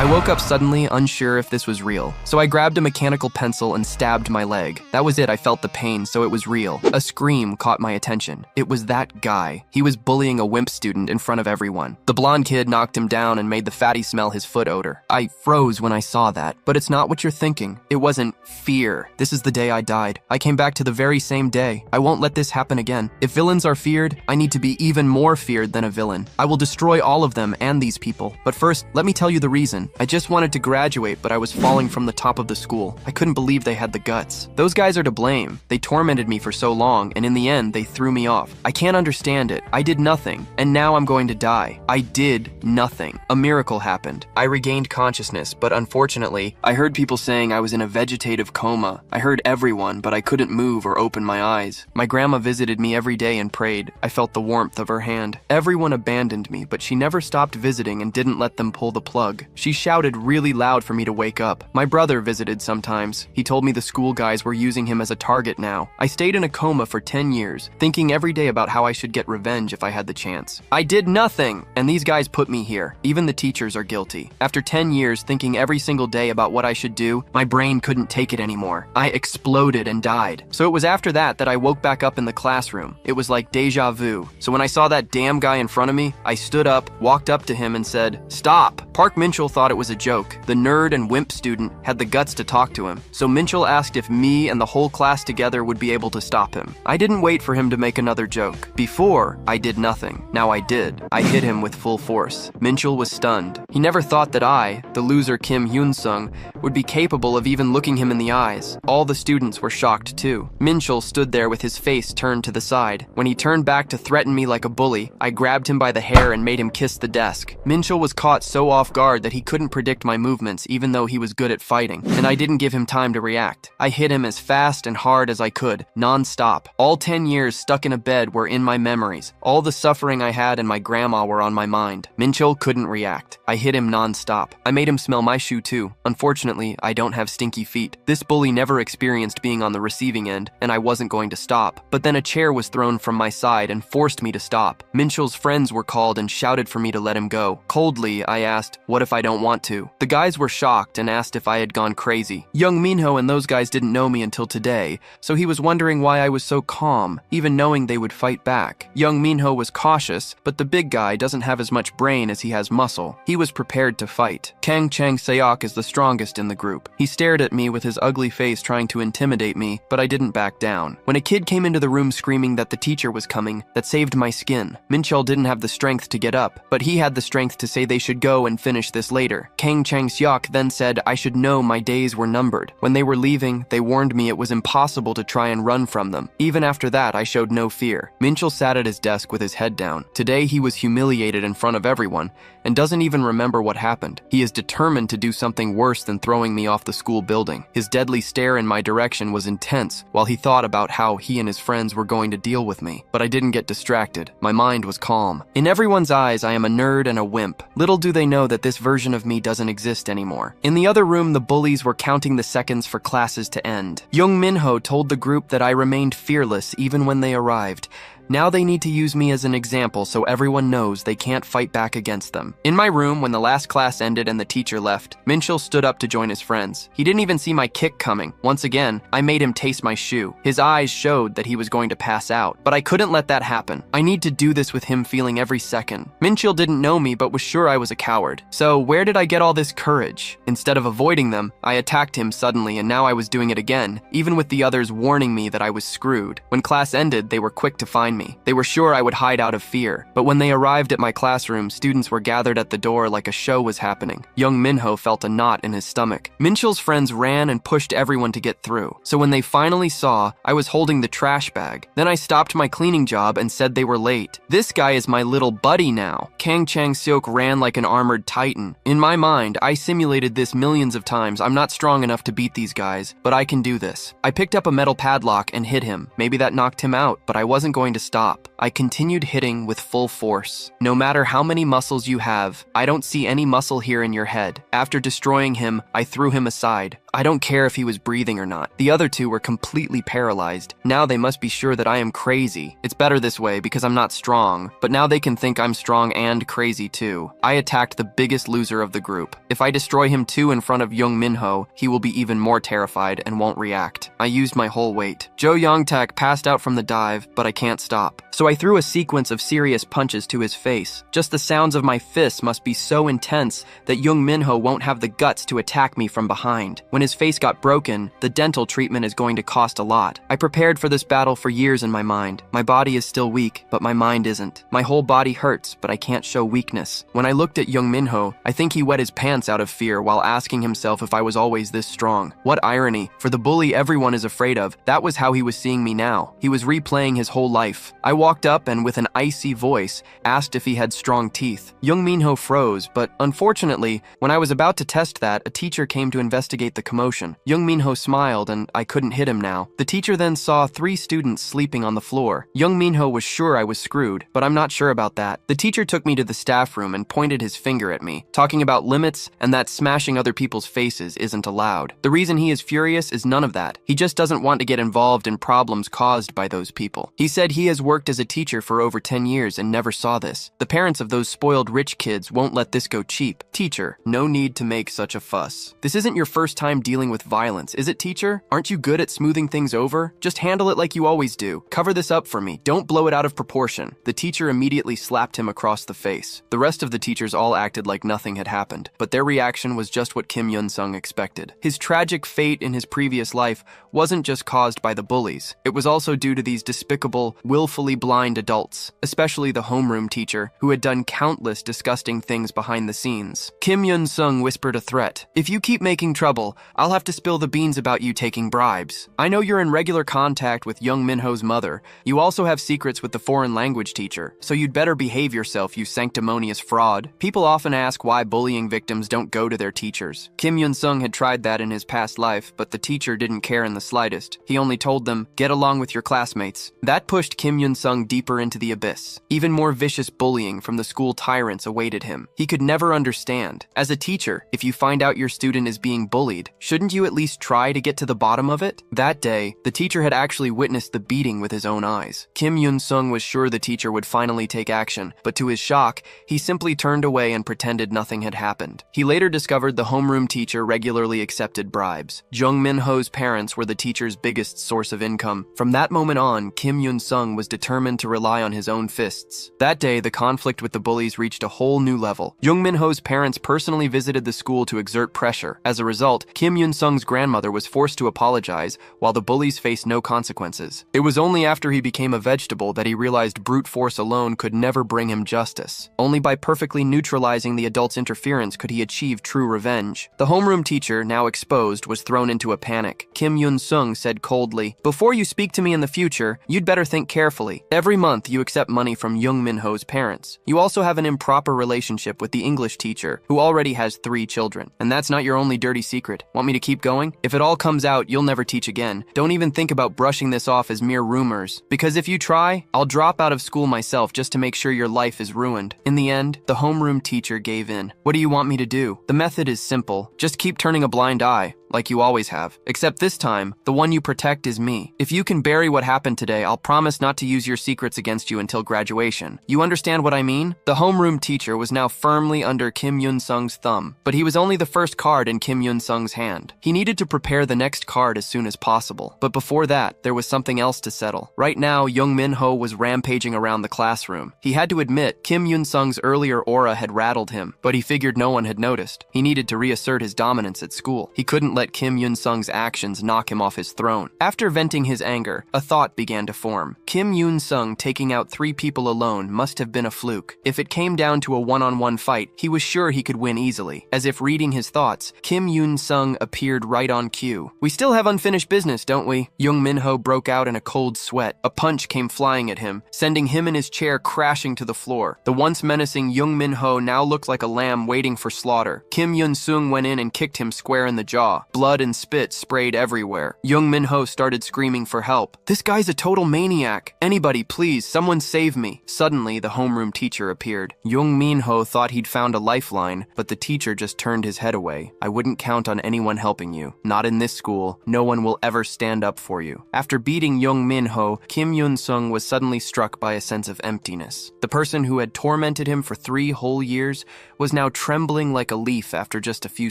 I woke up suddenly, unsure if this was real. So I grabbed a mechanical pencil and stabbed my leg. That was it, I felt the pain, so it was real. A scream caught my attention. It was that guy. He was bullying a wimp student in front of everyone. The blonde kid knocked him down and made the fatty smell his foot odor. I froze when I saw that, but it's not what you're thinking. It wasn't fear. This is the day I died. I came back to the very same day. I won't let this happen again. If villains are feared, I need to be even more feared than a villain. I will destroy all of them and these people. But first, let me tell you the reason. I just wanted to graduate, but I was falling from the top of the school. I couldn't believe they had the guts. Those guys are to blame. They tormented me for so long, and in the end, they threw me off. I can't understand it. I did nothing, and now I'm going to die. I did nothing. A miracle happened. I regained consciousness, but unfortunately, I heard people saying I was in a vegetative coma. I heard everyone, but I couldn't move or open my eyes. My grandma visited me every day and prayed. I felt the warmth of her hand. Everyone abandoned me, but she never stopped visiting and didn't let them pull the plug. She shouted really loud for me to wake up. My brother visited sometimes. He told me the school guys were using him as a target now. I stayed in a coma for 10 years, thinking every day about how I should get revenge if I had the chance. I did nothing, and these guys put me here. Even the teachers are guilty. After 10 years thinking every single day about what I should do, my brain couldn't take it anymore. I exploded and died. So it was after that I woke back up in the classroom. It was like deja vu. So when I saw that damn guy in front of me, I stood up, walked up to him and said, "Stop." Park Minchell thought it was a joke. The nerd and wimp student had the guts to talk to him. So Minchell asked if me and the whole class together would be able to stop him. I didn't wait for him to make another joke. Before, I did nothing. Now I did. I hit him with full force. Minchell was stunned. He never thought that I, the loser Kim Hyun-sung, would be capable of even looking him in the eyes. All the students were shocked too. Minchell stood there with his face turned to the side. When he turned back to threaten me like a bully, I grabbed him by the hair and made him kiss the desk. Minchell was caught so off guard that he couldn't predict my movements even though he was good at fighting, and I didn't give him time to react. I hit him as fast and hard as I could, non-stop. All 10 years stuck in a bed were in my memories. All the suffering I had and my grandma were on my mind. Minchell couldn't react. I hit him non-stop. I made him smell my shoe too. Unfortunately, I don't have stinky feet. This bully never experienced being on the receiving end, and I wasn't going to stop. But then a chair was thrown from my side and forced me to stop. Minchell's friends were called and shouted for me to let him go. Coldly, I asked, "What if I don't want to?" The guys were shocked and asked if I had gone crazy. Young Minho and those guys didn't know me until today, so he was wondering why I was so calm, even knowing they would fight back. Young Minho was cautious, but the big guy doesn't have as much brain as he has muscle. He was prepared to fight. Kang Chang-seok is the strongest in the group. He stared at me with his ugly face trying to intimidate me, but I didn't back down. When a kid came into the room screaming that the teacher was coming, that saved my skin. Minchell didn't have the strength to get up, but he had the strength to say they should go and finish this later. Kang Chang-seok then said I should know my days were numbered. When they were leaving, they warned me it was impossible to try and run from them. Even after that, I showed no fear. Minchell sat at his desk with his head down. Today, he was humiliated in front of everyone and doesn't even remember what happened. He is determined to do something worse than throwing me off the school building. His deadly stare in my direction was intense while he thought about how he and his friends were going to deal with me. But I didn't get distracted. My mind was calm. In everyone's eyes, I am a nerd and a wimp. Little do they know that this version of me doesn't exist anymore. In the other room, the bullies were counting the seconds for classes to end. Young Minho told the group that I remained fearless even when they arrived. Now they need to use me as an example so everyone knows they can't fight back against them. In my room, when the last class ended and the teacher left, Minchell stood up to join his friends. He didn't even see my kick coming. Once again, I made him taste my shoe. His eyes showed that he was going to pass out, but I couldn't let that happen. I need to do this with him feeling every second. Minchell didn't know me but was sure I was a coward. So where did I get all this courage? Instead of avoiding them, I attacked him suddenly and now I was doing it again, even with the others warning me that I was screwed. When class ended, they were quick to find me. They were sure I would hide out of fear, but when they arrived at my classroom, students were gathered at the door like a show was happening. Young Minho felt a knot in his stomach. Minchell's friends ran and pushed everyone to get through. So when they finally saw, I was holding the trash bag. Then I stopped my cleaning job and said they were late. This guy is my little buddy now. Kang Chang-seok ran like an armored titan. In my mind, I simulated this millions of times. I'm not strong enough to beat these guys, but I can do this. I picked up a metal padlock and hit him. Maybe that knocked him out, but I wasn't going to stop. I continued hitting with full force. No matter how many muscles you have, I don't see any muscle here in your head. After destroying him, I threw him aside. I don't care if he was breathing or not. The other two were completely paralyzed. Now they must be sure that I am crazy. It's better this way because I'm not strong, but now they can think I'm strong and crazy too. I attacked the biggest loser of the group. If I destroy him too in front of Young Minho, he will be even more terrified and won't react. I used my whole weight. Jo Young-tak passed out from the dive, but I can't stop. So I threw a sequence of serious punches to his face. Just the sounds of my fists must be so intense that Young Minho won't have the guts to attack me from behind. When his face got broken, the dental treatment is going to cost a lot. I prepared for this battle for years in my mind. My body is still weak, but my mind isn't. My whole body hurts, but I can't show weakness. When I looked at Young Minho, I think he wet his pants out of fear while asking himself if I was always this strong. What irony. For the bully everyone is afraid of, that was how he was seeing me now. He was replaying his whole life. I walked up and with an icy voice asked if he had strong teeth. Young Minho froze, but unfortunately, when I was about to test that, a teacher came to investigate the commotion. Young Minho smiled and I couldn't hit him now. The teacher then saw 3 students sleeping on the floor. Young Minho was sure I was screwed, but I'm not sure about that. The teacher took me to the staff room and pointed his finger at me, talking about limits and that smashing other people's faces isn't allowed. The reason he is furious is none of that. He just doesn't want to get involved in problems caused by those people. He said he has worked as a teacher for over 10 years and never saw this. The parents of those spoiled rich kids won't let this go cheap. Teacher, no need to make such a fuss. This isn't your first time dealing with violence, is it, teacher? Aren't you good at smoothing things over? Just handle it like you always do. Cover this up for me. Don't blow it out of proportion. The teacher immediately slapped him across the face. The rest of the teachers all acted like nothing had happened, but their reaction was just what Kim Yun-sung expected. His tragic fate in his previous life wasn't just caused by the bullies. It was also due to these despicable, willfully blind adults, especially the homeroom teacher, who had done countless disgusting things behind the scenes. Kim Yun-sung whispered a threat. If you keep making trouble, I'll have to spill the beans about you taking bribes. I know you're in regular contact with Young Minho's mother. You also have secrets with the foreign language teacher, so you'd better behave yourself, you sanctimonious fraud. People often ask why bullying victims don't go to their teachers. Kim Yun-sung had tried that in his past life, but the teacher didn't care in the slightest. He only told them, get along with your classmates. That pushed Kim Yun-sung deeper into the abyss. Even more vicious bullying from the school tyrants awaited him. He could never understand. As a teacher, if you find out your student is being bullied, shouldn't you at least try to get to the bottom of it? That day, the teacher had actually witnessed the beating with his own eyes. Kim Yun-sung was sure the teacher would finally take action, but to his shock, he simply turned away and pretended nothing had happened. He later discovered the homeroom teacher regularly accepted bribes. Jung Min-ho's parents were the teacher's biggest source of income. From that moment on, Kim Yun-sung was determined to rely on his own fists. That day, the conflict with the bullies reached a whole new level. Jung Min-ho's parents personally visited the school to exert pressure. As a result, Kim Yun-sung's grandmother was forced to apologize, while the bullies faced no consequences. It was only after he became a vegetable that he realized brute force alone could never bring him justice. Only by perfectly neutralizing the adults' interference could he achieve true revenge. The homeroom teacher, now exposed, was thrown into a panic. Kim Yun-sung said coldly, "Before you speak to me in the future, you'd better think carefully. Every month you accept money from Young Min-ho's parents. You also have an improper relationship with the English teacher, who already has 3 children. And that's not your only dirty secret. Want me to keep going? If it all comes out, you'll never teach again. Don't even think about brushing this off as mere rumors. Because if you try, I'll drop out of school myself just to make sure your life is ruined." In the end, the homeroom teacher gave in. "What do you want me to do? The method is simple. Just keep turning a blind eye, like you always have. Except this time, the one you protect is me. If you can bury what happened today, I'll promise not to use your secrets against you until graduation. You understand what I mean?" The homeroom teacher was now firmly under Kim Yun-sung's thumb, but he was only the first card in Kim Yun-sung's hand. He needed to prepare the next card as soon as possible. But before that, there was something else to settle. Right now, Young Min-ho was rampaging around the classroom. He had to admit, Kim Yun-sung's earlier aura had rattled him, but he figured no one had noticed. He needed to reassert his dominance at school. He couldn't let Kim Yun-sung's actions knock him off his throne. After venting his anger, a thought began to form. Kim Yun-sung taking out 3 people alone must have been a fluke. If it came down to a one-on-one fight, he was sure he could win easily. As if reading his thoughts, Kim Yun-sung appeared right on cue. "We still have unfinished business, don't we?" Young Min-ho broke out in a cold sweat. A punch came flying at him, sending him and his chair crashing to the floor. The once menacing Young Min-ho now looked like a lamb waiting for slaughter. Kim Yun-sung went in and kicked him square in the jaw. Blood and spit sprayed everywhere. Young Minho started screaming for help. "This guy's a total maniac. Anybody, please, someone save me." Suddenly, the homeroom teacher appeared. Young Minho thought he'd found a lifeline, but the teacher just turned his head away. "I wouldn't count on anyone helping you. Not in this school. No one will ever stand up for you." After beating Young Minho, Kim Yun-sung was suddenly struck by a sense of emptiness. The person who had tormented him for 3 whole years was now trembling like a leaf after just a few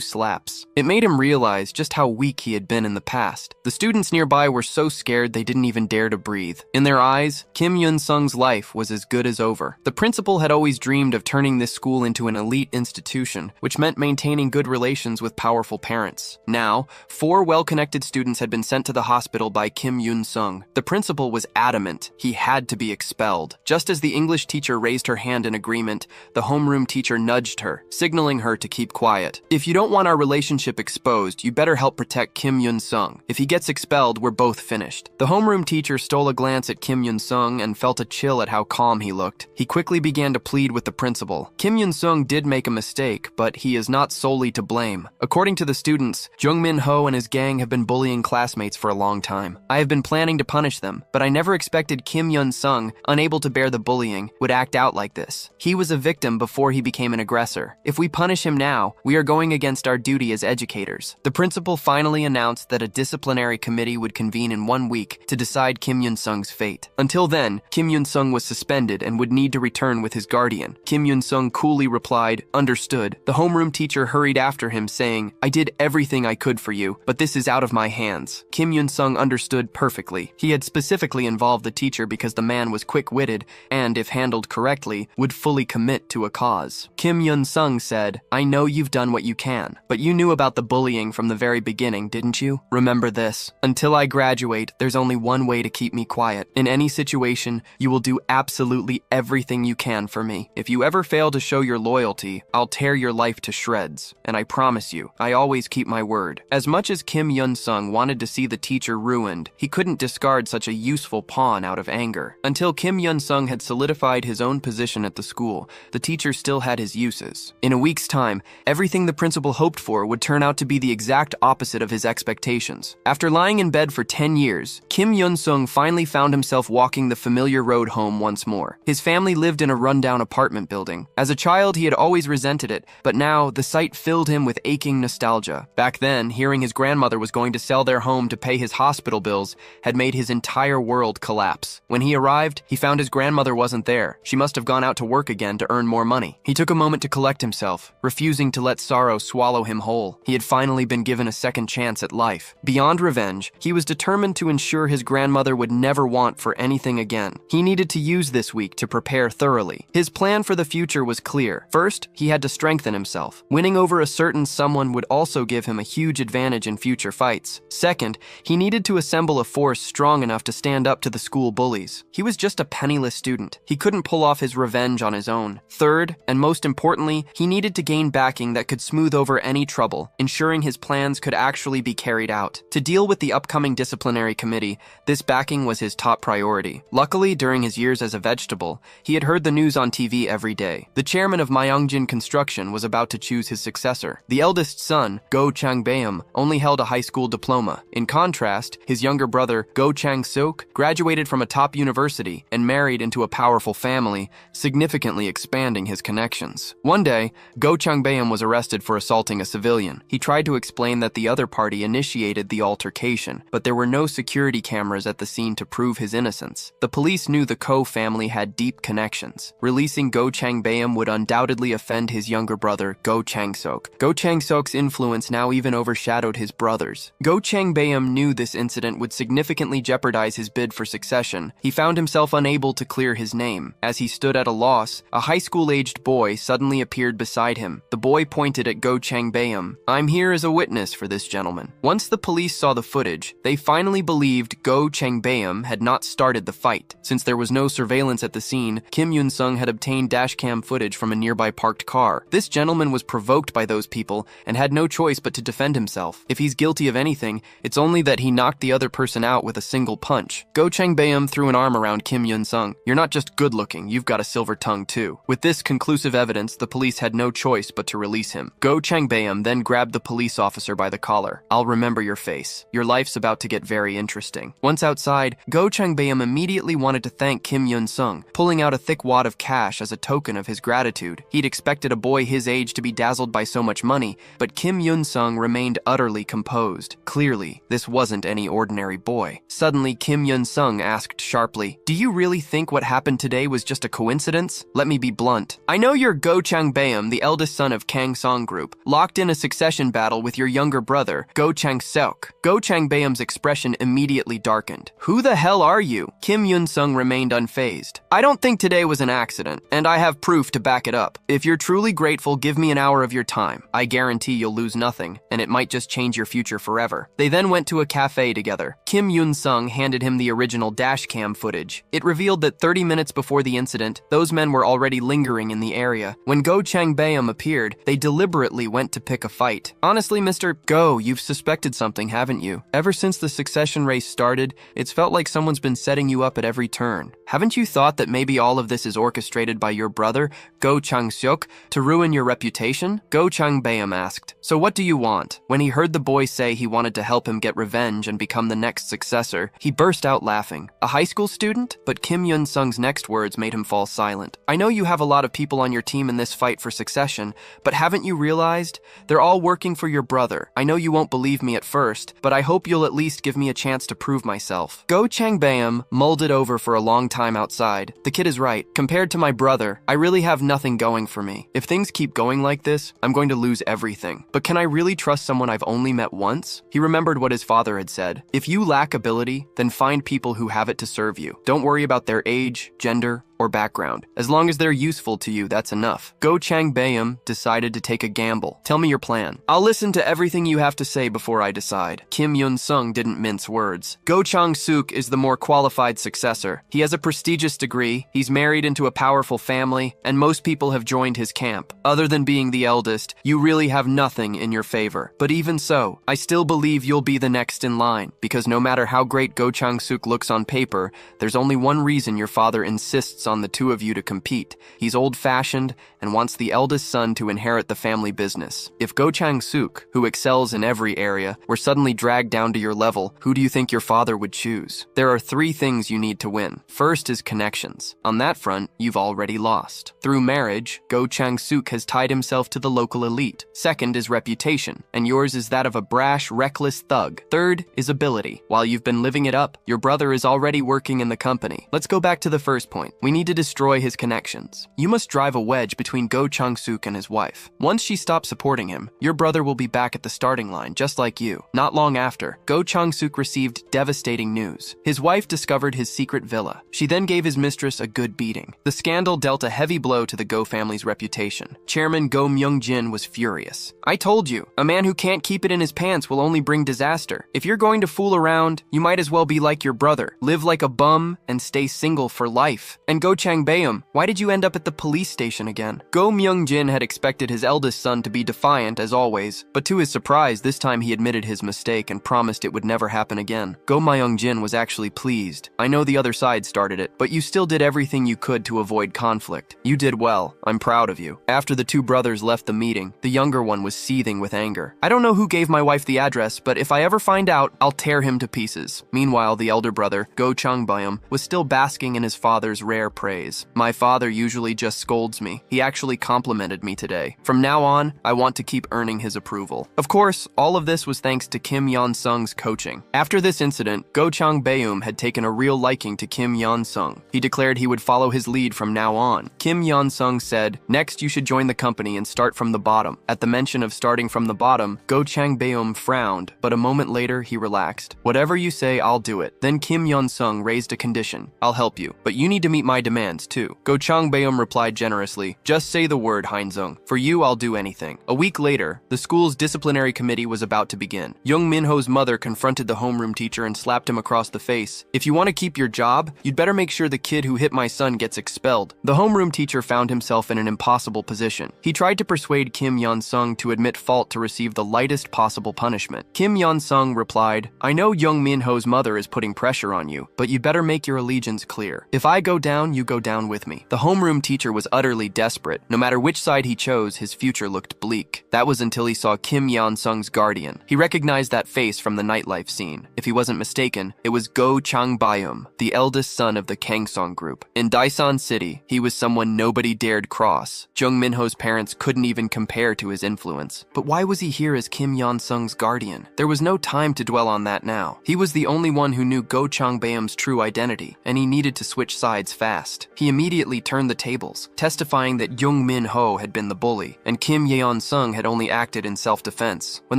slaps. It made him realize just how weak he had been in the past. The students nearby were so scared they didn't even dare to breathe. In their eyes, Kim Yun-sung's life was as good as over. The principal had always dreamed of turning this school into an elite institution, which meant maintaining good relations with powerful parents. Now, 4 well-connected students had been sent to the hospital by Kim Yun-sung. The principal was adamant he had to be expelled. Just as the English teacher raised her hand in agreement, the homeroom teacher nudged her, signaling her to keep quiet. "If you don't want our relationship exposed, you better help protect Kim Yun-sung. If he gets expelled, we're both finished." The homeroom teacher stole a glance at Kim Yun-sung and felt a chill at how calm he looked. He quickly began to plead with the principal. Kim Yun-sung did make a mistake, but he is not solely to blame. According to the students, Jung Min-ho and his gang have been bullying classmates for a long time. I have been planning to punish them, but I never expected Kim Yun-sung, unable to bear the bullying, would act out like this. He was a victim before he became an aggressor. If we punish him now, we are going against our duty as educators. The principal finally announced that a disciplinary committee would convene in 1 week to decide Kim Yun-sung's fate. Until then, Kim Yun-sung was suspended and would need to return with his guardian. Kim Yun-sung coolly replied, "Understood." The homeroom teacher hurried after him, saying, "I did everything I could for you, but this is out of my hands." Kim Yun-sung understood perfectly. He had specifically involved the teacher because the man was quick-witted and, if handled correctly, would fully commit to a cause. Kim Yun-sung said, "I know you've done what you can, but you knew about the bullying from the very beginning, didn't you? Remember this. Until I graduate, there's only one way to keep me quiet. In any situation, you will do absolutely everything you can for me. If you ever fail to show your loyalty, I'll tear your life to shreds. And I promise you, I always keep my word." As much as Kim Yun-sung wanted to see the teacher ruined, he couldn't discard such a useful pawn out of anger. Until Kim Yun-sung had solidified his own position at the school, the teacher still had his uses. In a week's time, everything the principal hoped for would turn out to be the exact opposite of his expectations. After lying in bed for 10 years, Kim Yun-sung finally found himself walking the familiar road home once more. His family lived in a rundown apartment building. As a child, he had always resented it, but now the sight filled him with aching nostalgia. Back then, hearing his grandmother was going to sell their home to pay his hospital bills had made his entire world collapse. When he arrived, he found his grandmother wasn't there. She must have gone out to work again to earn more money. He took a moment to collect himself, refusing to let sorrow swallow him whole. He had finally been given a second chance at life. Beyond revenge, he was determined to ensure his grandmother would never want for anything again. He needed to use this week to prepare thoroughly. His plan for the future was clear. First, he had to strengthen himself. Winning over a certain someone would also give him a huge advantage in future fights. Second, he needed to assemble a force strong enough to stand up to the school bullies. He was just a penniless student. He couldn't pull off his revenge on his own. Third, and most importantly, he needed to gain backing that could smooth over any trouble, ensuring his plans could actually be carried out. To deal with the upcoming disciplinary committee, this backing was his top priority. Luckily, during his years as a vegetable, he had heard the news on TV every day. The chairman of Myeongjin Construction was about to choose his successor. The eldest son, Go Chang-beom, only held a high school diploma. In contrast, his younger brother, Go Chang-seok, graduated from a top university and married into a powerful family, significantly expanding his connections. One day, Go Chang-beom was arrested for assaulting a civilian. He tried to explain that the other party initiated the altercation, but there were no security cameras at the scene to prove his innocence. The police knew the Ko family had deep connections. Releasing Go Chang-beom would undoubtedly offend his younger brother, Go Chang-seok. Go Chang-seok's influence now even overshadowed his brother's. Go Chang-beom knew this incident would significantly jeopardize his bid for succession. He found himself unable to clear his name. As he stood at a loss, a high school-aged boy suddenly appeared beside him. The boy pointed at Go Chang-beom. "I'm here as a witness for this gentleman." Once the police saw the footage, they finally believed Go Chang-beom had not started the fight. Since there was no surveillance at the scene, Kim Yun-sung had obtained dashcam footage from a nearby parked car. This gentleman was provoked by those people and had no choice but to defend himself. If he's guilty of anything, it's only that he knocked the other person out with a single punch. Go Chang-beom threw an arm around Kim Yun-sung. "You're not just good-looking, you've got a silver tongue too." With this conclusive evidence, the police had no choice but to release him. Go Chang-beom then grabbed the police officer her by the collar. "I'll remember your face. Your life's about to get very interesting." Once outside, Go Changbeom immediately wanted to thank Kim Yun-sung, pulling out a thick wad of cash as a token of his gratitude. He'd expected a boy his age to be dazzled by so much money, but Kim Yun-sung remained utterly composed. Clearly, this wasn't any ordinary boy. Suddenly, Kim Yun-sung asked sharply, "Do you really think what happened today was just a coincidence? Let me be blunt. I know you're Go Changbeom, the eldest son of Kang Song Group, locked in a succession battle with your younger brother, Go Chang-seok." Go Changbeom's expression immediately darkened. "Who the hell are you?" Kim Yun-sung remained unfazed. "I don't think today was an accident, and I have proof to back it up. If you're truly grateful, give me an hour of your time. I guarantee you'll lose nothing, and it might just change your future forever." They then went to a cafe together. Kim Yun-sung handed him the original dashcam footage. It revealed that 30 minutes before the incident, those men were already lingering in the area. When Go Changbeom appeared, they deliberately went to pick a fight. "Honestly, Mr. Go, you've suspected something, haven't you? Ever since the succession race started, it's felt like someone's been setting you up at every turn. Haven't you thought that maybe all of this is orchestrated by your brother, Go Chang-seok, to ruin your reputation?" Go Changbeom asked. "So what do you want?" When he heard the boy say he wanted to help him get revenge and become the next successor, he burst out laughing. "A high school student?" But Kim Yun-sung's next words made him fall silent. "I know you have a lot of people on your team in this fight for succession, but haven't you realized? They're all working for your brother. I know you won't believe me at first, but I hope you'll at least give me a chance to prove myself." Go Changbeom mulled it over for a long time outside. The kid is right. Compared to my brother, I really have nothing going for me. If things keep going like this, I'm going to lose everything. But can I really trust someone I've only met once? He remembered what his father had said. If you lack ability, then find people who have it to serve you. Don't worry about their age, gender, or background. As long as they're useful to you, that's enough. Go Changbeom decided to take a gamble. "Tell me your plan. I'll listen to everything you have to say before I decide." Kim Yun-sung didn't mince words. "Go Chang-seok is the more qualified successor. He has a prestigious degree, he's married into a powerful family, and most people have joined his camp. Other than being the eldest, you really have nothing in your favor. But even so, I still believe you'll be the next in line, because no matter how great Go Chang-seok looks on paper, there's only one reason your father insists on the two of you to compete. He's old-fashioned and wants the eldest son to inherit the family business. If Go Chang-seok, who excels in every area, were suddenly dragged down to your level, who do you think your father would choose? There are 3 things you need to win. First is connections. On that front, you've already lost. Through marriage, Go Chang-seok has tied himself to the local elite. Second is reputation, and yours is that of a brash, reckless thug. Third is ability. While you've been living it up, your brother is already working in the company. Let's go back to the first point. We need to destroy his connections. You must drive a wedge between Go Chang-seok and his wife. Once she stops supporting him, your brother will be back at the starting line, just like you. Not long after, Go Chang-seok received devastating news. His wife discovered his secret villa. She then gave his mistress a good beating. The scandal dealt a heavy blow to the Go family's reputation. Chairman Go Myung-jin was furious. "I told you, a man who can't keep it in his pants will only bring disaster. If you're going to fool around, you might as well be like your brother. Live like a bum and stay single for life." And Go Changbeom, why did you end up at the police station again? Go Myung-jin had expected his eldest son to be defiant as always, but to his surprise, this time he admitted his mistake and promised it would never happen again. Go Myung-jin was actually pleased. "I know the other side started it, but you still did everything you could to avoid conflict. You did well. I'm proud of you." After the 2 brothers left the meeting, the younger one was seething with anger. "I don't know who gave my wife the address, but if I ever find out, I'll tear him to pieces." Meanwhile, the elder brother, Go Changbeom, was still basking in his father's rare praise. "My father usually just scolds me. He actually complimented me today. From now on, I want to keep earning his approval." Of course, all of this was thanks to Kim Yon-sung's coaching. After this incident, Go Changbeom had taken a real liking to Kim Yon-sung. He declared he would follow his lead from now on. Kim Yon-sung said, "Next, you should join the company and start from the bottom." At the mention of starting from the bottom, Go Changbeom frowned, but a moment later he relaxed. "Whatever you say, I'll do it." Then Kim Yon-sung raised a condition. "I'll help you, but you need to meet my demands too." Go Changbeom replied generously, "Just say the word, Heinzung. For you, I'll do anything." A week later, the school's disciplinary committee was about to begin. Young Minho's mother confronted the homeroom teacher and slapped him across the face. "If you want to keep your job, you'd better make sure the kid who hit my son gets expelled." The homeroom teacher found himself in an impossible position. He tried to persuade Kim Yon-sung to admit fault to receive the lightest possible punishment. Kim Yon-sung replied, "I know Young Minho's mother is putting pressure on you, but you better make your allegiance clear. If I go down, you go down with me." The homeroom teacher was utterly desperate desperate. No matter which side he chose, his future looked bleak. That was until he saw Kim Yeon-sung's guardian. He recognized that face from the nightlife scene. If he wasn't mistaken, it was Go Chang-bayum, the eldest son of the Kangsong group. In Daesan City, he was someone nobody dared cross. Jung Minho's parents couldn't even compare to his influence. But why was he here as Kim Yeon-sung's guardian? There was no time to dwell on that now. He was the only one who knew Go Chang-bayum's true identity, and he needed to switch sides fast. He immediately turned the tables, testifying that Jung Min-ho had been the bully, and Kim Yeon-sung had only acted in self-defense. When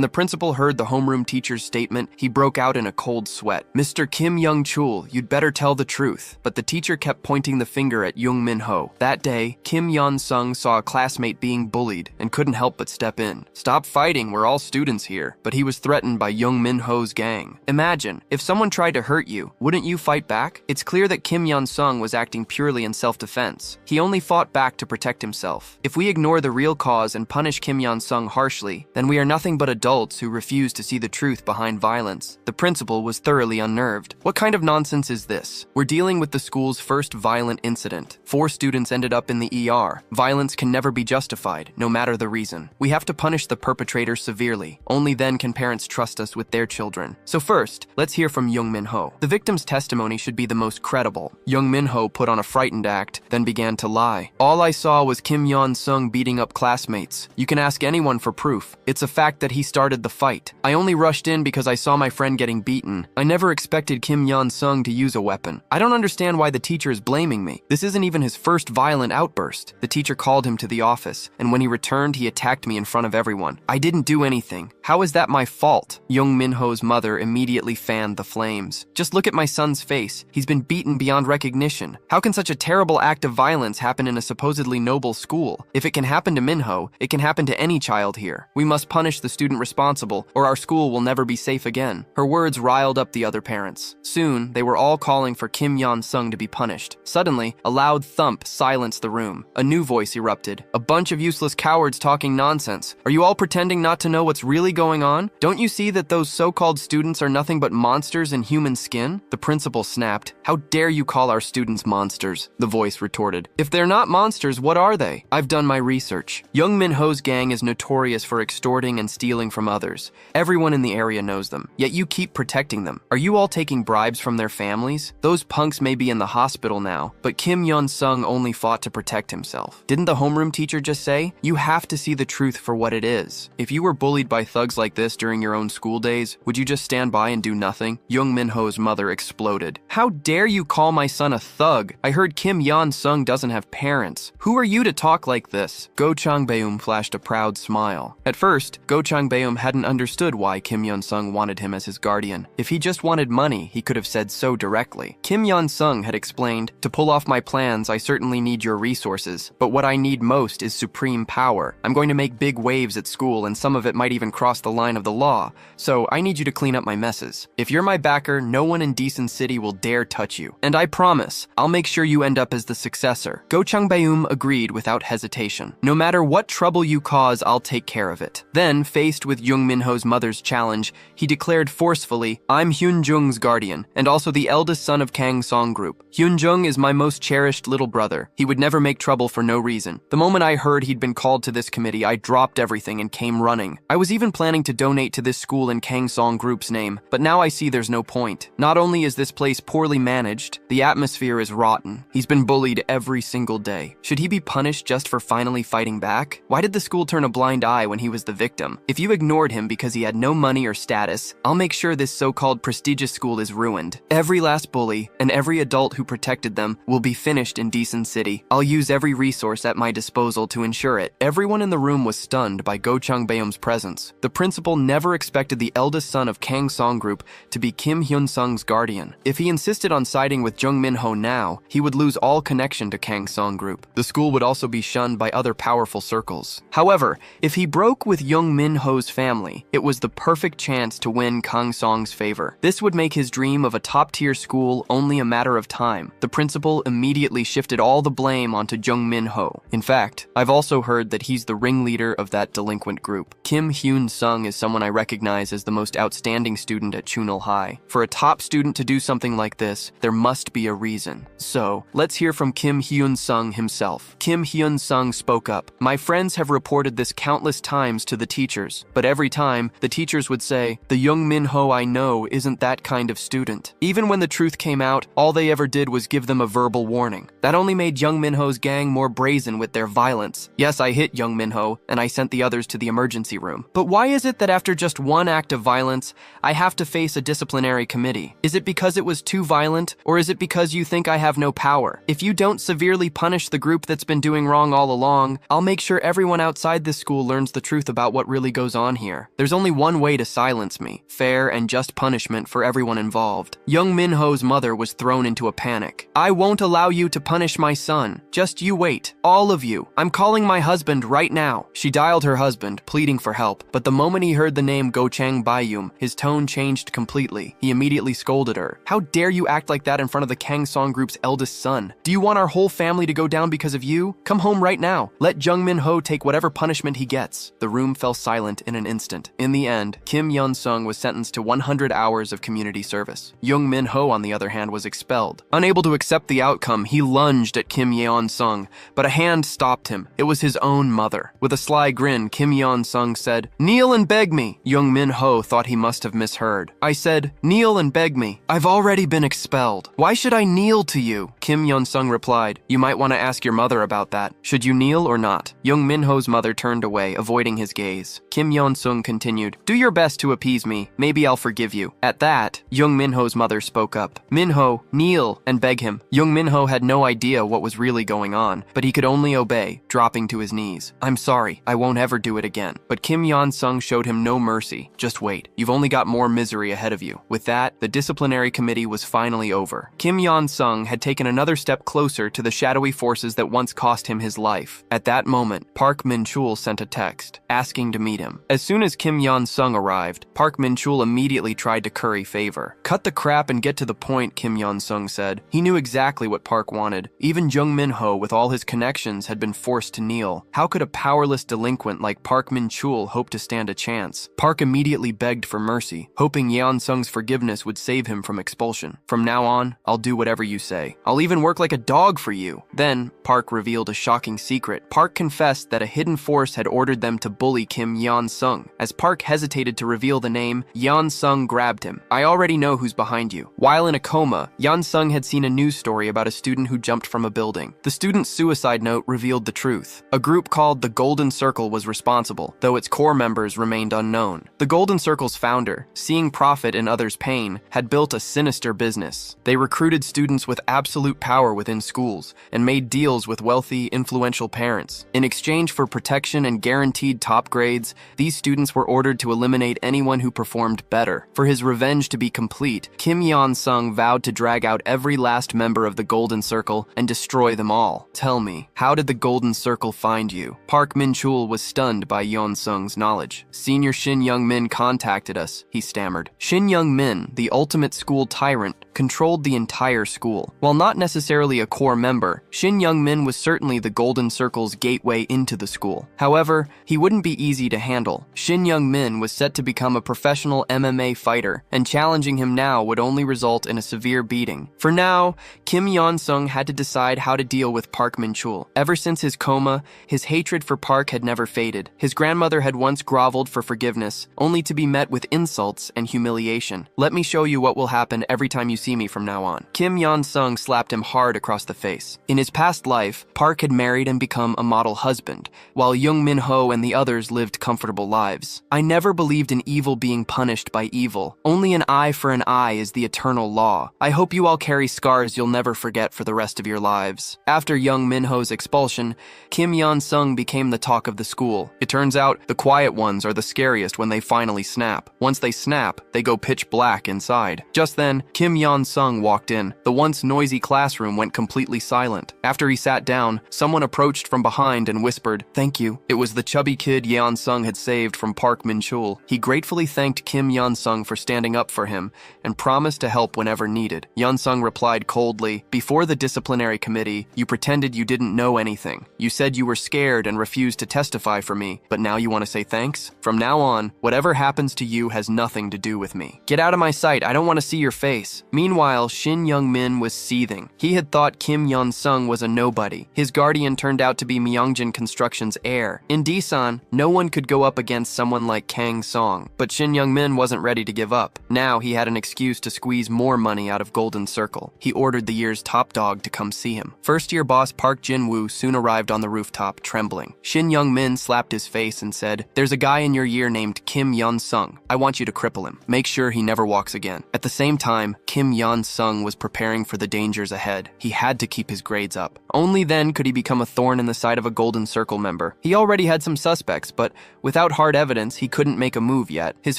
the principal heard the homeroom teacher's statement, he broke out in a cold sweat. "Mr. Kim Young-chul, you'd better tell the truth." But the teacher kept pointing the finger at Jung Min-ho. That day, Kim Yeon-sung saw a classmate being bullied and couldn't help but step in. "Stop fighting, we're all students here." But he was threatened by Jung Min-ho's gang. Imagine, if someone tried to hurt you, wouldn't you fight back? It's clear that Kim Yeon-sung was acting purely in self-defense. He only fought back to protect himself. If we ignore the real cause and punish Kim Yeon-sung harshly, then we are nothing but adults who refuse to see the truth behind violence. The principal was thoroughly unnerved. What kind of nonsense is this? We're dealing with the school's first violent incident. 4 students ended up in the ER. Violence can never be justified, no matter the reason. We have to punish the perpetrator severely. Only then can parents trust us with their children. So first, let's hear from Jung Min-ho. The victim's testimony should be the most credible. Jung Min-ho put on a frightened act, then began to lie. "All I saw was Kim Yeon-sung beating up classmates. You can ask anyone for proof. It's a fact that he started the fight. I only rushed in because I saw my friend getting beaten. I never expected Kim Yeon-sung to use a weapon. I don't understand why the teacher is blaming me. This isn't even his first violent outburst." The teacher called him to the office, and when he returned, he attacked me in front of everyone. "I didn't do anything. How is that my fault?" Jung Min-ho's mother immediately fanned the flames. "Just look at my son's face. He's been beaten beyond recognition. How can such a terrible act of violence happen in a supposedly noble school? If it can happen to Min-ho, it can happen to any child here. We must punish the student responsible, or our school will never be safe again." Her words riled up the other parents. Soon, they were all calling for Kim Yeon-sung to be punished. Suddenly, a loud thump silenced the room. A new voice erupted. "A bunch of useless cowards talking nonsense. Are you all pretending not to know what's really going on? Don't you see that those so-called students are nothing but monsters in human skin?" The principal snapped. "How dare you call our students monsters?" the voice retorted. "If they're not monsters, what are they? I've done my research. Jung Min-ho's gang is notorious for extorting and stealing from others. Everyone in the area knows them, yet you keep protecting them. Are you all taking bribes from their families? Those punks may be in the hospital now, but Kim Yeon-sung only fought to protect himself. Didn't the homeroom teacher just say, you have to see the truth for what it is? If you were bullied by thugs like this during your own school days, would you just stand by and do nothing?" Jung Min-ho's mother exploded. "How dare you call my son a thug? I heard Kim Yeon-sung doesn't have parents. Who are you to talk like this?" Go Chang-bayum flashed a proud smile. At first, Go Chang-bayum hadn't understood why Kim Yeon-sung wanted him as his guardian. If he just wanted money, he could have said so directly. Kim Yeon-sung had explained, "To pull off my plans, I certainly need your resources, but what I need most is supreme power. I'm going to make big waves at school, and some of it might even cross the line of the law, so I need you to clean up my messes. If you're my backer, no one in Decent City will dare touch you. And I promise, I'll make sure you end up as the successor." Go Chang-bayum agreed without hesitation. "No matter what trouble you cause, I'll take care of it." Then, faced with Jung Min-ho's mother's challenge, he declared forcefully, "I'm Hyun-jung's guardian, and also the eldest son of Kangsong Group. Hyun-jung is my most cherished little brother. He would never make trouble for no reason. The moment I heard he'd been called to this committee, I dropped everything and came running. I was even planning to donate to this school in Kangsong Group's name, but now I see there's no point. Not only is this place poorly managed, the atmosphere is rotten. He's been bullied every single day. Should he be punished just for finally fighting back? Why did the school turn a blind eye when he was the victim? If you ignored him because he had no money or status, I'll make sure this so-called prestigious school is ruined. Every last bully and every adult who protected them will be finished in Decent City. I'll use every resource at my disposal to ensure it." Everyone in the room was stunned by Go Chang-bayum's presence. The principal never expected the eldest son of Kangsong Group to be Kim Hyun-sung's guardian. If he insisted on siding with Jung Min-ho now, he would lose all connection to Kangsong Group. The school would also be shunned by other powerful circles. However, if he broke with Jung Min-ho's family, it was the perfect chance to win Kangsong's favor. This would make his dream of a top-tier school only a matter of time. The principal immediately shifted all the blame onto Jung Min-ho. In fact, I've also heard that he's the ringleader of that delinquent group. Kim Hyun Yeon-sung is someone I recognize as the most outstanding student at Chunil High. For a top student to do something like this, there must be a reason. So, let's hear from Kim Hyun-sung himself. Kim Hyun-sung spoke up. My friends have reported this countless times to the teachers, but every time, the teachers would say, the Young Min-ho I know isn't that kind of student. Even when the truth came out, all they ever did was give them a verbal warning. That only made Young Min-ho's gang more brazen with their violence. Yes, I hit Young Min-ho, and I sent the others to the emergency room. But why is it that after just one act of violence, I have to face a disciplinary committee? Is it because it was too violent, or is it because you think I have no power? If you don't severely punish the group that's been doing wrong all along, I'll make sure everyone outside this school learns the truth about what really goes on here. There's only one way to silence me: fair and just punishment for everyone involved. Young Min-ho's mother was thrown into a panic. I won't allow you to punish my son. Just you wait. All of you. I'm calling my husband right now. She dialed her husband, pleading for help, but the moment he heard the name Go-chang Bayum, his tone changed completely. He immediately scolded her. How dare you act like that in front of the Kang Song Group's eldest son? Do you want our whole family to go down because of you? Come home right now. Let Jung Min-ho take whatever punishment he gets. The room fell silent in an instant. In the end, Kim Yeon-sung was sentenced to 100 hours of community service. Young Min-ho, on the other hand, was expelled. Unable to accept the outcome, he lunged at Kim Yeon-sung, but a hand stopped him. It was his own mother. With a sly grin, Kim Yeon-sung said, "Kneel and beg me." Young Min-ho thought he must have misheard. I said, "Kneel and beg me. I've already been expelled. Why should I kneel to you?" Kim Yeon-sung replied, "You might want to ask your mother about that. Should you kneel or not?" Young Min-ho's mother turned away, avoiding his gaze. Kim Yeon-sung continued, "Do your best to appease me. Maybe I'll forgive you." At that, Young Min-ho's mother spoke up. "Min-ho, kneel and beg him." Young Min-ho had no idea what was really going on, but he could only obey, dropping to his knees. "I'm sorry. I won't ever do it again." But Kim Yeon-sung showed him no mercy. "Just wait. You've only got more misery ahead of you." With that, the disciplinary committee was finally over. Kim Yeon-sung had taken another step closer to the shadowy forces that once cost him his life. At that moment, Park Min-chul sent a text, asking to meet him. As soon as Kim Yeon-sung arrived, Park Min-chul immediately tried to curry favor. "Cut the crap and get to the point," Kim Yeon-sung said. He knew exactly what Park wanted. Even Jung Min-ho, with all his connections, had been forced to kneel. How could a powerless delinquent like Park Min-chul hope to stand a chance? Park immediately begged for mercy, hoping Yeon-sung's forgiveness would save him from expulsion. "From now on, I'll do whatever you say. I'll even work like a dog for you." Then, Park revealed a shocking secret. Park confessed that a hidden force had ordered them to bully Kim Yeon-sung. As Park hesitated to reveal the name, Yeon-sung grabbed him. "I already know who's behind you." While in a coma, Yeon-sung had seen a news story about a student who jumped from a building. The student's suicide note revealed the truth. A group called the Golden Circle was responsible, though its core members remained unknown. The Golden Circle's founder, seeing profit in others' pain, had built a sinister business. They recruited students with absolute power within schools and made deals with wealthy, influential parents. In exchange for protection and guaranteed top grades, these students were ordered to eliminate anyone who performed better. For his revenge to be complete, Kim Yeon-sung vowed to drag out every last member of the Golden Circle and destroy them all. "Tell me, how did the Golden Circle find you?" Park Min-chul was stunned by Yeon-sung's knowledge. "Senior Shin Young-min contacted us," he stammered. Shin Young-min, the ultimate school tyrant, controlled the entire school. While not necessarily a core member, Shin Young-min was certainly the Golden Circle's gateway into the school. However, he wouldn't be easy to handle. Shin Young-min was set to become a professional MMA fighter, and challenging him now would only result in a severe beating. For now, Kim Yeon-sung had to decide how to deal with Park Min-chul. Ever since his coma, his hatred for Park had never faded. His grandmother had once groveled for forgiveness, only to be met with insults and humiliation. "Let me show you what will happen every time you see me from now on." Kim Yeon-sung slapped him hard across the face. In his past life, Park had married and become a model husband, while Young Min-ho and the others lived comfortable lives. "I never believed in evil being punished by evil. Only an eye for an eye is the eternal law. I hope you all carry scars you'll never forget for the rest of your lives." After Young Min-ho's expulsion, Kim Yeon-sung became the talk of the school. It turns out the quiet ones are the scariest when they finally snap. Once they snap, they go pitch black inside. Just then, Kim Yeon Sung walked in. The once noisy classroom went completely silent. After he sat down, someone approached from behind and whispered, "Thank you." It was the chubby kid Yeon Sung had saved from Park Min-chul. He gratefully thanked Kim Yeon Sung for standing up for him and promised to help whenever needed. Yeon Sung replied coldly, "Before the disciplinary committee, you pretended you didn't know anything. You said you were scared and refused to testify for me, but now you want to say thanks? From now on, whatever happens to you has nothing to do with me. Get out of my sight, I don't want to see your face." Meanwhile, Shin Young-min was seething. He had thought Kim Yeon Sung was a nobody. His guardian turned out to be Myeongjin Construction's heir. In Daesan, no one could go up against someone like Kang Song, but Shin Young-min wasn't ready to give up. Now he had an excuse to squeeze more money out of Golden Circle. He ordered the year's top dog to come see him. First-year boss Park Jin-woo soon arrived on the rooftop, trembling. Shin Young-min slapped his face and said, "There's a guy in your year named Kim Yeon Sung. I want you to cripple him. Make sure he never walks again." At the same time, Kim Yeon Sung was preparing for the dangers ahead. He had to keep his grades up. Only then could he become a thorn in the side of a Golden Circle member. He already had some suspects, but without hard evidence, he couldn't make a move yet. His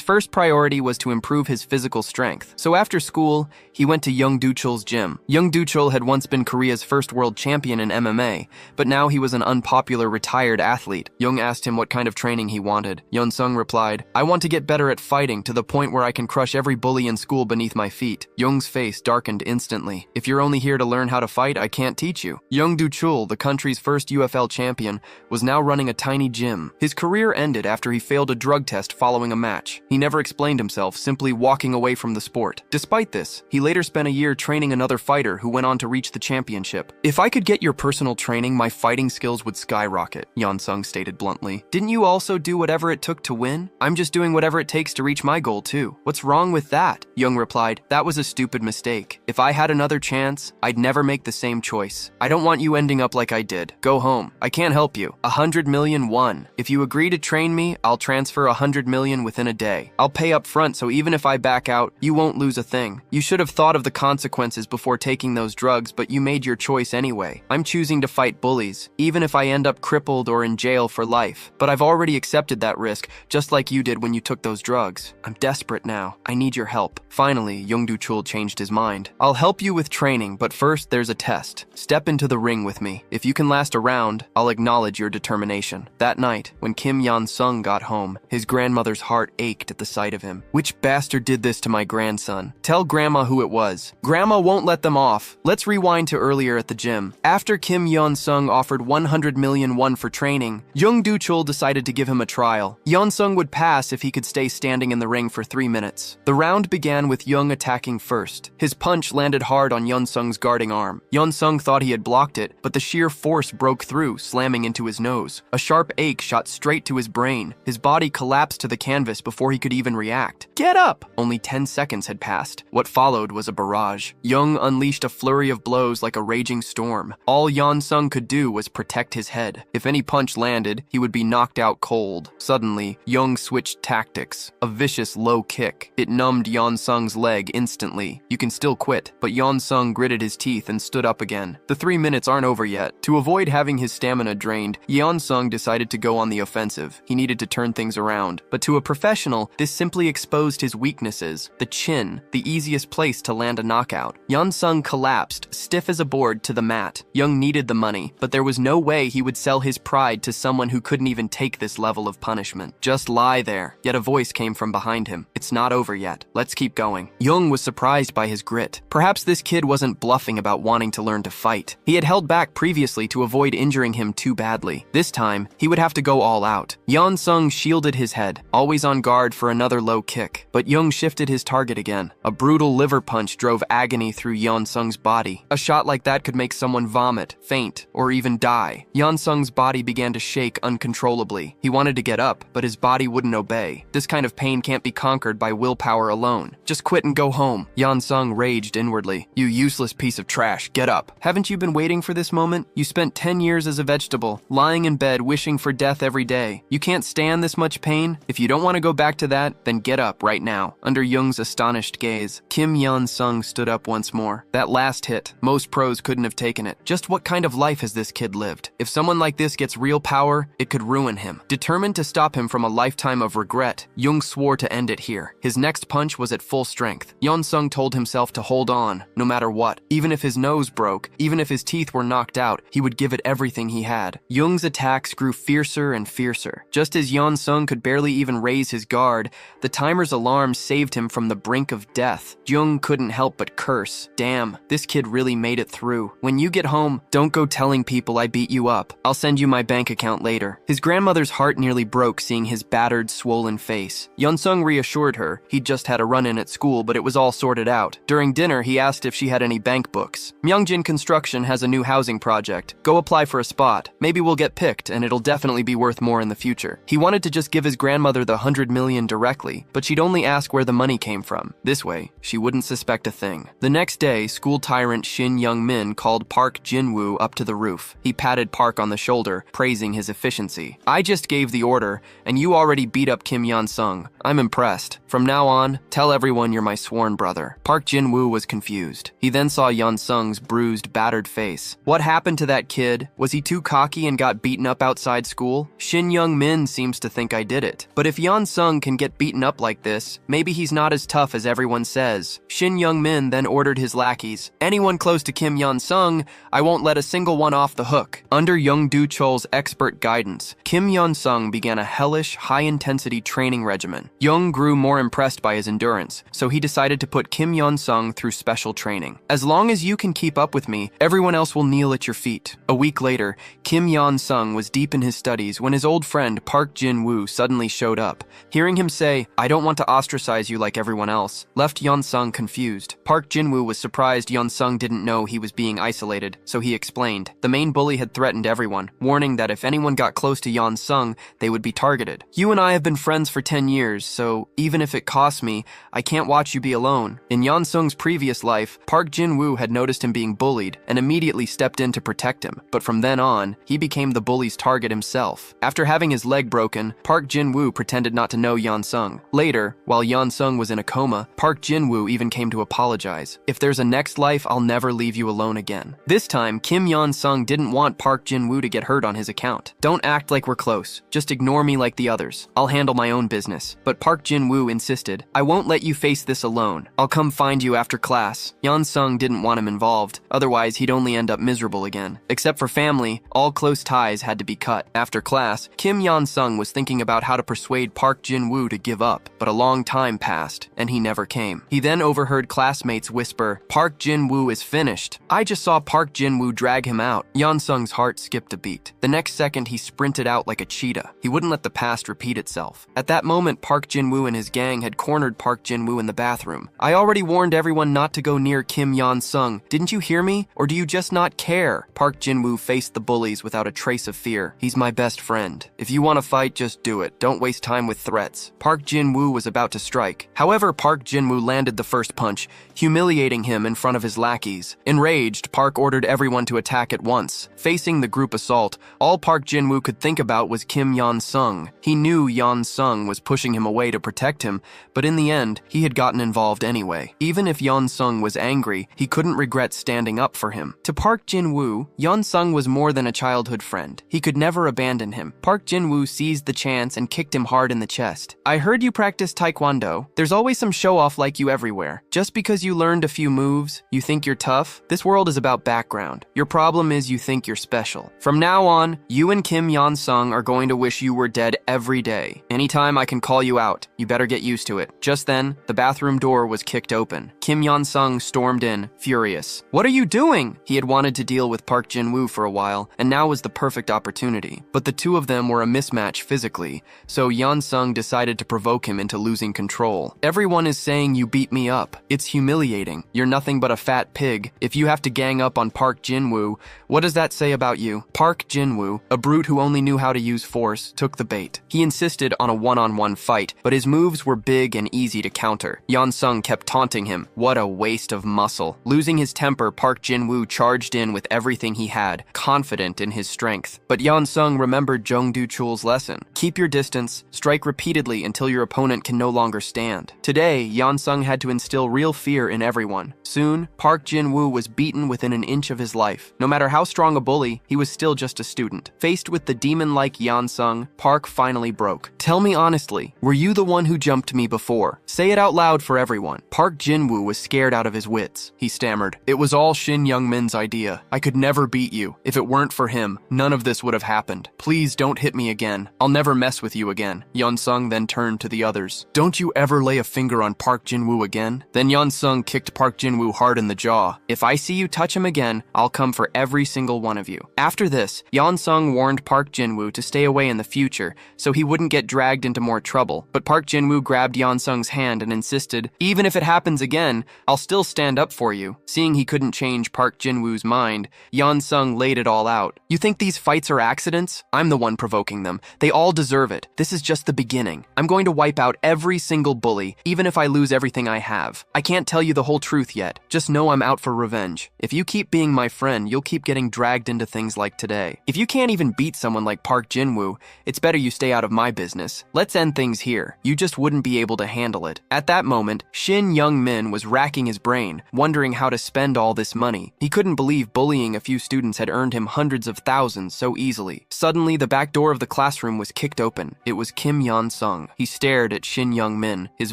first priority was to improve his physical strength. So after school, he went to Young Do-chul's gym. Young Do-chul had once been Korea's first world champion in MMA, but now he was an unpopular retired athlete. Young asked him what kind of training he wanted. Yeon Sung replied, "I want to get better at fighting to the point where I can crush every bully in school beneath my feet." Young's face darkened instantly. "If you're only here to learn how to fight, I can't teach you." Young Do-chul, the country's first UFL champion, was now running a tiny gym. His career ended after he failed a drug test following a match. He never explained himself, simply walking away from the sport. Despite this, he later spent a year training another fighter who went on to reach the championship. "If I could get your personal training, my fighting skills would skyrocket," Yeon Sung stated bluntly. "Didn't you also do whatever it took to win? I'm just doing whatever it takes to reach my goal too. What's wrong with that?" Young replied, "That was a stupid mistake. If I had another chance, I'd never make the same choice. I don't want you ending up like I did. Go home. I can't help you. 100 million won. If you agree to train me, I'll transfer 100 million within a day. I'll pay up front, so even if I back out, you won't lose a thing. You should have thought of the consequences before taking those drugs, but you made your choice anyway. I'm choosing to fight bullies, even if I end up crippled or in jail for life. But I've already accepted that risk, just like you did when you took those drugs. I'm desperate now. I need your help." Finally, Young Do-chul changed his mind. "I'll help you with training, but first there's a test. Step into the ring with me. If you can last a round, I'll acknowledge your determination." That night, when Kim Yeon Sung got home, his grandmother's heart ached at the sight of him. "Which bastard did this to my grandson? Tell Grandma who it was. Grandma won't let them off." Let's rewind to earlier at the gym. After Kim Yeon Sung offered 100 million won for training, Young Do-chul decided to give him a trial. Yeon Sung would pass if he could stay standing in the ring for 3 minutes. The round began with Young attacking first. His punch landed hard on Yeon Sung's guarding arm. Yeon Sung thought he had blocked it, but the sheer force broke through, slamming into his nose. A sharp ache shot straight to his brain. His body collapsed to the canvas before he could even react. "Get up!" Only 10 seconds had passed. What followed was a barrage. Young unleashed a flurry of blows like a raging storm. All Yeon Sung could do was protect his head. If any punch landed, he would be knocked out cold. Suddenly, Young switched tactics. A vicious low kick. It numbed Yeon Sung's leg instantly. You can still quit, but Yeon Sung gritted his teeth and stood up again. The 3 minutes aren't over yet. To avoid having his stamina drained, Yeon Sung decided to go on the offensive. He needed to turn things around. But to a professional, this simply exposed his weaknesses. The chin, the easiest place to land a knockout. Yeon Sung collapsed, stiff as a board, to the mat. Young needed the money, but there was no way he would sell his pride to someone who couldn't even take this level of punishment. Just lie there. Yet a voice came from behind him. "It's not over yet. Let's keep going." Young was surprised by his grit. Perhaps this kid wasn't bluffing about wanting to learn to fight. He had held back previously to avoid injuring him too badly. This time, he would have to go all out. Yeon Sung shielded his head, always on guard for another low kick. But Young shifted his target again. A brutal liver punch drove agony through Yeon Sung's body. A shot like that could make someone vomit, faint, or even die. Yeon Sung's body began to shake uncontrollably. He wanted to get up, but his body wouldn't obey. This kind of pain can't be conquered by willpower alone. "Just quit and go home." Yeon Sung raged inwardly. "You useless piece of trash, get up. Haven't you been waiting for this moment? You spent 10 years as a vegetable, lying in bed wishing for death every day. You can't stand this much pain? If you don't want to go back to that, then get up right now. Under Jung's astonished gaze, Kim Yeon-sung stood up once more. That last hit, most pros couldn't have taken it. Just what kind of life has this kid lived? If someone like this gets real power, it could ruin him. Determined to stop him from a lifetime of regret, Jung swore to end it here. His next punch was at full strength. Yeon-sung told himself to hold on, no matter what. Even if his nose broke, even if his teeth were knocked out, he would give it everything he had. Jung's attacks grew fiercer and fiercer. Just as Yeon-sung could barely even raise his guard, the timer's alarm saved him from the brink of death. Jung couldn't help but curse. Damn, this kid really made it through. When you get home, don't go telling people I beat you up. I'll send you my bank account later. His grandmother's heart nearly broke seeing his battered, swollen face. Yeon-sung reassured her he'd just had a run-in at school, but it was all sorted out. During dinner, he asked if she had any bank books. Myeongjin Construction has a new housing project. Go apply for a spot. Maybe we'll get picked, and it'll definitely be worth more in the future. He wanted to just give his grandmother the 100 million directly, but she'd only ask where the money came from. This way, she wouldn't suspect a thing. The next day, school tyrant Shin Young-min called Park Jin-woo up to the roof. He patted Park on the shoulder, praising his efficiency. I just gave the order, and you already beat up Kim Yeon-sung. I'm impressed. From now on, tell everyone you're my sworn brother. Park Jin-woo was confused. He then saw Yeon-sung's bruised, battered face. What happened to that kid? Was he too cocky and got beaten up outside school? Shin Young-min seems to think I did it. But if Yeon-sung can get beaten up like this, maybe he's not as tough as everyone says. Shin Young-min then ordered his lackeys. Anyone close to Kim Yeon-sung, I won't let a single one off the hook. Under Young Do-chol's expert guidance, Kim Yeon-sung began a hellish, high-intensity training regimen. Young grew more impressed by his endurance, so he decided to put Kim Yeon-sung through special training. As long as you can keep up with me, everyone else will kneel at your feet. A week later, Kim Yeon-sung was deep in his studies when his old friend Park Jin-woo suddenly showed up. Hearing him say, I don't want to ostracize you like everyone else, left Yeon-sung confused. Park Jin-woo was surprised Yeon-sung didn't know he was being isolated, so he explained. The main bully had threatened everyone, warning that if anyone got close to Yeon-sung, they would be targeted. You and I have been friends for 10 years, so even if it costs me, I can't watch you be alone. In Yeon-sung's previous life, Park Jin-woo had noticed him being bullied and immediately stepped in to protect him, but from then on, he became the bully's target himself. After having his leg broken, Park Jin-woo pretended not to know Yeon-sung. Later, while Yeon-sung was in a coma, Park Jin-woo even came to apologize. If there's a next life, I'll never leave you alone again. This time, Kim Yeon-sung didn't want Park Jin-woo to get hurt on his account. Don't act like we're close. Just ignore me like the others. I'll handle my own business. But Park Jin-woo insisted, I won't let you face this alone. I'll come find you after class. Yeon-sung didn't want him involved. Otherwise, he'd only end up miserable again. Except for family, all close ties had to be cut. After class, Kim Yeon-sung was thinking about how to persuade Park Jin-woo to give up, but a long time passed, and he never came. He then overheard classmates whisper, Park Jin-woo is finished. I just saw Park Jin-woo drag him out. Yeon-sung's heart skipped a beat. The next second, he sprinted out like a cheetah. He wouldn't let the past repeat itself. At that moment, Park Jin-woo and his gang had cornered Park Jin-woo in the bathroom. I already warned everyone not to go near Kim Yeon-sung. Didn't you hear me? Or do you just not care? Park Jin-woo faced the bullies without a trace of fear. He's my best friend. If you want to fight, just do it. Don't waste time with threats. Park Jin-woo was about to strike. However, Park Jin-woo landed the first punch, humiliating him in front of his lackeys. Enraged, Park ordered everyone to attack at once. Facing the group assault, all Park Jin-woo could think about was Kim Yeon-sung. He knew Yeon-sung was pushing him away to protect him, but in the end, he had gotten involved anyway. Even if Yeon-sung was angry, he couldn't regret standing up for him. To Park Jin-woo, Yeon-sung was more than a childhood friend. He could never abandon him. Park Jin-woo seized the chance and kicked him hard in the chest. I heard you practice taekwondo. There's always some show-off like you everywhere. Just because you learned a few moves, you think you're tough? This world is about background. Your problem is you think you're special. From now on, you and Kim Yeon-sung are going to wish you were dead every day. Anytime I can call you out, you better get used to it. Just then, the bathroom door was kicked open. Kim Yeon-sung stormed in, furious. What are you doing? He had wanted to deal with Park Jin-woo for a while, and now was the perfect opportunity. But the two of them were a mismatch physically, so Yeon-sung decided to provoke him into losing control. Everyone is saying you beat me up. It's humiliating. You're nothing but a fat pig. If you have to gang up on Park Jin-woo, what does that say about you? Park Jin-woo, a brute who only knew how to use force, took the bait. He insisted on a one-on-one fight, but his moves were big and easy to counter. Yeon-sung kept taunting him. What a waste of muscle. Losing his temper, Park Jin-woo charged in with everything he had, confident in his strength. But Yeon-sung remembered Jung Do-chul's lesson. Keep your distance, strike repeatedly until your opponent can no longer stand. Today, Yan-sung had to instill real fear in everyone. Soon, Park Jin-woo was beaten within an inch of his life. No matter how strong a bully, he was still just a student. Faced with the demon-like Yan-sung, Park finally broke. "Tell me honestly, were you the one who jumped me before? Say it out loud for everyone." Park Jin-woo was scared out of his wits. He stammered, "It was all Shin Young-min's idea. I could never beat you. If it weren't for him, none of this would have happened. Please don't hit me again. I'll never mess with you again." Yan-sung then turned to the others. "Don't you ever lay a finger on Park Jin-woo again?" Then Yan-sung kicked Park Jin-woo hard in the jaw. "If I see you touch him again, I'll come for every single one of you." After this, Yan-sung warned Park Jin-woo to stay away in the future so he wouldn't get dragged into more trouble. But Park Jin-woo grabbed Yan-sung's hand and insisted, "Even if it happens again, I'll still stand up for you." Seeing he couldn't change Park Jin-woo's mind, Yan-sung laid it all out. "You think these fights are accidents? I'm the one provoking them. They all deserve it. This is just the beginning. I'm going to wipe out every single bully, even if I lose everything I have. I can't tell you the whole truth yet. Just know I'm out for revenge. If you keep being my friend, you'll keep getting dragged into things like today. If you can't even beat someone like Park Jin-woo, it's better you stay out of my business. Let's end things here. You just wouldn't be able to handle it." At that moment, Shin Young-min was racking his brain, wondering how to spend all this money. He couldn't believe bullying a few students had earned him hundreds of thousands so easily. Suddenly, the back door of the classroom was kicked open. It was Kim Yan-sung. He stared at Shin Young-min, his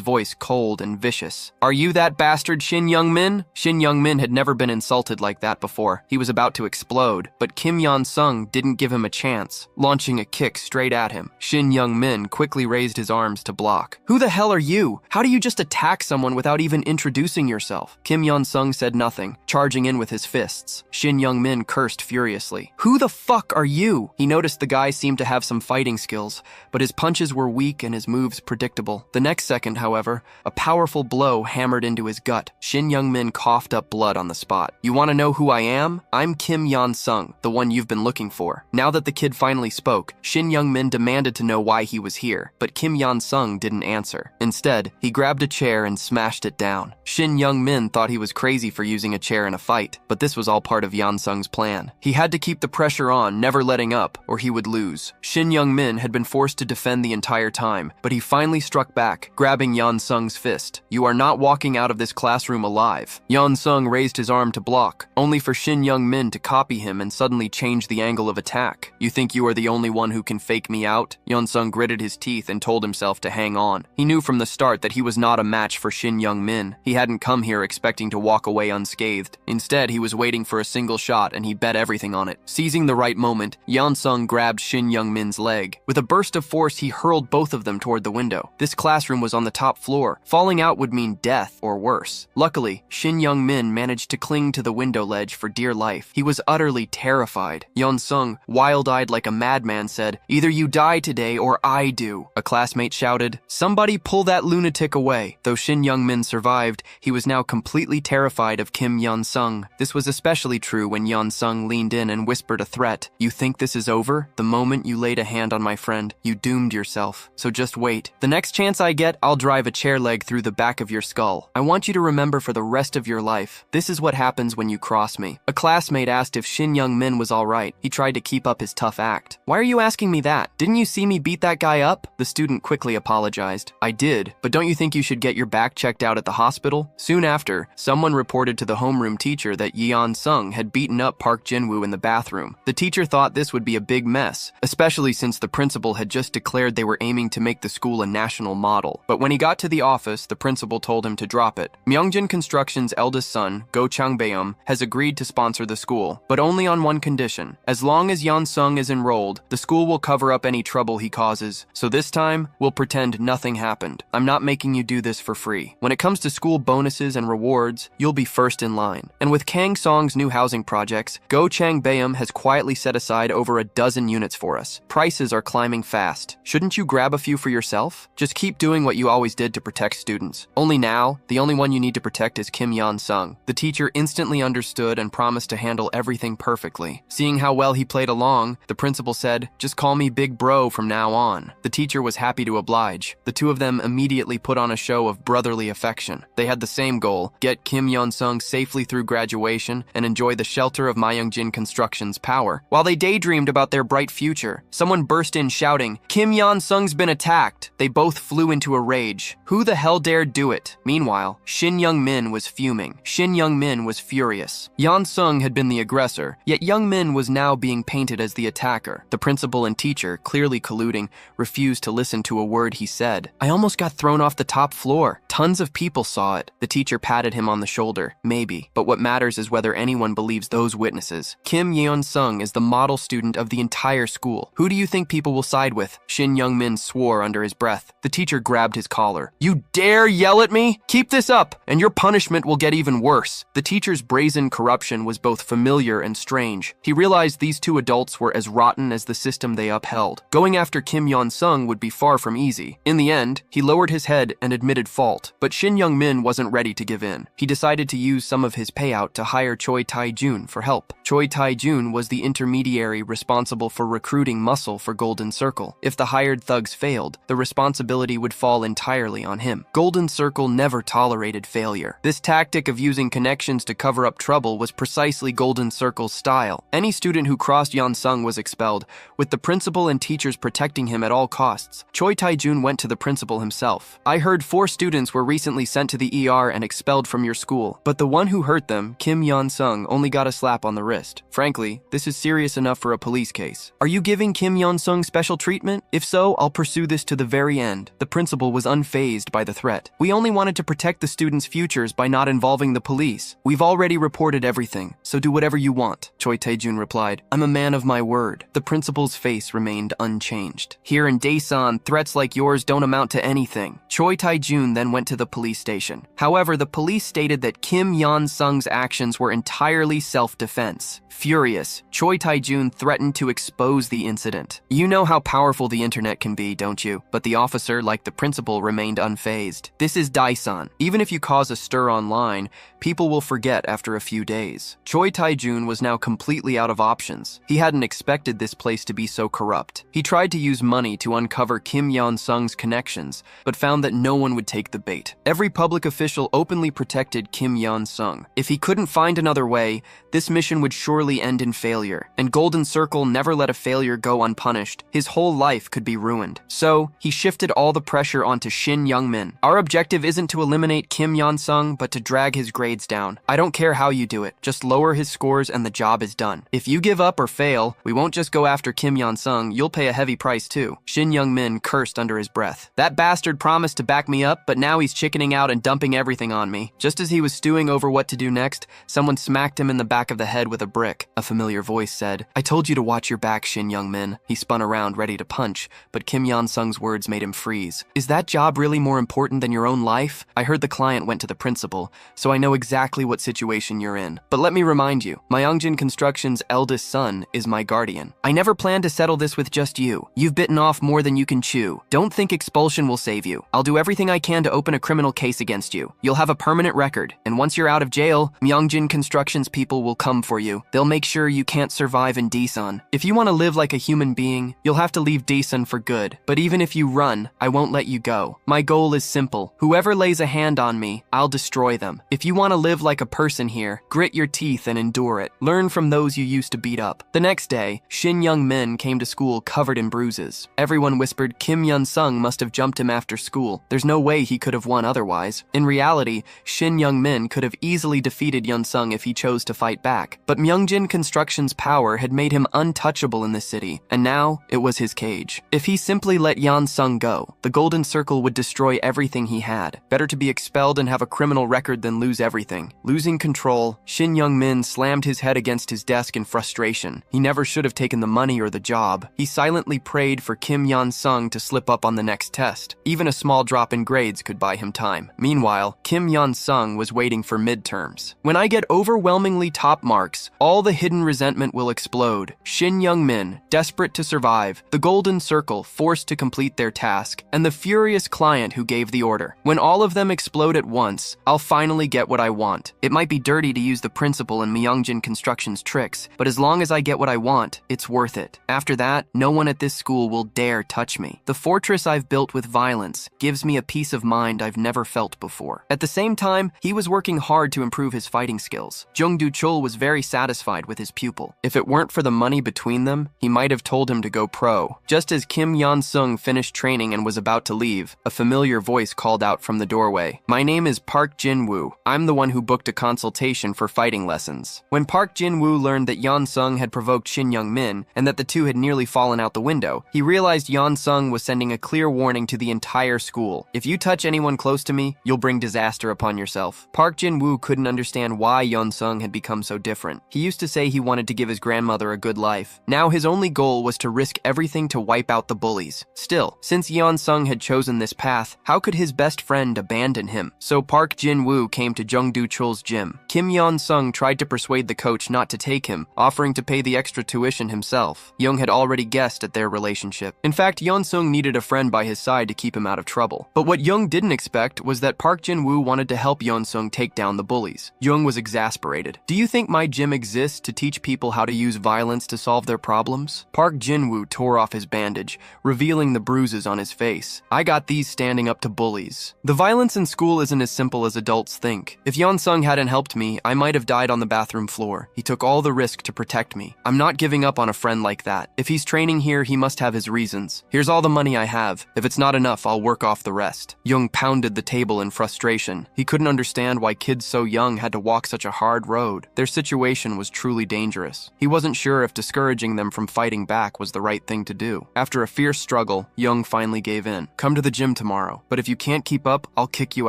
voice cold and vicious. "Are you that bastard Shin Young-min?" Shin Young-min had never been insulted like that before. He was about to explode, but Kim Yan-sung didn't give him a chance, launching a kick straight at him. Shin Young-min quickly raised his arms to block. "Who the hell are you? How do you just attack someone without even introducing yourself?" Kim Yan-sung said nothing, charging in with his fists. Shin Young-min cursed furiously. "Who the fuck are you?" He noticed the guy seemed to have some fighting skills, but his punches were weak and his moves predictable. The next second, however, a powerful blow hammered into his gut. Shin Young-min coughed up blood on the spot. "You want to know who I am? I'm Kim Yan-sung, the one you've been looking for." Now that the kid finally spoke, Shin Young-min demanded to know why he was here, but Kim Yan-sung didn't answer. Instead, he grabbed a chair and smashed it down. Shin Young-min thought he was crazy for using a chair in a fight, but this was all part of Yan-sung's plan. He had to keep the pressure on, never letting up, or he would lose. Shin Young-min had been forced to defend the entire time, but he finally struck back, grabbing Yan-sung's fist. "You are not walking out of this classroom alive." Yan-sung raised his arm to block, only for Shin Young-min to copy him and suddenly change the angle of attack. "You think you are the only one who can fake me out?" Yan-sung gritted his teeth and told himself to hang on. He knew from the start that he was not a match for Shin Young-min. He hadn't come here expecting to walk away unscathed. Instead, he was waiting for a single shot and he bet everything on it. Seizing the right moment, Yan-sung grabbed Shin Young-min's leg. With a burst of force, he hurled both of them toward the window. This classroom was on the top floor. Falling out would mean death or worse. Luckily, Shin Young-min managed to cling to the window ledge for dear life. He was utterly terrified. Yan-sung, wild-eyed like a madman, said, "Either you die today or I do." A classmate shouted, "Somebody pull that lunatic away." Though Shin Young-min survived, he was now completely terrified of Kim Yan-sung. This was especially true when Yan-sung leaned in and whispered a threat. "You think this is over? The moment you laid a hand on my friend, you doomed yourself. So just wait. The next chance I get, I'll drive a chair leg through the back of your skull. I want you to remember for the rest of your life. This is what happens when you cross me." A classmate asked if Shin Young-min was all right. He tried to keep up his tough act. "Why are you asking me that? Didn't you see me beat that guy up?" The student quickly apologized. "I did, but don't you think you should get your back checked out at the hospital?" Soon after, someone reported to the homeroom teacher that Yeon-sung had beaten up Park Jin-woo in the bathroom. The teacher thought this would be a big mess, especially since the principal had just declared they were aiming to make the school a national model. But when he got to the office, the principal told him to drop it. Myeongjin Construction's eldest son, Go Chang-beom, has agreed to sponsor the school, but only on one condition. As long as Yeon-sung is enrolled, the school will cover up any trouble he causes. So this time, we'll pretend nothing happened. I'm not making you do this for free. When it comes to school bonuses and rewards, you'll be first in line. And with Kang Song's new housing projects, Go Chang-beom has quietly set aside over a dozen units for us. Prices are climbing fast. Shouldn't you grab a few for yourself? Just keep doing what you always did to protect students. Only now, the only one you need to protect is Kim Yeon-sung. The teacher instantly understood and promised to handle everything perfectly. Seeing how well he played along, the principal said, "Just call me Big Bro from now on." The teacher was happy to oblige. The two of them immediately put on a show of brotherly affection. They had the same goal: get Kim Yeon-sung safely through graduation and enjoy the shelter of Myeongjin Construction's power. While they daydreamed about their bright future, someone burst in shouting, "Kim Yeon-sung's been attacked!" They both flew into a rage. Who the hell dared do it? Meanwhile, Shin Young-min was fuming. Shin Young-min was furious. Yeon-sung had been the aggressor, yet Young-min was now being painted as the attacker. The principal and teacher, clearly colluding, refused to listen to a word he said. I almost got thrown off the top floor. Tons of people saw it. The teacher patted him on the shoulder. Maybe. But what matters is whether anyone believes those witnesses. Kim Yeon-sung is the model student of the entire school. Who do you think people will side with? Shin Young-min swore under his breath. The teacher grabbed his collar. You dare yell at me? Keep this up, and your punishment will get even worse. The teacher's brazen corruption was both familiar and strange. He realized these two adults were as rotten as the system they upheld. Going after Kim Yeon-sung would be far from easy. In the end, he lowered his head and admitted fault. But Shin Young-min wasn't ready to give in. He decided to use some of his payout to hire Choi Tae-jun for help. Choi Tae-jun was the intermediary responsible for recruiting muscle for Golden Circle. If the hired thugs failed, the responsibility would fall entirely on him. Golden Circle never tolerated failure. This tactic of using connections to cover up trouble was precisely Golden Circle's style. Any student who crossed Yeon-sung was expelled, with the principal and teachers protecting him at all costs. Choi Tae-jun went to the principal himself. I heard 4 students were recently sent to the ER and expelled from your school, but the one who hurt them, Kim Yeon-sung, only got a slap on the wrist. Frankly, this is serious enough for a police case. Are you giving Kim Yeon-sung special treatment? If so, I'll pursue this to the very end. The principal was unfazed by the threat. We only wanted to protect the students' futures by not involving the police. We've already reported everything, so do whatever you want, Choi Tae-jun replied. I'm a man of my word. The principal's face remained unchanged. Here in Daesan, threats like yours don't amount to anything. Choi Tae-jun then went to the police station. However, the police stated that Kim Yeon-sung's actions were entirely self-defense. Furious, Choi Tae-jun threatened to expose the incident. You know how powerful the internet can be, don't you? But the officer, like the principal, remained unfazed. This is Daesan. Even if you cause a stir online, people will forget after a few days. Choi Tae-jun was now completely out of options. He hadn't expected this place to be so corrupt. He tried to use money to uncover Kim Yeon-sung's connections, but found that no one would take the bait. Every public official openly protected Kim Yeon-sung. If he couldn't find another way, this mission would surely end in failure, and Golden Circle never let a failure go unpunished. His whole life could be ruined. So, he shifted all the pressure onto Shin Young-min. Our objective isn't to eliminate Kim Yeon-sung, but to drag his grades down. I don't care how you do it. Just lower his scores and the job is done. If you give up or fail, we won't just go after Kim Yeon-sung, you'll pay a heavy price too. Shin Young-min cursed under his breath. That bastard promised to back me up, but now he's chickening out and dumping everything on me. Just as he was stewing over what to do next, someone smacked him in the back of the head with a brick. A familiar voice said, I told you to watch your back, Shin Young-min. He spun around, ready to punch, but Kim Yeon-sung's words made him freeze. Is that job really more important than your own life? I heard the client went to the principal, so I know exactly what situation you're in. But let me remind you, Manhua Construction's eldest son is my guardian. I never planned to settle this with just you. You've bitten off more than you can chew. Don't think expulsion will save you. I'll do everything I can to open a criminal case against you. You'll have a permanent record, and once you're out of jail, Manhua Construction's people will come for you. They'll make sure you can't survive in Daesan. If you want to live like a human being, you'll have to leave Daesan for good. But even if you run, I won't let you go. My goal is simple. Whoever lays a hand on me, I'll destroy them. If you want to live like a person here, grit your teeth and endure it. Learn from those you used to beat up. The next day, Shin Young-min came to school covered in bruises. Everyone whispered Kim Yeon-sung must have jumped him after school. There's no way he could have won otherwise. In reality, Shin Young-min could have easily defeated Yeon-sung if he chose to fight back. But Manhua Construction's power had made him untouchable in the city, and now it was his cage. If he simply let Yeon-sung go, the Golden Circle would destroy everything he had. Better to be expelled and have a criminal record than lose everything. Losing control, Shin Young-min slammed his head against his desk in frustration. He never should have taken the money or the job. He silently prayed for Kim Yeon-sung to slip up on the next test. Even a small drop in grades could buy him time. Meanwhile, Kim Yeon-sung was waiting for midterms. When I get overwhelmingly top marks, all the hidden resentment will explode. Shin Young-min, desperate to survive, the Golden Circle forced to complete their task, and the furious client who gave the order. When all of them explode at once, I'll finally get what I want. It might be dirty to use the principal and Manhua Construction's tricks, but as long as I get what I want, it's worth it. After that, no one at this school will dare touch me. The fortress I've built with violence gives me a peace of mind I've never felt before. At the same time, he was working hard to improve his fighting skills. Jung Do-chul was very satisfied with his pupil. If it weren't for the money between them, he might have told him to go pro. Just as Kim Yeon-sung finished training and was was about to leave, a familiar voice called out from the doorway. "My name is Park Jin-woo. I'm the one who booked a consultation for fighting lessons." When Park Jin-woo learned that Yeon-sung had provoked Shin Young-min and that the two had nearly fallen out the window, he realized Yeon-sung was sending a clear warning to the entire school. "If you touch anyone close to me, you'll bring disaster upon yourself." Park Jin-woo couldn't understand why Yeon-sung had become so different. He used to say he wanted to give his grandmother a good life. Now his only goal was to risk everything to wipe out the bullies. Still, since Yeon-sung had chosen this path, how could his best friend abandon him? So Park Jin-woo came to Jung Do-chul's gym. Kim Yeon-sung tried to persuade the coach not to take him, offering to pay the extra tuition himself. Young had already guessed at their relationship. In fact, Yeon-sung needed a friend by his side to keep him out of trouble. But what Young didn't expect was that Park Jin-woo wanted to help Yeon-sung take down the bullies. Young was exasperated. "Do you think my gym exists to teach people how to use violence to solve their problems?" Park Jin-woo tore off his bandage, revealing the bruises on his face. "I got these standing up to bullies. The violence in school isn't as simple as adults think. If Yeon-sung hadn't helped me, I might have died on the bathroom floor. He took all the risk to protect me. I'm not giving up on a friend like that. If he's training here, he must have his reasons. Here's all the money I have. If it's not enough, I'll work off the rest." Young pounded the table in frustration. He couldn't understand why kids so young had to walk such a hard road. Their situation was truly dangerous. He wasn't sure if discouraging them from fighting back was the right thing to do. After a fierce struggle, Young finally gave in. "Come to the gym tomorrow, but if you can't keep up, I'll kick you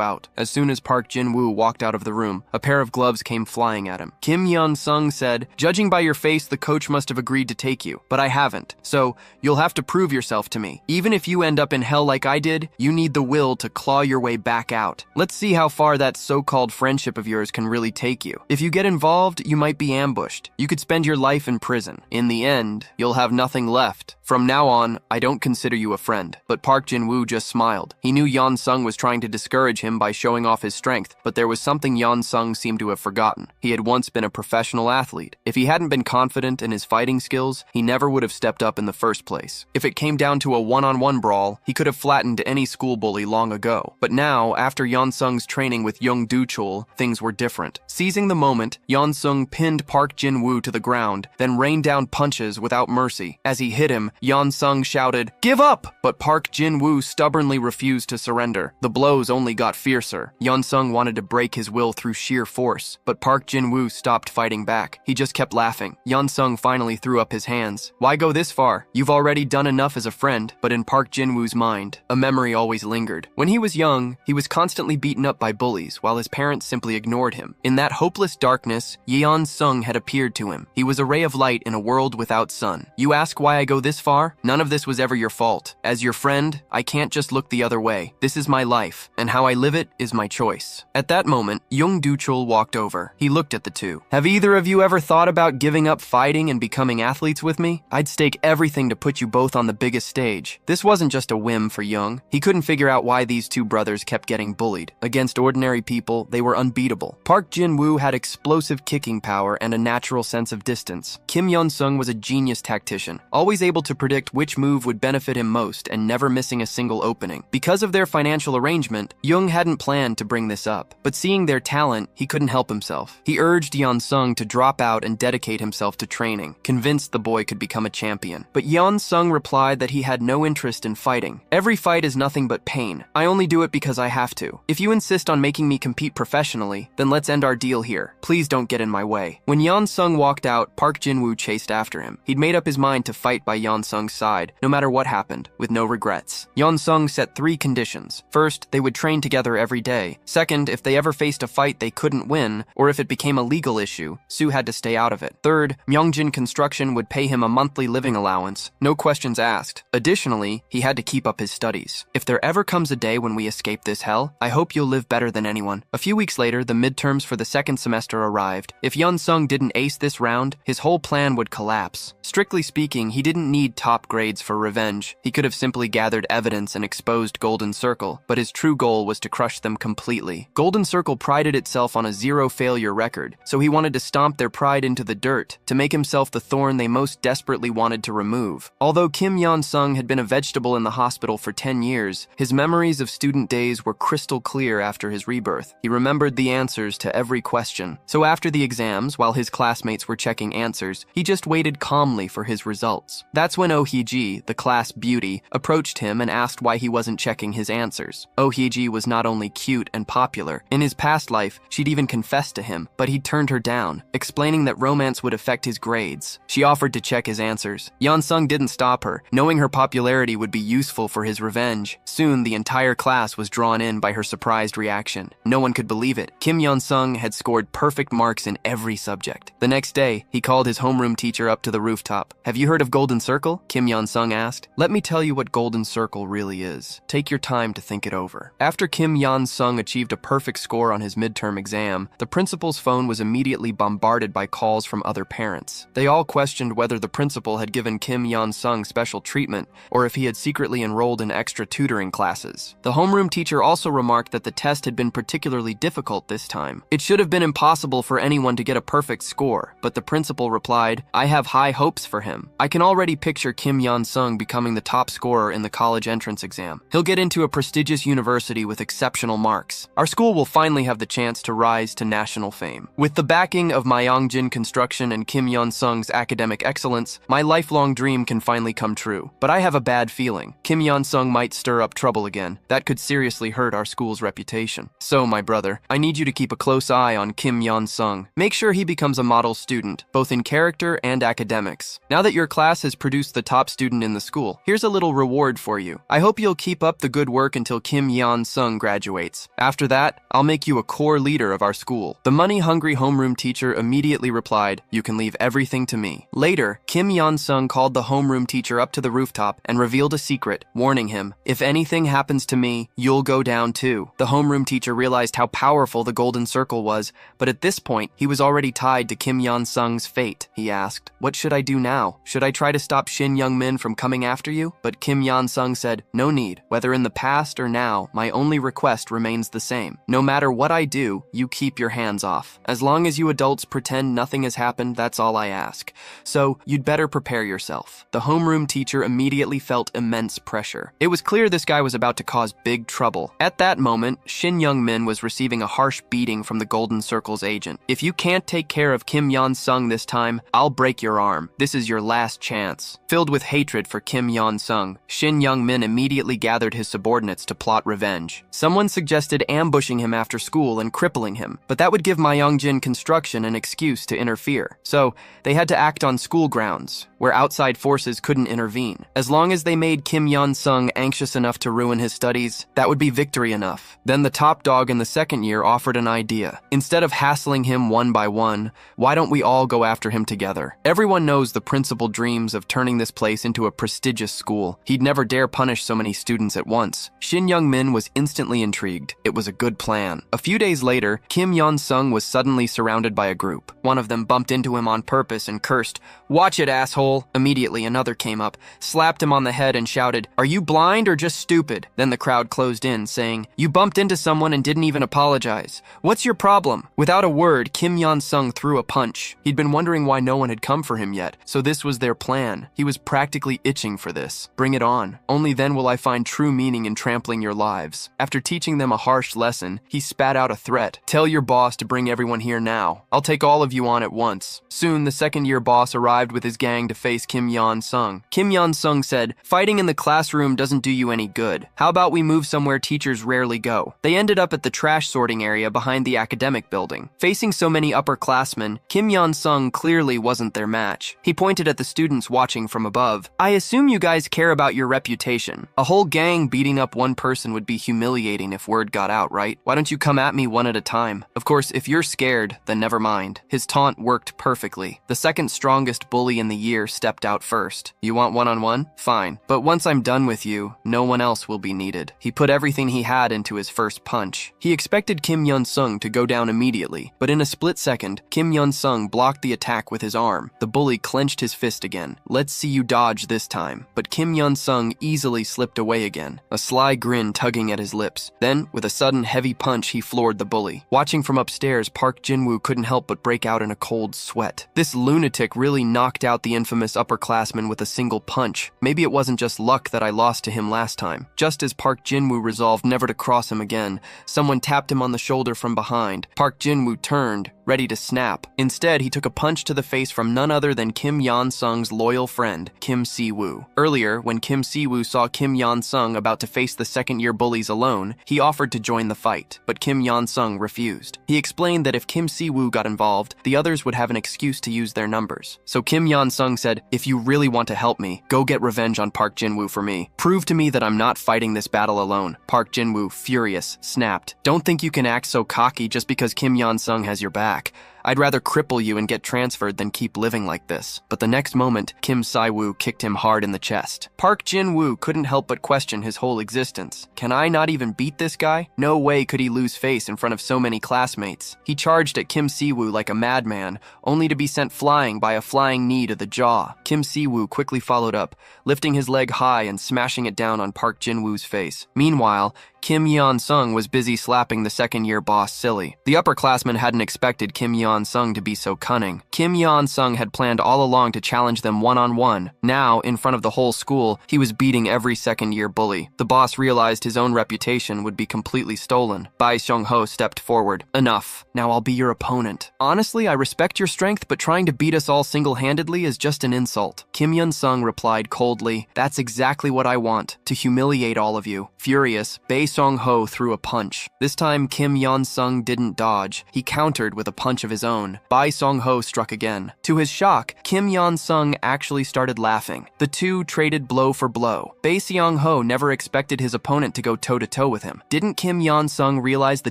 out." As soon as Park Jin-woo walked out of the room, a pair of gloves came flying at him. Kim Yeon-sung said, "Judging by your face, the coach must have agreed to take you, but I haven't. So, you'll have to prove yourself to me. Even if you end up in hell like I did, you need the will to claw your way back out. Let's see how far that so-called friendship of yours can really take you. If you get involved, you might be ambushed. You could spend your life in prison. In the end, you'll have nothing left. From now on, I don't consider you a friend." But Park Jin-woo just smiled. He knew Yeon-sung was trying to discourage him by showing off his strength, but there was something Yeon-sung seemed to have forgotten. He had once been a professional athlete. If he hadn't been confident in his fighting skills, he never would have stepped up in the first place. If it came down to a one-on-one brawl, he could have flattened any school bully long ago. But now, after Yeon-sung's training with Jung Do-chul, things were different. Seizing the moment, Yeon-sung pinned Park Jin-woo to the ground, then rained down punches without mercy. As he hit him, Yeon-sung shouted, "Give up!" But Park Jin-woo stubbornly refused to surrender. The blows only got fiercer. Yeon-sung wanted to break his will through sheer force, but Park Jin-woo stopped fighting back. He just kept laughing. Yeon-sung finally threw up his hands. "Why go this far? You've already done enough as a friend." But in Park Jin-woo's mind, a memory always lingered. When he was young, he was constantly beaten up by bullies, while his parents simply ignored him. In that hopeless darkness, Yeon-sung had appeared to him. He was a ray of light in a world without sun. "You ask why I go this far? None of this was ever your fault. As your friend, I can't just look the other way. This is my life, and how I live it is my choice." At that moment, Jung Do-chul walked over. He looked at the two. "Have either of you ever thought about giving up fighting and becoming athletes with me? I'd stake everything to put you both on the biggest stage." This wasn't just a whim for Young. He couldn't figure out why these two brothers kept getting bullied. Against ordinary people, they were unbeatable. Park Jin-woo had explosive kicking power and a natural sense of distance. Kim Yeon-sung was a genius tactician, always able to predict which move would benefit him most and never missing a single opening. Because of their financial arrangement, Young hadn't planned to bring this up, but seeing their talent, he couldn't help himself. He urged Yeon-sung to drop out and dedicate himself to training, convinced the boy could become a champion. But Yeon-sung replied that he had no interest in fighting. "Every fight is nothing but pain. I only do it because I have to. If you insist on making me compete professionally, then let's end our deal here. Please don't get in my way." When Yeon-sung walked out, Park Jin-woo chased after him. He'd made up his mind to fight by Yeon-sung's side, no matter what happened, with no regrets. Yeon-sung set 3 conditions. First, they would train together every day. Second, if they ever faced a fight they couldn't win, or if it became a legal issue, Soo had to stay out of it. Third, Myeongjin Construction would pay him a monthly living allowance, no questions asked. Additionally, he had to keep up his studies. "If there ever comes a day when we escape this hell, I hope you'll live better than anyone." A few weeks later, the midterms for the second semester arrived. If Yeon-sung didn't ace this round, his whole plan would collapse. Strictly speaking, he didn't need top grades for revenge. He could have simply gathered evidence and exposed Golden Circle, but his true goal was to crush them completely. Golden Circle prided itself on a 0-failure record, so he wanted to stomp their pride into the dirt, to make himself the thorn they most desperately wanted to remove. Although Kim Yeon-sung had been a vegetable in the hospital for 10 years, his memories of student days were crystal clear after his rebirth. He remembered the answers to every question. So after the exams, while his classmates were checking answers, he just waited calmly for his results. That's when Oh Hee-ji, the class beauty, approached him and asked why he wasn't checking his answers. Oh Hee-ji was not only cute and popular. In his past life, she'd even confessed to him, but he'd turned her down, explaining that romance would affect his grades. She offered to check his answers. Yeon-sung didn't stop her, knowing her popularity would be useful for his revenge. Soon, the entire class was drawn in by her surprised reaction. No one could believe it. Kim Yeon-sung had scored perfect marks in every subject. The next day, he called his homeroom teacher up to the rooftop. "Have you heard of Golden Circle?" Kim Yeon-sung asked. "Let me tell you what Golden Circle really is. Take your time to think it over." After Kim Yeon-sung achieved a perfect score on his midterm exam, the principal's phone was immediately bombarded by calls from other parents. They all questioned whether the principal had given Kim Yeon-sung special treatment or if he had secretly enrolled in extra tutoring classes. The homeroom teacher also remarked that the test had been particularly difficult this time. It should have been impossible for anyone to get a perfect score, but the principal replied, "I have high hopes for him. I can already picture Kim Yeon-sung becoming the top scorer in the college entrance exam. He'll get into a prestigious university with exceptional marks. Our school will finally have the chance to rise to national fame." With the backing of Myeongjin Construction and Kim Yeon-sung's academic excellence, my lifelong dream can finally come true. But I have a bad feeling. Kim Yeon-sung might stir up trouble again. That could seriously hurt our school's reputation. So, my brother, I need you to keep a close eye on Kim Yeon-sung. Make sure he becomes a model student, both in character and academics. Now that your class has produced the top student in the school, here's a little reward for you. I hope you'll keep up the good work until Kim Yeon-sung graduates. After that, I'll make you a core leader of our school. The money-hungry homeroom teacher immediately replied, "You can leave everything to me." Later, Kim Yeon-sung called the homeroom teacher up to the rooftop and revealed a secret, warning him, "If anything happens to me, you'll go down too." The homeroom teacher realized how powerful the Golden Circle was, but at this point, he was already tied to Kim Yeon-sung's fate. He asked, "What should I do now? Should I try to stop Shin Young-min from coming after you?" But Kim Yeon-sung said, "No need. Whether in the past or now, my only request remains the same. No matter what I do, you keep your hands off. As long as you adults pretend nothing has happened, that's all I ask. So, you'd better prepare yourself." The homeroom teacher immediately felt immense pressure. It was clear this guy was about to cause big trouble. At that moment, Shin Young-min was receiving a harsh beating from the Golden Circle's agent. "If you can't take care of Kim Yeon-sung this time, I'll break your arm. This is your last chance." Filled with hatred for Kim Yeon-sung, Shin Young-min immediately gathered his subordinates to plot revenge. Someone suggested ambushing him after school and crippling him, but that would give Myeongjin Construction an excuse to interfere. So, they had to act on school grounds, where outside forces couldn't intervene. As long as they made Kim Yeon-sung anxious enough to ruin his studies, that would be victory enough. Then the top dog in the second year offered an idea. Instead of hassling him one by one, why don't we all go after him together? Everyone knows the principal dreams of turning this place into a prestigious school. He'd never dare punish so many students at once. Shin Young-min was instantly intrigued. It was a good plan. A few days later, Kim Yeon-sung was suddenly surrounded by a group. One of them bumped into him on purpose and cursed, "Watch it, asshole." Immediately, another came up, slapped him on the head and shouted, "Are you blind or just stupid?" Then the crowd closed in, saying, "You bumped into someone and didn't even apologize. What's your problem?" Without a word, Kim Yeon-sung threw a punch. He'd been wondering why no one had come for him yet, so this was their plan. He was practically itching for this. Bring it on. Only then will I find true meaning in trampling your lives. After teaching them a harsh lesson, he spat out a threat. "Tell your boss to bring everyone here now. I'll take all of you on at once." Soon, the second-year boss arrived with his gang to face Kim Yeon-sung. Kim Yeon-sung said, "Fighting in the classroom doesn't do you any good. How about we move somewhere teachers rarely go?" They ended up at the trash sorting area behind the academic building. Facing so many upperclassmen, Kim Yeon-sung clearly wasn't their match. He pointed at the students watching from above. "I assume you guys care about your reputation. A whole gang beating up one person would be humiliating if word got out, right? Why don't you come at me one at a time? Of course, if you're scared, then never mind." His taunt worked perfectly. The second strongest bully in the year stepped out first. "You want one-on-one? Fine. But once I'm done with you, no one else will be needed." He put everything he had into his first punch. He expected Kim Yeon-sung to go down immediately, but in a split second, Kim Yeon-sung blocked the attack with his arm. The bully clenched his fist again. "Let's see you dodge this time." But Kim Yeon-sung easily slipped away again, a sly grin tugging at his lips. Then, with a sudden heavy punch, he floored the bully. Watching from upstairs, Park Jin-woo couldn't help but break out in a cold sweat. This lunatic really knocked out the infamous upperclassman with a single punch. Maybe it wasn't just luck that I lost to him last time. Just as Park Jin-woo resolved never to cross him again, someone tapped him on the shoulder from behind. Park Jin-woo turned, ready to snap. Instead, he took a punch to the face from none other than Kim Yeon-sung's loyal friend, Kim Si-woo. Earlier, when Kim Si-woo saw Kim Yeon-sung about to face the second-year bullies alone, he offered to join the fight, but Kim Yeon-sung refused. He explained that if Kim Si-woo got involved, the others would have an excuse to use their numbers. So Kim Yeon-sung said, "If you really want to help me, go get revenge on Park Jin-woo for me. Prove to me that I'm not fighting this battle alone." Park Jin-woo, furious, snapped, "Don't think you can act so cocky just because Kim Yeon-sung has your back. I'd rather cripple you and get transferred than keep living like this." But the next moment, Kim Si-woo kicked him hard in the chest. Park Jin-woo couldn't help but question his whole existence. Can I not even beat this guy? No way could he lose face in front of so many classmates. He charged at Kim Si-woo like a madman, only to be sent flying by a flying knee to the jaw. Kim Si-woo quickly followed up, lifting his leg high and smashing it down on Park Jin-woo's face. Meanwhile, Kim Yeon-sung was busy slapping the second-year boss silly. The upperclassmen hadn't expected Kim Yeon-sung to be so cunning. Kim Yeon-sung had planned all along to challenge them one-on-one. Now, in front of the whole school, he was beating every second-year bully. The boss realized his own reputation would be completely stolen. Bai Seong-ho stepped forward. "Enough. Now I'll be your opponent. Honestly, I respect your strength, but trying to beat us all single-handedly is just an insult." Kim Yeon-sung replied coldly, "That's exactly what I want, to humiliate all of you." Furious, Bai Seong-ho threw a punch. This time, Kim Yeon-sung didn't dodge. He countered with a punch of his own. Bai Seong-ho struck again. To his shock, Kim Yeon-sung actually started laughing. The two traded blow for blow. Bai Seong-ho never expected his opponent to go toe-to-toe with him. Didn't Kim Yeon-sung realize the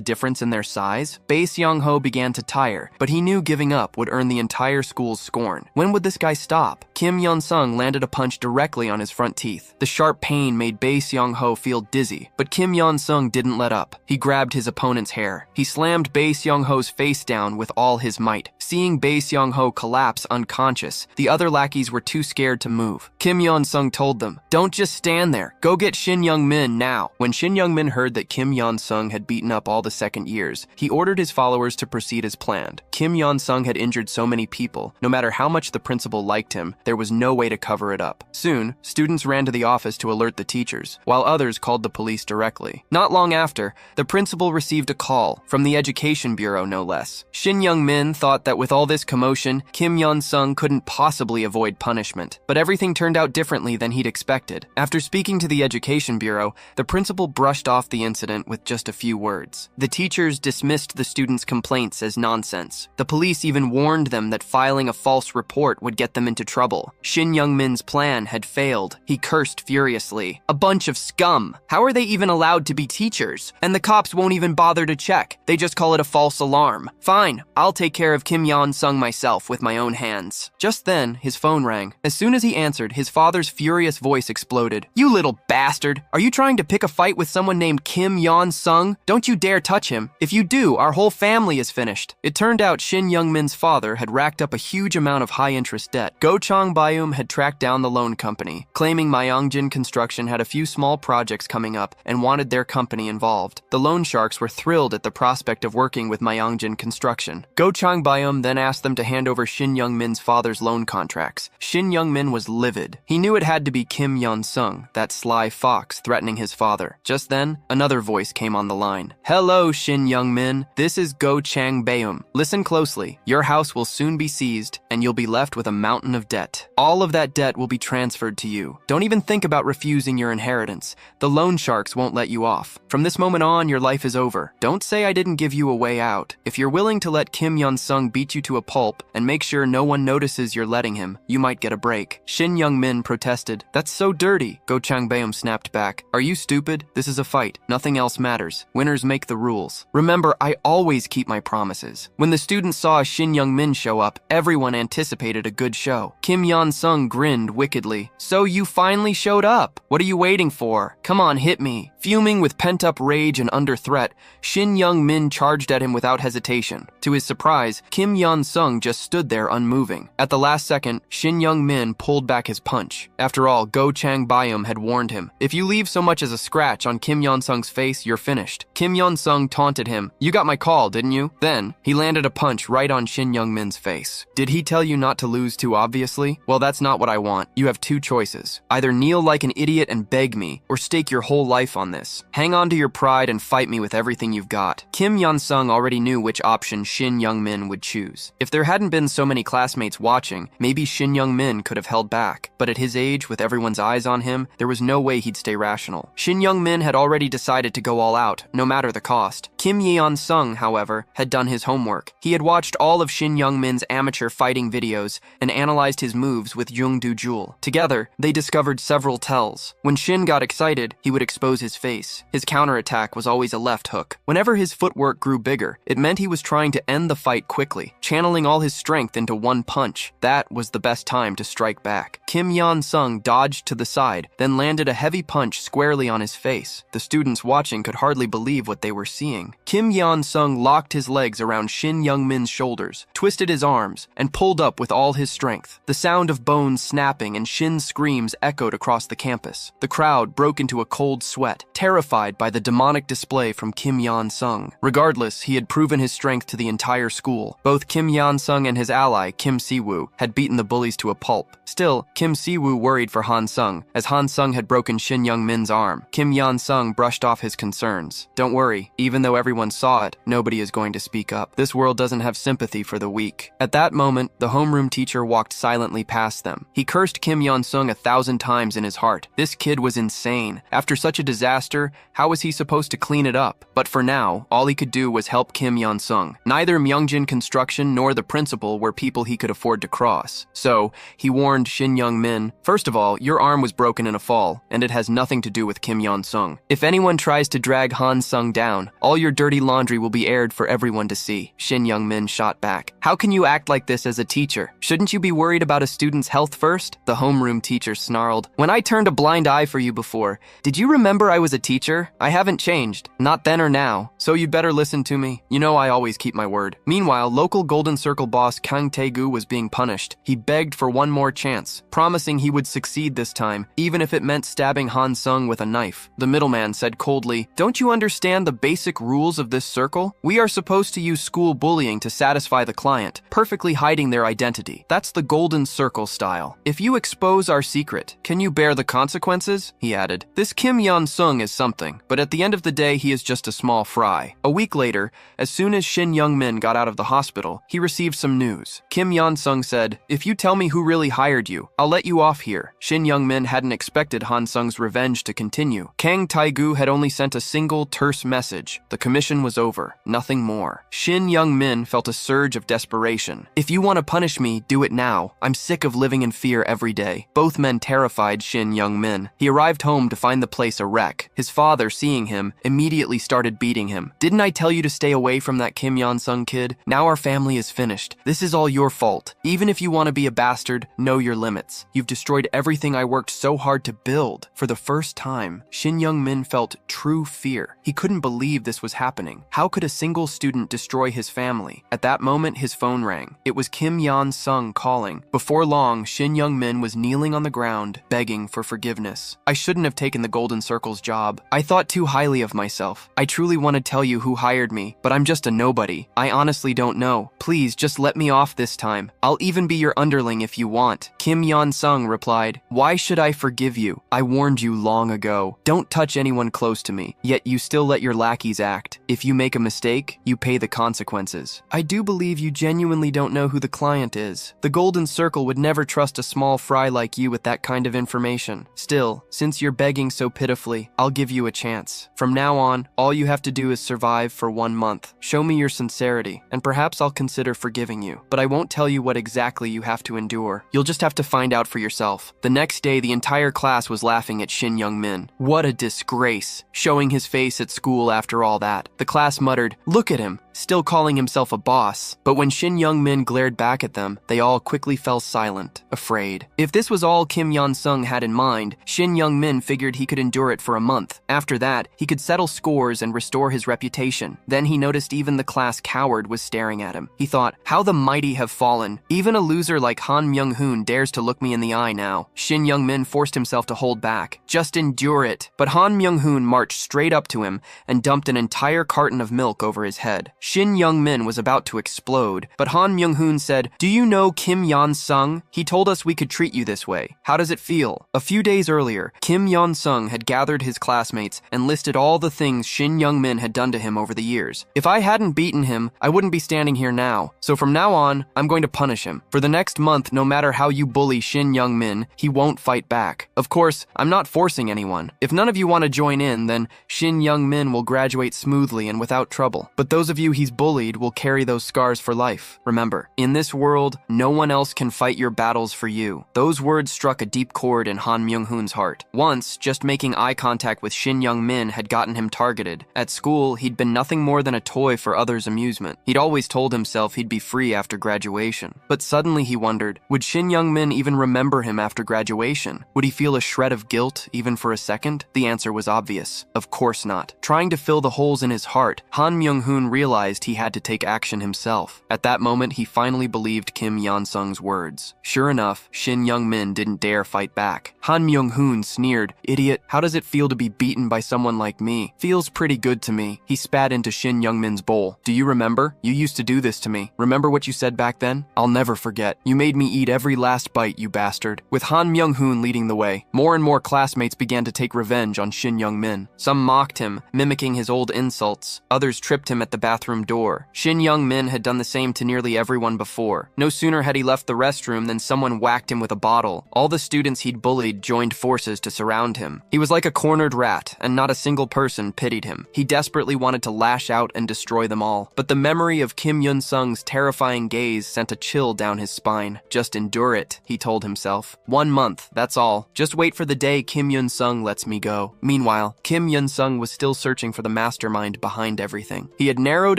difference in their size? Bai Seong-ho began to tire, but he knew giving up would earn the entire school's scorn. When would this guy stop? Kim Yeon-sung landed a punch directly on his front teeth. The sharp pain made Bai Seong-ho feel dizzy, but Kim Yeon-sung didn't let up. He grabbed his opponent's hair. He slammed Bai Seong-ho's face down with all his might. Seeing Bai Seong-ho collapse unconscious, the other lackeys were too scared to move. Kim Yeon-sung told them, "Don't just stand there. Go get Shin Young-min now." When Shin Young-min heard that Kim Yeon-sung had beaten up all the second years, he ordered his followers to proceed as planned. Kim Yeon-sung had injured so many people, no matter how much the principal liked him, there was no way to cover it up. Soon, students ran to the office to alert the teachers, while others called the police directly. Not long after, the principal received a call, from the Education Bureau no less. Shin Young-min thought that with all this commotion, Kim Yeon-sung couldn't possibly avoid punishment. But everything turned out differently than he'd expected. After speaking to the Education Bureau, the principal brushed off the incident with just a few words. The teachers dismissed the students' complaints as nonsense. The police even warned them that filing a false report would get them into trouble. Shin Young-min's plan had failed. He cursed furiously. "A bunch of scum! How are they even allowed to be teachers? And the cops won't even bother to check. They just call it a false alarm. Fine, I'll take care of Kim Yeon-sung myself with my own hands." Just then, his phone rang. As soon as he answered, his father's furious voice exploded. "You little bastard! Are you trying to pick a fight with someone named Kim Yeon-sung? Don't you dare touch him. If you do, our whole family is finished." It turned out Shin Young-min's father had racked up a huge amount of high-interest debt. Go Chang-byum had tracked down the loan company, claiming Myeongjin Construction had a few small projects coming up and wanted their company involved. The loan sharks were thrilled at the prospect of working with Myeongjin Construction. Go Chang-byum then asked them to hand over Shin Young-min's father's loan contracts. Shin Young-min was livid. He knew it had to be Kim Yeon-sung, that sly fox threatening his father. Just then, another voice came on the line. "Hello, Shin Young-min. This is Go Chang-byum. Listen closely. Your house will soon be seized, and you'll be left with a mountain of debt. All of that debt will be transferred to you. Don't even think about refusing your inheritance. The loan sharks won't let you off. From this moment on, your life is over. Don't say I didn't give you a way out. If you're willing to let Kim Yeon-sung beat you to a pulp and make sure no one notices you're letting him, you might get a break." Shin Young-min protested. "That's so dirty." Go Chang-byum snapped back. "Are you stupid? This is a fight. Nothing else matters. Winners make the rules. Remember, I always keep my promises." When the students saw Shin Young-min show up, everyone anticipated a good show. Kim Yeon-sung grinned wickedly. "So you finally showed up. What are you waiting for? Come on, hit me." Fuming with pent-up rage and under threat, Shin Young-min charged at him without hesitation. To his surprise, Kim Yeon-sung just stood there unmoving. At the last second, Shin Young-min pulled back his punch. After all, Go Chang Byum had warned him, if you leave so much as a scratch on Kim Yeon-sung's face, you're finished. Kim Yeon-sung taunted him, you got my call, didn't you? Then, he landed a punch right on Shin Young-min's face. Did he tell you not to lose too obviously? Well, that's not what I want. You have two choices. Either kneel like an idiot and beg me, or stake your whole life on this. Hang on to your pride and fight me with everything you've got. Kim Yeon-sung already knew which option Shin Young-min would choose. If there hadn't been so many classmates watching, maybe Shin Young-min could have held back. But at his age, with everyone's eyes on him, there was no way he'd stay rational. Shin Young-min had already decided to go all out, no matter the cost. Kim Yeon-sung, however, had done his homework. He had watched all of Shin Young-min's amateur fighting videos and analyzed his moves with Jung Do-jul. Together, they discovered several tells. When Shin got excited, he would expose his face. His counterattack was always a left hook. Whenever his footwork grew bigger, it meant he was trying to end the fight quickly, channeling all his strength into one punch. That was the best time to strike back. Kim Yeon-sung dodged to the side, then landed a heavy punch squarely on his face. The students watching could hardly believe what they were seeing. Kim Yeon-sung locked his legs around Shin Young-min's shoulders, twisted his arms, and pulled up with all his strength. The sound of bones snapping and Shin's screams echoed across the campus. The crowd broke into a cold sweat, terrified by the demonic display from Kim Yeon-sung. Regardless, he had proven his strength to the entire school. Both Kim Yeon-sung and his ally, Kim Si-woo, had beaten the bullies to a pulp. Still, Kim Si-woo worried for Han-sung, as Han-sung had broken Shin Young-min's arm. Kim Yeon-sung brushed off his concerns. Don't worry, even though everyone saw it, nobody is going to speak up. This world doesn't have sympathy for the weak. At that moment, the homeroom teacher walked silently past them. He cursed Kim Yeon-sung 1,000 times in his heart. This kid was insane. After such a disaster, how was he supposed to clean it up? But for now, all he could do was help Kim Yeon-sung. Neither Myeongjin Construction nor the principal were people he could afford to cross. So, he warned Shin Young-min, first of all, your arm was broken in a fall, and it has nothing to do with Kim Yeon-sung. If anyone tries to drag Han-sung down, all your dirty laundry will be aired for everyone to see. Shin Young-min shot back. How can you act like this as a teacher? Shouldn't you be worried about a student's health first? The homeroom teacher snarled. When I turned a blind eye for you before, did you remember I was a teacher? I haven't changed. Not then or now. So you'd better listen to me. You know I always keep my word. Meanwhile, local Golden Circle boss Kang Tae-gu was being punished. He begged for one more chance, promising he would succeed this time, even if it meant stabbing Han-sung with a knife. The middleman said coldly, don't you understand the basic rules of this circle? We are supposed to use school bullying to satisfy the client, perfectly hiding their identity. That's the Golden Circle style. If you expose our secret, can you bear the consequences? He added. This Kim Yeon-sung is something, but at the end of the day, he is just a small fry. A week later, as soon as Shin Young-min got out of the hospital, he received some news. Kim Yeon-sung said, if you tell me who really hired you, I'll let you off here. Shin Young-min hadn't expected Han-sung's revenge to continue. Kang Tae-gu had only sent a single terse message. The commission was over. Nothing more. Shin Young-min felt a surge of desperation. If you want to punish me, do it now. I'm sick of living in fear every day. Both men terrified Shin Young-min. He arrived home to find the place a wreck. His father, seeing him, immediately started beating him. Didn't I tell you to stay away from that Kim Yeon-sung kid? Now our family is finished. This is all your fault. Even if you want to be a bastard, know your limits. You've destroyed everything I worked so hard to build. For the first time, Shin Young-min felt true fear. He couldn't believe this was happening. How could a single student destroy his family? At that moment, his phone rang. It was Kim Yeon-sung calling. Before long, Shin Young-min was kneeling on the ground, begging for forgiveness. I shouldn't have taken the Golden Circle's job. I thought too highly of myself. I truly want to tell you who hired me, but I'm just a nobody. I honestly don't know. Please, just let me off this time. I'll even be your underling if you want. Kim Yeon-sung replied, why should I forgive you? I warned you long ago. Don't touch anyone close to me, yet you still let your lackeys act. If you make a mistake, you pay the consequences. I do believe you genuinely don't know who the client is. The Golden Circle would never trust a small fry like you with that kind of information. Still, since you're begging so pitifully, I'll give you a chance. From now on, all you have to do is survive for 1 month. Show me your sincerity, and perhaps I'll consider forgiving you. But I won't tell you what exactly you have to endure. You'll just have to find out for yourself. The next day, the entire class was laughing at Shin Young-min. What a disgrace, showing his face at school after all that. The class muttered, look at him. still calling himself a boss. But when Shin Young-min glared back at them, they all quickly fell silent, afraid. If this was all Kim Yeon-sung had in mind, Shin Young-min figured he could endure it for a month. After that, he could settle scores and restore his reputation. Then he noticed even the class coward was staring at him. He thought, how the mighty have fallen. Even a loser like Han Myung-hoon dares to look me in the eye now. Shin Young-min forced himself to hold back. Just endure it. But Han Myung-hoon marched straight up to him and dumped an entire carton of milk over his head. Shin Young-min was about to explode, but Han Myung-hoon said, "Do you know Kim Yeon-sung? He told us we could treat you this way. How does it feel?" A few days earlier, Kim Yeon-sung had gathered his classmates and listed all the things Shin Young-min had done to him over the years. If I hadn't beaten him, I wouldn't be standing here now. So from now on, I'm going to punish him. For the next month, no matter how you bully Shin Young-min, he won't fight back. Of course, I'm not forcing anyone. If none of you want to join in, then Shin Young-min will graduate smoothly and without trouble. But those of you he's bullied will carry those scars for life. Remember, in this world, no one else can fight your battles for you. Those words struck a deep chord in Han Myung-hoon's heart. Once, just making eye contact with Shin Young-min had gotten him targeted. At school, he'd been nothing more than a toy for others' amusement. He'd always told himself he'd be free after graduation. But suddenly he wondered, would Shin Young-min even remember him after graduation? Would he feel a shred of guilt, even for a second? The answer was obvious. Of course not. Trying to fill the holes in his heart, Han Myung-hoon realized he had to take action himself. At that moment, he finally believed Kim Yeon-sung's words. Sure enough, Shin Young-min didn't dare fight back. Han Myung-hoon sneered, "Idiot, how does it feel to be beaten by someone like me?" "Feels pretty good to me." He spat into Shin Young-min's bowl. "Do you remember? You used to do this to me. Remember what you said back then? I'll never forget. You made me eat every last bite, you bastard." With Han Myung-hoon leading the way, more and more classmates began to take revenge on Shin Young-min. Some mocked him, mimicking his old insults. Others tripped him at the bathroom door. Shin Young-min had done the same to nearly everyone before. No sooner had he left the restroom than someone whacked him with a bottle. All the students he'd bullied joined forces to surround him. He was like a cornered rat, and not a single person pitied him. He desperately wanted to lash out and destroy them all. But the memory of Kim Yeon-sung's terrifying gaze sent a chill down his spine. Just endure it, he told himself. 1 month, that's all. Just wait for the day Kim Yeon-sung lets me go. Meanwhile, Kim Yeon-sung was still searching for the mastermind behind everything. He had narrowed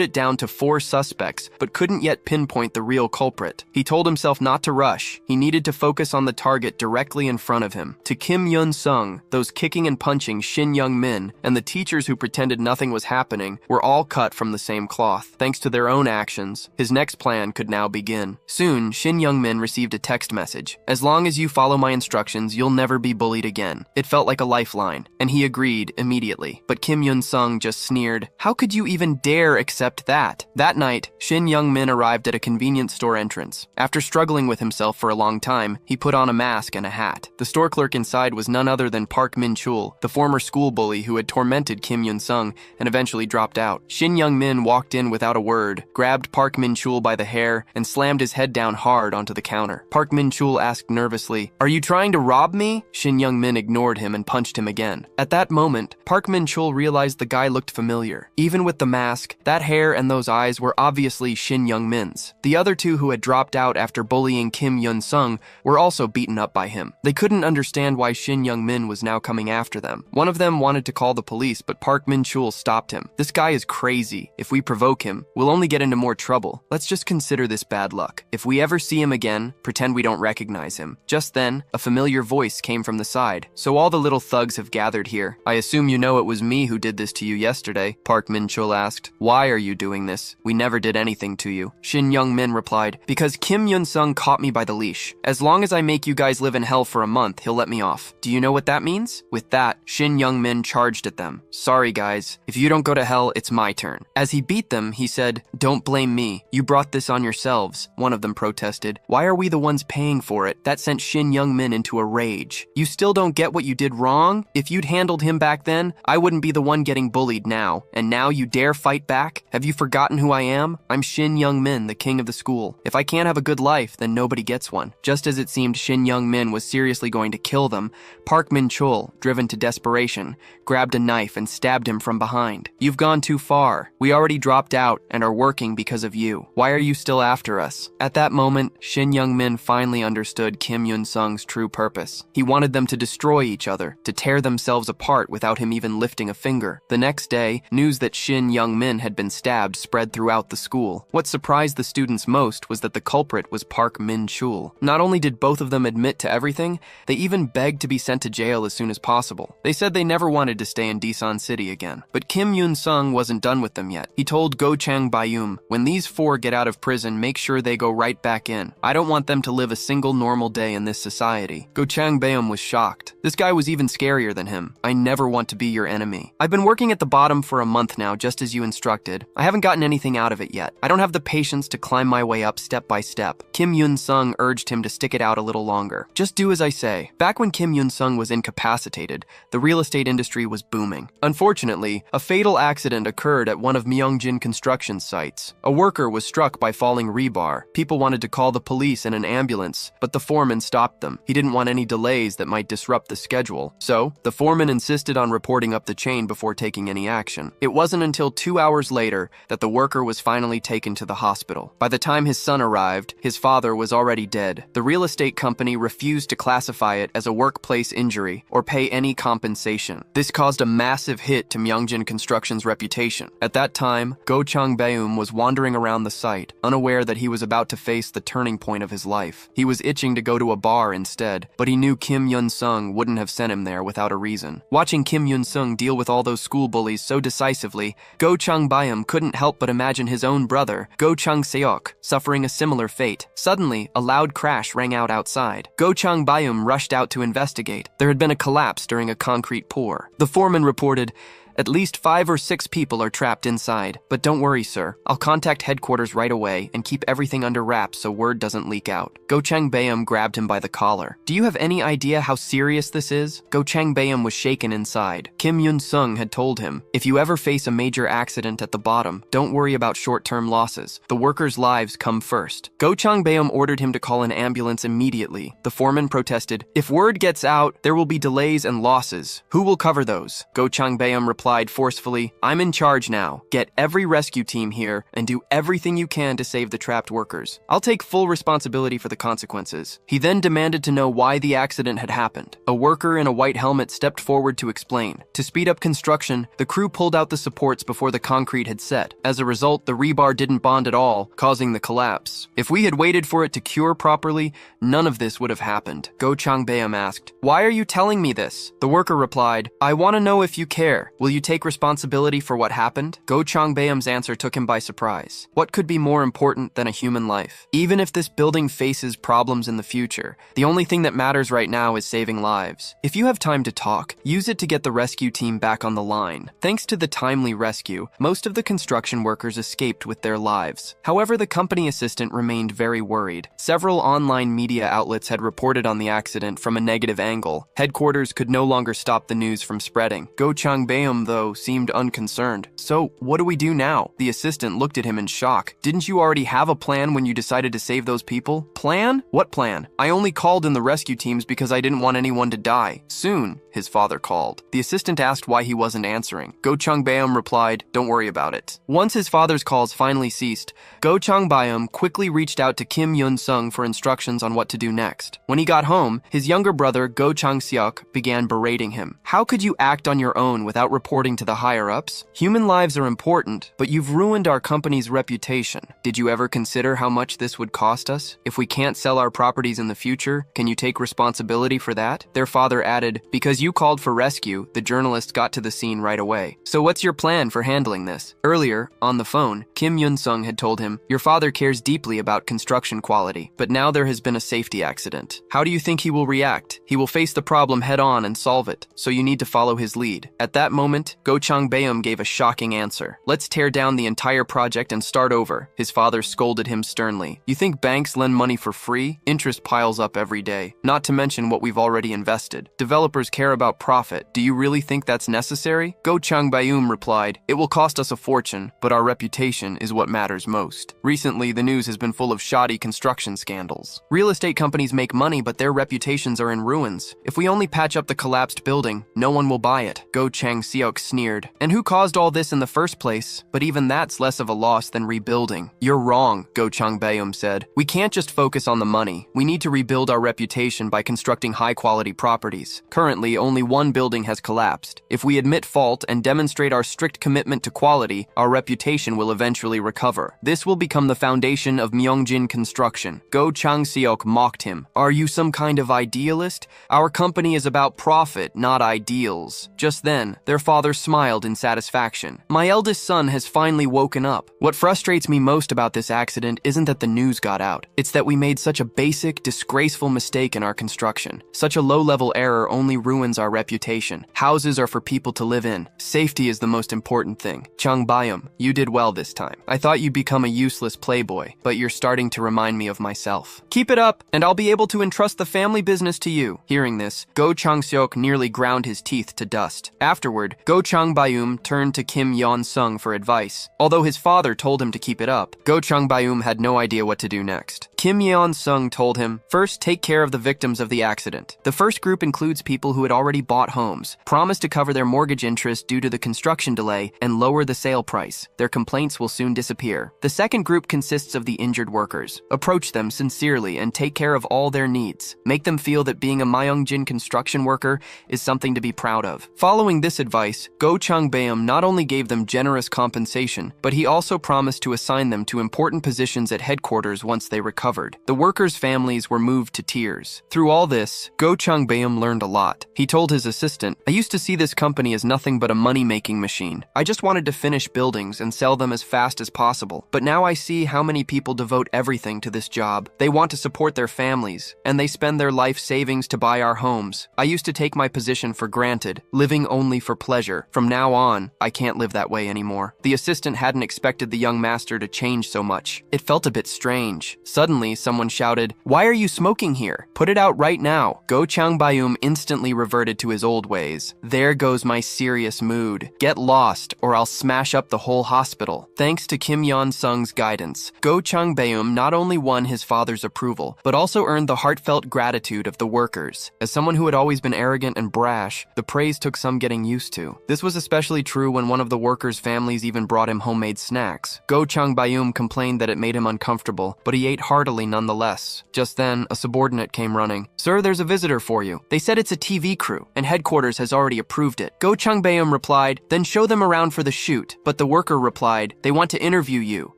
it down to 4 suspects, but couldn't yet pinpoint the real culprit. He told himself not to rush. He needed to focus on the target directly in front of him. To Kim Yeon-sung, those kicking and punching Shin Young-min, and the teachers who pretended nothing was happening were all cut from the same cloth. Thanks to their own actions, his next plan could now begin. Soon, Shin Young-min received a text message. "As long as you follow my instructions, you'll never be bullied again." It felt like a lifeline, and he agreed immediately. But Kim Yeon-sung just sneered, "How could you even dare accept that?" That night, Shin Young-min arrived at a convenience store entrance. After struggling with himself for a long time, he put on a mask and a hat. The store clerk inside was none other than Park Min-chul, the former school bully who had tormented Kim Yeon-sung and eventually dropped out. Shin Young-min walked in without a word, grabbed Park Min-chul by the hair, and slammed his head down hard onto the counter. Park Min-chul asked nervously, "Are you trying to rob me?" Shin Young-min ignored him and punched him again. At that moment, Park Min-chul realized the guy looked familiar. Even with the mask, that hair and those eyes were obviously Shin Young-min's. The other two who had dropped out after bullying Kim Yeon-sung were also beaten up by him. They couldn't understand why Shin Young-min was now coming after them. One of them wanted to call the police, but Park Min-chul stopped him. "This guy is crazy. If we provoke him, we'll only get into more trouble. Let's just consider this bad luck. If we ever see him again, pretend we don't recognize him." Just then, a familiar voice came from the side. "So all the little thugs have gathered here. I assume you know it was me who did this to you yesterday," Park Min-chul asked. "Why are you doing this? We never did anything to you." Shin Young-min replied, "Because Kim Yeon-sung caught me by the leash. As long as I make you guys live in hell for a month, he'll let me off. Do you know what that means?" With that, Shin Young-min charged at them. "Sorry guys, if you don't go to hell, it's my turn." As he beat them, he said, "Don't blame me. You brought this on yourselves." One of them protested, "Why are we the ones paying for it?" That sent Shin Young-min into a rage. "You still don't get what you did wrong? If you'd handled him back then, I wouldn't be the one getting bullied now. And now you dare fight back? Have you forgotten who I am? I'm Shin Young-min, the king of the school. If I can't have a good life, then nobody gets one." Just as it seemed Shin Young-min was seriously going to kill them, Park Min-chul, driven to desperation, grabbed a knife and stabbed him from behind. "You've gone too far. We already dropped out and are working because of you. Why are you still after us?" At that moment, Shin Young-min finally understood Kim Yeon-sung's true purpose. He wanted them to destroy each other, to tear themselves apart without him even lifting a finger. The next day, news that Shin Young-min had been stabbed stabbed spread throughout the school. What surprised the students most was that the culprit was Park Min-chul. Not only did both of them admit to everything, they even begged to be sent to jail as soon as possible. They said they never wanted to stay in Daesan City again. But Kim Yoon-sung wasn't done with them yet. He told Go Chang-bayum, when these four get out of prison, make sure they go right back in. I don't want them to live a single normal day in this society. Go Chang-bayum was shocked. This guy was even scarier than him. I never want to be your enemy. I've been working at the bottom for a month now, just as you instructed. I haven't gotten anything out of it yet. I don't have the patience to climb my way up step by step. Kim Yoon-sung urged him to stick it out a little longer. Just do as I say. Back when Kim Yoon-sung was incapacitated, the real estate industry was booming. Unfortunately, a fatal accident occurred at one of Myeongjin construction sites. A worker was struck by falling rebar. People wanted to call the police and an ambulance, but the foreman stopped them. He didn't want any delays that might disrupt the schedule. So, the foreman insisted on reporting up the chain before taking any action. It wasn't until 2 hours later that the worker was finally taken to the hospital. By the time his son arrived, his father was already dead. The real estate company refused to classify it as a workplace injury or pay any compensation. This caused a massive hit to Myeongjin Construction's reputation. At that time, Go Chang-bayum was wandering around the site, unaware that he was about to face the turning point of his life. He was itching to go to a bar instead, but he knew Kim Yoon-sung wouldn't have sent him there without a reason. Watching Kim Yoon-sung deal with all those school bullies so decisively, Go Chang-bayum couldn't help but imagine his own brother, Go Chang-seok, suffering a similar fate. Suddenly, a loud crash rang out outside. Go Chang-bayum rushed out to investigate. There had been a collapse during a concrete pour. The foreman reported, "At least 5 or 6 people are trapped inside. But don't worry, sir. I'll contact headquarters right away and keep everything under wraps so word doesn't leak out." Go Chang-bayum grabbed him by the collar. "Do you have any idea how serious this is?" Go Chang-bayum was shaken inside. Kim Yoon-sung had told him, "If you ever face a major accident at the bottom, don't worry about short-term losses. The workers' lives come first." Go Chang-bayum ordered him to call an ambulance immediately. The foreman protested, "If word gets out, there will be delays and losses. Who will cover those?" Go Chang-bayum replied forcefully, "I'm in charge now. Get every rescue team here and do everything you can to save the trapped workers. I'll take full responsibility for the consequences." He then demanded to know why the accident had happened. A worker in a white helmet stepped forward to explain. To speed up construction, the crew pulled out the supports before the concrete had set. As a result, the rebar didn't bond at all, causing the collapse. If we had waited for it to cure properly, none of this would have happened. Go Chang-bayum asked, "Why are you telling me this?" The worker replied, "I want to know if you care. Will you take responsibility for what happened?" Go Chang-bayum's answer took him by surprise. What could be more important than a human life? Even if this building faces problems in the future, the only thing that matters right now is saving lives. If you have time to talk, use it to get the rescue team back on the line. Thanks to the timely rescue, most of the construction workers escaped with their lives. However, the company assistant remained very worried. Several online media outlets had reported on the accident from a negative angle. Headquarters could no longer stop the news from spreading. Go Chang-bayum, though, seemed unconcerned. "So, what do we do now?" The assistant looked at him in shock. "Didn't you already have a plan when you decided to save those people?" "Plan? What plan? I only called in the rescue teams because I didn't want anyone to die. Soon, his father called." The assistant asked why he wasn't answering. Go Chang-bayum replied, "Don't worry about it." Once his father's calls finally ceased, Go Chang-bayum quickly reached out to Kim Yoon-sung for instructions on what to do next. When he got home, his younger brother, Go Chang-seok, began berating him. "How could you act on your own without reporting to the higher-ups? Human lives are important, but you've ruined our company's reputation. Did you ever consider how much this would cost us? If we can't sell our properties in the future, can you take responsibility for that?" Their father added, "Because you called for rescue, the journalist got to the scene right away. So what's your plan for handling this?" Earlier, on the phone, Kim Yoon-sung had told him, "Your father cares deeply about construction quality, but now there has been a safety accident. How do you think he will react? He will face the problem head-on and solve it, so you need to follow his lead." At that moment, Go Chang-bayum gave a shocking answer. "Let's tear down the entire project and start over." His father scolded him sternly. "You think banks lend money for free? Interest piles up every day, not to mention what we've already invested. Developers care about profit. Do you really think that's necessary?" Go Chang-bayum replied, "It will cost us a fortune, but our reputation is what matters most. Recently, the news has been full of shoddy construction scandals. Real estate companies make money, but their reputations are in ruins. If we only patch up the collapsed building, no one will buy it." Go Chang-seok Chang-seok sneered. And who caused all this in the first place? But even that's less of a loss than rebuilding. You're wrong, Go Chang-beom said. We can't just focus on the money. We need to rebuild our reputation by constructing high-quality properties. Currently, only one building has collapsed. If we admit fault and demonstrate our strict commitment to quality, our reputation will eventually recover. This will become the foundation of Myeongjin Construction. Go Chang-seok mocked him. Are you some kind of idealist? Our company is about profit, not ideals. Just then, their father smiled in satisfaction. My eldest son has finally woken up. What frustrates me most about this accident isn't that the news got out. It's that we made such a basic, disgraceful mistake in our construction. Such a low-level error only ruins our reputation. Houses are for people to live in. Safety is the most important thing. Chang-beom, you did well this time. I thought you'd become a useless playboy, but you're starting to remind me of myself. Keep it up, and I'll be able to entrust the family business to you. Hearing this, Go Chang-seok nearly ground his teeth to dust. Afterward, Go Chang-beom turned to Kim Yeon-sung for advice. Although his father told him to keep it up, Go Chang-beom had no idea what to do next. Kim Yeon-sung told him, first, take care of the victims of the accident. The first group includes people who had already bought homes, promised to cover their mortgage interest due to the construction delay, and lower the sale price. Their complaints will soon disappear. The second group consists of the injured workers. Approach them sincerely and take care of all their needs. Make them feel that being a Myeongjin construction worker is something to be proud of. Following this advice, Go Chang-beom not only gave them generous compensation, but he also promised to assign them to important positions at headquarters once they recovered. The workers' families were moved to tears. Through all this, Go Chang-beom learned a lot. He told his assistant, I used to see this company as nothing but a money-making machine. I just wanted to finish buildings and sell them as fast as possible. But now I see how many people devote everything to this job. They want to support their families, and they spend their life savings to buy our homes. I used to take my position for granted, living only for pleasure. From now on, I can't live that way anymore. The assistant hadn't expected the young master to change so much. It felt a bit strange. Suddenly, someone shouted, Why are you smoking here? Put it out right now. Go Chang-beom instantly reverted to his old ways. There goes my serious mood. Get lost, or I'll smash up the whole hospital. Thanks to Kim Yeon-sung's guidance, Go Chang-beom not only won his father's approval, but also earned the heartfelt gratitude of the workers. As someone who had always been arrogant and brash, the praise took some getting used to. This was especially true when one of the workers' families even brought him homemade snacks. Go Chang-beom complained that it made him uncomfortable, but he ate heartily nonetheless. Just then, a subordinate came running. Sir, there's a visitor for you. They said it's a TV crew, and headquarters has already approved it. Go Chang-beom replied, then show them around for the shoot. But the worker replied, they want to interview you.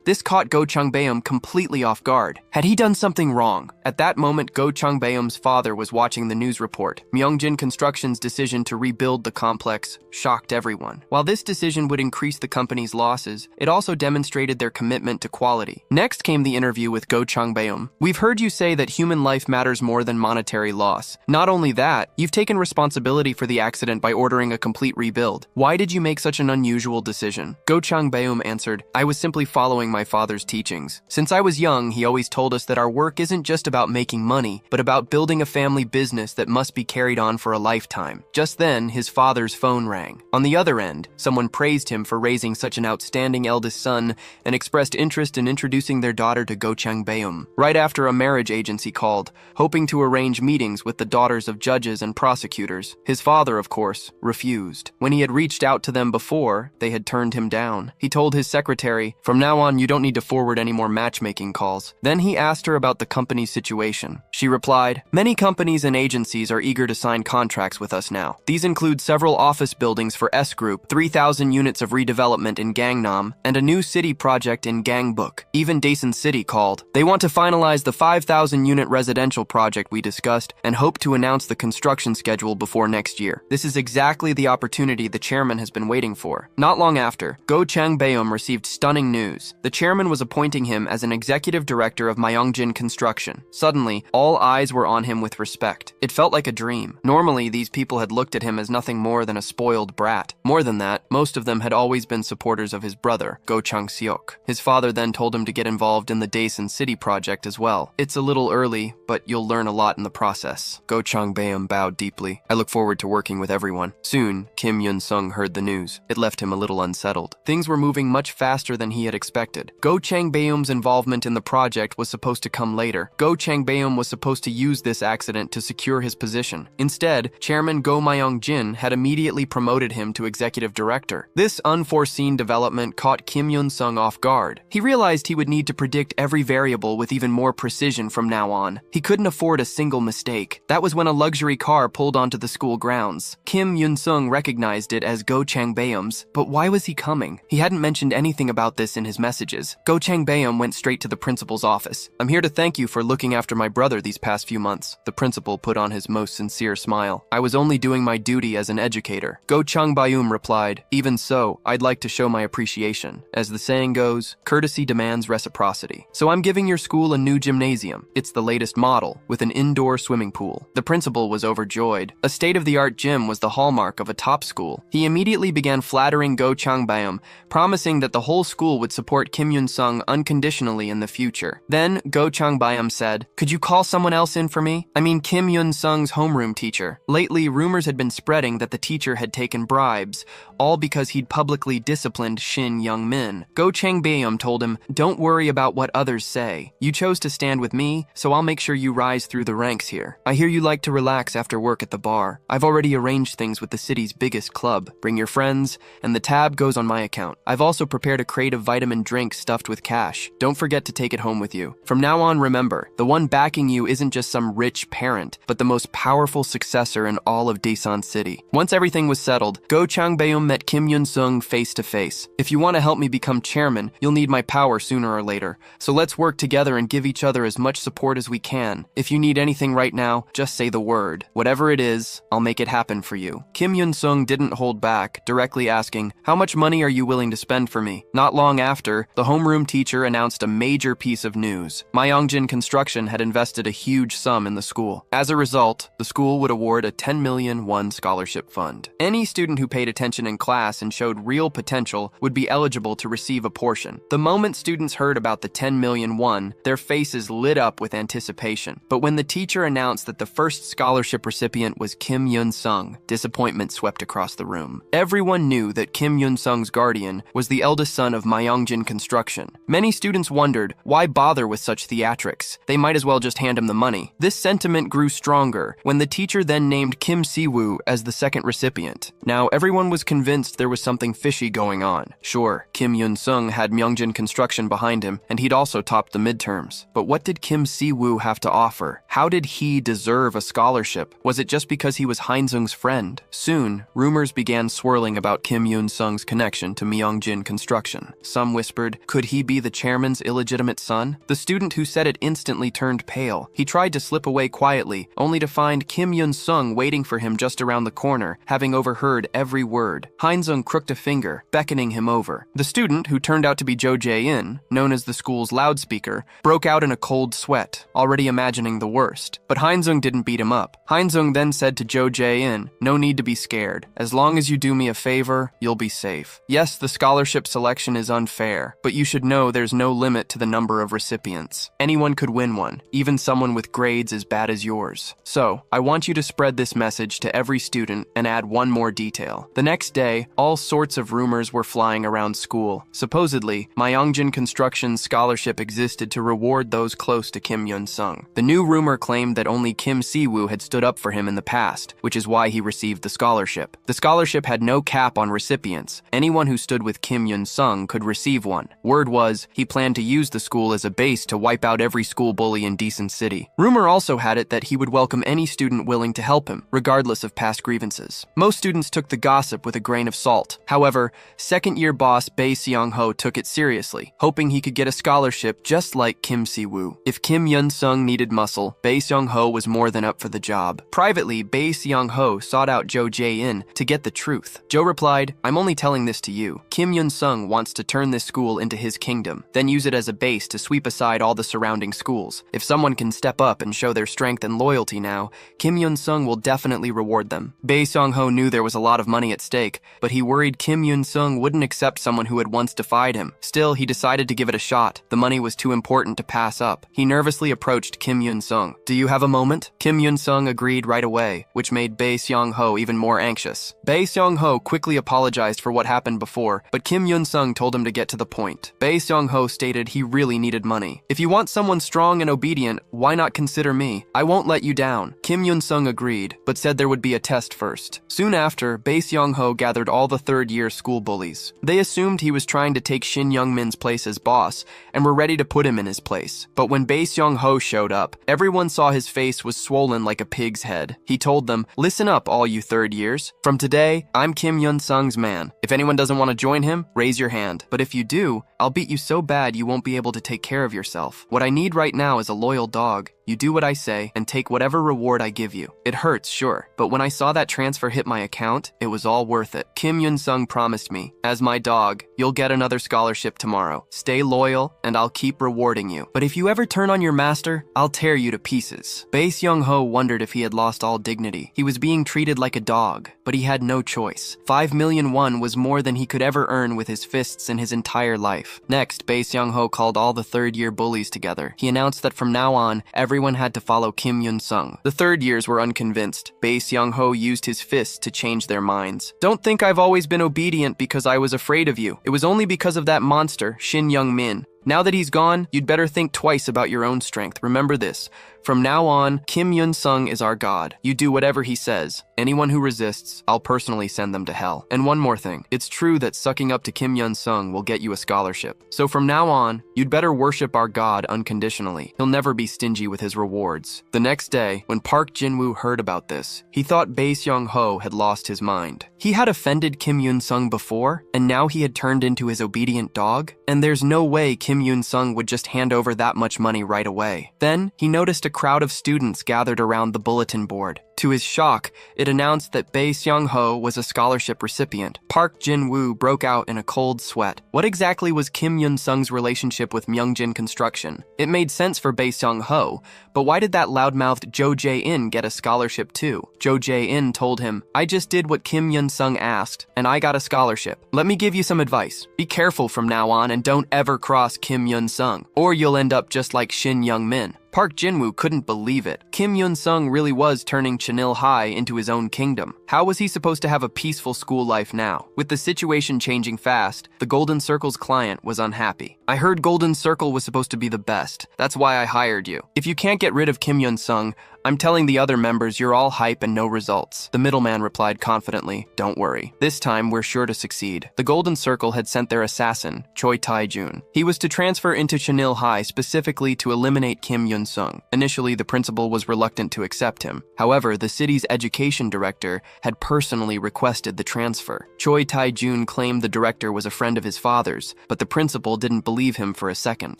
This caught Go Chang-beom completely off guard. Had he done something wrong? At that moment, Go Chang-beom's father was watching the news report. Myeongjin Construction's decision to rebuild the complex shocked everyone. While this decision would increase the company's losses, it also demonstrated their commitment to quality. Next came the interview with Go Chang-beom. We've heard you say that human life matters more than monetary loss. Not only that, you've taken responsibility for the accident by ordering a complete rebuild. Why did you make such an unusual decision? Go Chang-beom answered, I was simply following my father's teachings. Since I was young, he always told us that our work isn't just about making money, but about building a family business that must be carried on for a lifetime. Just then, his father's phone rang. On the other end, someone praised him for raising such an outstanding eldest son and expressed interest in introducing their daughter to Go Chang-beom. Right after a marriage agency called, hoping to arrange meetings with the daughters of judges and prosecutors. His father, of course, refused. When he had reached out to them before, they had turned him down. He told his secretary, from now on you don't need to forward any more matchmaking calls. Then he asked her about the company's situation. She replied, many companies and agencies are eager to sign contracts with us now. These include several office buildings for S Group, 3,000 units of redevelopment in Gangnam, and a new city project in Gangbuk. Even Daesan City called. They want to finalize the 5,000 unit residential project we discussed and hope to announce the construction schedule before next year. This is exactly the opportunity the chairman has been waiting for. Not long after, Go Chang-beom received stunning news. The chairman was appointing him as an executive director of Myeongjin Construction. Suddenly, all eyes were on him with respect. It felt like a dream. Normally, these people had looked at him as nothing more than a spoiled brat. More than that, most of them had always been supporters of his brother, Go Chang-seok. His father then told him to get involved in the Daesan City project project as well. It's a little early, but you'll learn a lot in the process. Go Changbeom bowed deeply. I look forward to working with everyone. Soon, Kim Yun-sung heard the news. It left him a little unsettled. Things were moving much faster than he had expected. Go Changbeom's involvement in the project was supposed to come later. Go Changbeom was supposed to use this accident to secure his position. Instead, Chairman Go Myung-jin had immediately promoted him to executive director. This unforeseen development caught Kim Yun-sung off guard. He realized he would need to predict every variable with even more precision from now on. He couldn't afford a single mistake. That was when a luxury car pulled onto the school grounds. Kim Yun-sung recognized it as Go Changbeom's, but why was he coming? He hadn't mentioned anything about this in his messages. Go Changbeom went straight to the principal's office. "I'm here to thank you for looking after my brother these past few months." The principal put on his most sincere smile. "I was only doing my duty as an educator." Go Changbeom replied, "Even so, I'd like to show my appreciation. As the saying goes, courtesy demands reciprocity. So I'm giving your school a new gymnasium. It's the latest model, with an indoor swimming pool." The principal was overjoyed. A state-of-the-art gym was the hallmark of a top school. He immediately began flattering Go Changbeom, promising that the whole school would support Kim Yun-sung unconditionally in the future. Then, Go Changbeom said, "Could you call someone else in for me? I mean Kim Yun-sung's homeroom teacher." Lately, rumors had been spreading that the teacher had taken bribes, all because he'd publicly disciplined Shin Young-min. Go Changbeom told him, "Don't worry about what others say. You chose to stand with me, so I'll make sure you rise through the ranks here. I hear you like to relax after work at the bar. I've already arranged things with the city's biggest club. Bring your friends, and the tab goes on my account. I've also prepared a crate of vitamin drinks stuffed with cash. Don't forget to take it home with you. From now on, remember, the one backing you isn't just some rich parent, but the most powerful successor in all of Daesan City." Once everything was settled, Go Changbeom met Kim Yun-sung face to face. "If you want to help me become chairman, you'll need my power sooner or later. So let's work together and give each other as much support as we can. If you need anything right now, just say the word. Whatever it is, I'll make it happen for you." Kim Yun-sung didn't hold back, directly asking, "How much money are you willing to spend for me?" Not long after, the homeroom teacher announced a major piece of news. Myeongjin Construction had invested a huge sum in the school. As a result, the school would award a 10 million won scholarship fund. Any student who paid attention in class and showed real potential would be eligible to receive a portion. The moment students heard about the 10 million won, their faces lit up with anticipation. But when the teacher announced that the first scholarship recipient was Kim Yun-sung, disappointment swept across the room. Everyone knew that Kim Yun-sung's guardian was the eldest son of Myeongjin Construction. Many students wondered, why bother with such theatrics? They might as well just hand him the money. This sentiment grew stronger when the teacher then named Kim Si-woo as the second recipient. Now, everyone was convinced there was something fishy going on. Sure, Kim Yun-sung had Myeongjin Construction behind him, and he'd also topped the midterms. But what did Kim Si-woo have to offer? How did he deserve a scholarship? Was it just because he was Heinzung's friend? Soon, rumors began swirling about Kim Yun-sung's connection to Myeongjin Construction. Some whispered, could he be the chairman's illegitimate son? The student who said it instantly turned pale. He tried to slip away quietly, only to find Kim Yun-sung waiting for him just around the corner, having overheard every word. Heinzung crooked a finger, beckoning him over. The student, who turned out to be Jo Jae-in, known as the school's loudspeaker, broke out in a cold sweat, already imagining the worst. But Heinzung didn't beat him up. Heinzung then said to Jo Jae-in, "No need to be scared. As long as you do me a favor, you'll be safe. Yes, the scholarship selection is unfair, but you should know there's no limit to the number of recipients. Anyone could win one, even someone with grades as bad as yours. So, I want you to spread this message to every student and add one more detail." The next day, all sorts of rumors were flying around school. Supposedly, Myeongjin Construction's scholarship existed to reward those close to Kim Yun-sung. The new rumor claimed that only Kim Si-woo had stood up for him in the past, which is why he received the scholarship. The scholarship had no cap on recipients. Anyone who stood with Kim Yun-sung could receive one. Word was, he planned to use the school as a base to wipe out every school bully in Daesan City. Rumor also had it that he would welcome any student willing to help him, regardless of past grievances. Most students took the gossip with a grain of salt. However, second-year boss Bae Seong-ho took it seriously, hoping he could get a scholarship just like Kim Si-woo. If Kim Yun-sung needed muscle, Bae Seong-ho was more than up for the job. Privately, Bae Seong-ho sought out Jo Jae-in to get the truth. Jo replied, "I'm only telling this to you. Kim Yun-sung wants to turn this school into his kingdom, then use it as a base to sweep aside all the surrounding schools. If someone can step up and show their strength and loyalty now, Kim Yun-sung will definitely reward them." Bae Seong-ho knew there was a lot of money at stake, but he worried Kim Yun-sung wouldn't accept someone who had once defied him. Still, he decided to give it a shot. The money was too important to pass up. He nervously approached Kim Yun-sung. "Do you have a moment?" Kim Yun-sung agreed right away, which made Bae Seong-ho even more anxious. Bae Seong-ho quickly apologized for what happened before, but Kim Yun-sung told him to get to the point. Bae Seong-ho stated he really needed money. "If you want someone strong and obedient, why not consider me? I won't let you down." Kim Yun-sung agreed, but said there would be a test first. Soon after, Bae Seong-ho gathered all the third-year school bullies. They assumed he was trying to take Shin Young-min's place as boss, and were ready to put him in his place. But when Bae Seong-ho showed up, everyone saw his face was swollen like a pig's head. He told them, "Listen up, all you third years. From today, I'm Kim Yun-sung's man. If anyone doesn't want to join him, raise your hand. But if you do, I'll beat you so bad you won't be able to take care of yourself. What I need right now is a loyal dog. You do what I say and take whatever reward I give you. It hurts, sure, but when I saw that transfer hit my account, it was all worth it." Kim Yun-sung promised me, "As my dog, you'll get another scholarship tomorrow. Stay loyal, and I'll keep rewarding you. But if you ever turn on your master, I'll tear you to pieces." Bae Seong-ho wondered if he had lost all dignity. He was being treated like a dog, but he had no choice. 5 million won was more than he could ever earn with his fists in his entire life. Next, Bae Seong-ho called all the third-year bullies together. He announced that from now on, everyone had to follow Kim Yun-sung. The third years were unconvinced. Bae Seong-ho used his fists to change their minds. "Don't think I've always been obedient because I was afraid of you. It was only because of that monster, Shin Young-min. Now that he's gone, you'd better think twice about your own strength. Remember this. From now on, Kim Yun-sung is our god. You do whatever he says. Anyone who resists, I'll personally send them to hell. And one more thing. It's true that sucking up to Kim Yun-sung will get you a scholarship. So from now on, you'd better worship our god unconditionally. He'll never be stingy with his rewards." The next day, when Park Jin-woo heard about this, he thought Bae Seong-ho had lost his mind. He had offended Kim Yun-sung before, and now he had turned into his obedient dog? And there's no way Kim Yun-sung would just hand over that much money right away. Then, he noticed a crowd of students gathered around the bulletin board. To his shock, it announced that Bae Seong-ho was a scholarship recipient. Park Jin-woo broke out in a cold sweat. What exactly was Kim Yun-sung's relationship with Myungjin Construction? It made sense for Bae Seong-ho, but why did that loudmouthed Jo Jae-in get a scholarship too? Jo Jae-in told him, "I just did what Kim Yun-sung asked, and I got a scholarship. Let me give you some advice. Be careful from now on and don't ever cross Kim Yun-sung, or you'll end up just like Shin Young-min." Park Jin-woo couldn't believe it. Kim Yun-sung really was turning Chanil High into his own kingdom. How was he supposed to have a peaceful school life now? With the situation changing fast, the Golden Circle's client was unhappy. "I heard Golden Circle was supposed to be the best. That's why I hired you. If you can't get rid of Kim Yun-sung, I'm telling the other members you're all hype and no results." The middleman replied confidently, "Don't worry. This time we're sure to succeed." The Golden Circle had sent their assassin, Choi Tae-jun. He was to transfer into Chanil High specifically to eliminate Kim Yun-sung. Initially, the principal was reluctant to accept him. However, the city's education director had personally requested the transfer. Choi Tae-jun claimed the director was a friend of his father's, but the principal didn't believe him for a second.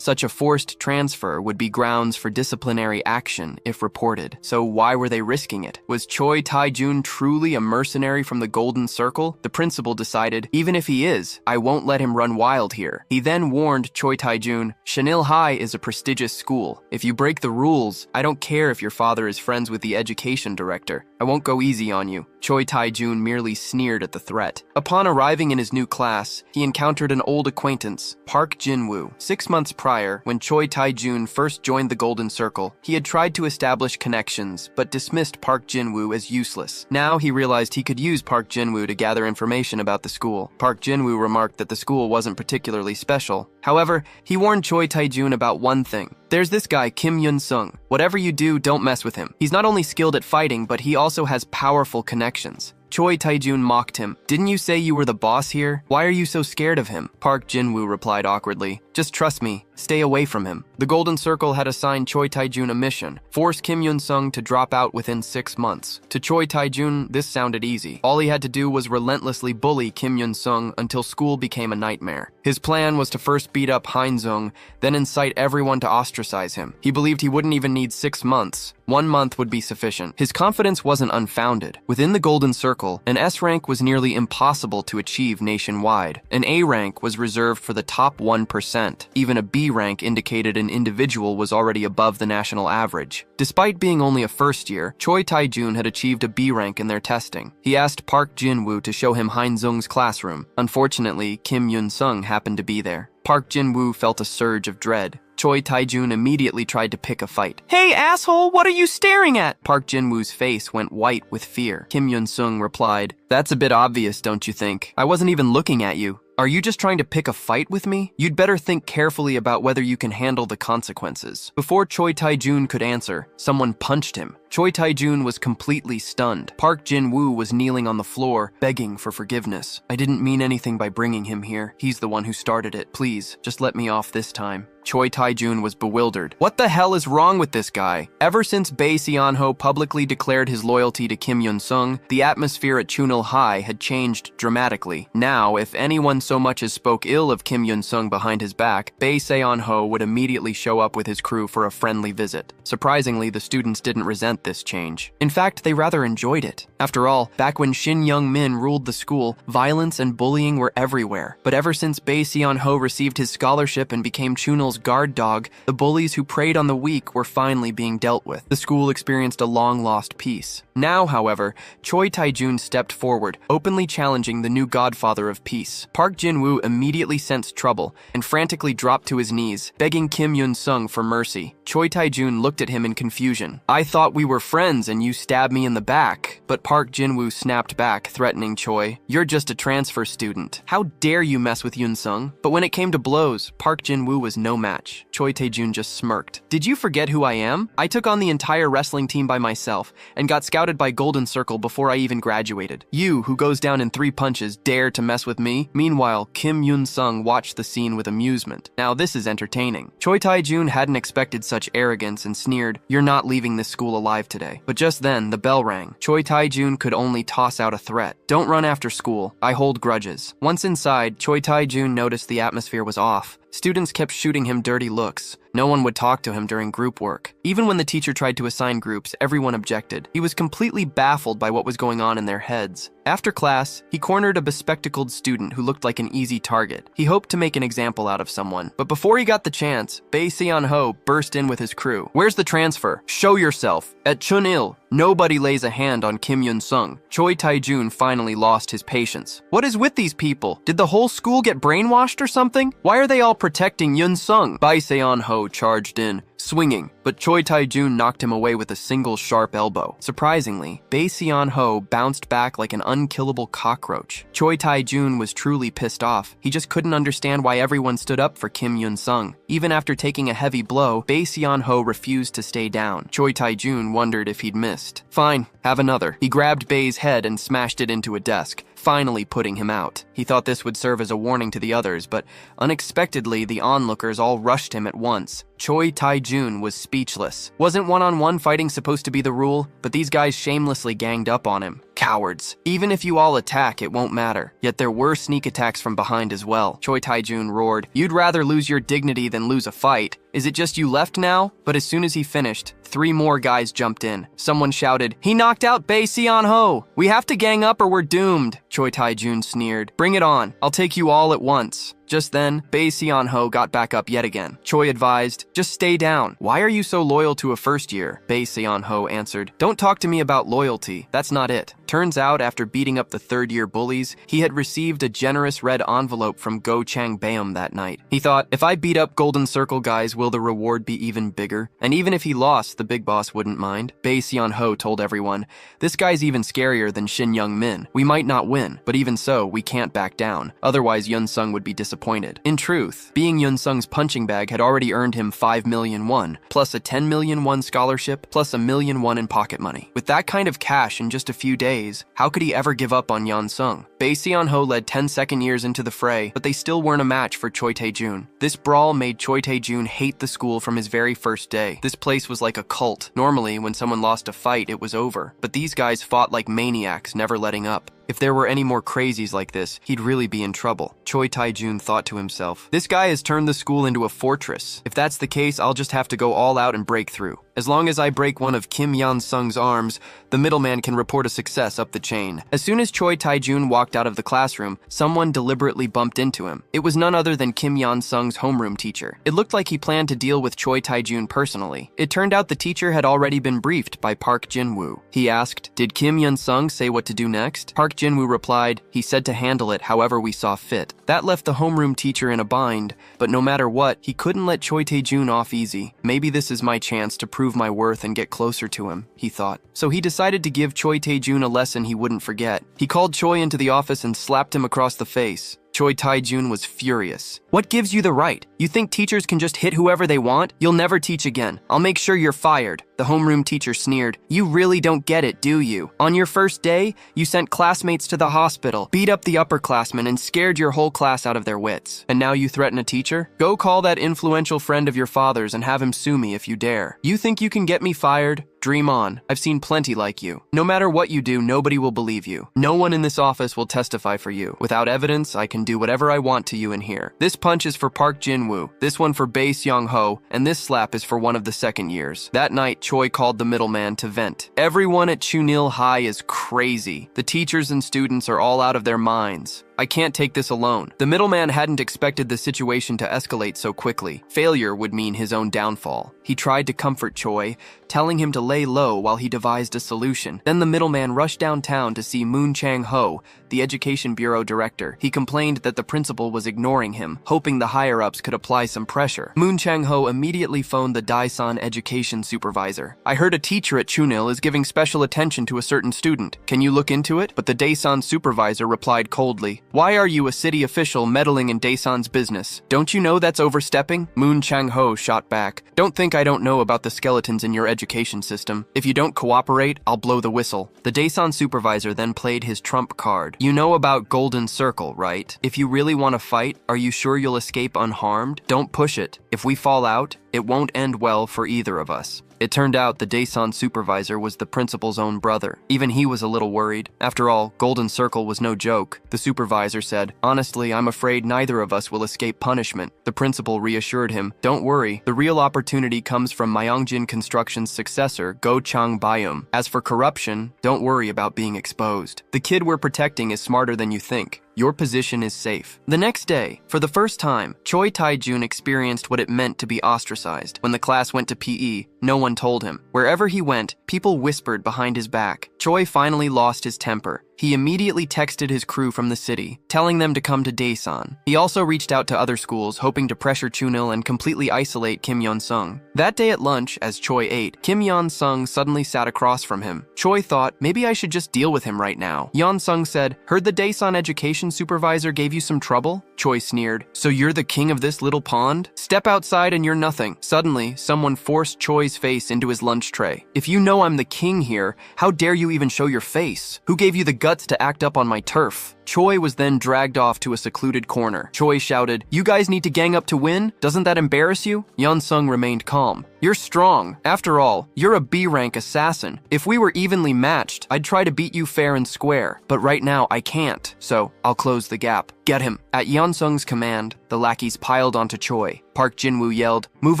Such a forced transfer would be grounds for disciplinary action if reported. So why were they risking it? Was Choi Tae-jun truly a mercenary from the Golden Circle? The principal decided, even if he is, I won't let him run wild here. He then warned Choi Tae-jun, "Chanil High is a prestigious school. If you break the rules, I don't care if your father is friends with the education director. I won't go easy on you." Choi Tae-jun merely sneered at the threat. Upon arriving in his new class, he encountered an old acquaintance, Park Jin-woo. 6 months prior, when Choi Tae-jun first joined the Golden Circle, he had tried to establish connections, but dismissed Park Jin-woo as useless. Now he realized he could use Park Jin-woo to gather information about the school. Park Jin-woo remarked that the school wasn't particularly special. However, he warned Choi Tae-jun about one thing. "There's this guy, Kim Yun-sung. Whatever you do, don't mess with him. He's not only skilled at fighting, but he also has powerful connections." Choi Tae-jun mocked him. "Didn't you say you were the boss here? Why are you so scared of him?" Park Jin-woo replied awkwardly, "Just trust me. Stay away from him. The Golden Circle had assigned Choi Tae-jun a mission: force Kim Yun-sung to drop out within 6 months. To Choi Tae-jun, this sounded easy. All he had to do was relentlessly bully Kim Yun-sung until school became a nightmare. His plan was to first beat up Hein-sung, then incite everyone to ostracize him. He believed he wouldn't even need 6 months. 1 month would be sufficient. His confidence wasn't unfounded. Within the Golden Circle, an S rank was nearly impossible to achieve nationwide. An A rank was reserved for the top 1%. Even a B rank indicated an individual was already above the national average. Despite being only a first year, Choi Tae-jun had achieved a B rank in their testing. He asked Park Jin-woo to show him Hein-sung's classroom. Unfortunately, Kim Yun-sung happened to be there. Park Jin-woo felt a surge of dread. Choi Tae-jun immediately tried to pick a fight. "Hey, asshole, what are you staring at?" Park Jin-woo's face went white with fear. Kim Yun-sung replied, "That's a bit obvious, don't you think? I wasn't even looking at you. Are you just trying to pick a fight with me? You'd better think carefully about whether you can handle the consequences." Before Choi Tae-jun could answer, someone punched him. Choi Tae-jun was completely stunned. Park Jin-woo was kneeling on the floor, begging for forgiveness. "I didn't mean anything by bringing him here. He's the one who started it. Please, just let me off this time." Choi Tae-jun was bewildered. What the hell is wrong with this guy? Ever since Bae Seon-ho publicly declared his loyalty to Kim Yun-sung, the atmosphere at Chunil High had changed dramatically. Now, if anyone so much as spoke ill of Kim Yun-sung behind his back, Bae Seon-ho would immediately show up with his crew for a friendly visit. Surprisingly, the students didn't resent this change. In fact, they rather enjoyed it. After all, back when Shin Young-min ruled the school, violence and bullying were everywhere. But ever since Bae Seon-ho received his scholarship and became Chunil's guard dog, the bullies who preyed on the weak were finally being dealt with. The school experienced a long-lost peace. Now, however, Choi Tae-jun stepped forward, openly challenging the new godfather of peace. Park Jin-woo immediately sensed trouble and frantically dropped to his knees, begging Kim Yun-sung for mercy. Choi Tae-jun looked at him in confusion. "I thought we were friends and you stabbed me in the back." But Park Jin-woo snapped back, threatening Choi. "You're just a transfer student. How dare you mess with Yun-sung?" But when it came to blows, Park Jin-woo was no match. Choi Tae-jun just smirked. "Did you forget who I am? I took on the entire wrestling team by myself and got scouted by Golden Circle before I even graduated. You, who goes down in 3 punches, dare to mess with me?" Meanwhile, Kim Yun-sung watched the scene with amusement. Now this is entertaining. Choi Tae-jun hadn't expected such arrogance and sneered, "You're not leaving this school alive today." But just then, the bell rang. Choi Tae-jun could only toss out a threat. "Don't run after school. I hold grudges." Once inside, Choi Tae-jun noticed the atmosphere was off. Students kept shooting him dirty looks. No one would talk to him during group work. Even when the teacher tried to assign groups, everyone objected. He was completely baffled by what was going on in their heads. After class, he cornered a bespectacled student who looked like an easy target. He hoped to make an example out of someone. But before he got the chance, Bae Seon-ho burst in with his crew. "Where's the transfer? Show yourself. At Chunil, nobody lays a hand on Kim Yun-sung." Choi Tae-jun finally lost his patience. "What is with these people? Did the whole school get brainwashed or something? Why are they all protecting Yun-sung?" Bae Seon-ho charged in, swinging, but Choi Tae-jun knocked him away with a single sharp elbow. Surprisingly, Bae Seon-ho bounced back like an unkillable cockroach. Choi Tae-jun was truly pissed off. He just couldn't understand why everyone stood up for Kim Yun-sung. Even after taking a heavy blow, Bae Seon-ho refused to stay down. Choi Tae-jun wondered if he'd missed. "Fine, have another." He grabbed Bae's head and smashed it into a desk, finally putting him out. He thought this would serve as a warning to the others, but unexpectedly, the onlookers all rushed him at once. Choi Tae-jun was speechless. Wasn't one-on-one fighting supposed to be the rule? But these guys shamelessly ganged up on him. Cowards. Even if you all attack, it won't matter. Yet there were sneak attacks from behind as well. Choi Tae-jun roared, "You'd rather lose your dignity than lose a fight. Is it just you left now?" But as soon as he finished, 3 more guys jumped in. Someone shouted, "He knocked out Bae Seon-ho! We have to gang up or we're doomed." Choi Tae-jun sneered, "Bring it on. I'll take you all at once." Just then, Bae Seon-ho got back up yet again. Choi advised, "Just stay down." "Why are you so loyal to a first year?" Bae Seon-ho answered, "Don't talk to me about loyalty. That's not it." Turns out, after beating up the third-year bullies, he had received a generous red envelope from Go Chang-beom that night. He thought, if I beat up Golden Circle guys, will the reward be even bigger? And even if he lost, the big boss wouldn't mind. Bae Seon-ho told everyone, "This guy's even scarier than Shin Young-min. We might not win, but even so, we can't back down. Otherwise, Yun-sung would be disappointed." disappointed. In truth, being Yun Sung's punching bag had already earned him 5 million won, plus a 10 million won scholarship, plus a million won in pocket money. With that kind of cash in just a few days, how could he ever give up on Yun Sung? Bae Seon-ho led 10 second years into the fray, but they still weren't a match for Choi Tae-jun. This brawl made Choi Tae-jun hate the school from his very first day. This place was like a cult. Normally, when someone lost a fight, it was over. But these guys fought like maniacs, never letting up. If there were any more crazies like this, he'd really be in trouble. Choi Tae-jun thought to himself, this guy has turned the school into a fortress. If that's the case, I'll just have to go all out and break through. As long as I break one of Kim Yeon-sung's arms, the middleman can report a success up the chain. As soon as Choi Tae-jun walked out of the classroom, someone deliberately bumped into him. It was none other than Kim Yeon-sung's homeroom teacher. It looked like he planned to deal with Choi Tae-jun personally. It turned out the teacher had already been briefed by Park Jin-woo. He asked, did Kim Yeon-sung say what to do next? Park Jin-woo replied, he said to handle it however we saw fit. That left the homeroom teacher in a bind, but no matter what, he couldn't let Choi Tae-jun off easy. Maybe this is my chance to prove my worth and get closer to him, he thought. So he decided to give Choi Tae-jun a lesson he wouldn't forget. He called Choi into the office and slapped him across the face. Choi Tae-jun was furious. What gives you the right? You think teachers can just hit whoever they want? You'll never teach again. I'll make sure you're fired. The homeroom teacher sneered. You really don't get it, do you? On your first day, you sent classmates to the hospital, beat up the upperclassmen, and scared your whole class out of their wits. And now you threaten a teacher? Go call that influential friend of your father's and have him sue me if you dare. You think you can get me fired? Dream on. I've seen plenty like you. No matter what you do, nobody will believe you. No one in this office will testify for you. Without evidence, I can do whatever I want to you in here. This punch is for Park Jin-woo, this one for Bae Seong-ho, and this slap is for one of the second years. That night, Choi called the middleman to vent. Everyone at Chunil High is crazy. The teachers and students are all out of their minds. I can't take this alone. The middleman hadn't expected the situation to escalate so quickly. Failure would mean his own downfall. He tried to comfort Choi, telling him to lay low while he devised a solution. Then the middleman rushed downtown to see Moon Chang-ho, the Education Bureau director. He complained that the principal was ignoring him, hoping the higher-ups could apply some pressure. Moon Chang-ho immediately phoned the Daesan education supervisor. I heard a teacher at Chunil is giving special attention to a certain student. Can you look into it? But the Daesan supervisor replied coldly, why are you, a city official, meddling in Daesan's business? Don't you know that's overstepping? Moon Chang-ho shot back. Don't think I don't know about the skeletons in your education system. If you don't cooperate, I'll blow the whistle. The Daesan supervisor then played his trump card. You know about Golden Circle, right? If you really want to fight, are you sure you'll escape unharmed? Don't push it. If we fall out, it won't end well for either of us. It turned out the Daesan supervisor was the principal's own brother. Even he was a little worried. After all, Golden Circle was no joke. The supervisor said, honestly, I'm afraid neither of us will escape punishment. The principal reassured him, don't worry, the real opportunity comes from Myeongjin Construction's successor, Go Chang Bayum. As for corruption, don't worry about being exposed. The kid we're protecting is smarter than you think. Your position is safe. The next day, for the first time, Choi Tae-jun experienced what it meant to be ostracized. When the class went to PE, no one told him. Wherever he went, people whispered behind his back. Choi finally lost his temper. He immediately texted his crew from the city, telling them to come to Daesan. He also reached out to other schools, hoping to pressure Chunil and completely isolate Kim Yeon-sung. That day at lunch, as Choi ate, Kim Yeon-sung suddenly sat across from him. Choi thought, maybe I should just deal with him right now. Yeon-sung said, heard the Daesan education supervisor gave you some trouble? Choi sneered, so you're the king of this little pond? Step outside and you're nothing. Suddenly, someone forced Choi's face into his lunch tray. If you know I'm the king here, how dare you even show your face? Who gave you the guts to act up on my turf? Choi was then dragged off to a secluded corner. Choi shouted, you guys need to gang up to win? Doesn't that embarrass you? Yeon-sung remained calm. You're strong. After all, you're a B-rank assassin. If we were evenly matched, I'd try to beat you fair and square. But right now, I can't. So, I'll close the gap. Get him. At Yeon-sung's command, the lackeys piled onto Choi. Park Jin-woo yelled, move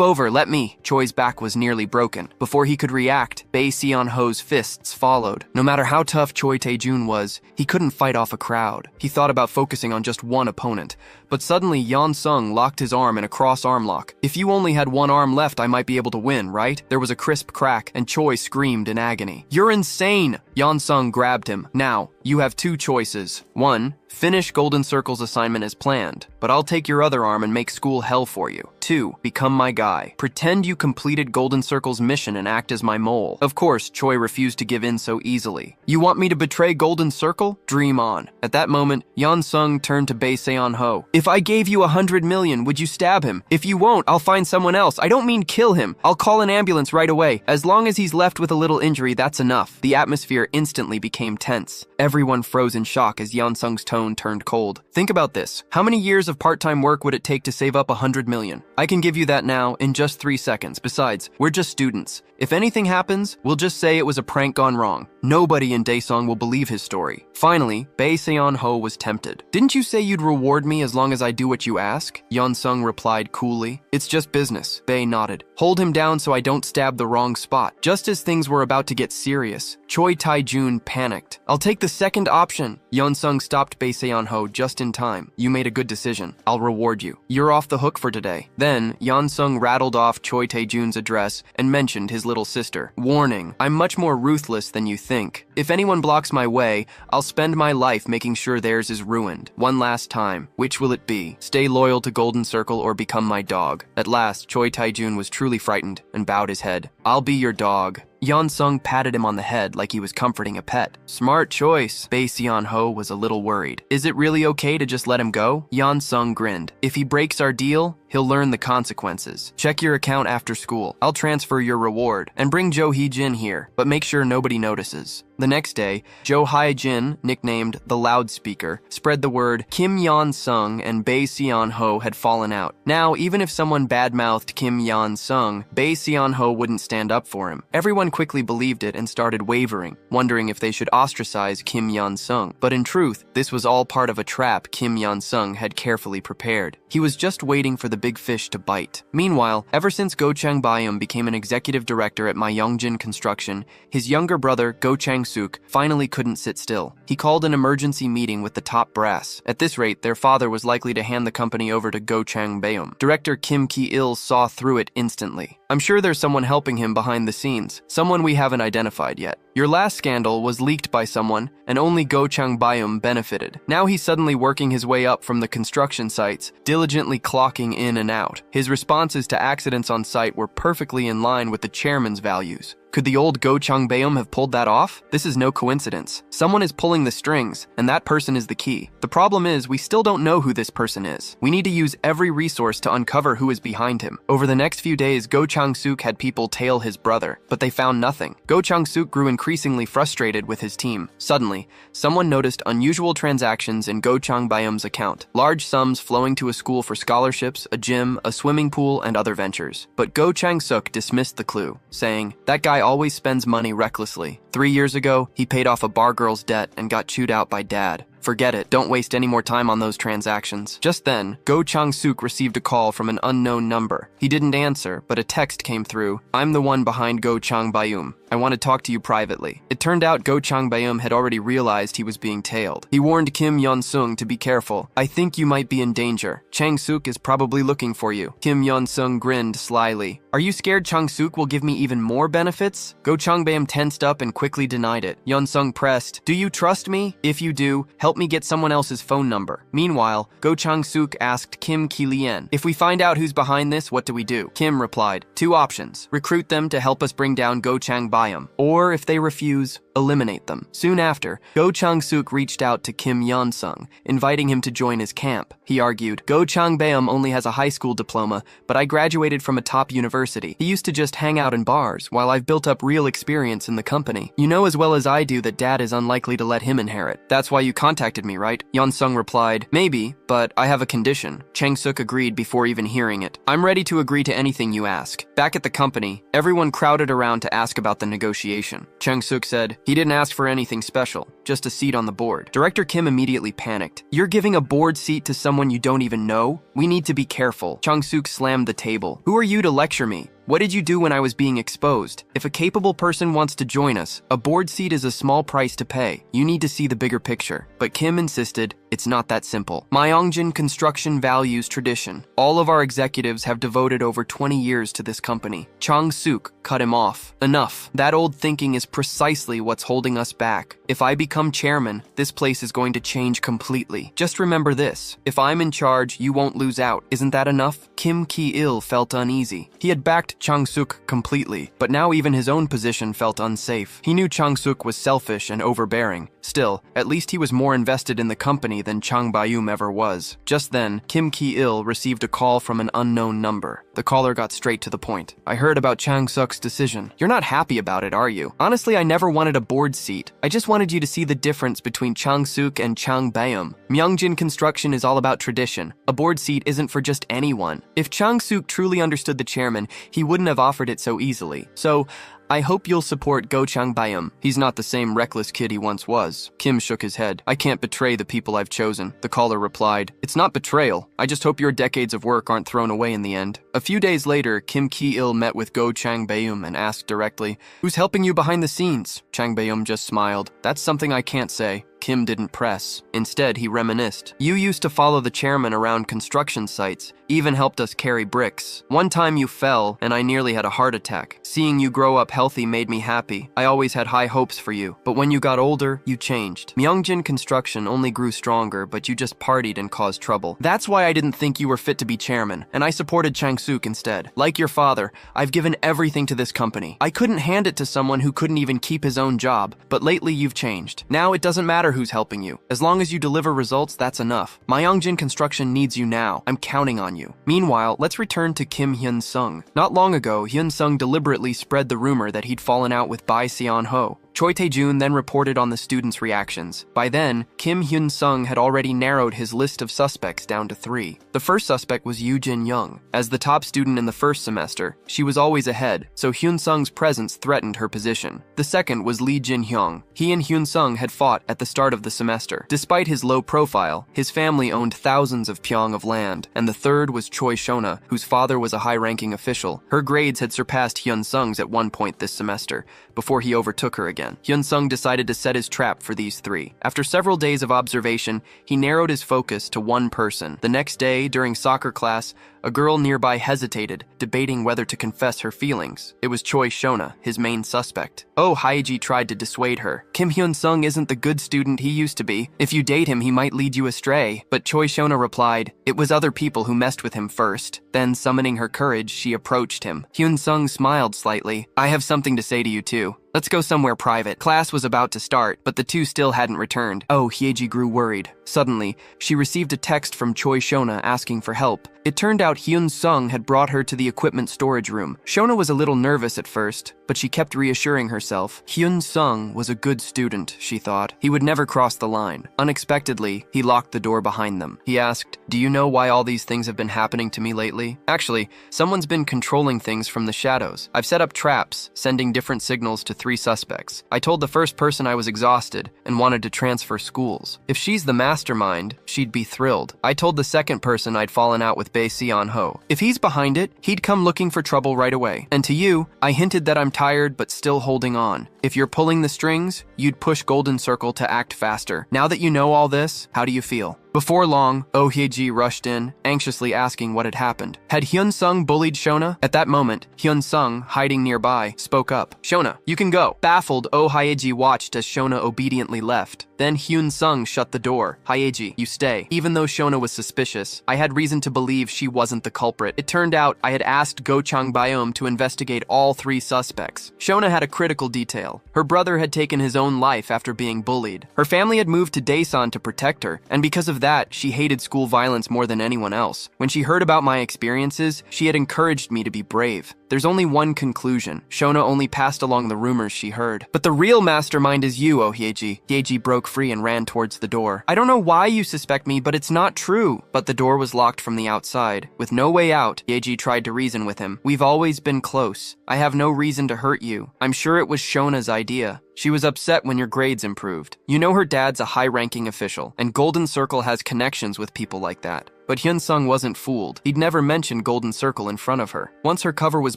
over, let me. Choi's back was nearly broken. Before he could react, Bae Seon-ho's fists followed. No matter how tough Choi Tae-jun was, he couldn't fight off a crowd. He thought about focusing on just one opponent. But suddenly, Yeon-sung locked his arm in a cross-arm lock. If you only had one arm left, I might be able to win, right? There was a crisp crack, and Choi screamed in agony. You're insane! Yeon-sung grabbed him. Now, You have two choices. 1. Finish Golden Circle's assignment as planned, but I'll take your other arm and make school hell for you. 2. Become my guy. Pretend you completed Golden Circle's mission and act as my mole. Of course, Choi refused to give in so easily. You want me to betray Golden Circle? Dream on. At that moment, Yeon-sung turned to Bae Se-yeon-ho. If I gave you 100 million, would you stab him? If you won't, I'll find someone else. I don't mean kill him. I'll call an ambulance right away. As long as he's left with a little injury, that's enough. The atmosphere instantly became tense. Everyone froze in shock as Yeon-sung's tone turned cold. Think about this. How many years of part-time work would it take to save up 100 million? I can give you that now in just 3 seconds. Besides, we're just students. If anything happens, we'll just say it was a prank gone wrong. Nobody in Daesung will believe his story. Finally, Bae Se-yeon-ho was tempted. Didn't you say you'd reward me as long as I do what you ask? Yeon-sung replied coolly. It's just business. Bae nodded. Hold him down so I don't stab the wrong spot. Just as things were about to get serious, Choi Tae-jun panicked. I'll take the second option. Yeon-sung stopped Bae Se-yeon-ho just in time. You made a good decision. I'll reward you. You're off the hook for today. Then, Yeon-sung rattled off Choi Tae-jun's address and mentioned his little sister. Warning, I'm much more ruthless than you think. If anyone blocks my way, I'll spend my life making sure theirs is ruined. One last time. Which will it be? Stay loyal to Golden Circle or become my dog? At last, Choi Tae-jun was truly frightened and bowed his head. I'll be your dog. Yeon-sung patted him on the head like he was comforting a pet. Smart choice. Bae Se-yeon-ho was a little worried. Is it really okay to just let him go? Yeon-sung grinned. If he breaks our deal, he'll learn the consequences. Check your account after school. I'll transfer your reward. And bring Jo Hee-jin here, but make sure nobody notices. The next day, Jo Hye-jin, nicknamed the Loudspeaker, spread the word Kim Yeon-sung and Bae Se-yeon-ho had fallen out. Now, even if someone badmouthed Kim Yeon-sung, Bae Se-yeon-ho wouldn't stand up for him. Everyone quickly believed it and started wavering, wondering if they should ostracize Kim Yeon-sung. But in truth, this was all part of a trap Kim Yeon-sung had carefully prepared. He was just waiting for the big fish to bite. Meanwhile, ever since Go Chang-byum became an executive director at Myeongjin Construction, his younger brother, Go Chang-suk, finally couldn't sit still. He called an emergency meeting with the top brass. At this rate, their father was likely to hand the company over to Go Chang-byum. Director Kim Ki-il saw through it instantly. I'm sure there's someone helping him behind the scenes, someone we haven't identified yet. Your last scandal was leaked by someone, and only Go Chang-byum benefited. Now he's suddenly working his way up from the construction sites, diligently clocking in and out. His responses to accidents on site were perfectly in line with the chairman's values. Could the old Go Chang-byum have pulled that off? This is no coincidence. Someone is pulling the strings, and that person is the key. The problem is, we still don't know who this person is. We need to use every resource to uncover who is behind him. Over the next few days, Go Chang-suk had people tail his brother, but they found nothing. Go Chang-suk grew increasingly frustrated with his team. Suddenly, someone noticed unusual transactions in Go Chang-byum's account. Large sums flowing to a school for scholarships, a gym, a swimming pool, and other ventures. But Go Chang-suk dismissed the clue, saying, "That guy always spends money recklessly. 3 years ago, he paid off a bar girl's debt and got chewed out by dad. Forget it. Don't waste any more time on those transactions." Just then, Go Chang-suk received a call from an unknown number. He didn't answer, but a text came through. "I'm the one behind Go Chang-byum. I want to talk to you privately." It turned out Go Chang-byum had already realized he was being tailed. He warned Kim Yeon-sung to be careful. "I think you might be in danger. Chang-suk is probably looking for you." Kim Yeon-sung grinned slyly. "Are you scared Chang-suk will give me even more benefits?" Go Chang-byum tensed up and quickly denied it. Yeon-sung pressed, "Do you trust me? If you do, help me get someone else's phone number." Meanwhile, Go Chang-suk asked Kim Ki-lien, "If we find out who's behind this, what do we do?" Kim replied, "Two options. Recruit them to help us bring down Go Chang-byum. Or, if they refuse, eliminate them." Soon after, Go Chang-suk reached out to Kim Yeon-sung, inviting him to join his camp. He argued, "Go Chang-byum only has a high school diploma, but I graduated from a top university. He used to just hang out in bars, while I've built up real experience in the company. You know as well as I do that dad is unlikely to let him inherit. That's why you contacted me, right?" Yeon-sung replied, "Maybe, but I have a condition." Chang-suk agreed before even hearing it. "I'm ready to agree to anything you ask." Back at the company, everyone crowded around to ask about the negotiation. Chang-suk said, "He didn't ask for anything special, just a seat on the board." Director Kim immediately panicked. "You're giving a board seat to someone you don't even know? We need to be careful." Chang-suk slammed the table. "Who are you to lecture me? What did you do when I was being exposed? If a capable person wants to join us, a board seat is a small price to pay. You need to see the bigger picture. But Kim insisted, it's not that simple. Myeongjin Construction values tradition. All of our executives have devoted over 20 years to this company. Chang Suk cut him off. Enough. That old thinking is precisely what's holding us back. If I become chairman, this place is going to change completely. Just remember this. If I'm in charge, you won't lose out. Isn't that enough? Kim Ki-il felt uneasy. He had backed Chang Suk completely, but now even his own position felt unsafe. He knew Chang Suk was selfish and overbearing. Still, at least he was more invested in the company than Chang Bayum ever was. Just then, Kim Ki-il received a call from an unknown number. The caller got straight to the point. I heard about Chang Suk's decision. You're not happy about it, are you? Honestly, I never wanted a board seat. I just wanted you to see the difference between Chang Suk and Chang Bayum. Myeongjin Construction is all about tradition. A board seat isn't for just anyone. If Chang Suk truly understood the chairman, he wouldn't have offered it so easily. So, I hope you'll support Go Chang Bayum. He's not the same reckless kid he once was. Kim shook his head. I can't betray the people I've chosen. The caller replied, it's not betrayal. I just hope your decades of work aren't thrown away in the end. A few days later, Kim Ki-il met with Go Chang Bayum and asked directly, who's helping you behind the scenes? Chang Bayum just smiled. That's something I can't say. Kim didn't press. Instead, he reminisced. You used to follow the chairman around construction sites, even helped us carry bricks. One time you fell, and I nearly had a heart attack. Seeing you grow up healthy made me happy. I always had high hopes for you. But when you got older, you changed. Myeongjin Construction only grew stronger, but you just partied and caused trouble. That's why I didn't think you were fit to be chairman, and I supported Chang Suk instead. Like your father, I've given everything to this company. I couldn't hand it to someone who couldn't even keep his own job, but lately you've changed. Now it doesn't matter who's helping you. As long as you deliver results, that's enough. Myeongjin Construction needs you now. I'm counting on you. Meanwhile, let's return to Kim Hyun-sung. Not long ago, Hyun-sung deliberately spread the rumor that he'd fallen out with Bai Seon-ho. Choi Tae-jun then reported on the students' reactions. By then, Kim Hyun-sung had already narrowed his list of suspects down to 3. The first suspect was Yoo Jin-young. As the top student in the first semester, she was always ahead, so Hyun-sung's presence threatened her position. The second was Lee Jin-hyung. He and Hyun-sung had fought at the start of the semester. Despite his low profile, his family owned thousands of pyong of land. And the third was Choi Shona, whose father was a high-ranking official. Her grades had surpassed Hyun-sung's at one point this semester, before he overtook her again. Hyun-sung decided to set his trap for these 3. After several days of observation, he narrowed his focus to one person. The next day, during soccer class, a girl nearby hesitated, debating whether to confess her feelings. It was Choi Shona, his main suspect. Oh, Haeji tried to dissuade her. Kim Hyun-sung isn't the good student he used to be. If you date him, he might lead you astray. But Choi Shona replied, it was other people who messed with him first. Then, summoning her courage, she approached him. Hyun-sung smiled slightly. I have something to say to you too. Let's go somewhere private. Class was about to start, but the two still hadn't returned. Oh, Hyeji grew worried. Suddenly, she received a text from Choi Shona asking for help. It turned out Hyun-sung had brought her to the equipment storage room. Shona was a little nervous at first, but she kept reassuring herself. Hyun-sung was a good student, she thought. He would never cross the line. Unexpectedly, he locked the door behind them. He asked, do you know why all these things have been happening to me lately? Actually, someone's been controlling things from the shadows. I've set up traps, sending different signals to 3 suspects. I told the first person I was exhausted and wanted to transfer schools. If she's the mastermind, she'd be thrilled. I told the second person I'd fallen out with Bae Seon-ho. If he's behind it, he'd come looking for trouble right away. And to you, I hinted that I'm tired but still holding on. If you're pulling the strings, you'd push Golden Circle to act faster. Now that you know all this, how do you feel? Before long, Oh Hye-ji rushed in, anxiously asking what had happened. Had Hyun-sung bullied Shona? At that moment, Hyun-sung, hiding nearby, spoke up. Shona, you can go. Baffled, Oh Hye-ji watched as Shona obediently left. Then Hyun-sung shut the door. Hye-ji, you stay. Even though Shona was suspicious, I had reason to believe she wasn't the culprit. It turned out I had asked Go Chang Bayum to investigate all 3 suspects. Shona had a critical detail. Her brother had taken his own life after being bullied. Her family had moved to Daesan to protect her, and because of that, she hated school violence more than anyone else. When she heard about my experiences, she had encouraged me to be brave. There's only one conclusion. Shona only passed along the rumors she heard. But the real mastermind is you, Oh Hye-ji. Hye-ji broke free and ran towards the door. I don't know why you suspect me, but it's not true. But the door was locked from the outside. With no way out, Hye-ji tried to reason with him. We've always been close. I have no reason to hurt you. I'm sure it was Shona's idea. She was upset when your grades improved. You know her dad's a high-ranking official, and Golden Circle has connections with people like that. But Hyun-sung wasn't fooled. He'd never mentioned Golden Circle in front of her. Once her cover was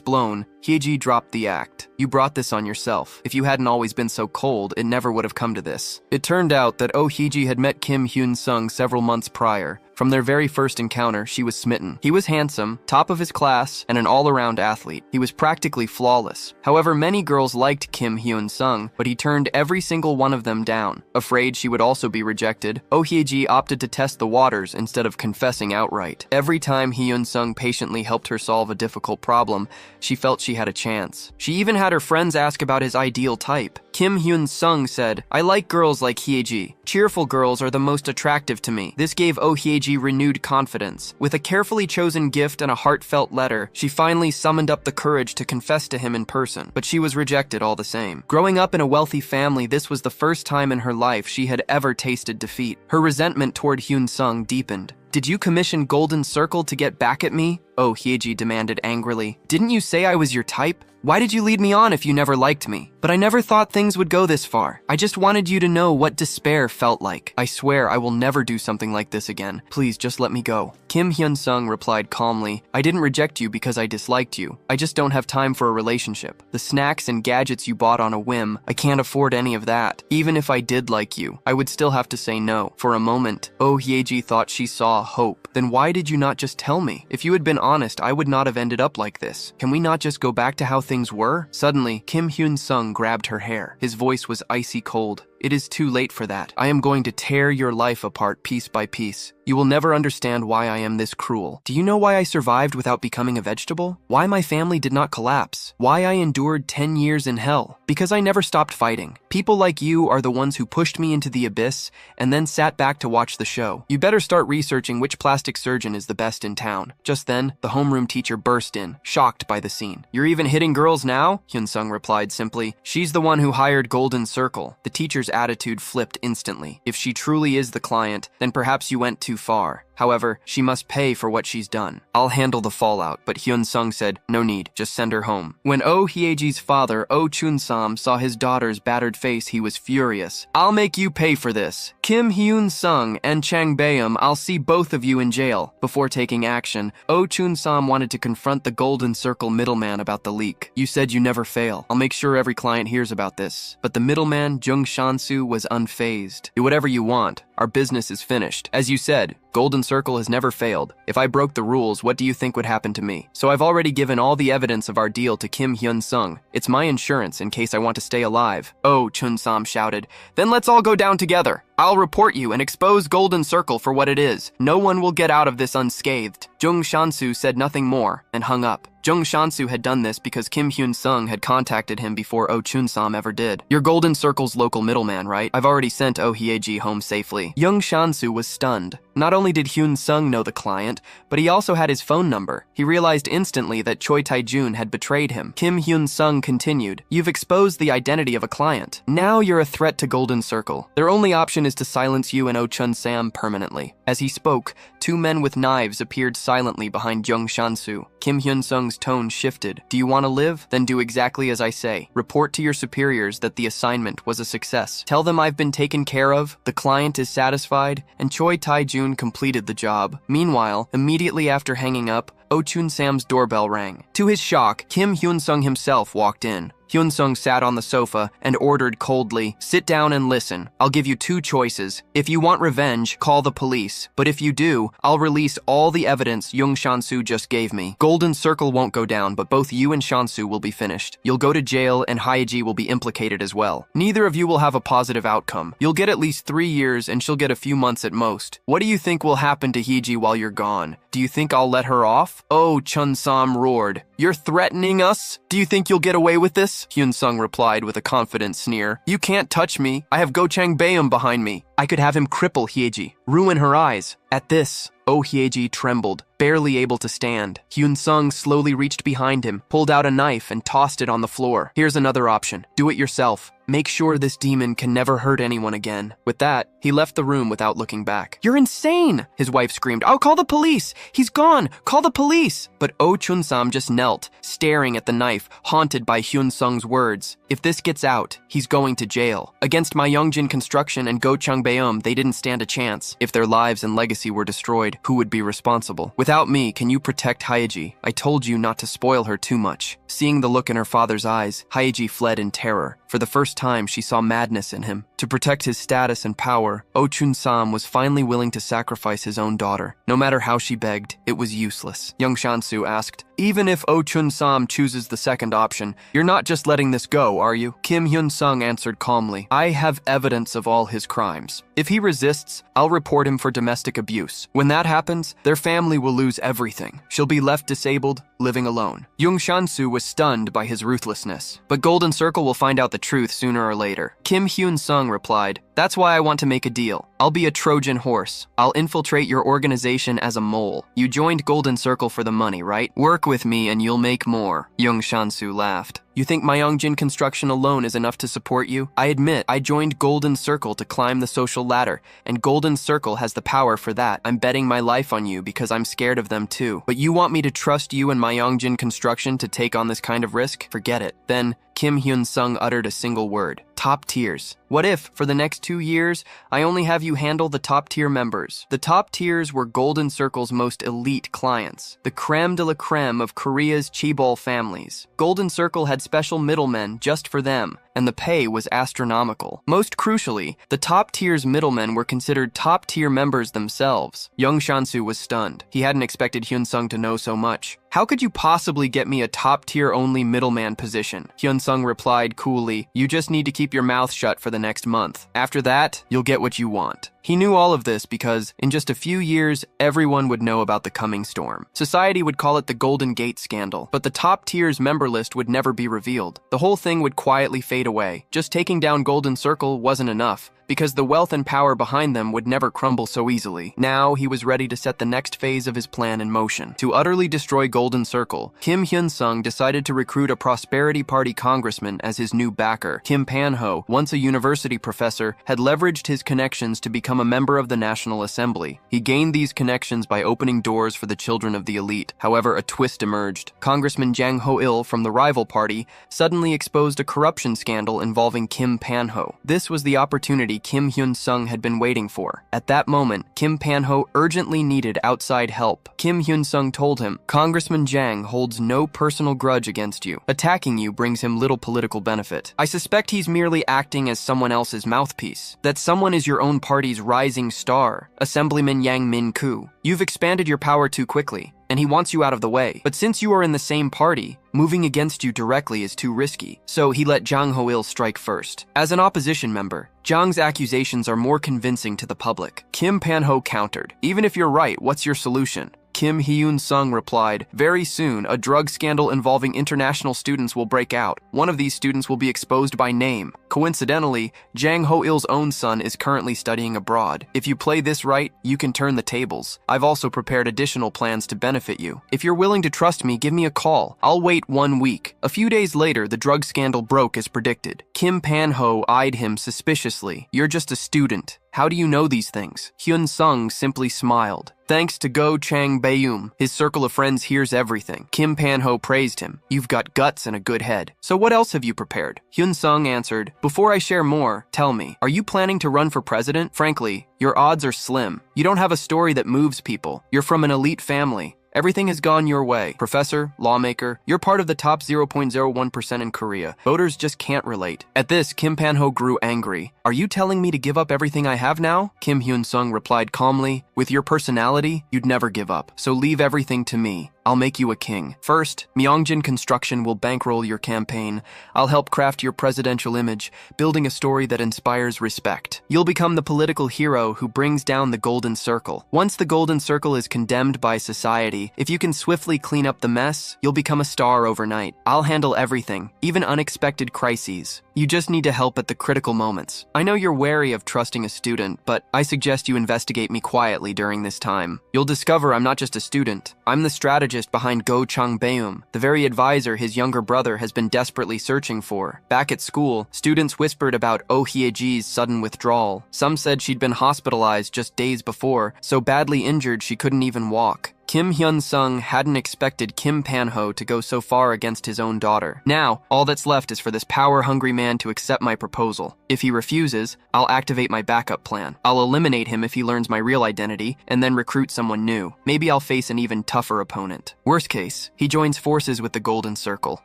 blown, Hyeji dropped the act. You brought this on yourself. If you hadn't always been so cold, it never would have come to this. It turned out that Oh Hyeji had met Kim Hyun-sung several months prior. From their very first encounter, she was smitten. He was handsome, top of his class, and an all-around athlete. He was practically flawless. However, many girls liked Kim Hyun-sung, but he turned every single one of them down. Afraid she would also be rejected, Oh Hyeji opted to test the waters instead of confessing outright. Every time Hyun-sung patiently helped her solve a difficult problem, she felt she had a chance. She even had her friends ask about his ideal type. Kim Hyun-sung said, "I like girls like Hyeji. Cheerful girls are the most attractive to me." This gave Oh Hyeji renewed confidence. With a carefully chosen gift and a heartfelt letter, she finally summoned up the courage to confess to him in person. But she was rejected all the same. Growing up in a wealthy family, this was the first time in her life she had ever tasted defeat. Her resentment toward Hyun-sung deepened. "Did you commission Golden Circle to get back at me?" Oh Hyeji demanded angrily. "Didn't you say I was your type? Why did you lead me on if you never liked me? But I never thought things would go this far. I just wanted you to know what despair felt like. I swear I will never do something like this again. Please just let me go." Kim Hyun-sung replied calmly, "I didn't reject you because I disliked you. I just don't have time for a relationship. The snacks and gadgets you bought on a whim, I can't afford any of that. Even if I did like you, I would still have to say no." For a moment, Oh Hyeji thought she saw hope. "Then why did you not just tell me? If you had been honest, I would not have ended up like this. Can we not just go back to how things were?" Suddenly, Kim Hyun-sung grabbed her hair. His voice was icy cold. "It is too late for that. I am going to tear your life apart piece by piece. You will never understand why I am this cruel. Do you know why I survived without becoming a vegetable? Why my family did not collapse? Why I endured 10 years in hell? Because I never stopped fighting. People like you are the ones who pushed me into the abyss and then sat back to watch the show. You better start researching which plastic surgeon is the best in town." Just then, the homeroom teacher burst in, shocked by the scene. "You're even hitting girls now?" Hyun-sung replied simply. "She's the one who hired Golden Circle." The teacher's attitude flipped instantly. "If she truly is the client, then perhaps you went too far. However, she must pay for what she's done. I'll handle the fallout." But Hyun-sung said, "No need, just send her home." When Oh Hyeji's father, Oh Chun-sam, saw his daughter's battered face, he was furious. "I'll make you pay for this. Kim Hyun-sung and Chang Baeum, I'll see both of you in jail." Before taking action, Oh Chun-sam wanted to confront the Golden Circle middleman about the leak. "You said you never fail. I'll make sure every client hears about this." But the middleman, Jung Shansu, was unfazed. "Do whatever you want. Our business is finished. As you said, Golden Circle has never failed. If I broke the rules, what do you think would happen to me? So I've already given all the evidence of our deal to Kim Hyun-sung. It's my insurance in case I want to stay alive." Oh, Chun-sam shouted. "Then let's all go down together. I'll report you and expose Golden Circle for what it is. No one will get out of this unscathed." Jung Shansu said nothing more and hung up. Jung Shansu had done this because Kim Hyun-sung had contacted him before Oh Chun-sam ever did. "You're Golden Circle's local middleman, right? I've already sent Oh Hyeji home safely." Jung Shansu was stunned. Not only did Hyun-sung know the client, but he also had his phone number. He realized instantly that Choi Tae-jun had betrayed him. Kim Hyun-sung continued, "You've exposed the identity of a client. Now you're a threat to Golden Circle. Their only option is to silence you and Oh Chun-sam permanently." As he spoke, two men with knives appeared silently behind Jung Shansu. Kim Hyun-sung's tone shifted. "Do you want to live? Then do exactly as I say. Report to your superiors that the assignment was a success. Tell them I've been taken care of, the client is satisfied, and Choi Tae-jun completed the job." Meanwhile, immediately after hanging up, Oh Chun-sam's doorbell rang. To his shock, Kim Hyun-sung himself walked in. Hyun-sung sat on the sofa and ordered coldly, "Sit down and listen. I'll give you two choices. If you want revenge, call the police. But if you do, I'll release all the evidence Jung Shansu just gave me. Golden Circle won't go down, but both you and Shansu will be finished. You'll go to jail and Hyeji will be implicated as well. Neither of you will have a positive outcome. You'll get at least 3 years and she'll get a few months at most. What do you think will happen to Hyeji while you're gone? Do you think I'll let her off?" Oh Chun-sam roared. "You're threatening us? Do you think you'll get away with this?" Hyun-sung replied with a confident sneer. "You can't touch me. I have Go Chang Baeum behind me. I could have him cripple Hyeji, ruin her eyes." At this, Oh Hyeji trembled, barely able to stand. Hyun-sung slowly reached behind him, pulled out a knife, and tossed it on the floor. "Here's another option. Do it yourself. Make sure this demon can never hurt anyone again." With that, he left the room without looking back. "You're insane!" his wife screamed. "I'll call the police! He's gone! Call the police!" But Oh Chun-sam just knelt melt, staring at the knife, haunted by Hyun Sung's words. If this gets out, he's going to jail. Against Myeongjin Construction and Go Changbeom, they didn't stand a chance. If their lives and legacy were destroyed, who would be responsible? Without me, can you protect Hyeji? I told you not to spoil her too much. Seeing the look in her father's eyes, Hyeji fled in terror. For the first time, she saw madness in him. To protect his status and power, Oh Chun-sam was finally willing to sacrifice his own daughter. No matter how she begged, it was useless. Young Shansu asked, "Even if Oh Chun-sam chooses the second option, you're not just letting this go, are you?" Kim Hyun-sung answered calmly, "I have evidence of all his crimes. If he resists, I'll report him for domestic abuse. When that happens, their family will lose everything. She'll be left disabled, living alone." Young Shansu was stunned by his ruthlessness. "But Golden Circle will find out the truth sooner or later." Kim Hyun-sung replied, "That's why I want to make a deal. I'll be a Trojan horse. I'll infiltrate your organization as a mole. You joined Golden Circle for the money, right? Work with me and you'll make more." Young Shansu laughed. "You think Myeongjin Construction alone is enough to support you? I admit, I joined Golden Circle to climb the social ladder, and Golden Circle has the power for that. I'm betting my life on you because I'm scared of them too. But you want me to trust you and Myeongjin Construction to take on this kind of risk? Forget it." Then Kim Hyun-sung uttered a single word: top tiers. "What if, for the next 2 years, I only have you handle the top tier members?" The top tiers were Golden Circle's most elite clients, the creme de la creme of Korea's chaebol families. Golden Circle had special middlemen just for them, and the pay was astronomical. Most crucially, the top tier's middlemen were considered top tier members themselves. Young Shansu was stunned. He hadn't expected Hyun-sung to know so much. "How could you possibly get me a top tier only middleman position?" Hyun-sung replied coolly, "You just need to keep your mouth shut for the next month. After that, you'll get what you want." He knew all of this because, in just a few years, everyone would know about the coming storm. Society would call it the Golden Gate Scandal, but the top tier's member list would never be revealed. The whole thing would quietly fade away. Just taking down Golden Circle wasn't enough, because the wealth and power behind them would never crumble so easily. Now, he was ready to set the next phase of his plan in motion. To utterly destroy Golden Circle, Kim Hyun-sung decided to recruit a Prosperity Party congressman as his new backer. Kim Pan-ho, once a university professor, had leveraged his connections to become a member of the National Assembly. He gained these connections by opening doors for the children of the elite. However, a twist emerged. Congressman Jang Ho-il from the rival party suddenly exposed a corruption scandal involving Kim Pan-ho. This was the opportunity Kim Hyun-sung had been waiting for. At that moment, Kim Pan-ho urgently needed outside help. Kim Hyun-sung told him, "Congressman Jang holds no personal grudge against you. Attacking you brings him little political benefit. I suspect he's merely acting as someone else's mouthpiece. That someone is your own party's rising star, Assemblyman Yang Min-koo. You've expanded your power too quickly, and he wants you out of the way. But since you are in the same party, moving against you directly is too risky." So he let Jang Ho-il strike first. As an opposition member, Jang's accusations are more convincing to the public. Kim Pan-ho countered, "Even if you're right, what's your solution?" Kim Hyun-sung replied, "Very soon, a drug scandal involving international students will break out. One of these students will be exposed by name. Coincidentally, Jang Ho-il's own son is currently studying abroad. If you play this right, you can turn the tables. I've also prepared additional plans to benefit you. If you're willing to trust me, give me a call. I'll wait 1 week." A few days later, the drug scandal broke as predicted. Kim Pan-ho eyed him suspiciously. "You're just a student. How do you know these things?" Hyun-sung simply smiled. "Thanks to Go Chang-beom, his circle of friends hears everything." Kim Pan-ho praised him. "You've got guts and a good head. So what else have you prepared?" Hyun-sung answered, "Before I share more, tell me, are you planning to run for president? Frankly, your odds are slim. You don't have a story that moves people. You're from an elite family. Everything has gone your way. Professor, lawmaker, you're part of the top 0.01% in Korea. Voters just can't relate." At this, Kim Pan-ho grew angry. "Are you telling me to give up everything I have now?" Kim Hyun-sung replied calmly, "With your personality, you'd never give up. So leave everything to me. I'll make you a king. First, Myeongjin Construction will bankroll your campaign. I'll help craft your presidential image, building a story that inspires respect. You'll become the political hero who brings down the Golden Circle. Once the Golden Circle is condemned by society, if you can swiftly clean up the mess, you'll become a star overnight. I'll handle everything, even unexpected crises. You just need to help at the critical moments. I know you're wary of trusting a student, but I suggest you investigate me quietly during this time. You'll discover I'm not just a student. I'm the strategist behind Go Chang-beom, the very advisor his younger brother has been desperately searching for. Back at school, students whispered about Oh Hye-ji's sudden withdrawal. Some said she'd been hospitalized just days before, so badly injured she couldn't even walk. Kim Hyun-sung hadn't expected Kim Pan-ho to go so far against his own daughter. Now, all that's left is for this power-hungry man to accept my proposal. If he refuses, I'll activate my backup plan. I'll eliminate him if he learns my real identity, and then recruit someone new. Maybe I'll face an even tougher opponent. Worst case, he joins forces with the Golden Circle.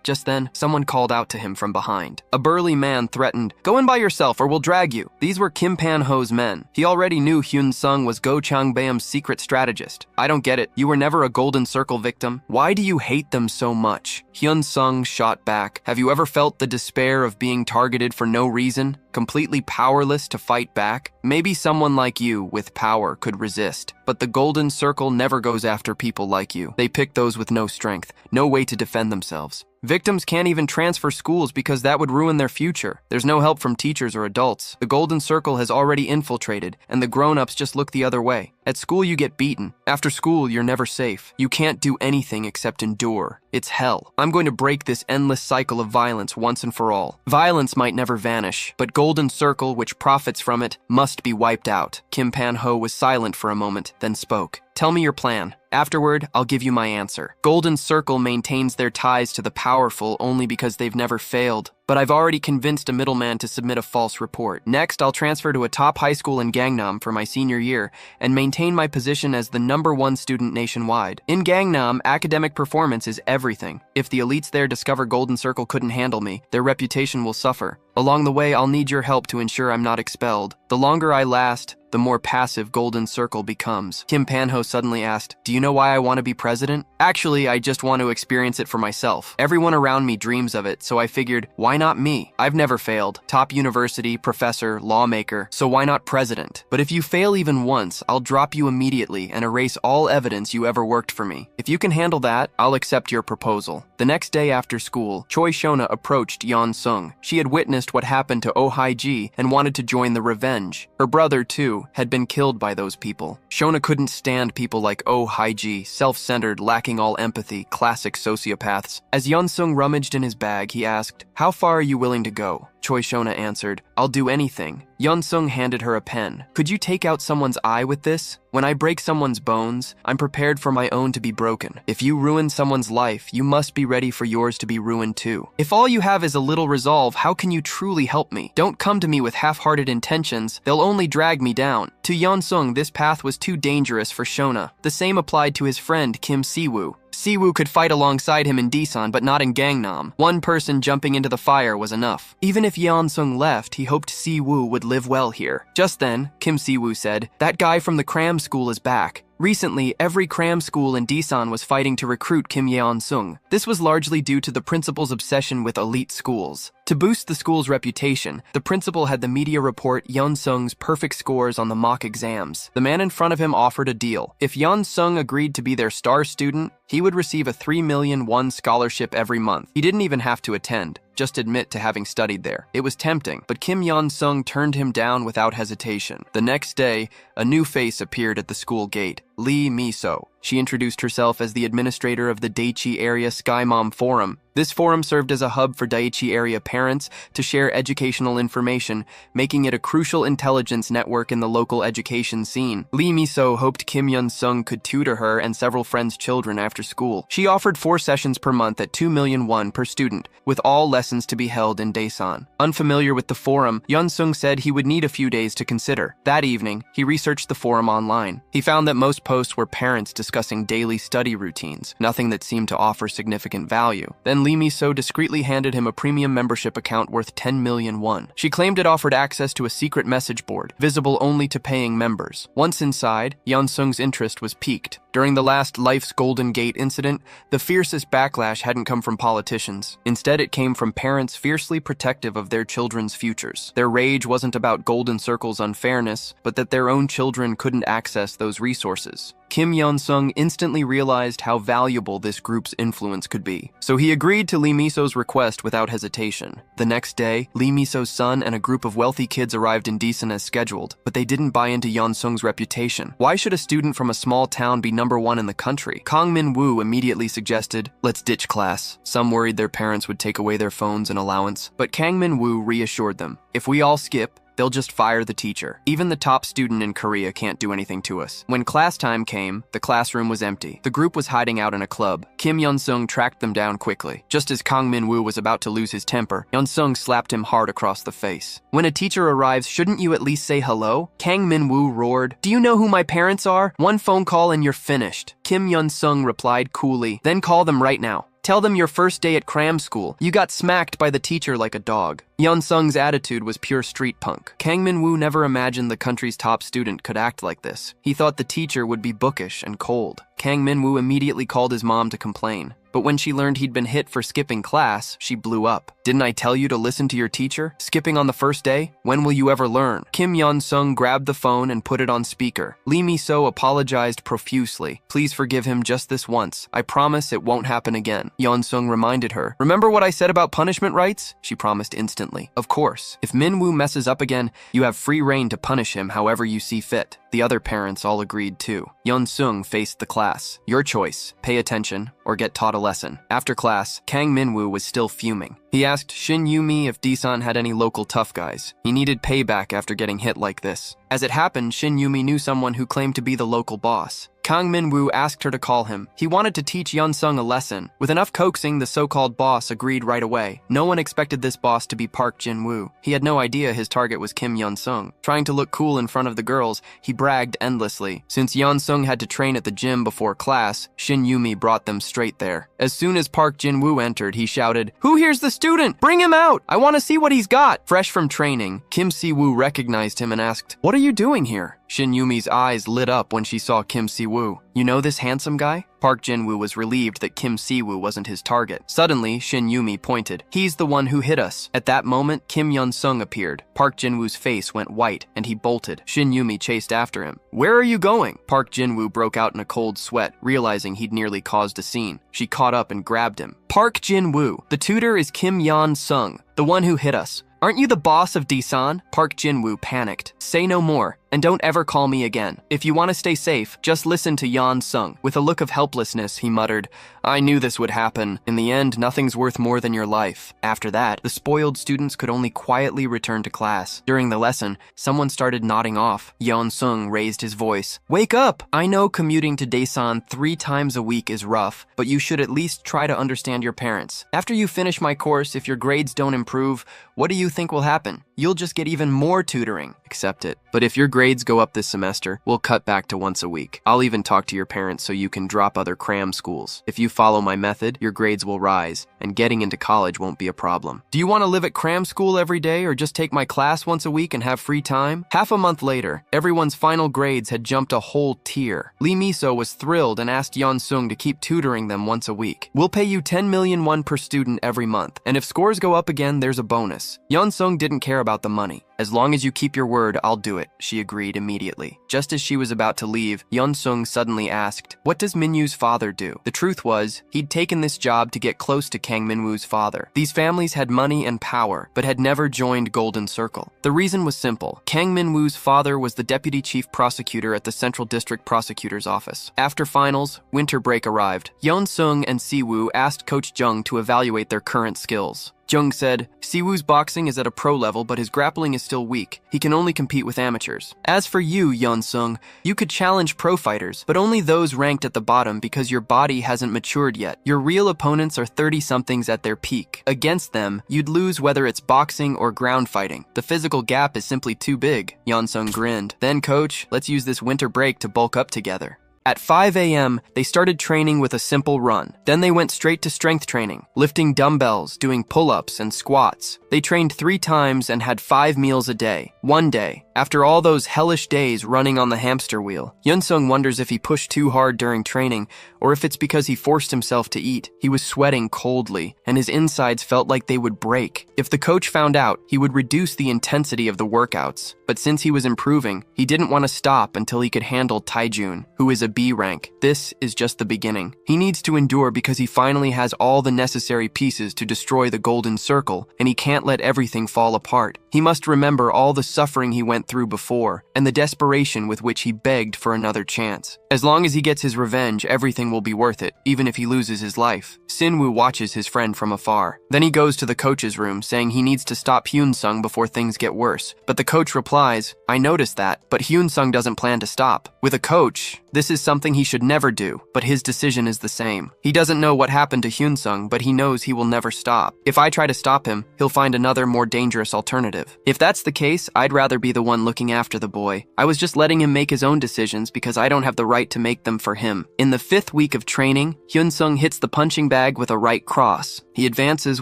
Just then, someone called out to him from behind. A burly man threatened, "Go in by yourself or we'll drag you." These were Kim Pan-ho's men. He already knew Hyun-sung was Go Chang-beom's secret strategist. "I don't get it. You were never a Golden Circle victim. Why do you hate them so much?" Hyun-sung shot back. "Have you ever felt the despair of being targeted for no reason? Completely powerless to fight back? Maybe someone like you, with power, could resist. But the Golden Circle never goes after people like you. They pick those with no strength, no way to defend themselves. Victims can't even transfer schools because that would ruin their future. There's no help from teachers or adults. The Golden Circle has already infiltrated, and the grown-ups just look the other way. At school, you get beaten. After school, you're never safe. You can't do anything except endure. It's hell. I'm going to break this endless cycle of violence once and for all. Violence might never vanish, but Golden Circle, which profits from it, must be wiped out." Kim Pan-ho was silent for a moment, then spoke. "Tell me your plan. Afterward, I'll give you my answer. Golden Circle maintains their ties to the powerful only because they've never failed. But I've already convinced a middleman to submit a false report. Next, I'll transfer to a top high school in Gangnam for my senior year and maintain my position as the #1 student nationwide. In Gangnam, academic performance is everything. If the elites there discover Golden Circle couldn't handle me, their reputation will suffer. Along the way, I'll need your help to ensure I'm not expelled. The longer I last, the more passive Golden Circle becomes." Kim Pan-ho suddenly asked, "Do you know why I want to be president?" "Actually, I just want to experience it for myself. Everyone around me dreams of it, so I figured, why not me? I've never failed. Top university, professor, lawmaker, so why not president? But if you fail even once, I'll drop you immediately and erase all evidence you ever worked for me. If you can handle that, I'll accept your proposal." The next day after school, Choi Shona approached Yeon-sung. She had witnessed what happened to Oh Hae-ji and wanted to join the revenge. Her brother, too, had been killed by those people. Shona couldn't stand people like Oh Hae-ji, self-centered, lacking all empathy, classic sociopaths. As Yeon-sung rummaged in his bag, he asked, "How far are you willing to go?" Choi Shona answered, "I'll do anything." Yeon-sung handed her a pen. "Could you take out someone's eye with this? When I break someone's bones, I'm prepared for my own to be broken. If you ruin someone's life, you must be ready for yours to be ruined too. If all you have is a little resolve, how can you truly help me? Don't come to me with half-hearted intentions. They'll only drag me down." To Yeon-sung, this path was too dangerous for Shona. The same applied to his friend Kim Si-woo. Si-woo could fight alongside him in Daesan, but not in Gangnam. One person jumping into the fire was enough. Even if Yeon-sung left, he hoped Si-woo would live well here. Just then, Kim Si-woo said, "That guy from the cram school is back." Recently, every cram school in Daesan was fighting to recruit Kim Yeon-sung. This was largely due to the principal's obsession with elite schools. To boost the school's reputation, the principal had the media report Yeon-sung's perfect scores on the mock exams. The man in front of him offered a deal. If Yeon-sung agreed to be their star student, he would receive a 3 million won scholarship every month. He didn't even have to attend, just admit to having studied there. It was tempting, but Kim Yeon-sung turned him down without hesitation. The next day, a new face appeared at the school gate, Lee Miso. She introduced herself as the administrator of the Daichi Area Sky Mom Forum. This forum served as a hub for Daichi area parents to share educational information, making it a crucial intelligence network in the local education scene. Lee Miso hoped Kim Yeon-sung could tutor her and several friends' children after school. She offered 4 sessions per month at 2 million won per student, with all lessons to be held in Daesan. Unfamiliar with the forum, Yeon-sung said he would need a few days to consider. That evening, he researched the forum online. He found that most posts were parents discussing daily study routines, nothing that seemed to offer significant value. Then Lee Miso discreetly handed him a premium membership account worth 10 million won. She claimed it offered access to a secret message board, visible only to paying members. Once inside, Yeon-sung's interest was piqued. During the last Life's Golden Gate incident, the fiercest backlash hadn't come from politicians. Instead, it came from parents fiercely protective of their children's futures. Their rage wasn't about Golden Circle's unfairness, but that their own children couldn't access those resources. Kim Yeon-sung instantly realized how valuable this group's influence could be, so he agreed to Lee Miso's request without hesitation. The next day, Lee Miso's son and a group of wealthy kids arrived in Daesan as scheduled, but they didn't buy into Yeon-sung's reputation. Why should a student from a small town be #1 in the country? Kang Min-woo immediately suggested, "Let's ditch class." Some worried their parents would take away their phones and allowance, but Kang Min-woo reassured them, "If we all skip, They'll just fire the teacher. Even the top student in Korea can't do anything to us. When class time came, the classroom was empty. The group was hiding out in a club. Kim Yeon-sung tracked them down quickly. Just as Kang Min-woo was about to lose his temper, Yeon-sung slapped him hard across the face. When a teacher arrives, shouldn't you at least say hello? Kang Min-woo roared. Do you know who my parents are? One phone call and you're finished. Kim Yeon-sung replied coolly. Then call them right now. Tell them your first day at cram school. You got smacked by the teacher like a dog. Yeon-sung's attitude was pure street punk. Kang Min-woo never imagined the country's top student could act like this. He thought the teacher would be bookish and cold. Kang Min-woo immediately called his mom to complain. But when she learned he'd been hit for skipping class, she blew up. Didn't I tell you to listen to your teacher? Skipping on the first day? When will you ever learn? Kim Yeon-sung grabbed the phone and put it on speaker. Lee Mi-so apologized profusely. Please forgive him just this once. I promise it won't happen again. Yeon-sung reminded her. Remember what I said about punishment rights? She promised instantly. Of course. If Min-woo messes up again, you have free rein to punish him however you see fit. The other parents all agreed too. Yeon-sung faced the class. Your choice. Pay attention or get taught a lesson. After class, Kang Min-woo was still fuming. He asked Shin Yumi if Daesan had any local tough guys. He needed payback after getting hit like this. As it happened, Shin Yumi knew someone who claimed to be the local boss. Kang Min-woo asked her to call him. He wanted to teach Yeon-sung a lesson. With enough coaxing, the so-called boss agreed right away. No one expected this boss to be Park Jin-woo. He had no idea his target was Kim Yeon-sung. Trying to look cool in front of the girls, he bragged endlessly. Since Yeon-sung had to train at the gym before class, Shin Yumi brought them straight there. As soon as Park Jin-woo entered, he shouted, "Who here's the student? Bring him out! I want to see what he's got!" Fresh from training, Kim Si-woo recognized him and asked, "What are you doing here?" Shin Yumi's eyes lit up when she saw Kim Si-woo. You know this handsome guy? Park Jin-woo was relieved that Kim Si-woo wasn't his target. Suddenly, Shin Yumi pointed. He's the one who hit us. At that moment, Kim Yeon-sung appeared. Park Jin-woo's face went white, and he bolted. Shin Yumi chased after him. Where are you going? Park Jin-woo broke out in a cold sweat, realizing he'd nearly caused a scene. She caught up and grabbed him. Park Jin-woo, the tutor is Kim Yeon-sung, the one who hit us. Aren't you the boss of Daesan? Park Jin-woo panicked. Say no more, and don't ever call me again. If you want to stay safe, just listen to Yeon-sung. With a look of helplessness, he muttered, I knew this would happen. In the end, nothing's worth more than your life. After that, the spoiled students could only quietly return to class. During the lesson, someone started nodding off. Yeon-sung raised his voice. Wake up! I know commuting to Daesan 3 times a week is rough, but you should at least try to understand your parents. After you finish my course, if your grades don't improve, what do you think will happen? You'll just get even more tutoring. Accept it. But if your grades go up this semester, we'll cut back to once a week. I'll even talk to your parents so you can drop other cram schools. If you follow my method, your grades will rise, and getting into college won't be a problem. Do you want to live at cram school every day or just take my class once a week and have free time? Half a month later, everyone's final grades had jumped a whole tier. Lee Mi-so was thrilled and asked Yeon-sung to keep tutoring them once a week. We'll pay you 10 million won per student every month, and if scores go up again, there's a bonus. Yeon-sung didn't care about the money. As long as you keep your word, I'll do it, she agreed immediately. Just as she was about to leave, Yeon-sung suddenly asked, what does Min-woo's father do? The truth was, he'd taken this job to get close to Kang Min-woo's father. These families had money and power, but had never joined Golden Circle. The reason was simple. Kang Min-woo's father was the deputy chief prosecutor at the Central District Prosecutor's Office. After finals, winter break arrived. Yeon-sung and Si-woo asked Coach Jung to evaluate their current skills. Jung said, Si-woo's boxing is at a pro level, but his grappling is still weak. He can only compete with amateurs. As for you, Yeon-sung, you could challenge pro fighters, but only those ranked at the bottom because your body hasn't matured yet. Your real opponents are 30-somethings at their peak. Against them, you'd lose whether it's boxing or ground fighting. The physical gap is simply too big. Yeon-sung grinned. Then, coach, let's use this winter break to bulk up together. At 5 a.m., they started training with a simple run. Then they went straight to strength training, lifting dumbbells, doing pull-ups and squats. They trained 3 times and had 5 meals a day. One day, after all those hellish days running on the hamster wheel, Yeon-sung wonders if he pushed too hard during training or if it's because he forced himself to eat. He was sweating coldly, and his insides felt like they would break. If the coach found out, he would reduce the intensity of the workouts. But since he was improving, he didn't want to stop until he could handle Taejun, who is a B rank. This is just the beginning. He needs to endure because he finally has all the necessary pieces to destroy the golden circle, and he can't let everything fall apart. He must remember all the suffering he went through before, and the desperation with which he begged for another chance. As long as he gets his revenge, everything will be worth it, even if he loses his life. Sin-woo watches his friend from afar. Then he goes to the coach's room, saying he needs to stop Hyun-sung before things get worse. But the coach replies, "I noticed that, but Hyun-sung doesn't plan to stop." With a coach, this is something he should never do, but his decision is the same. He doesn't know what happened to Hyun-sung, but he knows he will never stop. If I try to stop him, he'll find another, more dangerous alternative. If that's the case, I'd rather be the one looking after the boy. I was just letting him make his own decisions because I don't have the right to make them for him. In the 5th week of training, Hyun-sung hits the punching bag with a right cross. He advances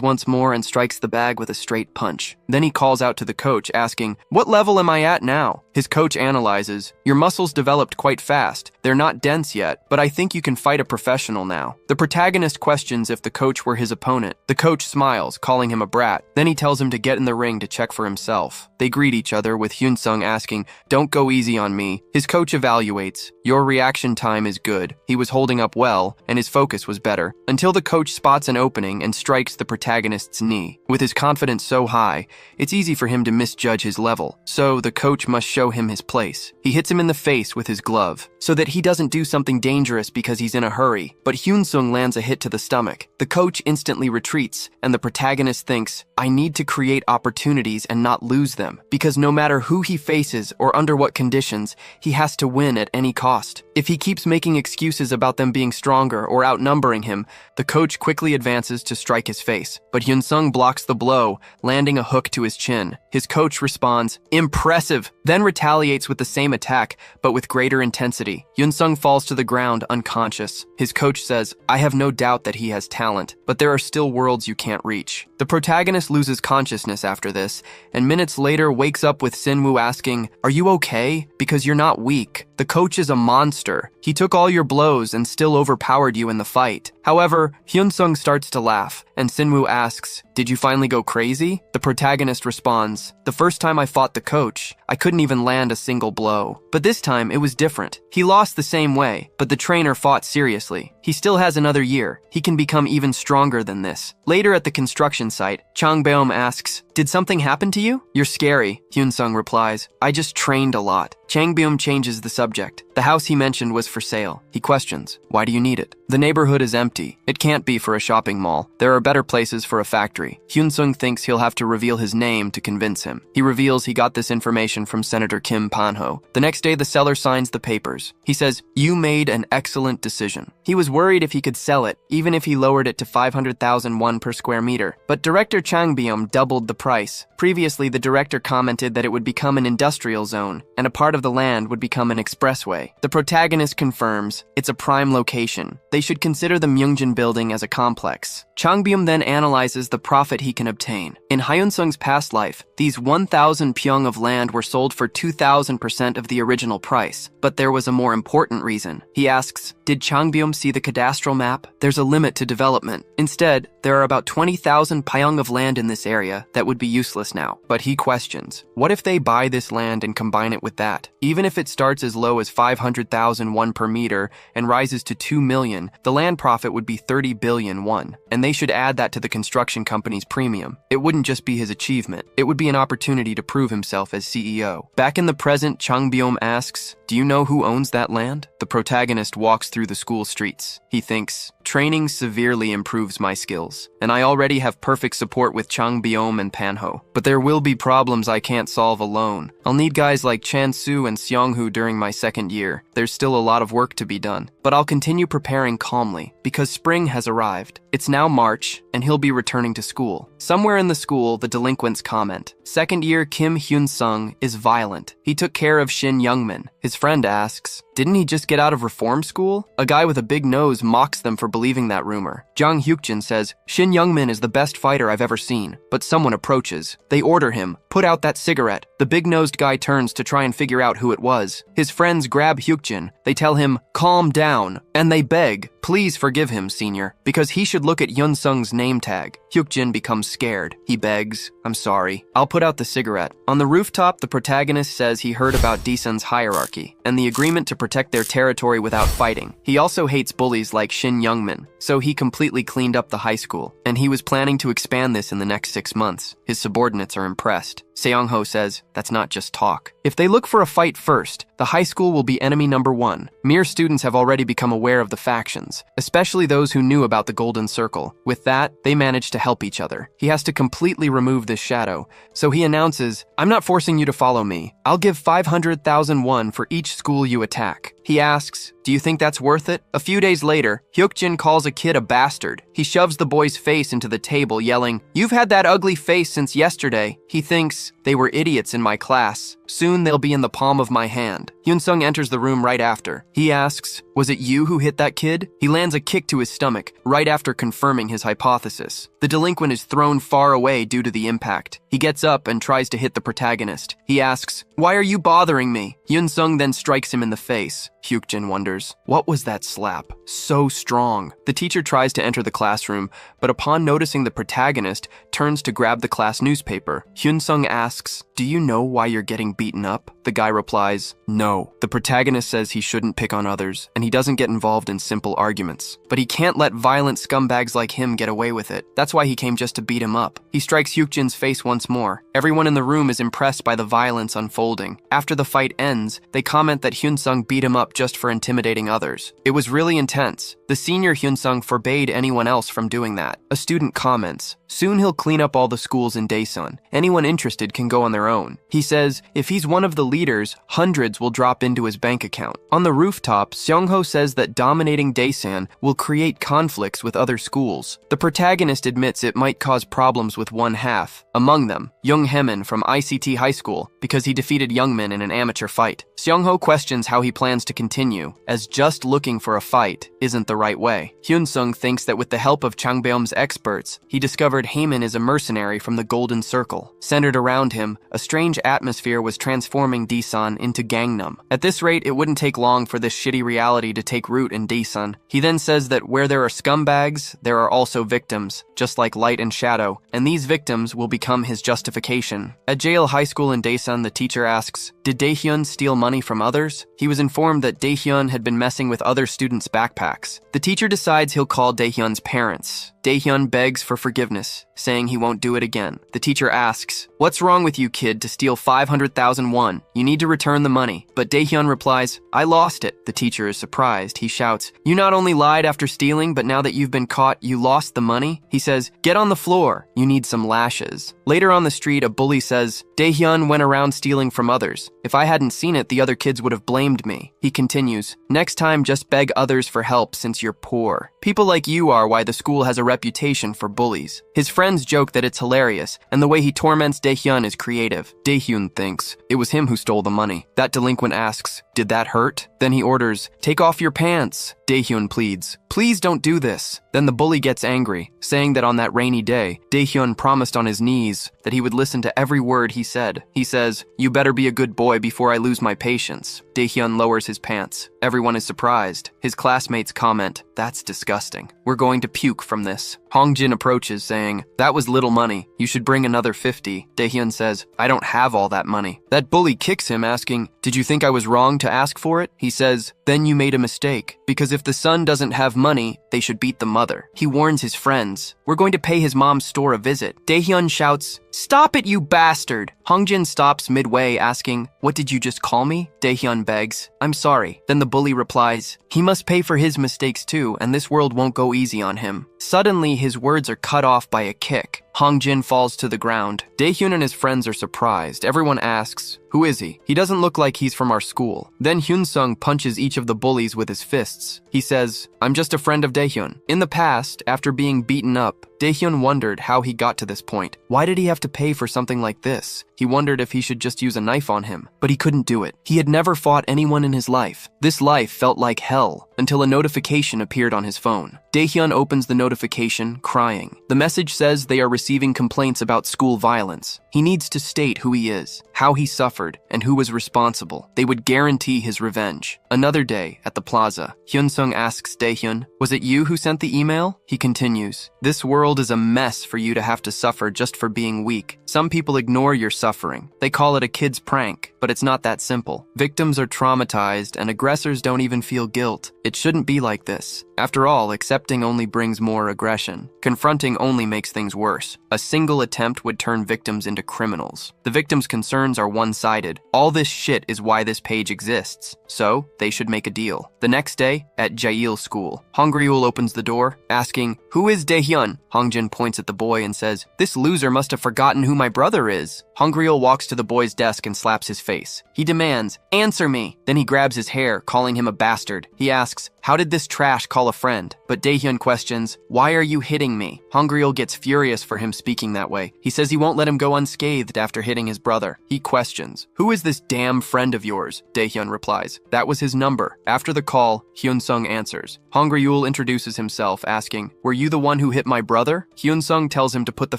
once more and strikes the bag with a straight punch. Then he calls out to the coach, asking, "What level am I at now?" His coach analyzes, "Your muscles developed quite fast. They're not dense yet, but I think you can fight a professional now." The protagonist questions if the coach were his opponent. The coach smiles, calling him a brat. Then he tells him to get in the ring to check for himself. They greet each other, with Hyun-sung asking, "Don't go easy on me." His coach evaluates, "Your reaction time is good." He was holding up well, and his focus was better, until the coach spots an opening and strikes the protagonist's knee. With his confidence so high, it's easy for him to misjudge his level, so the coach must show him his place. He hits him in the face with his glove, so that he doesn't do something dangerous because he's in a hurry, but Hyun-sung lands a hit to the stomach. The coach instantly retreats, and the protagonist thinks, "I need to create opportunities and not lose them, because no matter who he faces or under what conditions, he has to win at any cost." If he keeps making excuses about them being stronger or outnumbering him, the coach quickly advances to strike his face, but Hyun-sung blocks the blow, landing a hook to his chin. His coach responds, "Impressive," then retaliates with the same attack, but with greater intensity. Hyun-sung falls to the ground unconscious. His coach says, "I have no doubt that he has talent, but there are still worlds you can't reach." The protagonist loses consciousness after this, and minutes later wakes up with Sin-woo asking, "Are you okay? Because you're not weak. The coach is a monster. He took all your blows and still overpowered you in the fight." However, Hyun-sung starts to laugh, and Sin-woo asks, "Did you finally go crazy?" The protagonist responds, "The first time I fought the coach, I couldn't even land a single blow. But this time, it was different. He lost the same way, but the trainer fought seriously. He still has another year. He can become even stronger than this." Later at the construction site, Chang-beom asks, "Did something happen to you?" "You're scary," Hyun-sung replies. "I just trained a lot." Chang-beom changes the subject. The house he mentioned was for sale. He questions, "Why do you need it?" "The neighborhood is empty. It can't be for a shopping mall. There are better places for a factory." Hyun-sung thinks he'll have to reveal his name to convince him. He reveals he got this information from Senator Kim Panho. The next day, the seller signs the papers. He says, "You made an excellent decision." He was worried if he could sell it, even if he lowered it to 500,000 won per square meter. But director Chang-beom doubled the price. Previously, the director commented that it would become an industrial zone, and a part of the land would become an expressway. The protagonist confirms it's a prime location. They should consider the Myungjin building as a complex. Chang-beom then analyzes the profit he can obtain. In Hyun-sung's past life, these 1,000 pyong of land were sold for 2,000% of the original price. But there was a more important reason. He asks, "Did Chang-beom see the cadastral map? There's a limit to development. Instead, there are about 20,000 pyong of land in this area that would be useless now." But he questions, what if they buy this land and combine it with that? Even if it starts as low as 500,000 won per meter and rises to 2 million, the land profit would be 30 billion won. And they should add that to the construction company's premium. It wouldn't just be his achievement. It would be an opportunity to prove himself as CEO. Back in the present, Chang-beom asks, "Do you know who owns that land?" The protagonist walks through the school streets. He thinks, "Training severely improves my skills, and I already have perfect support with Chang-beom and Panho. But there will be problems I can't solve alone. I'll need guys like Chan-soo and Seong-hoo during my second year. There's still a lot of work to be done. But I'll continue preparing calmly, because spring has arrived. It's now March, and he'll be returning to school." Somewhere in the school, the delinquents comment, "Second year Kim Hyun-sung is violent. He took care of Shin Youngmin." His friend asks, "Didn't he just get out of reform school?" A guy with a big nose mocks them for believing that rumor. Jang Hyukjin says, "Shin Youngmin is the best fighter I've ever seen." But someone approaches. They order him, "Put out that cigarette." The big-nosed guy turns to try and figure out who it was. His friends grab Hyukjin. They tell him, "Calm down," and they beg, Please forgive him, senior, because he should look at Hyun-sung's name tag. Hyuk-jin becomes scared. He begs, I'm sorry. I'll put out the cigarette. On the rooftop, the protagonist says he heard about Daesun's hierarchy and the agreement to protect their territory without fighting. He also hates bullies like Shin Youngmin, so he completely cleaned up the high school, and he was planning to expand this in the next 6 months. His subordinates are impressed. Seong-ho says, that's not just talk. If they look for a fight first, the high school will be enemy number 1. Mere students have already become aware of the factions, especially those who knew about the Golden Circle. With that, they manage to help each other. He has to completely remove this shadow, so he announces, I'm not forcing you to follow me. I'll give 500,000 won for each school you attack. He asks, do you think that's worth it? A few days later, Hyuk-jin calls a kid a bastard. He shoves the boy's face into the table, yelling, you've had that ugly face since yesterday. He thinks, they were idiots in my class. Soon they'll be in the palm of my hand. Hyun-sung enters the room right after. He asks, was it you who hit that kid? He lands a kick to his stomach, right after confirming his hypothesis. The delinquent is thrown far away due to the impact. He gets up and tries to hit the protagonist. He asks, why are you bothering me? Hyun-sung then strikes him in the face. Hyuk-jin wonders, what was that slap? So strong. The teacher tries to enter the classroom, but upon noticing the protagonist, turns to grab the class newspaper. Hyun-sung asks, do you know why you're getting beaten up? The guy replies, no. The protagonist says he shouldn't pick on others, and he doesn't get involved in simple arguments. But he can't let violent scumbags like him get away with it. That's why he came just to beat him up. He strikes Hyuk-jin's face once more. Everyone in the room is impressed by the violence unfolding. After the fight ends, they comment that Hyun-sung beat him up just for intimidating others. It was really intense. The senior Hyun-sung forbade anyone else from doing that. A student comments, soon he'll clean up all the schools in Daesun. Anyone interested can go on their own. He says, if he's one of the leaders, hundreds will drop into his bank account. On the rooftop, Seong-ho says that dominating Daesun will create conflicts with other schools. The protagonist admits it might cause problems with one half. Among them, Young Hemin from ICT High School, because he defeated Youngmin in an amateur fight. Seong-ho questions how he plans to continue, as just looking for a fight isn't the right way. Hyun-sung thinks that with the help of Changbeom's experts, he discovered Haemin is a mercenary from the Golden Circle. Centered around him, a strange atmosphere was transforming Daesun into Gangnam. At this rate, it wouldn't take long for this shitty reality to take root in Daesun. He then says that where there are scumbags, there are also victims, just like light and shadow, and these victims will become his justification. At Jail High School in Daesun, the teacher asks, did Daehyun steal money from others? He was informed that Daehyun had been messing with other students' backpacks. The teacher decides he'll call Daehyun's parents. Daehyun begs for forgiveness, saying he won't do it again. The teacher asks, what's wrong with you, kid, to steal 500,000 won? You need to return the money. But Daehyun replies, I lost it. The teacher is surprised. He shouts, you not only lied after stealing, but now that you've been caught, you lost the money? He says, get on the floor. You need some lashes. Later on the street, a bully says, Daehyun went around stealing from others. If I hadn't seen it, the other kids would have blamed me. He continues, next time just beg others for help since you're poor. People like you are why the school has a reputation for bullies. His friends joke that it's hilarious, and the way he torments Daehyun is creative. Daehyun thinks it was him who stole the money. That delinquent asks, did that hurt? Then he orders, take off your pants. Daehyun pleads, please don't do this. Then the bully gets angry, saying that on that rainy day, Daehyun promised on his knees that he would listen to every word he said. He says, you better be a good boy before I lose my patience. Daehyun lowers his pants. Everyone is surprised. His classmates comment, that's disgusting. We're going to puke from this. Hongjin approaches, saying, that was little money. You should bring another 50. Daehyun says, I don't have all that money. That bully kicks him, asking, did you think I was wrong to ask for it? He says, then you made a mistake, because if the son doesn't have money, they should beat the mother. He warns his friends, we're going to pay his mom's store a visit. Daehyun shouts, stop it, you bastard! Hongjin stops midway, asking, what did you just call me? Daehyun begs, I'm sorry. Then the bully replies, he must pay for his mistakes too, and this world won't go easy on him. Suddenly, his words are cut off by a kick. Hongjin falls to the ground. Daehyun and his friends are surprised. Everyone asks, who is he? He doesn't look like he's from our school. Then Hyun-sung punches each of the bullies with his fists. He says, I'm just a friend of Daehyun. In the past, after being beaten up, Daehyun wondered how he got to this point. Why did he have to pay for something like this? He wondered if he should just use a knife on him, but he couldn't do it. He had never fought anyone in his life. This life felt like hell until a notification appeared on his phone. Daehyun opens the notification, crying. The message says they are receiving complaints about school violence. He needs to state who he is, how he suffered, and who was responsible. They would guarantee his revenge. Another day, at the plaza, Hyunsung asks Daehyun, "Was it you who sent the email?" He continues, "This world is a mess for you to have to suffer just for being weak. Some people ignore your suffering. They call it a kid's prank, but it's not that simple. Victims are traumatized, and aggressors don't even feel guilt. It shouldn't be like this. After all, accepting only brings more aggression. Confronting only makes things worse. A single attempt would turn victims into criminals. The victims' concerns are one-sided. All this shit is why this page exists. So, they should make a deal." The next day, at Jail school, Hongryul opens the door, asking, "Who is Daehyun?" Hongjin points at the boy and says, "This loser must have forgotten who my brother is." Hongryul walks to the boy's desk and slaps his face. He demands, "Answer me." Then he grabs his hair, calling him a bastard. He asks, "How did this trash call a friend?" But Daehyun questions, "Why are you hitting me?" Hongryul gets furious for him speaking that way. He says he won't let him go unscathed after hitting his brother. He questions, "Who is this damn friend of yours?" Daehyun replies, "That was his number." After the call, Hyunsung answers. Hongryul introduces himself, asking, "Were you the one who hit my brother?" Hyunsung tells him to put the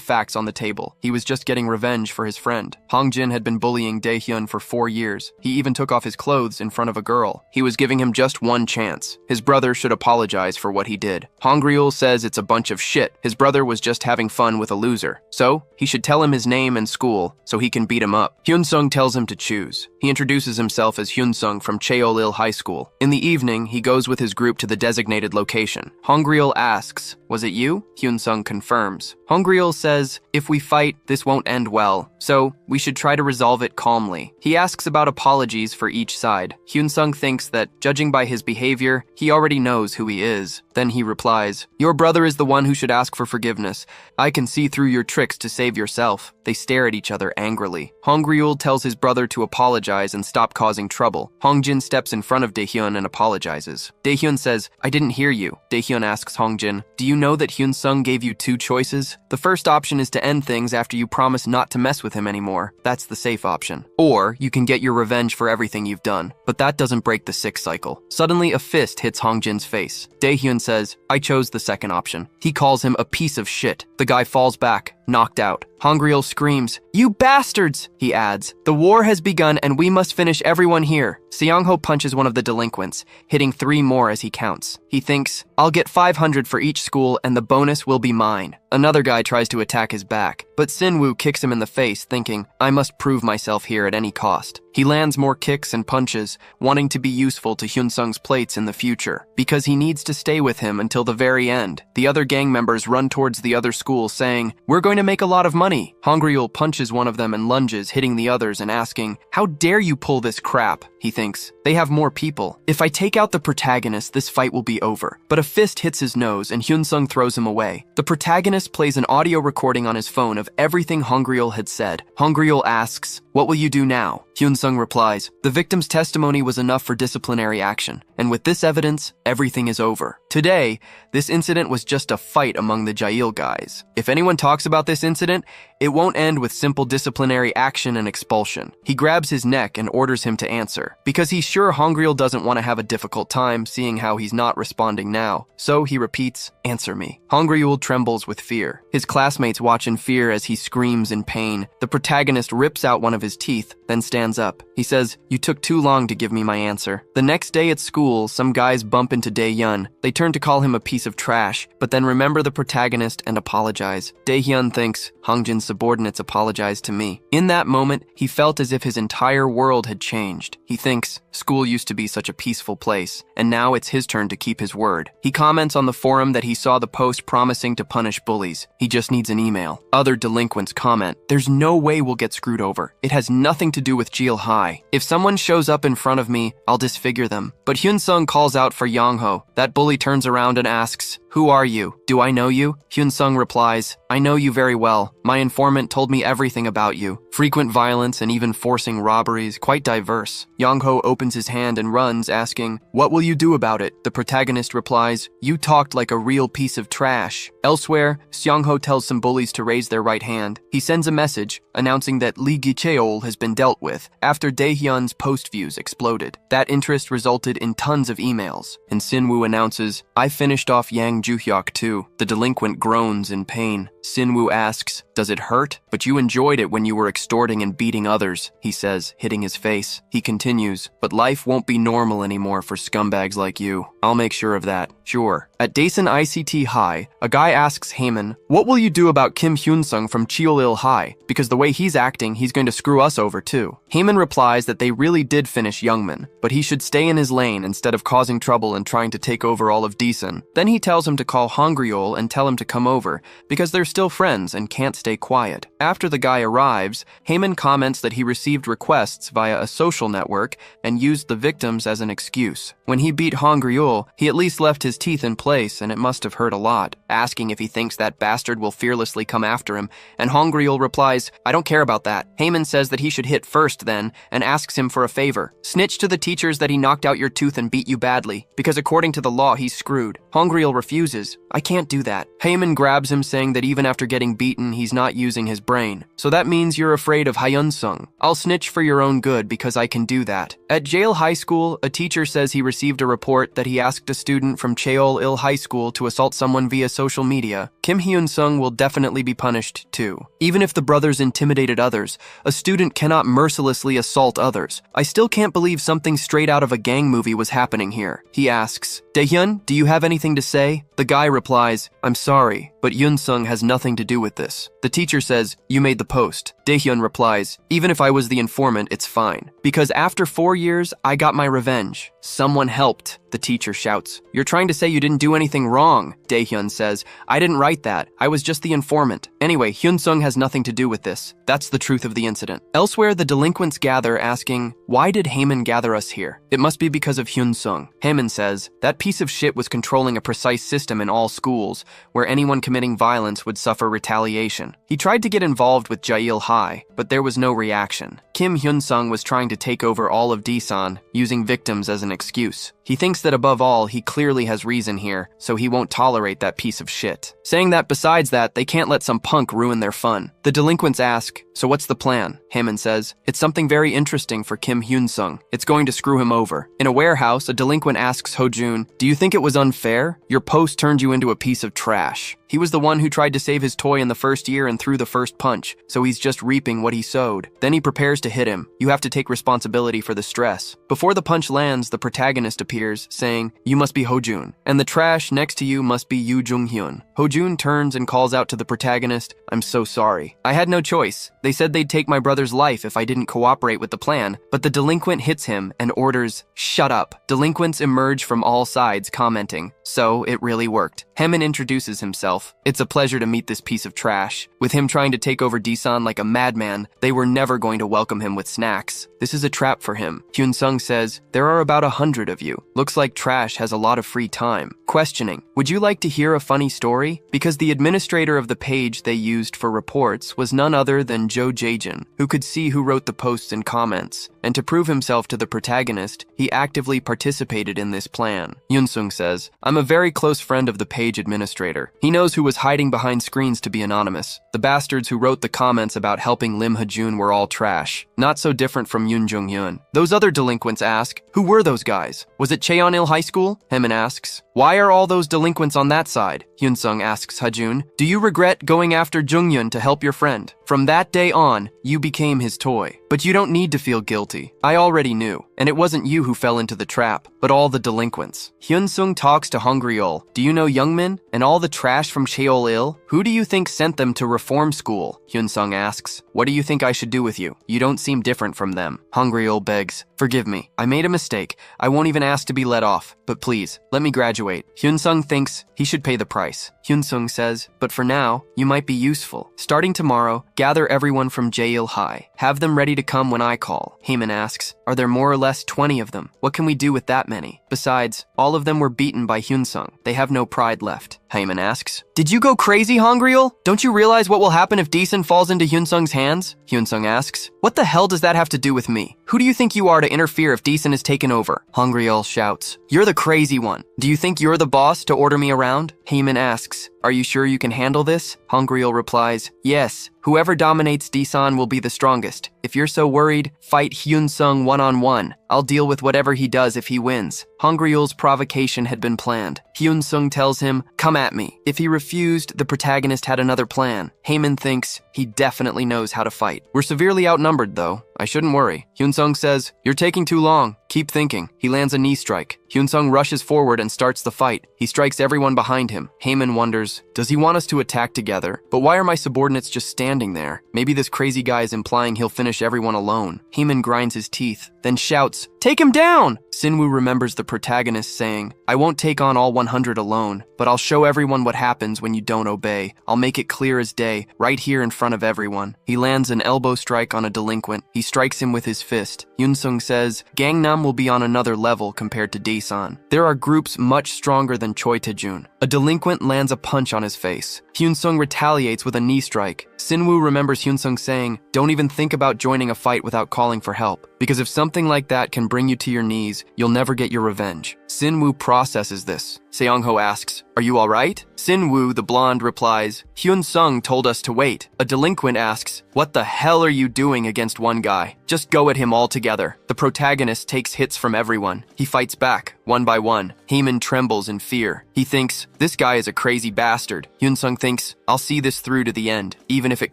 facts on the table. He was just getting revenge for his friend. Hongjin had been bullying Daehyun for 4 years. He even took off his clothes in front of a girl. He was giving him just one chance. His brother should apologize for what he did. Hongryul says it's a bunch of shit. His brother was just having fun with a loser. So, he should tell him his name and school so he can beat him up. Hyunsung tells him to choose. He introduces himself as Hyunsung from Cheolil High School. In the evening, he goes with his group to the designated location. Hongryul asks, "Was it you?" Hyunsung confirms. Hongryul says, "If we fight, this won't end well, so we should try to resolve it calmly." He asks about apologies for each side. Hyunsung thinks that, judging by his behavior, he already knows who he is. Then he replies, "Your brother is the one who should ask for forgiveness. I can see through your tricks to save yourself." They stare at each other angrily. Hongryul tells his brother to apologize and stop causing trouble. Hongjin steps in front of Daehyun and apologizes. Daehyun says, "I didn't hear you." Daehyun asks Hongjin, "Do you know that Hyunsung gave you 2 choices? The first option is to end things after you promise not to mess with him anymore. That's the safe option. Or you can get your revenge for everything you've done. But that doesn't break the sick cycle." Suddenly, a fist hits Hongjin's face. Daehyun says, "I chose the second option." He calls him a piece of shit. The guy falls back, knocked out. Hongryul screams, "You bastards!" He adds, "The war has begun and we must finish everyone here." Seongho punches one of the delinquents, hitting 3 more as he counts. He thinks, "I'll get 500 for each school and the bonus will be mine." Another guy tries to attack his back, but Sinwoo kicks him in the face, thinking, "I must prove myself here at any cost." He lands more kicks and punches, wanting to be useful to Hyunsung's plates in the future, because he needs to stay with him until the very end. The other gang members run towards the other school, saying, "We're going to make a lot of money." Hongryul punches one of them and lunges, hitting the others and asking, "How dare you pull this crap?" He thinks, "They have more people. If I take out the protagonist, this fight will be over." But a fist hits his nose and Hyunsung throws him away. The protagonist plays an audio recording on his phone of everything Hongryul had said. Hongryul asks, "What will you do now?" Hyunsung replies, "The victim's testimony was enough for disciplinary action, and with this evidence, everything is over. Today, this incident was just a fight among the Jail guys. If anyone talks about this incident, it won't end with simple disciplinary action and expulsion." He grabs his neck and orders him to answer, because he's sure Hongryul doesn't want to have a difficult time seeing how he's not responding now. So he repeats, "Answer me." Hongryul trembles with fear. His classmates watch in fear as he screams in pain. The protagonist rips out one of his teeth, then stands up. He says, "You took too long to give me my answer." The next day at school, some guys bump into Daehyun. They turn to call him a piece of trash, but then remember the protagonist and apologize. Daehyun thinks, "Hongjin's subordinates apologized to me." In that moment, he felt as if his entire world had changed. He thinks, school used to be such a peaceful place, and now it's his turn to keep his word. He comments on the forum that he saw the post promising to punish bullies. He just needs an email. Other delinquents comment, "There's no way we'll get screwed over. It has nothing to do with Jeil High. If someone shows up in front of me, I'll disfigure them." But Hyunsung calls out for Yongho. That bully turns around and asks, "Who are you? Do I know you?" Hyunsung replies, "I know you very well. My informant told me everything about you. Frequent violence and even forcing robberies, quite diverse. Yongho opens his hand and runs, asking, "What will you do about it?" The protagonist replies, "You talked like a real piece of trash." Elsewhere, Seongho tells some bullies to raise their right hand. He sends a message announcing that Lee Gi-cheol has been dealt with after Daehyun's post views exploded. That interest resulted in tons of emails, and Sinwoo announces, "I finished off Yang Ju-hyuk too." The delinquent groans in pain. Sinwoo asks, "Does it hurt? But you enjoyed it when you were extorting and beating others," he says, hitting his face. He continues, "But life won't be normal anymore for scumbags like you. I'll make sure of that. Sure." At Daesun ICT High, a guy asks Heyman, "What will you do about Kim Hyun-sung from Cheolil High? Because the way he's acting, he's going to screw us over too." Heyman replies that they really did finish Youngman, but he should stay in his lane instead of causing trouble and trying to take over all of Daesun. Then he tells him to call Hongryol and tell him to come over, because they're still friends and can't stay quiet. After the guy arrives, Heyman comments that he received requests via a social network and used the victims as an excuse. When he beat Hongryol, he at least left his teeth in place, and it must have hurt a lot, asking if he thinks that bastard will fearlessly come after him, and Hongryol replies, "I don't care about that." Heyman says that he should hit first then, and asks him for a favor. "Snitch to the teachers that he knocked out your tooth and beat you badly, because according to the law, he's screwed." Hongryol refuses. "I can't do that." Heyman grabs him, saying that even after getting beaten, he's not using his brain. "So that means you're afraid of Hyun-sung. I'll snitch for your own good because I can do that." At Jail High School, a teacher says he received a report that he asked a student from Cheol-il High School to assault someone via social media. Kim Hyun-sung will definitely be punished too. Even if the brothers intimidated others, a student cannot mercilessly assault others. "I still can't believe something straight out of a gang movie was happening here." He asks, "Daehyun, do you have anything to say?" The guy replies, "I'm sorry, but Yun-sung has nothing to do with this." The teacher says, "You made the post." Daehyun replies, "Even if I was the informant, it's fine. Because after 4 years, I got my revenge. Someone helped." The teacher shouts, "You're trying to say you didn't do anything wrong." Daehyun says, "I didn't write that. I was just the informant. Anyway, Hyun-sung has nothing to do with this. That's the truth of the incident." Elsewhere, the delinquents gather, asking, "Why did Heyman gather us here?" "It must be because of Hyun-sung." Heyman says, "That piece of shit was controlling a precise system in all schools, where anyone committing violence would suffer retaliation. He tried to get involved with Jail High, but there was no reaction. Kim Hyun-sung was trying to take over all of Daesun, using victims as an excuse. He thinks that above all, he clearly has reason here, so he won't tolerate that piece of shit." Saying that besides that, they can't let some punk ruin their fun. The delinquents ask, "So what's the plan?" Heyman says, "It's something very interesting for Kim Hyun-sung. It's going to screw him over." In a warehouse, a delinquent asks Ho-jun, "Do you think it was unfair? Your post turned you into a piece of trash. He was the one who tried to save his toy in the first year and threw the first punch, so he's just reaping what he sowed." Then he prepares to hit him. "You have to take responsibility for the stress." Before the punch lands, the protagonist appears, saying, "You must be Ho-jun, and the trash next to you must be Yoo Jung-hyun." Ho-jun turns and calls out to the protagonist, "I'm so sorry. I had no choice. They said they'd take my brother's life if I didn't cooperate with the plan." But the delinquent hits him and orders, "Shut up." Delinquents emerge from all sides, commenting, "So it really worked." Heyman introduces himself. "It's a pleasure to meet this piece of trash." With him trying to take over Daesun like a madman, they were never going to welcome him with snacks. This is a trap for him. Hyun-sung says, "There are about 100 of you. Looks like Trash has a lot of free time." Questioning, "Would you like to hear a funny story?" Because the administrator of the page they used for reports was none other than Jo Jaejin, who could see who wrote the posts and comments. And to prove himself to the protagonist, he actively participated in this plan. Yun-sung says, "I'm a very close friend of the page administrator. He knows who was hiding behind screens to be anonymous. The bastards who wrote the comments about helping Lim Ha-jun were all trash. Not so different from Yoon Jung-hyun." Those other delinquents ask, "Who were those guys? Was it Cheon-il High School?" Heyman asks, "Why are all those delinquents on that side?" Hyun-sung asks Ha-jun, "Do you regret going after Jung-hyun to help your friend? From that day on, you became his toy. But you don't need to feel guilty. I already knew. And it wasn't you who fell into the trap, but all the delinquents." Hyun-sung talks to Hongryol. "Do you know Youngmin and all the trash from Cheol-il? Who do you think sent them to reform school?" Hyun-sung asks, "What do you think I should do with you? You don't seem different from them." Hongryol begs, "Forgive me. I made a mistake. I won't even ask to be let off. But please, let me graduate." Hyun-sung thinks he should pay the price. Hyun-sung says, "But for now, you might be useful. Starting tomorrow, gather everyone from Jail High. Have them ready to come when I call." Heyman asks, "Are there more or less 20 of them? What can we do with that many? Besides, all of them were beaten by Hyun-sung. They have no pride left." Heyman asks. Did you go crazy, Hongryul? Don't you realize what will happen if Deesun falls into Hyunsung's hands? Hyunsung asks. What the hell does that have to do with me? Who do you think you are to interfere if Deesun is taken over? Hongryul shouts. You're the crazy one. Do you think you're the boss to order me around? Heyman asks. Are you sure you can handle this? Hongryul replies. Yes. Whoever dominates Deesun will be the strongest. If you're so worried, fight Hyunsung one-on-one. I'll deal with whatever he does if he wins. Hongryul's provocation had been planned. Hyunsung tells him, come at me. If he refused, the protagonist had another plan. Heyman thinks he definitely knows how to fight. We're severely outnumbered, though. I shouldn't worry. Hyunsung says, you're taking too long. Keep thinking. He lands a knee strike. Hyunsung rushes forward and starts the fight. He strikes everyone behind him. Heyman wonders, does he want us to attack together? But why are my subordinates just standing there? Maybe this crazy guy is implying he'll finish everyone alone. Heyman grinds his teeth, then shouts, take him down! Sinwoo remembers the protagonist saying, I won't take on all 100 alone, but I'll show everyone what happens when you don't obey. I'll make it clear as day, right here in front of everyone. He lands an elbow strike on a delinquent. He strikes him with his fist. Hyunsung says, Gangnam will be on another level compared to Daesan. There are groups much stronger than Choi Taejun. A delinquent lands a punch on his face. Hyunsung retaliates with a knee strike. Sinwoo remembers Hyunsung saying, don't even think about joining a fight without calling for help, because if something like that can bring you to your knees, you'll never get your revenge. Sinwoo processes this. Seongho asks, are you alright? Sinwoo, the blonde, replies, Hyunsung told us to wait. A delinquent asks, what the hell are you doing against one guy? Just go at him all together. The protagonist takes hits from everyone. He fights back, one by one. Heyman trembles in fear. He thinks, this guy is a crazy bastard. Hyunsung thinks, I'll see this through to the end, even if it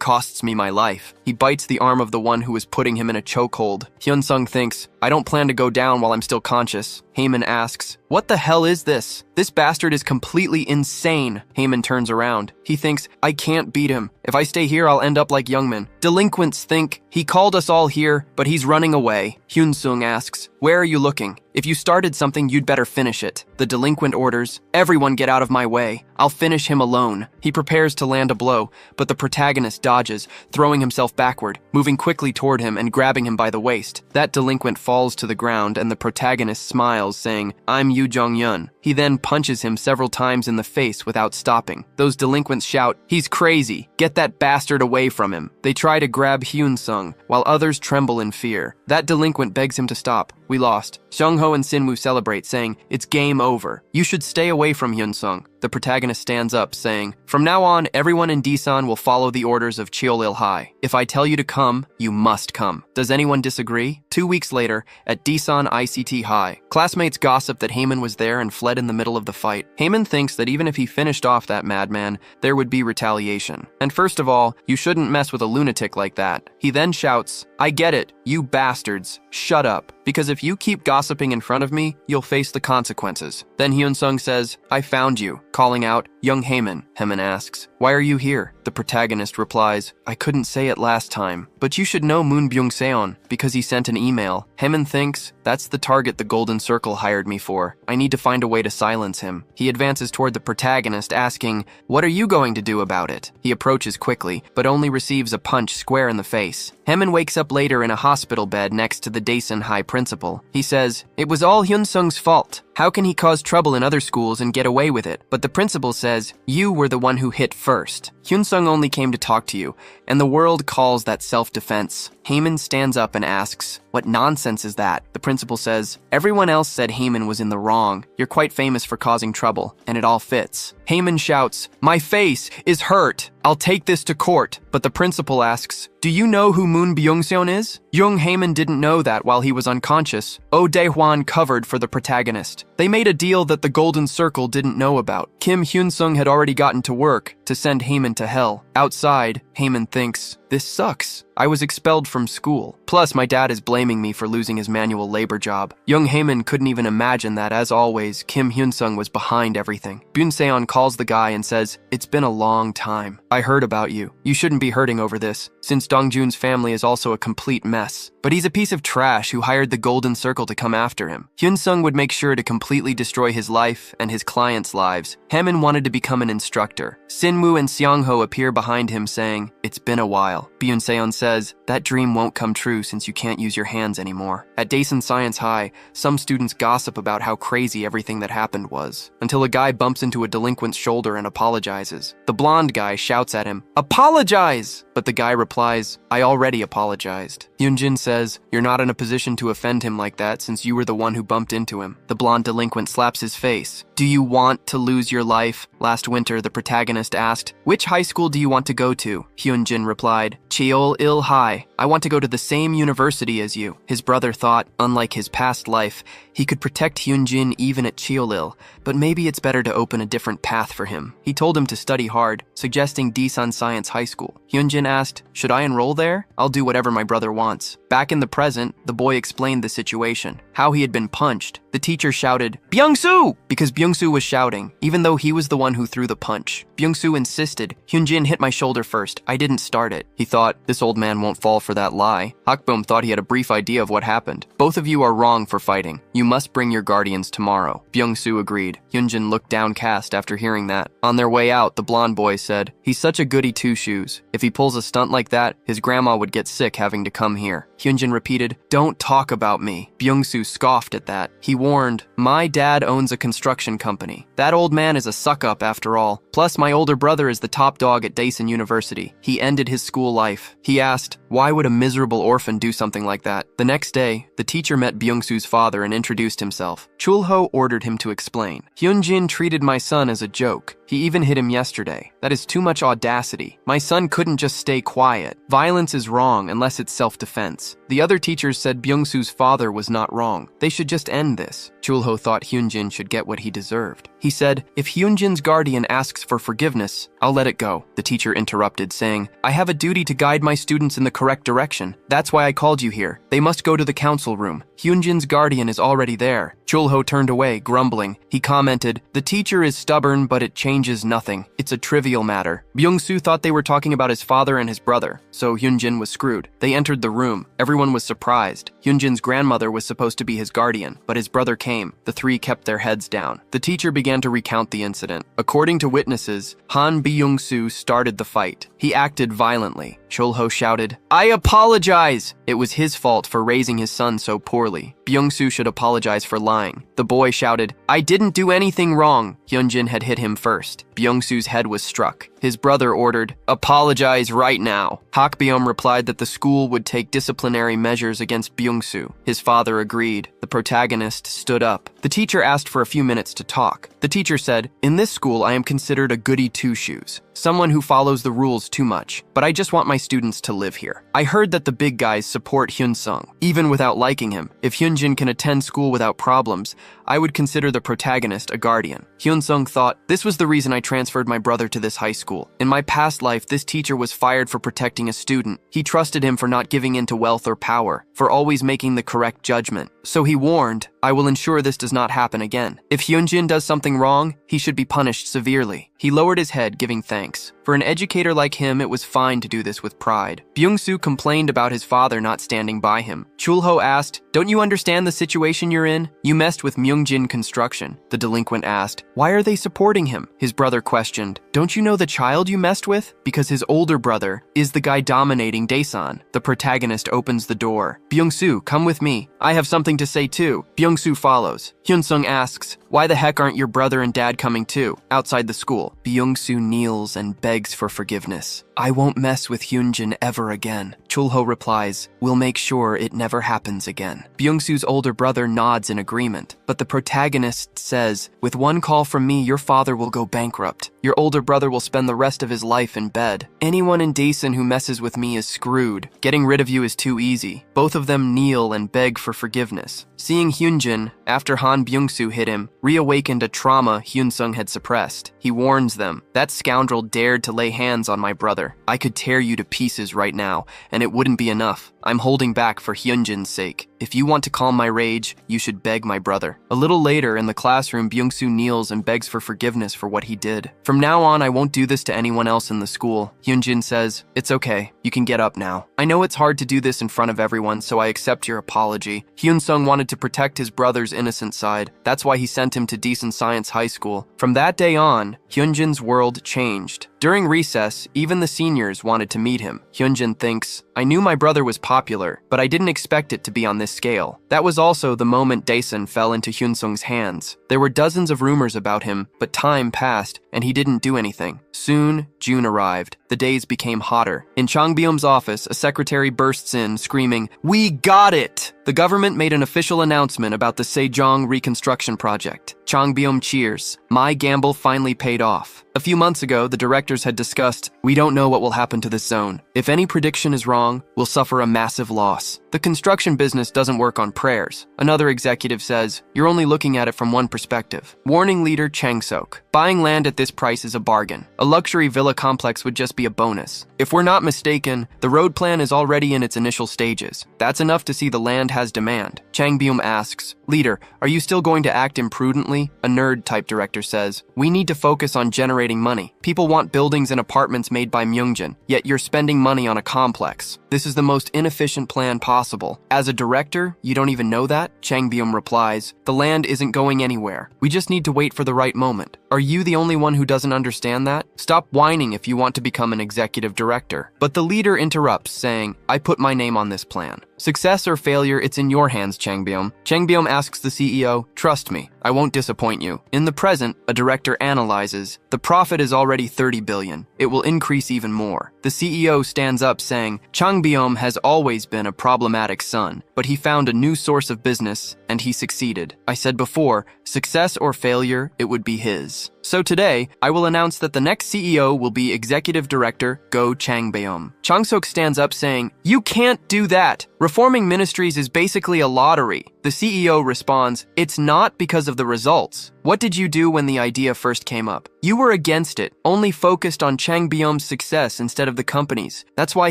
costs me my life. He bites the arm of the one who is putting him in a chokehold. Hyunsung thinks, I don't plan to go down while I'm still conscious. Heyman asks, what the hell is this? This bastard is completely insane. Heyman turns around. He thinks, I can't beat him. If I stay here, I'll end up like Youngman. Delinquents think, he called us all here, but he's running away. Hyunsung asks, where are you looking? If you started something, you'd better finish it. The delinquent orders, everyone get out of my way. I'll finish him alone. He prepares to land a blow, but the protagonist dodges, throwing himself backward, moving quickly toward him and grabbing him by the waist. That delinquent falls to the ground and the protagonist smiles, saying, I'm Yu Jong-yun. He then punches him several times in the face without stopping. Those delinquents shout, he's crazy. Get that bastard away from him. They try to grab Hyunsung, while others tremble in fear. That delinquent begs him to stop. We lost. Seongho and Sinwoo celebrate, saying, it's game over. You should stay away from Hyunsung. The protagonist stands up, saying, from now on, everyone in Daesan will follow the orders of Cheolil High. If I tell you to come, you must come. Does anyone disagree? 2 weeks later, at Daesan ICT High, classmates gossip that Heyman was there and fled in the middle of the fight. Heyman thinks that even if he finished off that madman, there would be retaliation. And first of all, you shouldn't mess with a lunatic like that. He then shouts, I get it, you bastards. Shut up. Because if you keep gossiping in front of me, you'll face the consequences. Then Hyunsung says, I found you, calling out, young Heyman. Heyman asks, why are you here? The protagonist replies, I couldn't say it last time, but you should know Moon Byung-seon because he sent an email. Heyman thinks, that's the target the Golden Circle hired me for. I need to find a way to silence him. He advances toward the protagonist, asking, what are you going to do about it? He approaches quickly, but only receives a punch square in the face. Heyman wakes up later in a hospital bed next to the Daesan High principal. He says, it was all Hyunsung's fault. How can he cause trouble in other schools and get away with it? But the principal says, you were the one who hit first. Hyunsung only came to talk to you, and the world calls that self-defense. Heyman stands up and asks, what nonsense is that? The principal says, everyone else said Heyman was in the wrong. You're quite famous for causing trouble, and it all fits. Heyman shouts, my face is hurt. I'll take this to court. But the principal asks, do you know who Moon Byung-seon is? Young Heyman didn't know that while he was unconscious. Oh Dae-hwan covered for the protagonist. They made a deal that the Golden Circle didn't know about. Kim Hyunsung had already gotten to work to send Heyman to hell. Outside, Heyman thinks, this sucks. I was expelled from school. Plus, my dad is blaming me for losing his manual labor job. Young Heyman couldn't even imagine that, as always, Kim Hyunsung was behind everything. Byun-seon calls the guy and says, it's been a long time. I heard about you. You shouldn't be hurting over this, since Dongjun's family is also a complete mess. But he's a piece of trash who hired the Golden Circle to come after him. Hyunsung would make sure to completely destroy his life and his clients' lives. Heyman wanted to become an instructor. Sinwoo and Seongho appear behind him saying, it's been a while. Byun-seon says, that dream won't come true since you can't use your hands anymore. At Daesun Science High, some students gossip about how crazy everything that happened was, until a guy bumps into a delinquent's shoulder and apologizes. The blonde guy shouts at him, "Apologize!" But the guy replies, "I already apologized." Hyunjin says, "You're not in a position to offend him like that since you were the one who bumped into him." The blonde delinquent slaps his face. "Do you want to lose your life?" Last winter, the protagonist asked, "Which high school do you want to go to?" Hyunjin replied, "Cheol-il High. I want to go to the same university as you." His brother thought, unlike his past life, he could protect Hyunjin even at Cheol-il, but maybe it's better to open a different path for him. He told him to study hard, suggesting Daesun Science High School. Hyunjin asked, "Should I enroll there? I'll do whatever my brother wants." Back in the present, the boy explained the situation, how he had been punched. The teacher shouted, "Byung-soo!" because Byung-soo was shouting, even though he was the one who threw the punch. Byung-soo insisted, "Hyunjin hit my shoulder first. I didn't start it." He thought, this old man won't fall for that lie. Hakbum thought he had a brief idea of what happened. "Both of you are wrong for fighting. You must bring your guardians tomorrow." Byung-soo agreed. Hyunjin looked downcast after hearing that. On their way out, the blonde boy said, "He's such a goody two-shoes. If he pulls a stunt like that, his grandma would get sick having to come here." Hyunjin repeated, "Don't talk about me." Byung-soo scoffed at that. He warned, "My dad owns a construction company. That old man is a suck-up after all. Plus, my older brother is the top dog at Daesun University. He ended his school life." He asked, why would a miserable orphan do something like that? The next day, the teacher met Byung-soo's father and introduced himself. Chul-ho ordered him to explain. "Hyunjin treated my son as a joke. He even hit him yesterday. That is too much audacity. My son couldn't just stay quiet. Violence is wrong unless it's self-defense." The other teachers said Byung-soo's father was not wrong. They should just end this. Chul-ho thought Hyunjin should get what he deserved. He said, "If Hyunjin's guardian asks for forgiveness, I'll let it go." The teacher interrupted, saying, "I have a duty to guide my students in the correct direction. That's why I called you here. They must go to the council room. Hyunjin's guardian is already there." Chul-ho turned away, grumbling. He commented, "The teacher is stubborn, but it changes nothing. It's a trivial matter." Byung-soo thought they were talking about his father and his brother, so Hyunjin was screwed. They entered the room. Everyone was surprised. Hyunjin's grandmother was supposed to be his guardian, but his brother came. The three kept their heads down. The teacher began to recount the incident. According to witnesses, Han Byung-soo started the fight. He acted violently. Chul-ho shouted, "I apologize!" It was his fault for raising his son so poorly. Byung-soo should apologize for lying. The boy shouted, "I didn't do anything wrong." Hyunjin had hit him first. Byung-soo's head was struck. His brother ordered, "Apologize right now." Hakbyum replied that the school would take disciplinary measures against Byung-soo. His father agreed. The protagonist stood up. The teacher asked for a few minutes to talk. The teacher said, "In this school, I am considered a goody two-shoes, someone who follows the rules too much, but I just want my students to live here. I heard that the big guys support Hyun-sung, even without liking him. If Hyunjin can attend school without problems, I would consider the protagonist a guardian." Hyun-sung thought, "This was the reason I transferred my brother to this high school. In my past life, this teacher was fired for protecting a student. He trusted him for not giving in to wealth or power, for always making the correct judgment. So he warned, I will ensure this does not happen again. If Hyunjin does something wrong, he should be punished severely." He lowered his head, giving thanks. For an educator like him, it was fine to do this with pride. Byung-soo complained about his father not standing by him. Chul-ho asked, "Don't you understand the situation you're in? You messed with Myungjin Construction." The delinquent asked, "Why are they supporting him?" His brother questioned, "Don't you know the child you messed with? Because his older brother is the guy dominating Daesun." The protagonist opens the door. "Byung-soo, come with me. I have something to say too." Byung-soo follows. Hyun-sung asks, "Why the heck aren't your brother and dad coming too?" Outside the school, Byung-soo kneels and begs for forgiveness. "I won't mess with Hyunjin ever again." Chul-ho replies, "We'll make sure it never happens again." Byung-soo's older brother nods in agreement, but the protagonist says, "With one call from me, your father will go bankrupt. Your older brother will spend the rest of his life in bed. Anyone in Daesun who messes with me is screwed. Getting rid of you is too easy." Both of them kneel and beg for forgiveness. Seeing Hyunjin, after Han Byung-soo hit him, reawakened a trauma Hyun-sung had suppressed. He warns them, "That scoundrel dared to lay hands on my brother. I could tear you to pieces right now, and it wouldn't be enough. I'm holding back for Hyunjin's sake. If you want to calm my rage, you should beg my brother." A little later, in the classroom, Byung-soo kneels and begs for forgiveness for what he did. "From now on, I won't do this to anyone else in the school." Hyunjin says, "It's okay. You can get up now. I know it's hard to do this in front of everyone, so I accept your apology." Hyun-sung wanted to protect his brother's innocent side. That's why he sent him to Daesun Science High School. From that day on, Hyunjin's world changed. During recess, even the seniors wanted to meet him. Hyunjin thinks, I knew my brother was popular, but I didn't expect it to be on this scale. That was also the moment Daesun fell into Hyunsung's hands. There were dozens of rumors about him, but time passed, and he didn't do anything. Soon, June arrived. The days became hotter. In Changbyum's office, a secretary bursts in, screaming, "We got it!" The government made an official announcement about the Sejong reconstruction project. Changbyum cheers. My gamble finally paid off. A few months ago, the directors had discussed, we don't know what will happen to this zone. If any prediction is wrong, we'll suffer a massive loss. The construction business doesn't work on prayers. Another executive says, you're only looking at it from one perspective. Warning leader Changsok. Buying land at this price is a bargain. A luxury villa complex would just be a bonus. If we're not mistaken, the road plan is already in its initial stages. That's enough to see the land has demand. Changbyum asks, Leader, are you still going to act imprudently? A nerd-type director says, we need to focus on generating money. People want buildings and apartments made by Myungjin, yet you're spending money on a complex. This is the most inefficient plan possible. As a director, you don't even know that? Changbyum replies, the land isn't going anywhere. We just need to wait for the right moment. Are you the only one who doesn't understand that? Stop whining if you want to become an executive director. But the leader interrupts, saying, I put my name on this plan. Success or failure, it's in your hands, Changbyum. Changbyum asks the CEO, trust me, I won't disappoint you. In the present, a director analyzes, the profit is already 30 billion. It will increase even more. The CEO stands up saying, Changbyum has always been a problematic son, but he found a new source of business and he succeeded. I said before, success or failure, it would be his. So today, I will announce that the next CEO will be Executive Director Go Changbyum. Changsok stands up saying, you can't do that. Reforming ministries is basically a lottery. The CEO responds, it's not because of the results. What did you do when the idea first came up? You were against it, only focused on Changbyum's success instead of the company's. That's why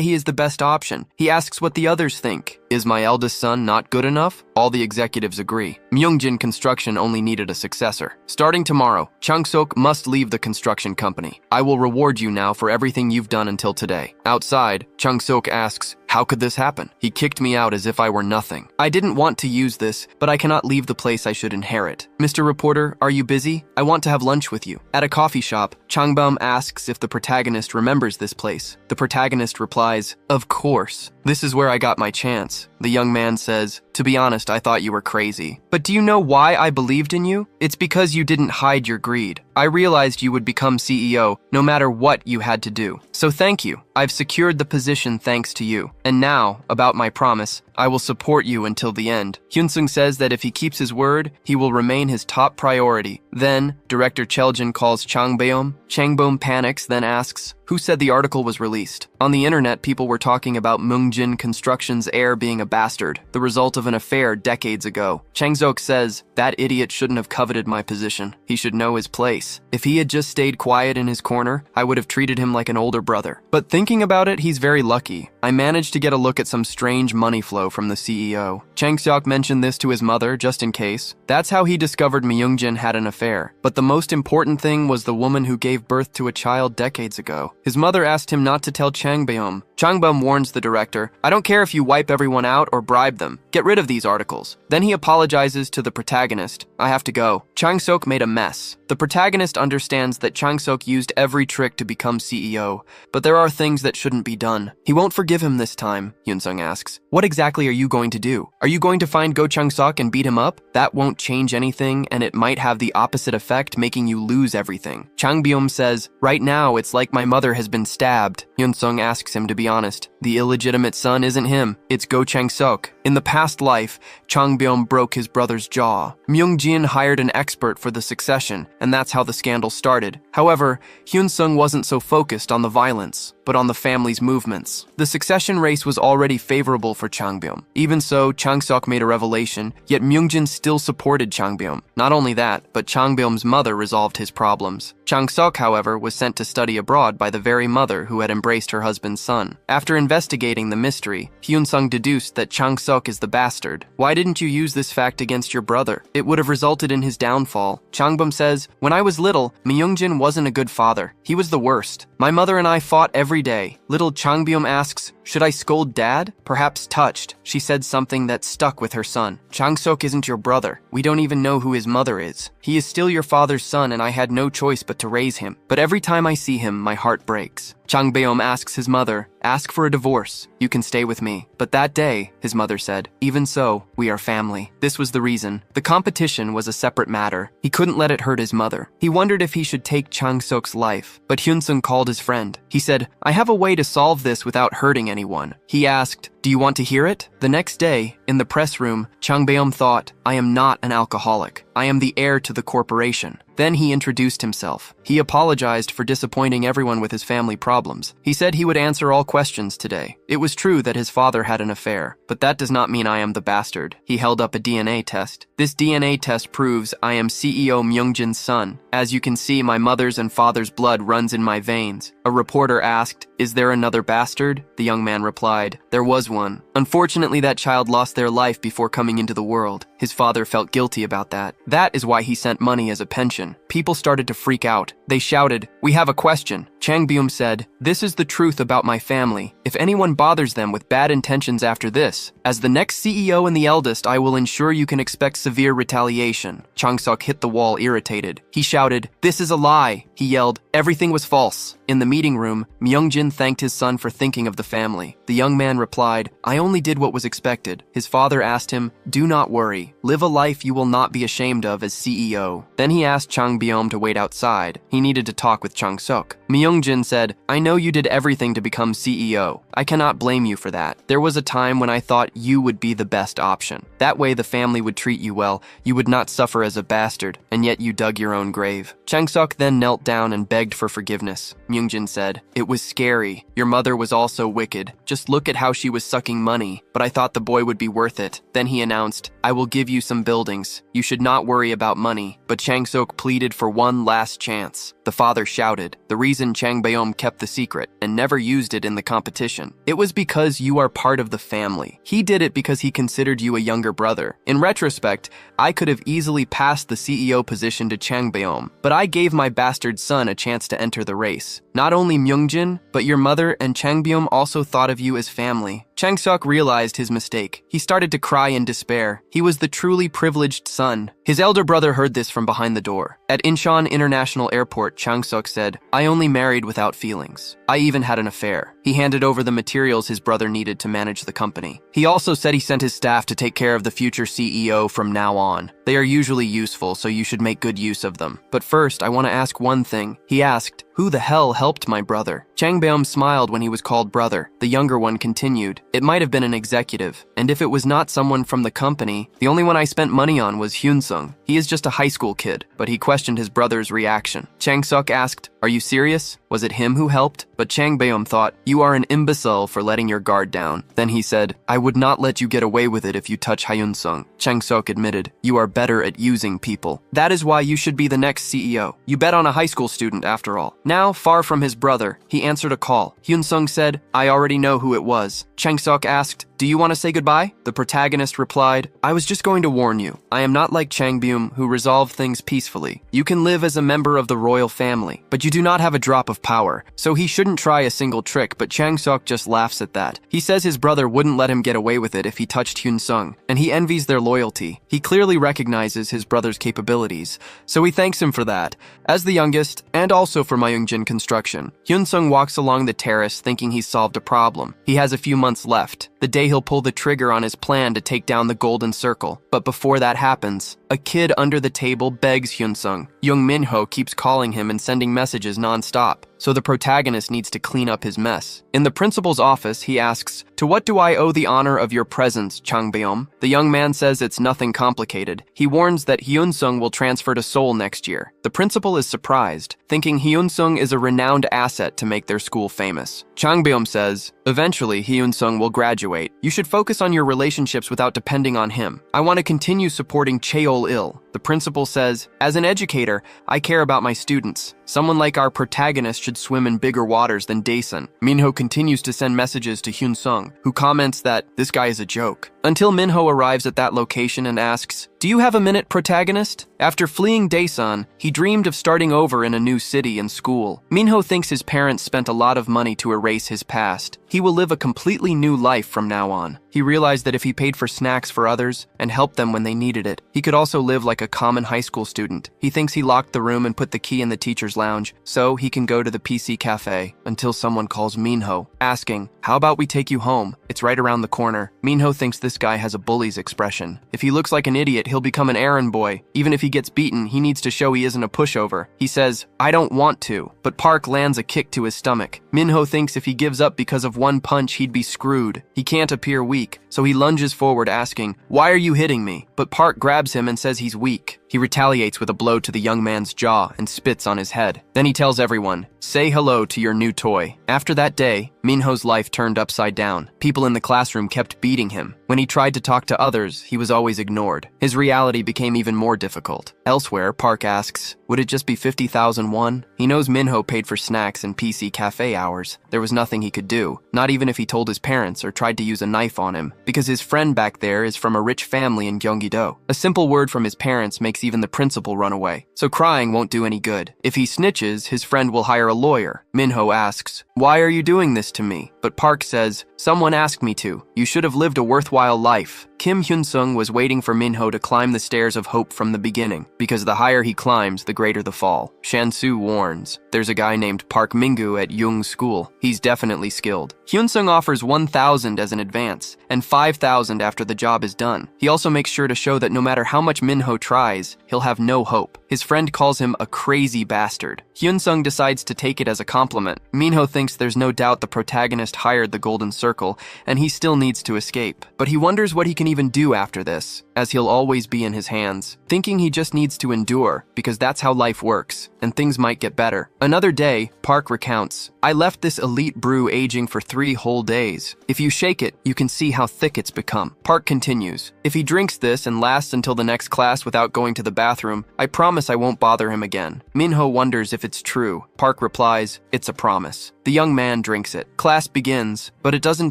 he is the best option. He asks what the others think. Is my eldest son not good enough? All the executives agree. Myungjin Construction only needed a successor. Starting tomorrow, Changsok must leave the construction company. I will reward you now for everything you've done until today. Outside, Changsok asks, how could this happen? He kicked me out as if I were nothing. I didn't want to use this, but I cannot leave the place I should inherit. Mr. Reporter, are you busy? I want to have lunch with you. At a coffee shop, Changbum asks if the protagonist remembers this place. The protagonist replies, of course. This is where I got my chance. The young man says, to be honest, I thought you were crazy. But do you know why I believed in you? It's because you didn't hide your greed. I realized you would become CEO no matter what you had to do. So thank you. I've secured the position thanks to you. And now, about my promise, I will support you until the end. Hyunsung says that if he keeps his word, he will remain his top priority. Then, Director Cheljin calls Changbyum. Changbum panics, then asks, who said the article was released? On the internet, people were talking about Myungjin Construction's heir being a bastard, the result of an affair decades ago. Changsok says, that idiot shouldn't have coveted my position. He should know his place. If he had just stayed quiet in his corner, I would have treated him like an older brother. But thinking about it, he's very lucky. I managed to get a look at some strange money flow from the CEO. Changsok mentioned this to his mother, just in case. That's how he discovered Myungjin had an affair. But the most important thing was the woman who gave birth to a child decades ago. His mother asked him not to tell Changbyum. Changbum warns the director, I don't care if you wipe everyone out or bribe them. Get rid of these articles. Then he apologizes to the protagonist. I have to go. Changsok made a mess. The protagonist understands that Changsok used every trick to become CEO, but there are things that shouldn't be done. He won't forgive him this time, Hyunsung asks. What exactly are you going to do? Are you going to find Go Changsok and beat him up? That won't change anything, and it might have the opposite effect, making you lose everything. Changbyum says, right now it's like my mother has been stabbed. Hyunsung asks him to be honest. The illegitimate son isn't him, it's Go Changsok. In the past life, Changbyum broke his brother's jaw. Myungjin hired an expert for the succession, and that's how the scandal started. However, Hyunsung wasn't so focused on the violence, but on the family's movements. The succession race was already favorable for Changbyum. Even so, Changsok made a revelation, yet Myungjin still supported Changbyum. Not only that, but Changbyum's mother resolved his problems. Changsok, however, was sent to study abroad by the very mother who had embraced her husband's son. After investigating the mystery, Hyunsung deduced that Changsok Sok is the bastard. Why didn't you use this fact against your brother? It would have resulted in his downfall. Changbum says, when I was little, Myungjin wasn't a good father. He was the worst. My mother and I fought every day. Little Changbum asks, should I scold dad? Perhaps touched, she said something that stuck with her son. Changsok isn't your brother. We don't even know who his mother is. He is still your father's son and I had no choice but to raise him. But every time I see him, my heart breaks. Changbeom asks his mother, ask for a divorce. You can stay with me. But that day, his mother said, even so, we are family. This was the reason. The competition was a separate matter. He couldn't let it hurt his mother. He wondered if he should take Changsok's life. But Hyunsung called his friend. He said, I have a way to solve this without hurting anyone. He asked, do you want to hear it? The next day, in the press room, Changbeom thought, I am not an alcoholic. I am the heir to the corporation. Then he introduced himself. He apologized for disappointing everyone with his family problems. He said he would answer all questions today. It was true that his father had an affair, but that does not mean I am the bastard. He held up a DNA test. This DNA test proves I am CEO Myungjin's son. As you can see, my mother's and father's blood runs in my veins. A reporter asked, is there another bastard? The young man replied, there was one. Unfortunately, that child lost their life before coming into the world. His father felt guilty about that. That is why he sent money as a pension. People started to freak out. They shouted, we have a question. Changbeom said, this is the truth about my family. If anyone bothers them with bad intentions after this, as the next CEO and the eldest, I will ensure you can expect severe retaliation. Changsok hit the wall irritated. He shouted, this is a lie. He yelled, everything was false. In the meeting room, Myungjin thanked his son for thinking of the family. The young man replied, I only did what was expected. His father asked him, do not worry. Live a life you will not be ashamed of as CEO. Then he asked Changbeom to wait outside. He needed to talk with Changsok. Myungjin said, I know you did everything to become CEO. I cannot blame you for that. There was a time when I thought you would be the best option. That way the family would treat you well, you would not suffer as a bastard, and yet you dug your own grave. Changsok then knelt down and begged for forgiveness. Myungjin said, it was scary. Your mother was also wicked. Just look at how she was sucking money, but I thought the boy would be worth it. Then he announced, I will give you some buildings. You should not worry about money. But Changsok pleaded for one last chance. The father shouted, the reason Changbeom kept the secret and never used it in the competition. It was because you are part of the family. He did it because he considered you a younger brother. In retrospect, I could have easily passed the CEO position to Changbeom, but I gave my bastard son a chance to enter the race. Not only Myungjin, but your mother and Changbeom also thought of you as family. Changsok realized his mistake. He started to cry in despair. He was the truly privileged son. His elder brother heard this from behind the door. At Incheon International Airport, Changsok said, I only married without feelings. I even had an affair. He handed over the materials his brother needed to manage the company. He also said he sent his staff to take care of the future CEO from now on. They are usually useful, so you should make good use of them. But first, I want to ask one thing. He asked, who the hell helped my brother? Changbeom smiled when he was called brother. The younger one continued, it might have been an executive. And if it was not someone from the company, the only one I spent money on was Hyunsung. He is just a high school kid, but he questioned his brother's reaction. Changsok asked, are you serious? Was it him who helped? But Changbeom thought, you are an imbecile for letting your guard down. Then he said, I would not let you get away with it if you touch Hyunsung. Changsok admitted, you are better at using people. That is why you should be the next CEO. You bet on a high school student after all. Now, far from his brother, he answered a call. Hyunsung said, I already know who it was. Changsok asked, do you want to say goodbye? The protagonist replied, I was just going to warn you. I am not like Changbeom, who resolved things peacefully. You can live as a member of the royal family, but you do not have a drop of power, so he shouldn't try a single trick, but Changsok just laughs at that. He says his brother wouldn't let him get away with it if he touched Hyunsung, and he envies their loyalty. He clearly recognizes his brother's capabilities, so he thanks him for that. As the youngest, and also for Myungjin construction, Hyunsung walks along the terrace thinking he's solved a problem. He has a few months left, the day he'll pull the trigger on his plan to take down the Golden Circle. But before that happens, a kid under the table begs Hyunsung. Young Minho keeps calling him and sending messages non-stop, so the protagonist needs to clean up his mess. In the principal's office, he asks, to what do I owe the honor of your presence, Changbeom? The young man says it's nothing complicated. He warns that Hyunsung will transfer to Seoul next year. The principal is surprised, thinking Hyunsung is a renowned asset to make their school famous. Changbeom says, eventually Hyunsung will graduate. You should focus on your relationships without depending on him. I want to continue supporting Cheol-il. The principal says, "As an educator, I care about my students. Someone like our protagonist should swim in bigger waters than Daesun." Minho continues to send messages to Hyun-sung, who comments that this guy is a joke. Until Minho arrives at that location and asks, "Do you have a minute, protagonist?" After fleeing Daesun, he dreamed of starting over in a new city and school. Minho thinks his parents spent a lot of money to erase his past. He will live a completely new life from now on. He realized that if he paid for snacks for others and helped them when they needed it, he could also live like a common high school student. He thinks he locked the room and put the key in the teacher's lounge so he can go to the PC cafe until someone calls Minho, asking, "How about we take you home? It's right around the corner." Minho thinks this guy has a bully's expression. If he looks like an idiot, he'll become an errand boy. Even if he gets beaten, he needs to show he isn't a pushover. He says, "I don't want to," but Park lands a kick to his stomach. Minho thinks if he gives up because of one punch, he'd be screwed. He can't appear weak, so he lunges forward asking, "Why are you hitting me?" But Park grabs him and says he's weak. He retaliates with a blow to the young man's jaw and spits on his head. Then he tells everyone, "Say hello to your new toy." After that day, Minho's life turned upside down. People in the classroom kept beating him. When he tried to talk to others, he was always ignored. His reality became even more difficult. Elsewhere, Park asks, would it just be 50,000 won? He knows Minho paid for snacks and PC cafe hours. There was nothing he could do, not even if he told his parents or tried to use a knife on him, because his friend back there is from a rich family in Gyeonggi-do. A simple word from his parents makes even the principal run away, so crying won't do any good. If he snitches, his friend will hire a lawyer. Minho asks, "Why are you doing this to me?" But Park says, "Someone asked me to. You should have lived a worthwhile life." Kim Hyun-sung was waiting for Minho to climb the stairs of hope from the beginning, because the higher he climbs, the greater the fall. Shan-soo warns, "There's a guy named Park Mingu at Jung's school. He's definitely skilled." Hyun-sung offers 1,000 as an advance, and 5,000 after the job is done. He also makes sure to show that no matter how much Minho tries, he'll have no hope. His friend calls him a crazy bastard. Hyun-sung decides to take it as a compliment. Minho thinks there's no doubt the protagonist hired the Golden Circle, and he still needs to escape. But he wonders what he can even do after this, as he'll always be in his hands, thinking he just needs to endure, because that's how life works, and things might get better. Another day, Park recounts, "I left this elite brew aging for 3 whole days. If you shake it, you can see how thick it's become." Park continues, "If he drinks this and lasts until the next class without going to the bathroom, I promise I won't bother him again." Minho wonders if it's true. Park replies, "It's a promise." The young man drinks it. Class begins, but it doesn't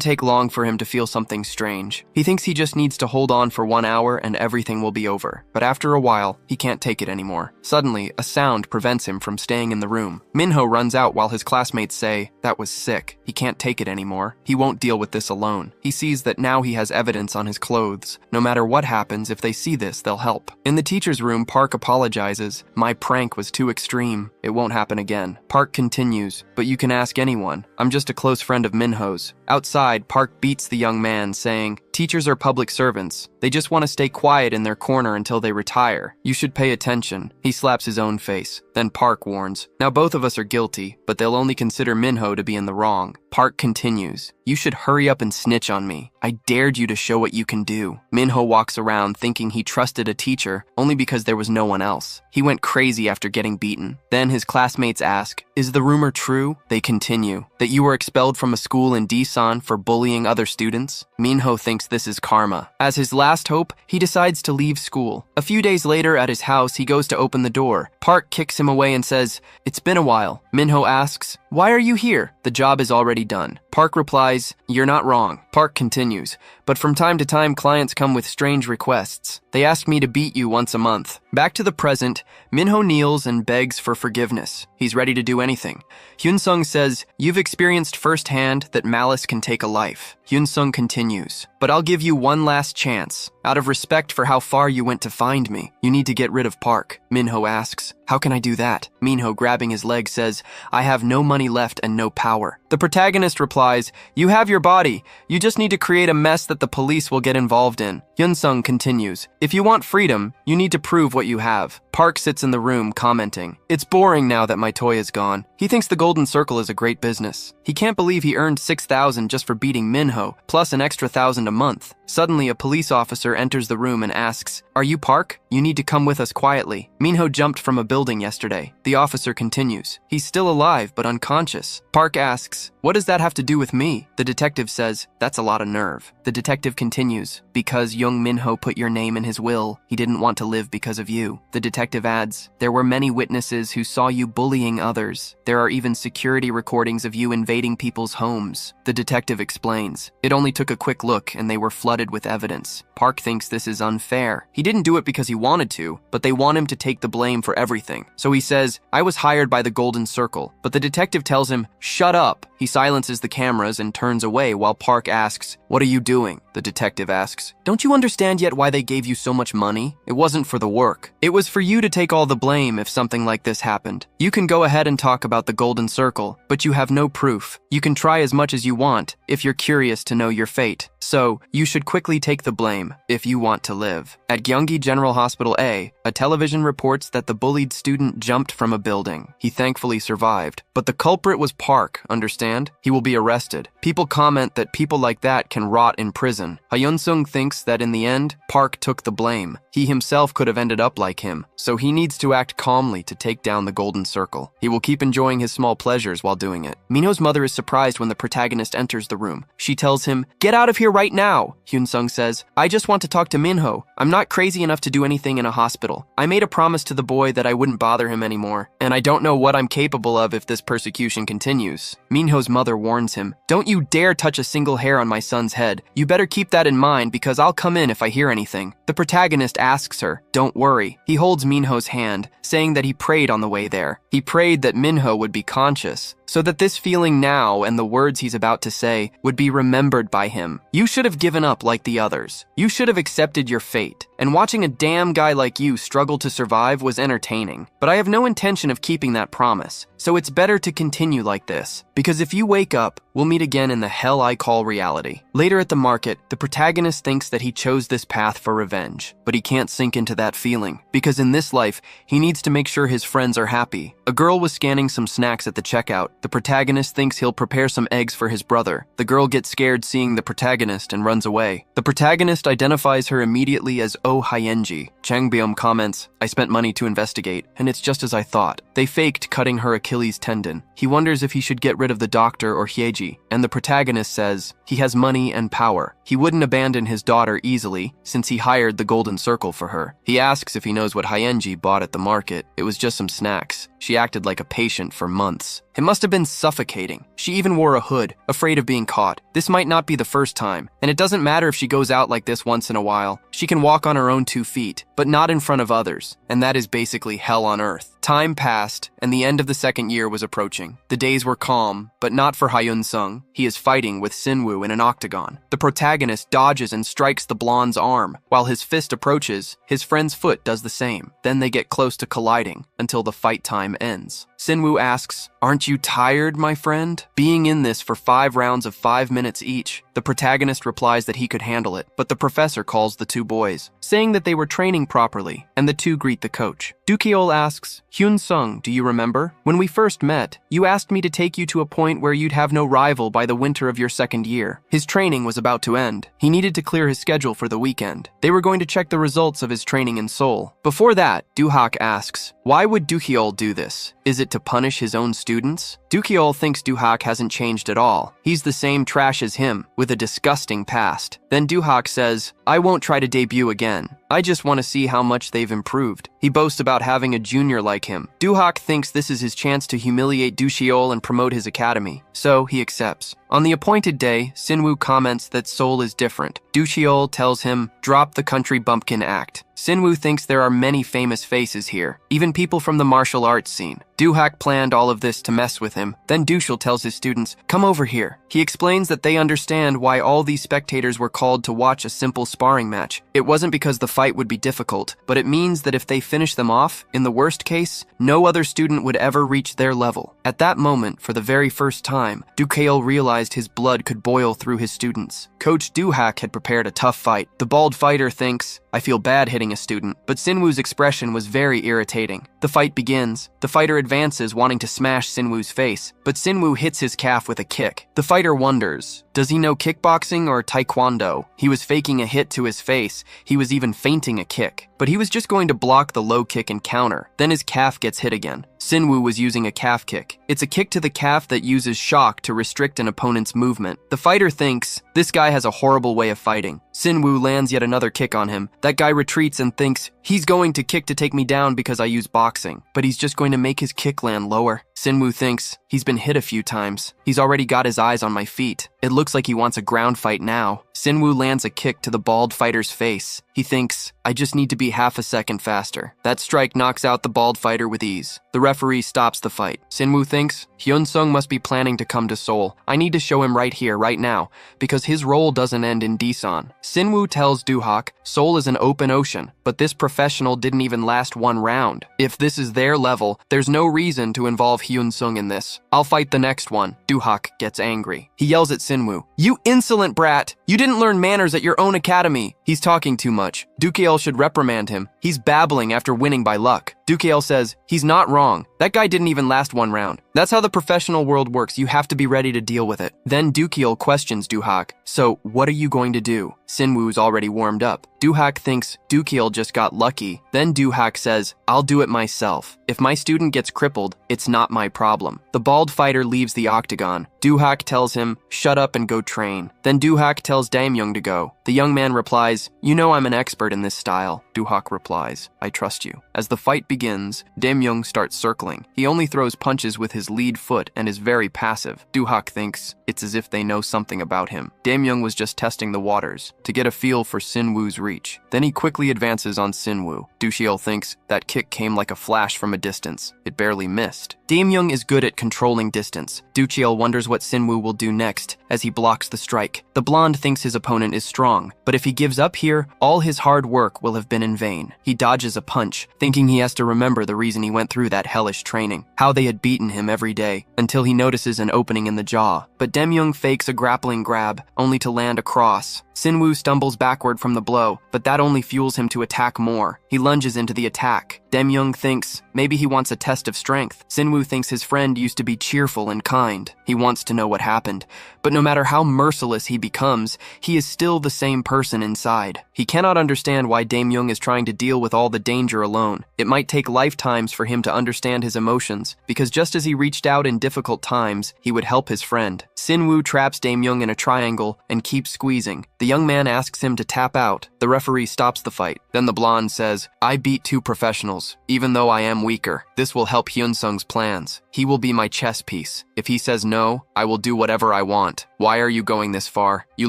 take long for him to feel something strange. He thinks he just needs to hold on for 1 hour and everything will be over. But after a while, he can't take it anymore. Suddenly, a sound prevents him from staying in the room. Minho runs out while his classmates say, "That was sick. He can't take it anymore. He won't deal with this alone." He sees that now he has evidence on his clothes. No matter what happens, if they see this, they'll help. In the teacher's room, Park apologizes. "My prank was too extreme. It won't happen again." Park continues, "But you can ask anyone. I'm just a close friend of Minho's." Outside, Park beats the young man, saying, "Teachers are public servants. They just want to stay quiet in their corner until they retire. You should pay attention." He slaps his own face. Then Park warns, "Now both of us are guilty, but they'll only consider Minho to be in the wrong." Park continues, "You should hurry up and snitch on me. I dared you to show what you can do." Minho walks around thinking he trusted a teacher only because there was no one else. He went crazy after getting beaten. Then his classmates ask, "Is the rumor true?" They continue, "That you were expelled from a school in Daesun for bullying other students?" Minho thinks this is karma. As his last hope, he decides to leave school. A few days later at his house, he goes to open the door. Park kicks him away and says, "It's been a while." Minho asks, "Why are you here? The job is already done." Park replies, "You're not wrong." Park continues, "But from time to time, clients come with strange requests. They ask me to beat you once a month." Back to the present, Minho kneels and begs for forgiveness. He's ready to do anything. Hyun-sung says, "You've experienced firsthand that malice can take a life." Hyun-sung continues, "But I'll give you one last chance. Out of respect for how far you went to find me, you need to get rid of Park." Minho asks, "How can I do that?" Minho, grabbing his leg, says, "I have no money left and no power." The protagonist replies, "You have your body. You just need to create a mess that the police will get involved in." Hyun-sung continues, "If you want freedom, you need to prove what you have." Park sits in the room, commenting, "It's boring now that my toy is gone." He thinks the Golden Circle is a great business. He can't believe he earned 6,000 just for beating Minho, plus an extra 1,000 a month. Suddenly, a police officer enters the room and asks, "Are you Park? You need to come with us quietly. Minho jumped from a building yesterday." The officer continues, "He's still alive, but unconscious." Park asks, "What does that have to do with me?" The detective says, "That's a lot of nerve." The detective continues, "Because young Minho put your name in his will, he didn't want to live because of you." The detective adds, "There were many witnesses who saw you bullying others. There are even security recordings of you invading people's homes." The detective explains, "It only took a quick look and they were flooded with evidence." Park thinks this is unfair. He didn't do it because he wanted to, but they want him to take the blame for everything. So he says, "I was hired by the Golden Circle," but the detective tells him, "Shut up." He silences the cameras and turns away while Park asks, "What are you doing?" The detective asks, "Don't you understand yet why they gave you so much money? It wasn't for the work. It was for you to take all the blame if something like this happened. You can go ahead and talk about the Golden Circle, but you have no proof. You can try as much as you want if you're curious to know your fate. So, you should quickly take the blame if you want to live." At Gyeonggi General Hospital A television reports that the bullied student jumped from a building. He thankfully survived. But the culprit was Park, understand? He will be arrested. People comment that people like that can rot in prison. Hyun-sung thinks that in the end, Park took the blame. He himself could have ended up like him, so he needs to act calmly to take down the Golden Circle. He will keep enjoying his small pleasures while doing it. Minho's mother is surprised when the protagonist enters the room. She tells him, "Get out of here right now!" Hyun-sung says, "I just want to talk to Minho. I'm not crazy enough to do anything in a hospital. I made a promise to the boy that I wouldn't bother him anymore, and I don't know what I'm capable of if this persecution continues." Minho's mother warns him, "Don't you dare touch a single hair on my son's head. You better keep that in mind because I'll come in if I hear anything." The protagonist asks her, "Don't worry." He holds Minho's hand, saying that he prayed on the way there. He prayed that Minho would be conscious, so that this feeling now and the words he's about to say would be remembered by him. "You should have given up like the others. You should have accepted your fate. And watching a damn guy like you struggle to survive was entertaining. But I have no intention of keeping that promise. So it's better to continue like this. Because if you wake up, we'll meet again in the hell I call reality." Later at the market, the protagonist thinks that he chose this path for revenge. But he can't sink into that feeling. Because in this life, he needs to make sure his friends are happy. A girl was scanning some snacks at the checkout. The protagonist thinks he'll prepare some eggs for his brother. The girl gets scared seeing the protagonist and runs away. The protagonist identifies her immediately as Oh Hyenji. Changbyum comments, "I spent money to investigate, and it's just as I thought. They faked cutting her Achilles tendon." He wonders if he should get rid of the doctor or Hyeji, and the protagonist says he has money and power. He wouldn't abandon his daughter easily, since he hired the Golden Circle for her. He asks if he knows what Hyenji bought at the market. It was just some snacks. She acted like a patient for months. It must have been suffocating. She even wore a hood, afraid of being caught. This might not be the first time, and it doesn't matter if she goes out like this once in a while. She can walk on her own 2 feet, but not in front of others, and that is basically hell on earth. Time passed, and the end of the second year was approaching. The days were calm, but not for Hyun-sung. He is fighting with Sinwoo in an octagon. The protagonist dodges and strikes the blonde's arm. While his fist approaches, his friend's foot does the same. Then they get close to colliding, until the fight time ends. Sinwoo asks, "Aren't you tired, my friend? Being in this for 5 rounds of 5 minutes each." The protagonist replies that he could handle it, but the professor calls the 2 boys, saying that they were training properly, and the 2 greet the coach. Dukiol asks, "Hyun-sung, do you remember? When we first met, you asked me to take you to a point where you'd have no rival by the winter of your 2nd year." His training was about to end. He needed to clear his schedule for the weekend. They were going to check the results of his training in Seoul. Before that, Duhak asks, "Why would Dukiol do this? Is it to punish his own students?" Dukiol thinks Duhak hasn't changed at all. He's the same trash as him, with a disgusting past. Then Duhak says, "I won't try to debut again. I just want to see how much they've improved." He boasts about having a junior like him. Duhak thinks this is his chance to humiliate Duchiol and promote his academy, so he accepts. On the appointed day, Sinwoo comments that Seoul is different. Duchiol tells him, "Drop the country bumpkin act." Sinwoo thinks there are many famous faces here, even people from the martial arts scene. Duhak planned all of this to mess with him. Then Dushil tells his students, "Come over here." He explains that they understand why all these spectators were called to watch a simple sparring match. It wasn't because the fight would be difficult, but it means that if they finish them off, in the worst case, no other student would ever reach their level. At that moment, for the very first time, Dukail realizes realized his blood could boil through his students. Coach Doohak had prepared a tough fight. The bald fighter thinks, I feel bad hitting a student, but Sinwoo's expression was very irritating. The fight begins. The fighter advances, wanting to smash Sinwoo's face, but Sinwoo hits his calf with a kick. The fighter wonders, does he know kickboxing or taekwondo? He was faking a hit to his face. He was even feinting a kick. But he was just going to block the low kick and counter. Then his calf gets hit again. Sinwoo was using a calf kick. It's a kick to the calf that uses shock to restrict an opponent's movement. The fighter thinks, this guy has a horrible way of fighting. Sinwoo lands yet another kick on him. That guy retreats and thinks, he's going to kick to take me down because I use boxing. But he's just going to make his kick land lower. Sinwoo thinks, he's been hit a few times. He's already got his eyes on my feet. It looks like he wants a ground fight now. Sinwoo lands a kick to the bald fighter's face. He thinks, I just need to be half a second faster. That strike knocks out the bald fighter with ease. The referee stops the fight. Sinwoo thinks, Hyun-sung must be planning to come to Seoul. I need to show him right here, right now, because his role doesn't end in Daesan. Sinwoo tells Doohak, Seoul is an open ocean, but this professional didn't even last one round. If this is their level, there's no reason to involve Hyun-sung in this. I'll fight the next one. Doohak gets angry. He yells at Sinwoo, you insolent brat! You didn't learn manners at your own academy. He's talking too much. Dookyel should reprimand him. He's babbling after winning by luck. Dookyel says, he's not wrong. That guy didn't even last one round. That's how the professional world works. You have to be ready to deal with it. Then Dookyel questions Doohak, so what are you going to do? Sinwoo's already warmed up. Doohak thinks Dookyel just got lucky. Then Doohak says, I'll do it myself. If my student gets crippled, it's not my problem. The bald fighter leaves the octagon. Doohak tells him, shut up and go train. Then Doohak tells Daemyoung to go. The young man replies, you know I'm an expert in this style. Doohak replies, I trust you. As the fight begins, Daemyoung starts circling. He only throws punches with his lead foot and is very passive. Doohak thinks it's as if they know something about him. Daemyoung was just testing the waters to get a feel for Sinwoo's reach. Then he quickly advances on Sinwoo. Dookyel thinks that kick came like a flash from a distance. It barely missed. Daemyoung is good at controlling distance. Dookyel wonders what Sinwoo will do next as he blocks the strike. The blonde thinks his opponent is strong, but if he gives up here, all his hard work will have been in vain. He dodges a punch, thinking he has to remember the reason he went through that hellish training, how they had beaten him every day, until he notices an opening in the jaw. But Daemyoung fakes a grappling grab, only to land a cross. Sinwoo stumbles backward from the blow, but that only fuels him to attack more. He lunges into the attack. Daemyoung thinks maybe he wants a test of strength. Sinwoo thinks his friend used to be cheerful and kind. He wants to know what happened. But no matter how merciless he becomes, he is still the same person inside. He cannot understand why Daemyoung is trying to deal with all the danger alone. It might take lifetimes for him to understand his emotions, because just as he reached out in difficult times, he would help his friend. Sinwoo traps Daemyoung in a triangle and keeps squeezing. The young man asks him to tap out. The referee stops the fight. Then the blonde says, I beat 2 professionals, even though I am weaker. This will help Hyun-sung's plans. He will be my chess piece. If he says no, I will do whatever I want. Why are you going this far? You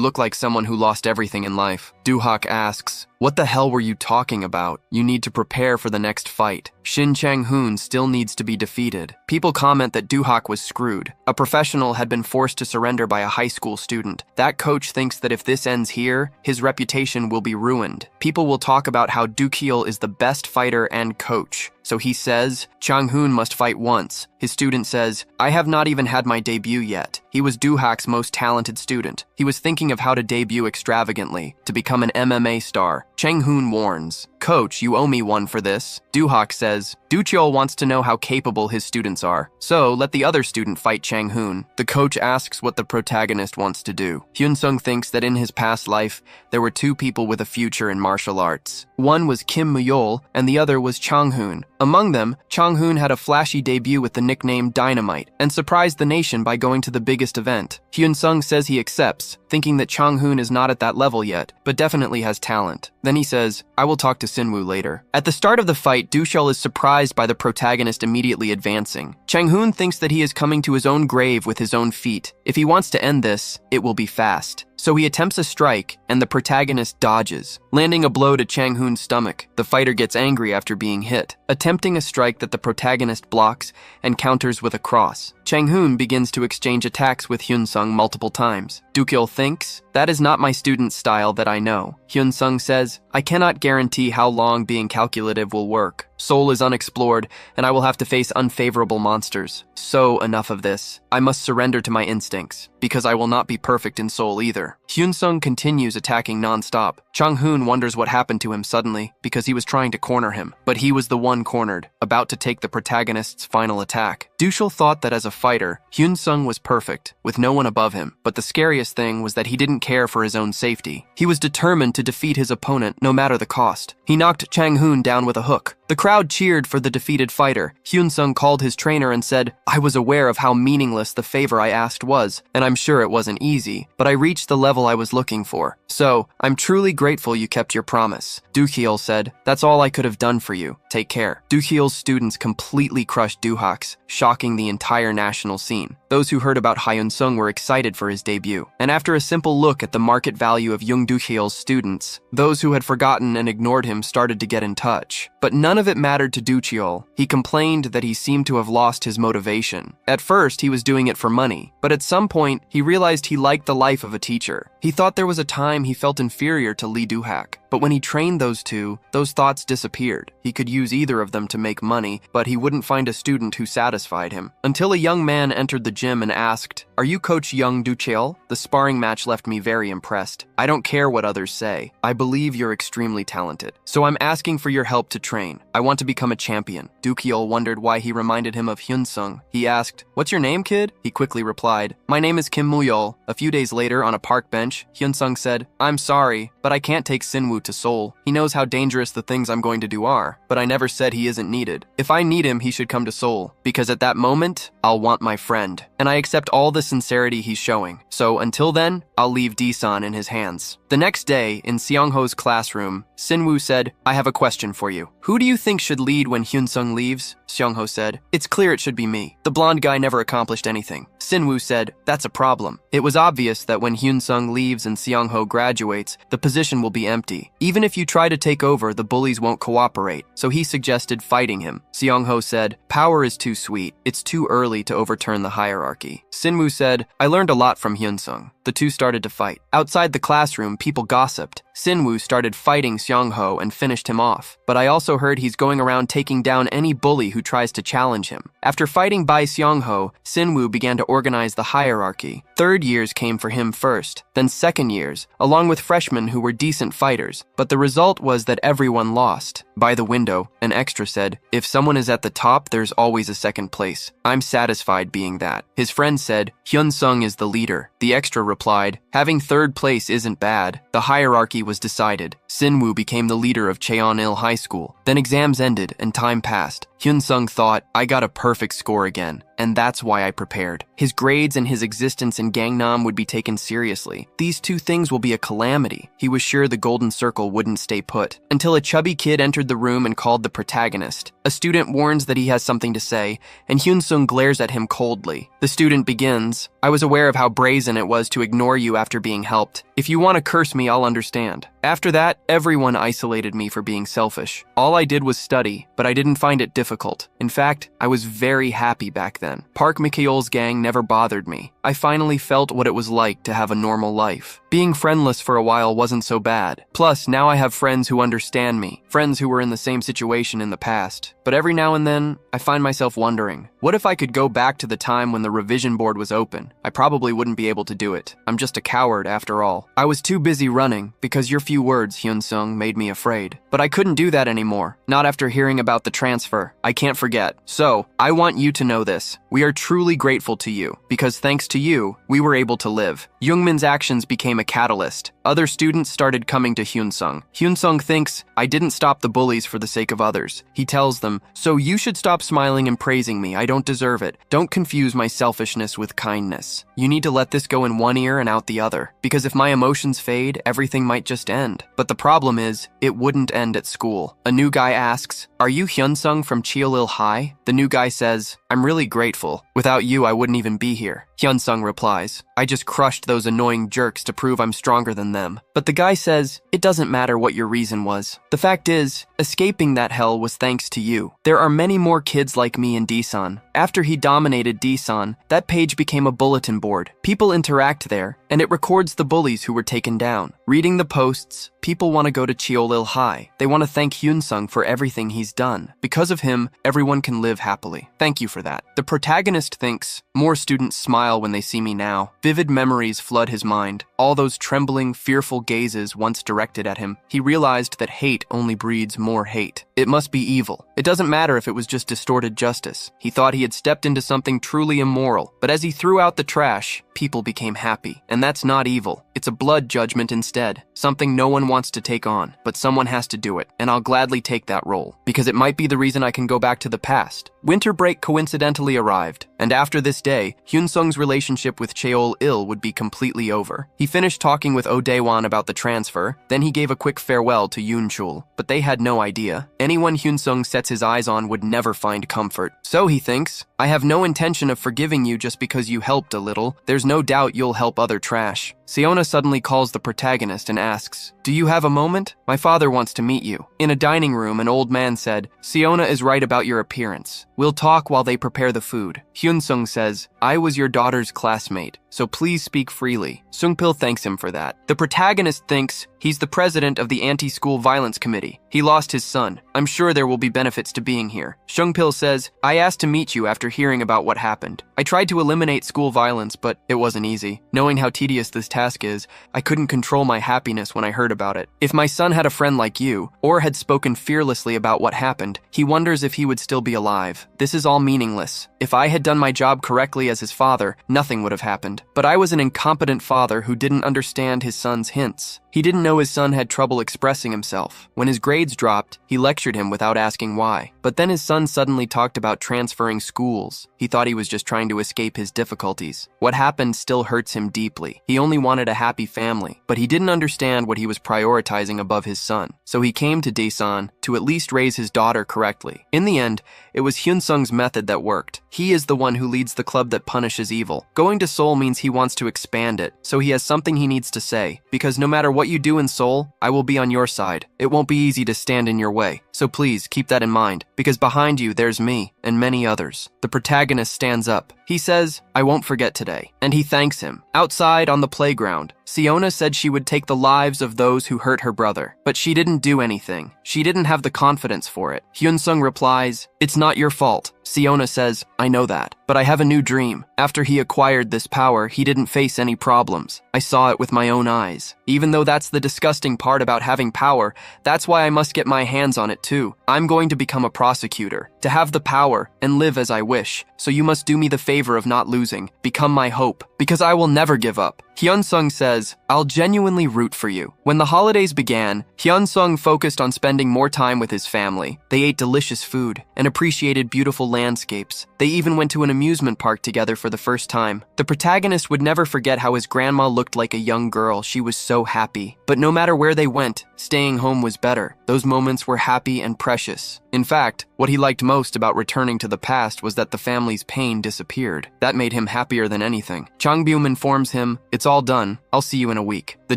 look like someone who lost everything in life. Doohak asks, what the hell were you talking about? You need to prepare for the next fight. Shin Chang-hoon still needs to be defeated. People comment that Doohak was screwed. A professional had been forced to surrender by a high school student. That coach thinks that if this ends here, his reputation will be ruined. People will talk about how Dookyel is the best fighter and coach. So he says, Chang-hoon must fight once. His student says, I have not even had my debut yet. He was Doohak's most talented student. He was thinking of how to debut extravagantly, to become an MMA star. Chang-hoon warns, Coach, you owe me one for this. Doohak says, Dookyel wants to know how capable his students are, so let the other student fight Chang-hoon. The coach asks what the protagonist wants to do. Hyun-sung thinks that in his past life, there were 2 people with a future in martial arts. One was Kim Muyol, and the other was Chang-hoon. Among them, Chang-hoon had a flashy debut with the nickname Dynamite, and surprised the nation by going to the biggest event. Hyun-sung says he accepts, thinking that Chang-hoon is not at that level yet, but definitely has talent. Then he says, I will talk to Sinwoo later. At the start of the fight, Dookyel is surprised by the protagonist immediately advancing. Chang-hoon thinks that he is coming to his own grave with his own feet. If he wants to end this, it will be fast. So he attempts a strike, and the protagonist dodges, landing a blow to Chang-hoon's stomach. The fighter gets angry after being hit, attempting a strike that the protagonist blocks and counters with a cross. Chang-hoon begins to exchange attacks with Hyun-sung multiple times. Dookyel thinks, that is not my student's style that I know. Hyun-sung says, I cannot guarantee how long being calculative will work. Seoul is unexplored, and I will have to face unfavorable monsters. So, enough of this. I must surrender to my instincts, because I will not be perfect in Seoul either. Hyun-sung continues attacking non-stop. Chang-hoon wonders what happened to him suddenly, because he was trying to corner him. But he was the one cornered, about to take the protagonist's final attack. Dushul thought that as a fighter, Hyun-sung was perfect, with no one above him. But the scariest thing was that he didn't care for his own safety. He was determined to defeat his opponent no matter the cost. He knocked Chang-hoon down with a hook. The crowd cheered for the defeated fighter. Hyun-sung called his trainer and said, I was aware of how meaningless the favor I asked was, and I'm sure it wasn't easy, but I reached the level I was looking for. So, I'm truly grateful you kept your promise. Doo-hyul said, that's all I could have done for you. Take care. Doo-hyul's students completely crushed Doo-hak's, shocking the entire national scene. Those who heard about Hyun-sung were excited for his debut. And after a simple look at the market value of young Doo-hyul's students, those who had forgotten and ignored him started to get in touch. But none of it mattered to Doo-hyul. He complained that he seemed to have lost his motivation. At first, he was doing it for money, but at some point, he realized he liked the life of a teacher. He thought there was a time he felt inferior to Lee Doo-hak. But when he trained those two, those thoughts disappeared. He could use either of them to make money, but he wouldn't find a student who satisfied him. Until a young man entered the gym and asked, Are you Coach Young Doo-cheol? The sparring match left me very impressed. I don't care what others say. I believe you're extremely talented. So I'm asking for your help to train. I want to become a champion. Doo-hyul wondered why he reminded him of Hyun-sung. He asked, What's your name, kid? He quickly replied, My name is Kim Moo-yeol. A few days later, on a park bench, Hyun-sung said, I'm sorry, but I can't take Sin-woo to Seoul. He knows how dangerous the things I'm going to do are, but I never said he isn't needed. If I need him, he should come to Seoul, because at that moment, I'll want my friend. And I accept all the sincerity he's showing. So until then, I'll leave D-san in his hands. The next day, in Seong-ho's classroom, Sin-woo said, I have a question for you. Who do you think should lead when Hyun-sung leaves? Seong-ho said, It's clear it should be me. The blonde guy never accomplished anything. Sin-woo said, That's a problem. It was obvious that when Hyun-sung leaves and Seong-ho graduates, the position will be empty. Even if you try to take over, the bullies won't cooperate. So he suggested fighting him. Seong-ho said, Power is too sweet. It's too early to overturn the hierarchy. Sin-woo said, I learned a lot from Hyun-sung. The two started to fight. Outside the classroom, people gossiped. Sin-woo started fighting Seong-ho and finished him off. But I also heard he's going around taking down any bully who tries to challenge him. After fighting Bai Seong-ho, Sin-woo began to organize the hierarchy. Third years came for him first, then second years, along with freshmen who were decent fighters. But the result was that everyone lost. By the window, an extra said, If someone is at the top, there's always a second place. I'm satisfied being that. His friend said, Hyun-sung is the leader. The extra replied, Having third place isn't bad. The hierarchy was decided. Sin-woo became the leader of Cheon-il High School. Then exams ended and time passed. Hyun-sung thought, I got a perfect score again. And that's why I prepared. His grades and his existence in Gangnam would be taken seriously. These two things will be a calamity. He was sure the golden circle wouldn't stay put. Until a chubby kid entered the room and called the protagonist. A student warns that he has something to say, and Hyun-sung glares at him coldly. The student begins, I was aware of how brazen it was to ignore you after being helped. If you want to curse me, I'll understand. After that, everyone isolated me for being selfish. All I did was study, but I didn't find it difficult. In fact, I was very happy back then. Park Mikhail's gang never bothered me. I finally felt what it was like to have a normal life. Being friendless for a while wasn't so bad. Plus, now I have friends who understand me, friends who were in the same situation in the past. But every now and then, I find myself wondering, what if I could go back to the time when the revision board was open? I probably wouldn't be able to do it. I'm just a coward after all. I was too busy running because your few words, Hyun-sung, made me afraid. But I couldn't do that anymore. Not after hearing about the transfer. I can't forget. So, I want you to know this. We are truly grateful to you, because thanks to you, we were able to live. Jungmin's actions became a catalyst. Other students started coming to Hyun-sung. Hyun-sung thinks, I didn't stop the bullies for the sake of others. He tells them, so you should stop smiling and praising me. I don't deserve it. Don't confuse my selfishness with kindness. You need to let this go in one ear and out the other. Because if my emotions fade, everything might just end. But the problem is, it wouldn't end at school. A new guy asks, are you Hyun-sung from Cheolil High? The new guy says, I'm really grateful. Without you, I wouldn't even be here. Hyun-sung replies, I just crushed those annoying jerks to prove I'm stronger than them. But the guy says, it doesn't matter what your reason was. The fact is, escaping that hell was thanks to you. There are many more kids like me in D-san. After he dominated D-san, that page became a bulletin board. People interact there, and it records the bullies who were taken down. Reading the posts, People want to go to Cheolil High. They want to thank Hyunsung for everything he's done. Because of him, everyone can live happily. Thank you for that. The protagonist thinks, more students smile when they see me now. Vivid memories flood his mind. All those trembling, fearful gazes once directed at him. He realized that hate only breeds more hate. It must be evil. It doesn't matter if it was just distorted justice. He thought he had stepped into something truly immoral. But as he threw out the trash, people became happy. And that's not evil. It's a blood judgment instead. Something no one wants to take on. But someone has to do it. And I'll gladly take that role. Because it might be the reason I can go back to the past. Winter break coincidentally arrived. And after this day, Hyunsung's relationship with Cheol-il would be completely over. He finished talking with Oh Daewon about the transfer. Then he gave a quick farewell to Yoon-chul. But they had no idea. Anyone Hyunsung sets his eyes on would never find comfort. So he thinks, I have no intention of forgiving you just because you helped a little. There's no doubt you'll help other trash. Siona suddenly calls the protagonist and asks, do you have a moment? My father wants to meet you. In a dining room, an old man said, Siona is right about your appearance. We'll talk while they prepare the food. Hyunsung says, I was your daughter's classmate, so please speak freely. Sungpil thanks him for that. The protagonist thinks he's the president of the anti-school violence committee. He lost his son. I'm sure there will be benefits to being here. Sungpil says, I asked to meet you after hearing about what happened. I tried to eliminate school violence, but it wasn't easy. Knowing how tedious this task is, I couldn't control my happiness when I heard about it. If my son had a friend like you, or had spoken fearlessly about what happened, he wonders if he would still be alive. This is all meaningless. If I had done my job correctly as his father, nothing would have happened. But I was an incompetent father who didn't understand his son's hints. He didn't know his son had trouble expressing himself. When his grades dropped, he lectured him without asking why. But then his son suddenly talked about transferring schools. He thought he was just trying to escape his difficulties. What happened still hurts him deeply. He only wanted a happy family, but he didn't understand what he was prioritizing above his son. So he came to Daesan to at least raise his daughter correctly. In the end, it was Hyunsung's method that worked. He is the one who leads the club that punishes evil. Going to Seoul means he wants to expand it, so he has something he needs to say. Because no matter what you do in Seoul, I will be on your side. It won't be easy to stand in your way. So please keep that in mind, because behind you there's me and many others. The protagonist stands up. He says, I won't forget today, and he thanks him. Outside on the playground, Siona said she would take the lives of those who hurt her brother, but she didn't do anything. She didn't have the confidence for it. Hyunsung replies, it's not your fault. Siona says, I know that, but I have a new dream. After he acquired this power, he didn't face any problems. I saw it with my own eyes. Even though that's the disgusting part about having power, that's why I must get my hands on it too. I'm going to become a prosecutor, to have the power and live as I wish. So you must do me the favor of not losing. Become my hope, because I will never give up. Hyunsung says, I'll genuinely root for you. When the holidays began, Hyunsung focused on spending more time with his family. They ate delicious food and appreciated beautiful landscapes. They even went to an amusement park together for the first time. The protagonist would never forget how his grandma looked like a young girl. She was so happy. But no matter where they went, staying home was better. Those moments were happy and precious. In fact, what he liked most about returning to the past was that the family's pain disappeared. That made him happier than anything. Changbyum informs him, it's all done. I'll see you in a week. The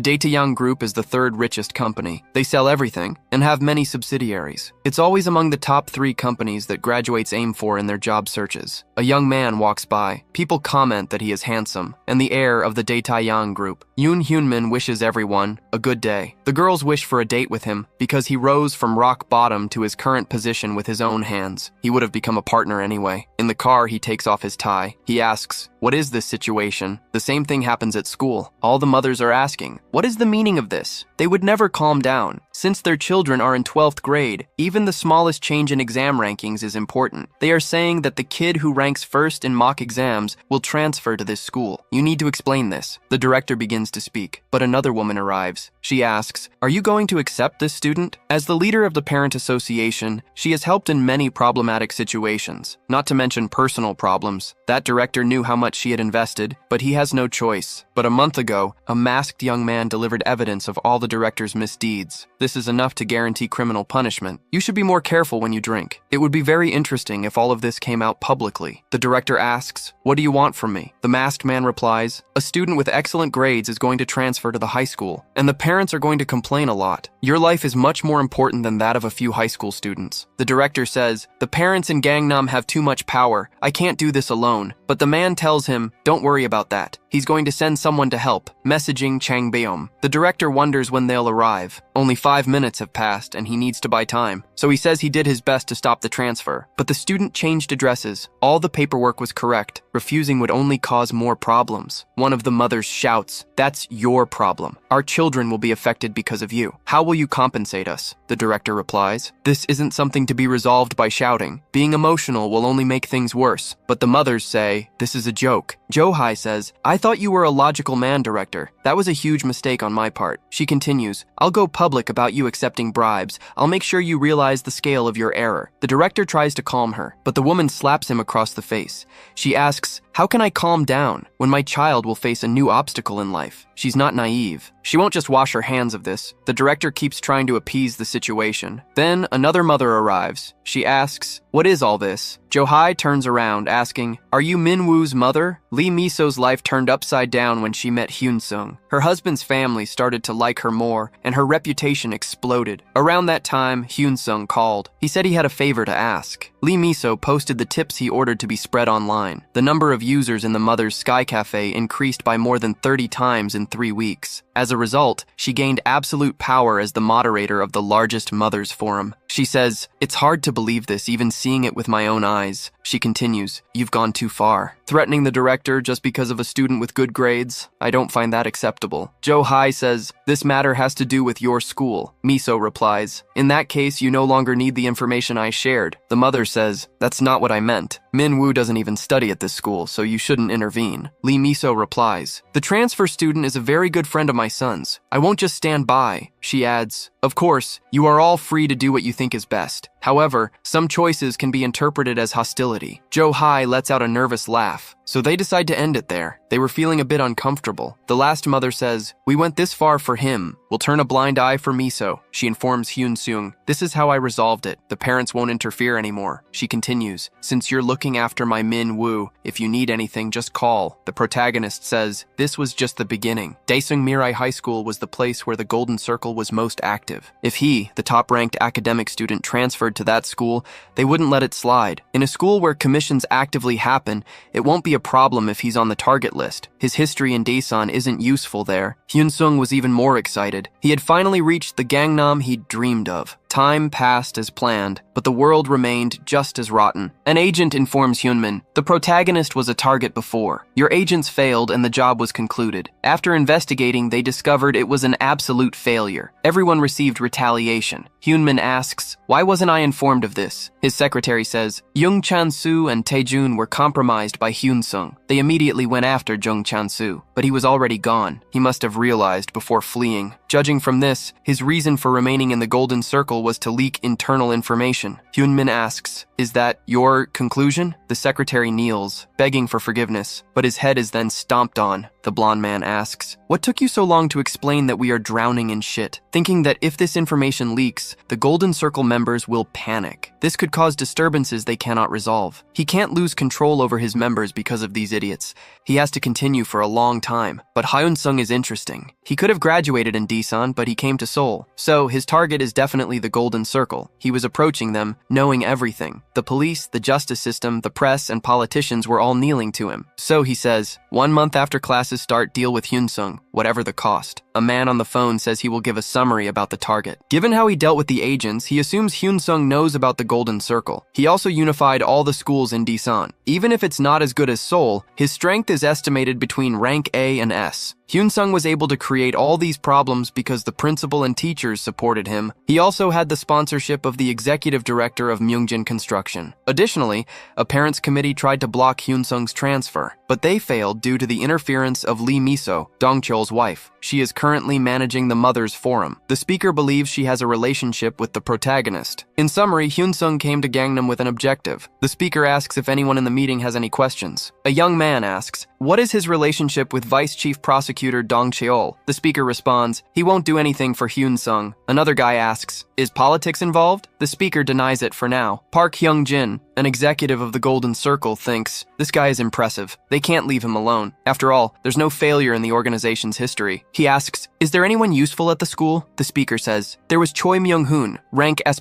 Daetaeyang Group is the third richest company. They sell everything and have many subsidiaries. It's always among the top 3 companies that graduates aim for in their job searches. A young man walks by. People comment that he is handsome and the heir of the Daetaeyang Group. Yoon Hyunmin wishes everyone a good day. The girls wish for a date with him because he rose from rock bottom to his current position with his own hands. He would have become a partner anyway. In the car, he takes off his tie. He asks, what is this situation? The same thing happens at school. All the mothers are asking, what is the meaning of this? They would never calm down. Since their children are in 12th grade, even the smallest change in exam rankings is important. They are saying that the kid who ranks first in mock exams will transfer to this school. You need to explain this. The director begins to speak, but another woman arrives. She asks, are you going to accept this student? As the leader of the parent association, she has helped in many problematic situations, not to mention personal problems. That director knew how much she had invested, but he has no choice. But a month ago, a masked young man delivered evidence of all the director's misdeeds. This is enough to guarantee criminal punishment. You should be more careful when you drink. It would be very interesting if all of this came out publicly. The director asks, what do you want from me? The masked man replies, a student with excellent grades is going to transfer to the high school, and the parents are going to complain a lot. Your life is much more important than that of a few high school students. The director says, the parents in Gangnam have too much power. I can't do this alone. But the man tells him, don't worry about that. He's going to send someone to help, messaging Chang Beom. The director wonders when they'll arrive. Only 5 minutes have passed and he needs to buy time. So he says he did his best to stop the transfer. But the student changed addresses. All the paperwork was correct. Refusing would only cause more problems. One of the mothers shouts, "That's your problem. Our children will be affected because of you. How will you compensate us?" The director replies, "This isn't something to be resolved by shouting. Being emotional will only make things worse." But the mothers say, "This is a joke." Jo-hai says, "I thought you were a logical man, director. That was a huge mistake on my part." She continues, "I'll go public about you accepting bribes. I'll make sure you realize the scale of your error." The director tries to calm her, but the woman slaps him across the face. She asks, "How can I calm down when my child will face a new obstacle in life?" She's not naive. She won't just wash her hands of this. The director keeps trying to appease the situation. Then another mother arrives. She asks, "What is all this?" Jo-hai turns around, asking, "Are you Min-woo's mother?" Lee Miso's life turned upside down when she met Hyun-sung. Her husband's family started to like her more, and her reputation exploded. Around that time, Hyun-sung called. He said he had a favor to ask. Lee Miso posted the tips he ordered to be spread online. The number of users in the mother's Sky Cafe increased by more than 30 times in 3 weeks. As a result, she gained absolute power as the moderator of the largest mothers forum. She says, "It's hard to believe this, even seeing it with my own eyes." She continues, "You've gone too far. Threatening the director just because of a student with good grades? I don't find that acceptable." Jo-hai says, "This matter has to do with your school." Miso replies, "In that case, you no longer need the information I shared." The mother says, "That's not what I meant. Min-woo doesn't even study at this school, so you shouldn't intervene." Lee Miso replies, "The transfer student is a very good friend of my son's. I won't just stand by." She adds, "Of course, you are all free to do what you think is best. However, some choices can be interpreted as hostility." Jo-hai lets out a nervous laugh. So they decide to end it there. They were feeling a bit uncomfortable. The last mother says, "We went this far for him. We'll turn a blind eye for Miso." She informs Hyun-sung, "This is how I resolved it. The parents won't interfere anymore." She continues, "Since you're looking after my Min-woo, if you need anything, just call." The protagonist says, "This was just the beginning. Daesung Mirai High School was the place where the Golden Circle was most active. If he, the top-ranked academic student, transferred to that school, they wouldn't let it slide. In a school where commissions actively happen, it won't be a problem if he's on the target list. His history in Daesan isn't useful there." Hyun-sung was even more excited. He had finally reached the Gangnam he'd dreamed of. Time passed as planned, but the world remained just as rotten. An agent informs Hyunmin, "The protagonist was a target before. Your agents failed and the job was concluded." After investigating, they discovered it was an absolute failure. Everyone received retaliation. Hyunmin asks, "Why wasn't I informed of this?" His secretary says, "Jung Chan-soo and Taejun were compromised by Hyun-sung. They immediately went after Jung Chan-soo, but he was already gone. He must have realized before fleeing. Judging from this, his reason for remaining in the Golden Circle was to leak internal information." Hyunmin asks, "Is that your conclusion?" The secretary kneels, begging for forgiveness, but his head is then stomped on. The blonde man asks, "What took you so long to explain that we are drowning in shit?" Thinking that if this information leaks, the Golden Circle members will panic. This could cause disturbances they cannot resolve. He can't lose control over his members because of these idiots. He has to continue for a long time. But Hyun-sung is interesting. He could have graduated in Daesan, but he came to Seoul. So his target is definitely the Golden Circle. He was approaching them, knowing everything. The police, the justice system, the press, and politicians were all kneeling to him. So he says, "1 month after classes start, deal with Hyun-sung, whatever the cost." A man on the phone says he will give a summary about the target. Given how he dealt with the agents, he assumes Hyun-sung knows about the Golden Circle. He also unified all the schools in Daesan. Even if it's not as good as Seoul, his strength is estimated between rank A and S. Hyun-sung was able to create all these problems because the principal and teachers supported him. He also had the sponsorship of the executive director of Myungjin Construction. Additionally, a parents' committee tried to block Hyun-sung's transfer, but they failed due to the interference of Lee Miso, Dong-cheol's wife. She is currently managing the Mothers Forum. The speaker believes she has a relationship with the protagonist. In summary, Hyun-sung came to Gangnam with an objective. The speaker asks if anyone in the meeting has any questions. A young man asks, "What is his relationship with Vice Chief Prosecutor Dong-cheol?" The speaker responds, "He won't do anything for Hyun-sung." Another guy asks, "Is politics involved?" The speaker denies it for now. Park Hyung-jin, An executive of the Golden Circle thinks, this guy is impressive. They can't leave him alone. After all, there's no failure in the organization's history. He asks, is there anyone useful at the school? The speaker says, there was Choi Myung-hoon, rank S+.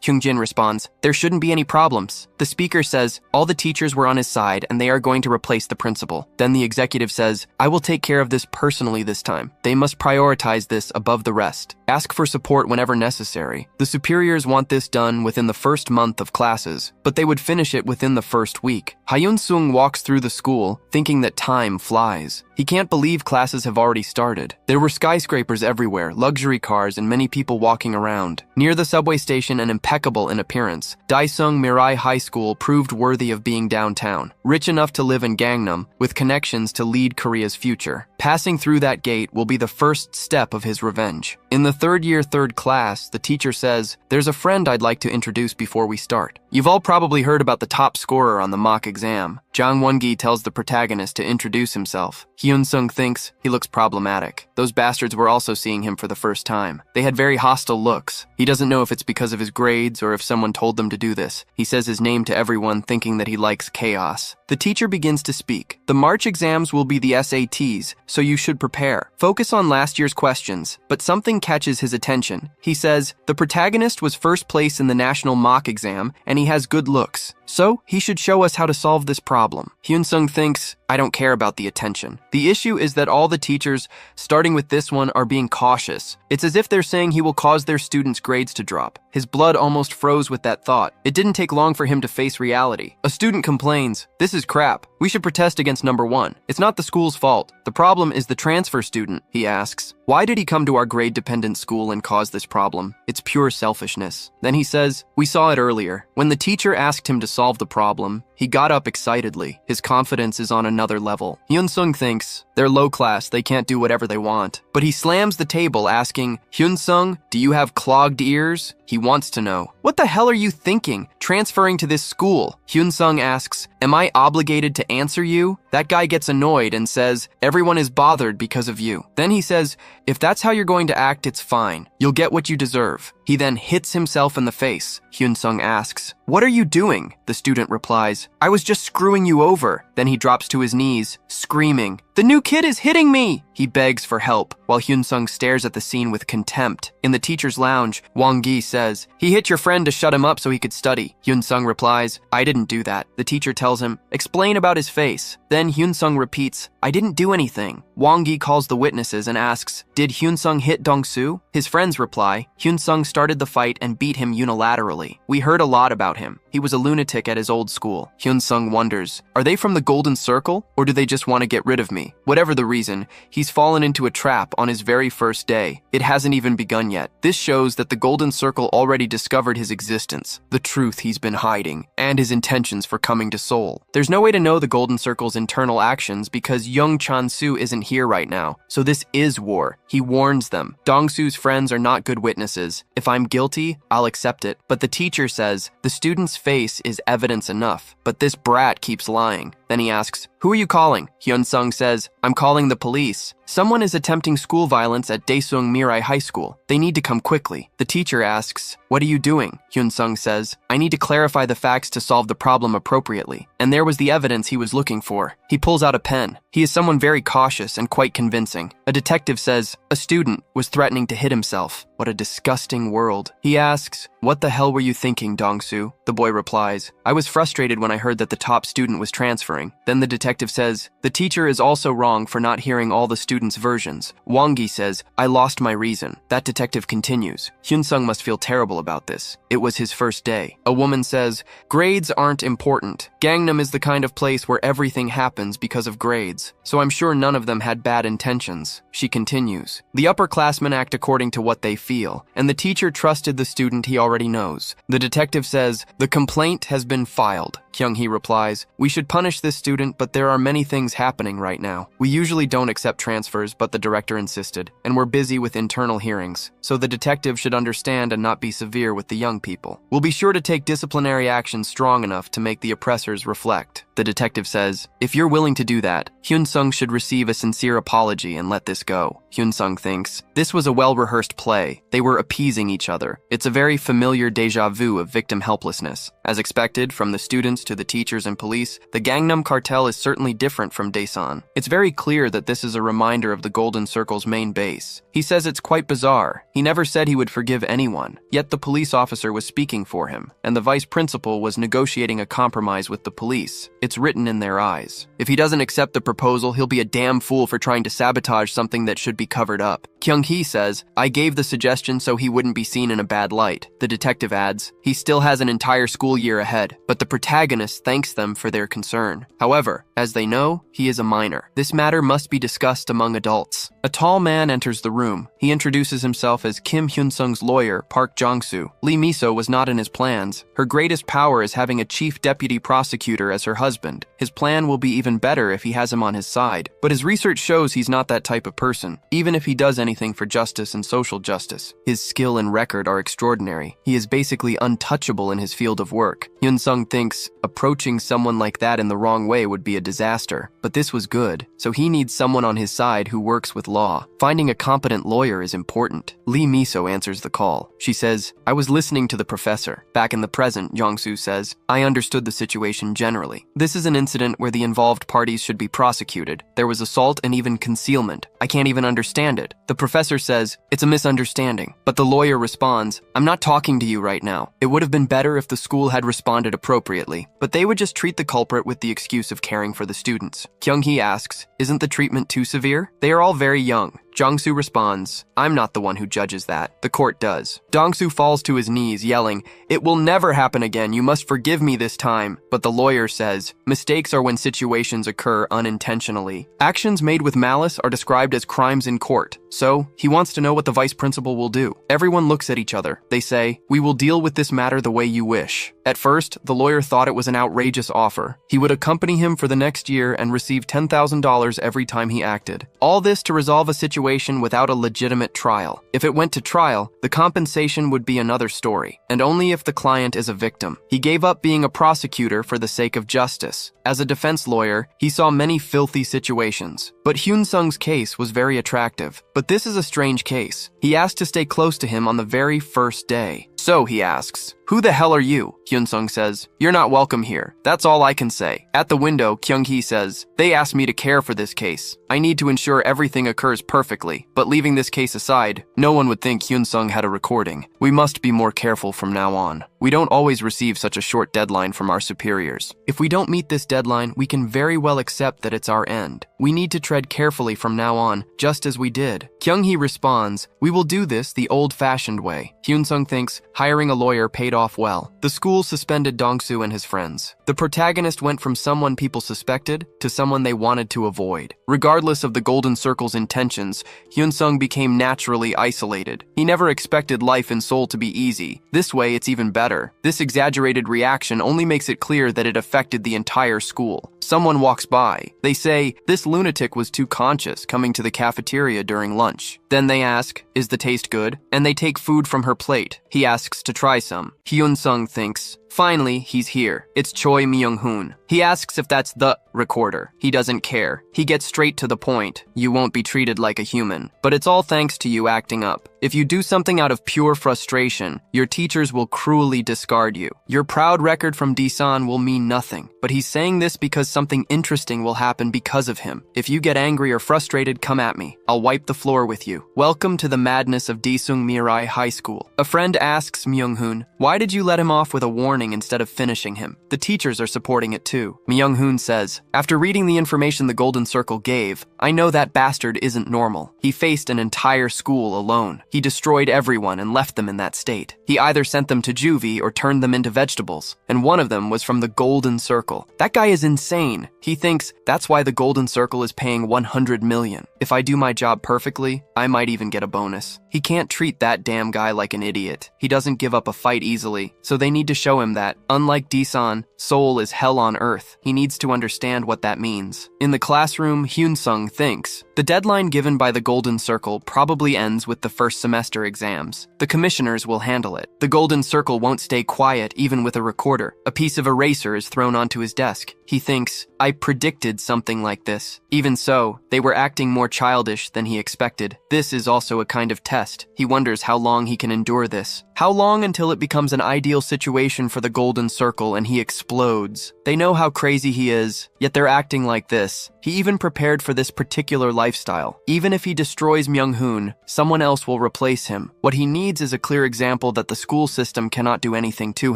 Hyungjin responds, there shouldn't be any problems. The speaker says, all the teachers were on his side and they are going to replace the principal. Then the executive says, I will take care of this personally this time. They must prioritize this above the rest. Ask for support whenever necessary. The superiors want this done within the first month of classes, but they would finish it within the first week. Hyun-sung walks through the school, thinking that time flies. He can't believe classes have already started. There were skyscrapers everywhere, luxury cars, and many people walking around. Near the subway station and impeccable in appearance, Daesung Mirai High School proved worthy of being downtown. Rich enough to live in Gangnam, with connections to lead Korea's future. Passing through that gate will be the first step of his revenge. In the third year, third class, the teacher says, there's a friend I'd like to introduce before we start. You've all probably heard about the top scorer on the mock exam. Jang Won-gi tells the protagonist to introduce himself. Hyun-sung thinks he looks problematic. Those bastards were also seeing him for the first time. They had very hostile looks. He doesn't know if it's because of his grades or if someone told them to do this. He says his name to everyone, thinking that he likes chaos. The teacher begins to speak. The March exams will be the SATs, so you should prepare. Focus on last year's questions, but something catches his attention. He says, the protagonist was first place in the national mock exam, and he has good looks. So, he should show us how to solve this problem. Hyun-sung thinks, I don't care about the attention. The issue is that all the teachers, starting with this one, are being cautious. It's as if they're saying he will cause their students' grades to drop. His blood almost froze with that thought. It didn't take long for him to face reality. A student complains, this is crap. We should protest against number 1. It's not the school's fault. The problem is the transfer student, he asks. Why did he come to our grade-dependent school and cause this problem? It's pure selfishness. Then he says, we saw it earlier. When the teacher asked him to solve the problem, he got up excitedly. His confidence is on another level. Hyun-sung thinks, they're low class, they can't do whatever they want. But he slams the table asking, Hyun-sung, do you have clogged ears? He wants to know, what the hell are you thinking, transferring to this school? Hyun-sung asks, am I obligated to answer you? That guy gets annoyed and says, everyone is bothered because of you. Then he says, if that's how you're going to act, it's fine. You'll get what you deserve. He then hits himself in the face. Hyun-sung asks, what are you doing? The student replies, I was just screwing you over. Then he drops to his knees, screaming, the new kid is hitting me! He begs for help, while Hyun-sung stares at the scene with contempt. In the teacher's lounge, Won-gi says, he hit your friend to shut him up so he could study. Hyun-sung replies, I didn't do that. The teacher tells him, explain about his face. Then Hyun-sung repeats, I didn't do anything. Won-gi calls the witnesses and asks, did Hyun-sung hit Dong-soo? His friends reply, Hyun-sung started the fight and beat him unilaterally. We heard a lot about him. He was a lunatic at his old school. Hyun-sung wonders, are they from the Golden Circle, or do they just want to get rid of me? Whatever the reason, he's fallen into a trap on his very first day. It hasn't even begun yet. This shows that the Golden Circle already discovered his existence, the truth he's been hiding, and his intentions for coming to Seoul. There's no way to know the Golden Circle's internal actions because young Chan-soo isn't here right now, so this is war. He warns them. Dong-soo's friends are not good witnesses. If I'm guilty, I'll accept it. But the teacher says, the student's face is evidence enough, but this brat keeps lying. Then he asks, who are you calling? Hyun-sung says, I'm calling the police. Someone is attempting school violence at Daesung Mirai High School. They need to come quickly. The teacher asks, what are you doing? Hyun-sung says, I need to clarify the facts to solve the problem appropriately. And there was the evidence he was looking for. He pulls out a pen. He is someone very cautious and quite convincing. A detective says, a student was threatening to hit himself. What a disgusting world. He asks, what the hell were you thinking, Dong-soo? The boy replies, I was frustrated when I heard that the top student was transferring. Then the detective says, the teacher is also wrong for not hearing all the students' versions. Won-gi says, I lost my reason. That detective continues, Hyun-sung must feel terrible about this. It was his first day. A woman says, grades aren't important. Gangnam is the kind of place where everything happens because of grades. So I'm sure none of them had bad intentions. She continues, the upperclassmen act according to what they feel, and the teacher trusted the student he already knows. The detective says, the complaint has been filed. Kyung-hee replies, "We should punish this student, but there are many things happening right now. We usually don't accept transfers, but the director insisted, and we're busy with internal hearings, so the detective should understand and not be severe with the young people. We'll be sure to take disciplinary action strong enough to make the oppressors reflect." The detective says, "If you're willing to do that, Hyun-sung should receive a sincere apology and let this go." Hyun-sung thinks, this was a well-rehearsed play. They were appeasing each other. It's a very familiar deja vu of victim helplessness. As expected, from the students to the teachers and police, the Gangnam Cartel is certainly different from Daesan. It's very clear that this is a reminder of the Golden Circle's main base. He says it's quite bizarre. He never said he would forgive anyone, yet the police officer was speaking for him, and the vice principal was negotiating a compromise with the police. It's written in their eyes. If he doesn't accept the proposal, he'll be a damn fool for trying to sabotage something that should be covered up. Kyung-hee says, "I gave the suggestion so he wouldn't be seen in a bad light." The detective adds, "He still has an entire school year ahead, but the protagonist thanks them for their concern. However, as they know, he is a minor. This matter must be discussed among adults." A tall man enters the room. He introduces himself as Kim Hyun-sung's lawyer, Park Jong-soo. Lee Miso was not in his plans. Her greatest power is having a chief deputy prosecutor as her husband. His plan will be even better if he has him on his side, but his research shows he's not that type of person, even if he does anything for justice and social justice. His skill and record are extraordinary. He is basically untouchable in his field of work. Hyun-sung thinks approaching someone like that in the wrong way would be a disaster, but this was good, so he needs someone on his side who works with law. Finding a competent lawyer is important. Lee Miso answers the call. She says, "I was listening to the professor." Back in the present, Jong-soo says, "I understood the situation generally. This is an incident where the involved parties should be prosecuted. There was assault and even concealment. I can't even understand it." The professor says, "It's a misunderstanding." But the lawyer responds, "I'm not talking to you right now. It would have been better if the school had responded appropriately, but they would just treat the culprit with the excuse of caring for the students." Kyung-hee asks, "Isn't the treatment too severe? They are all very young." Jong-soo responds, "I'm not the one who judges that. The court does." Dong-soo falls to his knees, yelling, "It will never happen again. You must forgive me this time." But the lawyer says, "Mistakes are when situations occur unintentionally. Actions made with malice are described as crimes in court." So, he wants to know what the vice principal will do. Everyone looks at each other. They say, "We will deal with this matter the way you wish." At first, the lawyer thought it was an outrageous offer. He would accompany him for the next year and receive $10,000 every time he acted. All this to resolve a situation without a legitimate trial. If it went to trial, the compensation would be another story, and only if the client is a victim. He gave up being a prosecutor for the sake of justice. As a defense lawyer, he saw many filthy situations. But Hyun-sung's case was very attractive. But this is a strange case. He asked to stay close to him on the very first day. So he asks, "Who the hell are you?" Hyun-sung says, "You're not welcome here. That's all I can say." At the window, Kyung-hee says, "They asked me to care for this case. I need to ensure everything occurs perfectly. But leaving this case aside, no one would think Hyun-sung had a recording. We must be more careful from now on. We don't always receive such a short deadline from our superiors. If we don't meet this deadline, we can very well accept that it's our end. We need to tread carefully from now on, just as we did." Kyung-hee responds, "We will do this the old-fashioned way." Hyun-sung thinks hiring a lawyer paid off well. The school suspended Dong-soo and his friends. The protagonist went from someone people suspected to someone they wanted to avoid. Regardless of the Golden Circle's intentions, Hyun-sung became naturally isolated. He never expected life in Seoul to be easy. This way, it's even better. This exaggerated reaction only makes it clear that it affected the entire school. Someone walks by. They say, "This lunatic was too conscious coming to the cafeteria during lunch." Then they ask, "Is the taste good?" And they take food from her plate. He asks to try some. Hyun-sung thinks, finally, he's here. It's Choi Myung-hoon. He asks if that's the recorder. He doesn't care. He gets straight to the point. "You won't be treated like a human. But it's all thanks to you acting up. If you do something out of pure frustration, your teachers will cruelly discard you. Your proud record from Daesan will mean nothing. But he's saying this because something interesting will happen because of him. If you get angry or frustrated, come at me. I'll wipe the floor with you. Welcome to the madness of Daesung Mirai High School." A friend asks Myung-hoon, "Why did you let him off with a warning instead of finishing him?" The teachers are supporting it too. Myung-hoon says, "After reading the information the Golden Circle gave, I know that bastard isn't normal. He faced an entire school alone. He destroyed everyone and left them in that state. He either sent them to juvie or turned them into vegetables. And one of them was from the Golden Circle. That guy is insane. He thinks that's why the Golden Circle is paying 100 million. If I do my job perfectly, I might even get a bonus. He can't treat that damn guy like an idiot. He doesn't give up a fight easily easily, so they need to show him that, unlike Disan, Seoul is hell on earth. He needs to understand what that means. In the classroom, Hyun-sung thinks, the deadline given by the Golden Circle probably ends with the first semester exams. The commissioners will handle it. The Golden Circle won't stay quiet even with a recorder. A piece of eraser is thrown onto his desk. He thinks, I predicted something like this. Even so, they were acting more childish than he expected. This is also a kind of test. He wonders how long he can endure this. How long until it becomes an ideal situation for the Golden Circle and he explodes? They know how crazy he is, yet they're acting like this. He even prepared for this particular lifestyle. Even if he destroys Myung-hoon, someone else will replace him. What he needs is a clear example that the school system cannot do anything to